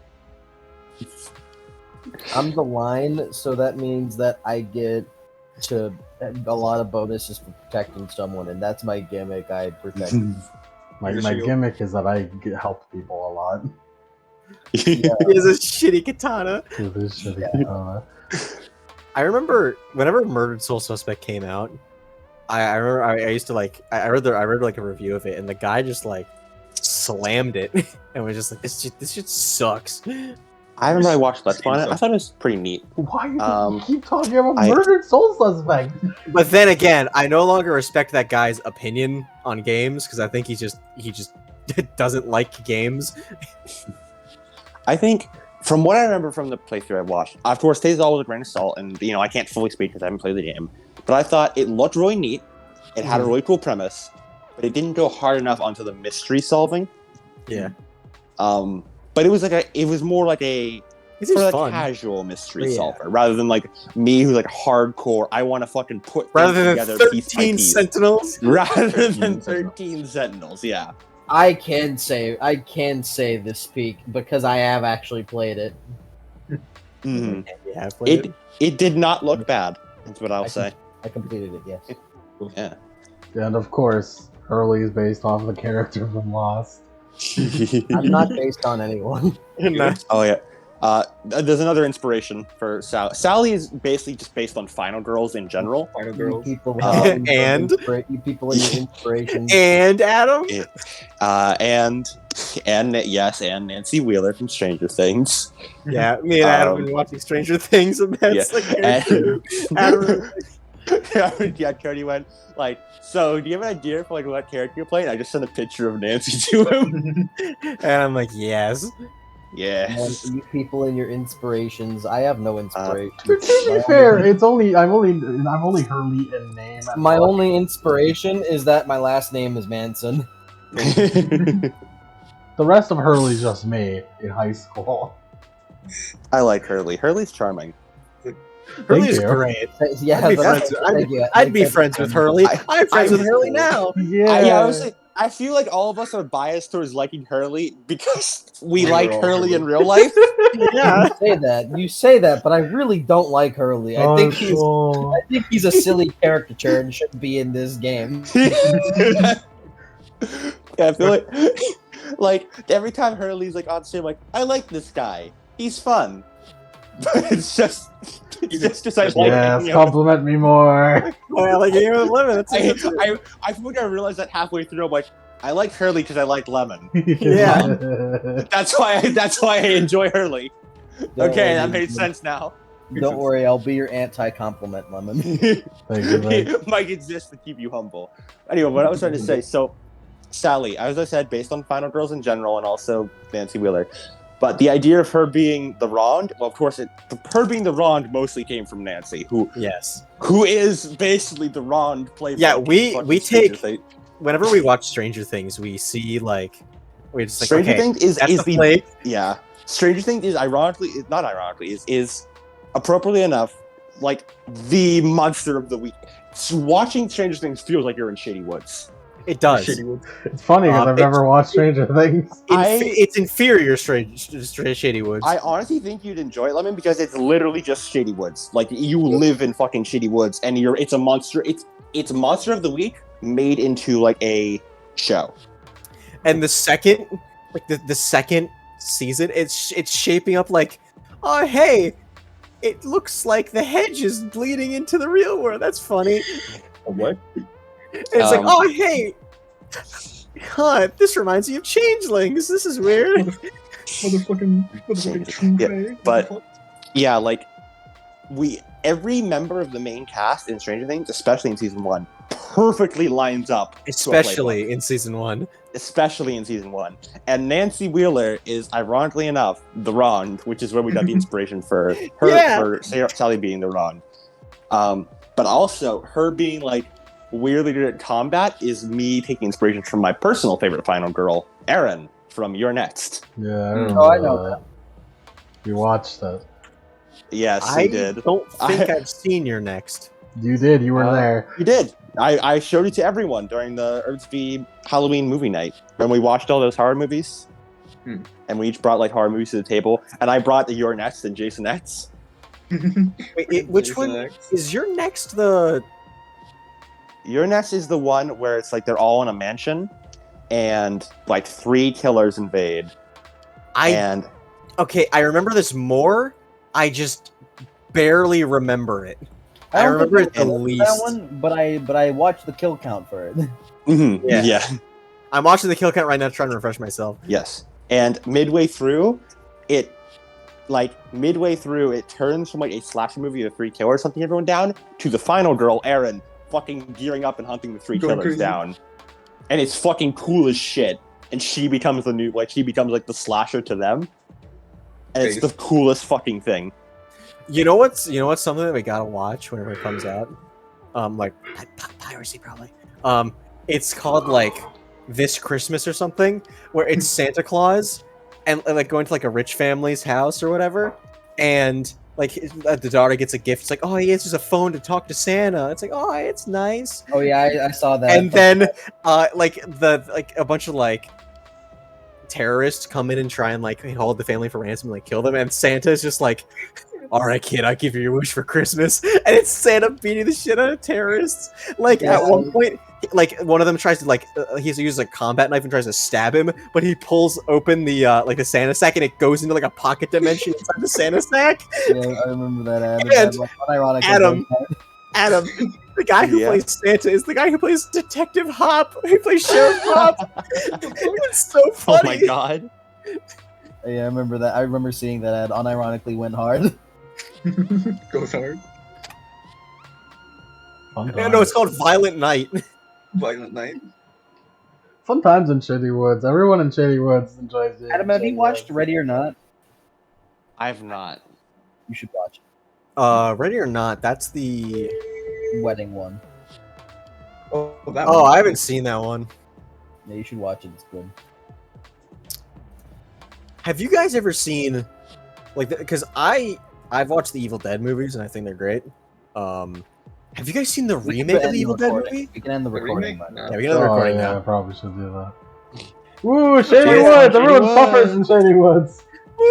I'm the line, so that means that I get to a lot of bonuses for protecting someone, and that's my gimmick. I protect. My gimmick is that I help people a lot. He has a shitty katana. I remember whenever Murdered Soul Suspect came out, I remember I used to like I read like a review of it, and the guy just like slammed it and was just like, this shit sucks. I remember I watched Let's Play on it. I thought it was pretty neat. Why do you keep talking about Murdered Soul Suspect? But then again, I no longer respect that guy's opinion on games because I think he just doesn't like games. I think, from what I remember from the playthrough I watched, of course, take it all with a grain of salt, and I can't fully speak because I haven't played the game. But I thought it looked really neat. It had a really cool premise, but it didn't go hard enough onto the mystery solving. Yeah. But it was more like a sort of casual mystery solver, rather than like me who's like hardcore. I want to fucking put rather than together 13 sentinels. Rather than 13 sentinels, yeah. I can say this speak because I have actually played it. Mm-hmm. Yeah, I've played it. It did not look bad. That's what I'll say. I completed it. Yes. Yeah. And of course, Hurley is based off the character from Lost. I'm not based on anyone. Oh yeah. There's another inspiration for Sally. Sally is basically just based on Final Girls in general. Final Girls. You people and you people in your inspiration. And Adam. And Nancy Wheeler from Stranger Things. Yeah, me and Adam have been watching Stranger Things, and that's Adam. Yeah, Cody went like, so do you have an idea for like what character you're playing? I just sent a picture of Nancy to him. And I'm like, yes. Yes. You people and your inspirations. I have no inspiration. To be fair, I'm only Hurley in name. My only inspiration is that my last name is Manson. The rest of Hurley's just me in high school. I like Hurley. Hurley's charming. Hurley's great. Yeah, I'd be friends with Hurley. I'm friends with Hurley now. Yeah. I feel like all of us are biased towards liking Hurley because we like Hurley in real life. Yeah, you say that, but I really don't like Hurley. I think he's a silly caricature and shouldn't be in this game. Yeah, I feel like every time Hurley's like on stream, like, I like this guy. He's fun. But it's just I like yes, compliment me more. I like Game of Lemon. I think I realized that halfway through. I'm like, I like Hurley because I like Lemon. Yeah, that's why I enjoy Hurley. Okay, that made sense now. Don't worry, I'll be your anti-compliment, Lemon. Thank you, Mike exists to keep you humble. Anyway, what I was trying to say, so Sally, as I said, based on Final Girls in general, and also Nancy Wheeler. But the idea of her being the wronged, well, of course, her being the wronged mostly came from Nancy, who is basically the wronged playbook. Yeah, we take whenever we watch Stranger Things, we see like we're just like Stranger Things is the plague. Yeah, Stranger Things is is appropriately enough like the monster of the week. Watching Stranger Things feels like you're in Shady Woods. It does. It's funny because I've never watched Stranger Things. It's inferior Shady Woods. I honestly think you'd enjoy it, Lemon, because it's literally just Shady Woods. Like, you live in fucking Shady Woods, and it's a monster. It's Monster of the Week made into like a show. And the second, like the second season, it's shaping up like, oh hey, it looks like the hedge is bleeding into the real world. That's funny. What? It's like, oh hey, this reminds me of Changelings. This is weird. Yeah, but yeah, like every member of the main cast in Stranger Things, especially in season 1, perfectly lines up. Especially in season 1. And Nancy Wheeler is, ironically enough, the wronged, which is where we got the inspiration for her, for Sally being the wronged. But also her being like weirdly good at combat is me taking inspiration from my personal favorite final girl, Erin, from You're Next. Yeah, I know that. You watched that. Yes, I did. I don't think I've seen You're Next. You did. You were there. You did. I showed it to everyone during the Earthsby Halloween movie night when we watched all those horror movies. And we each brought like horror movies to the table. And I brought the Your Next and Jason X. Wait, which Jason one X. is your next? The Your Next is the one where it's like they're all in a mansion, and like 3 killers invade. And okay, I remember this more. I just barely remember it. I remember it the least. That one, but I watched the kill count for it. Yeah. I'm watching the kill count right now, trying to refresh myself. Yes. And midway through, it turns from like a slasher movie of 3 killers hunting everyone down to the final girl, Erin, fucking gearing up and hunting the 3 Going killers crazy. down. And it's fucking cool as shit. And she becomes like the slasher to them. And it's the coolest fucking thing. You know what's something that we gotta watch whenever it comes out? Like piracy probably. It's called like This Christmas or something, where it's Santa Claus and like going to like a rich family's house or whatever, and like the daughter gets a gift. It's like, oh, he answers a phone to talk to Santa. It's like, oh, it's nice. Oh yeah, I saw that. And then like a bunch of like terrorists come in and try and like hold the family for ransom and like kill them, and Santa's just like, all right, kid, I'll give you your wish for Christmas. And it's Santa beating the shit out of terrorists. Like at one point, like one of them tries to like he uses a combat knife and tries to stab him, but he pulls open the like the Santa sack and it goes into like a pocket dimension inside the Santa sack. Yeah, I remember that ad. And Adam, the guy who plays Santa is the guy who plays Detective Hop. He plays Sheriff Hop. It's so funny. Oh my god. Yeah, I remember that. I remember seeing that ad. Unironically went hard. Goes hard. Yeah, no, it's called Violent Night. Violent Night. Fun times in Shady Woods. Everyone in Shady Woods enjoys it. Adam, have you watched Ready or Not? I've not. You should watch it. Ready or Not, that's the wedding one. Oh, that Oh, one. I haven't seen that one. Yeah, you should watch it. It's good. Have you guys ever seen like because I've watched the Evil Dead movies and I think they're great. Have you guys seen the remake of the Evil Dead movie? We can end the recording. Yeah, we can end the recording now. I probably should do that. Woo, Shady Woods! Everyone suffers in Shady Woods.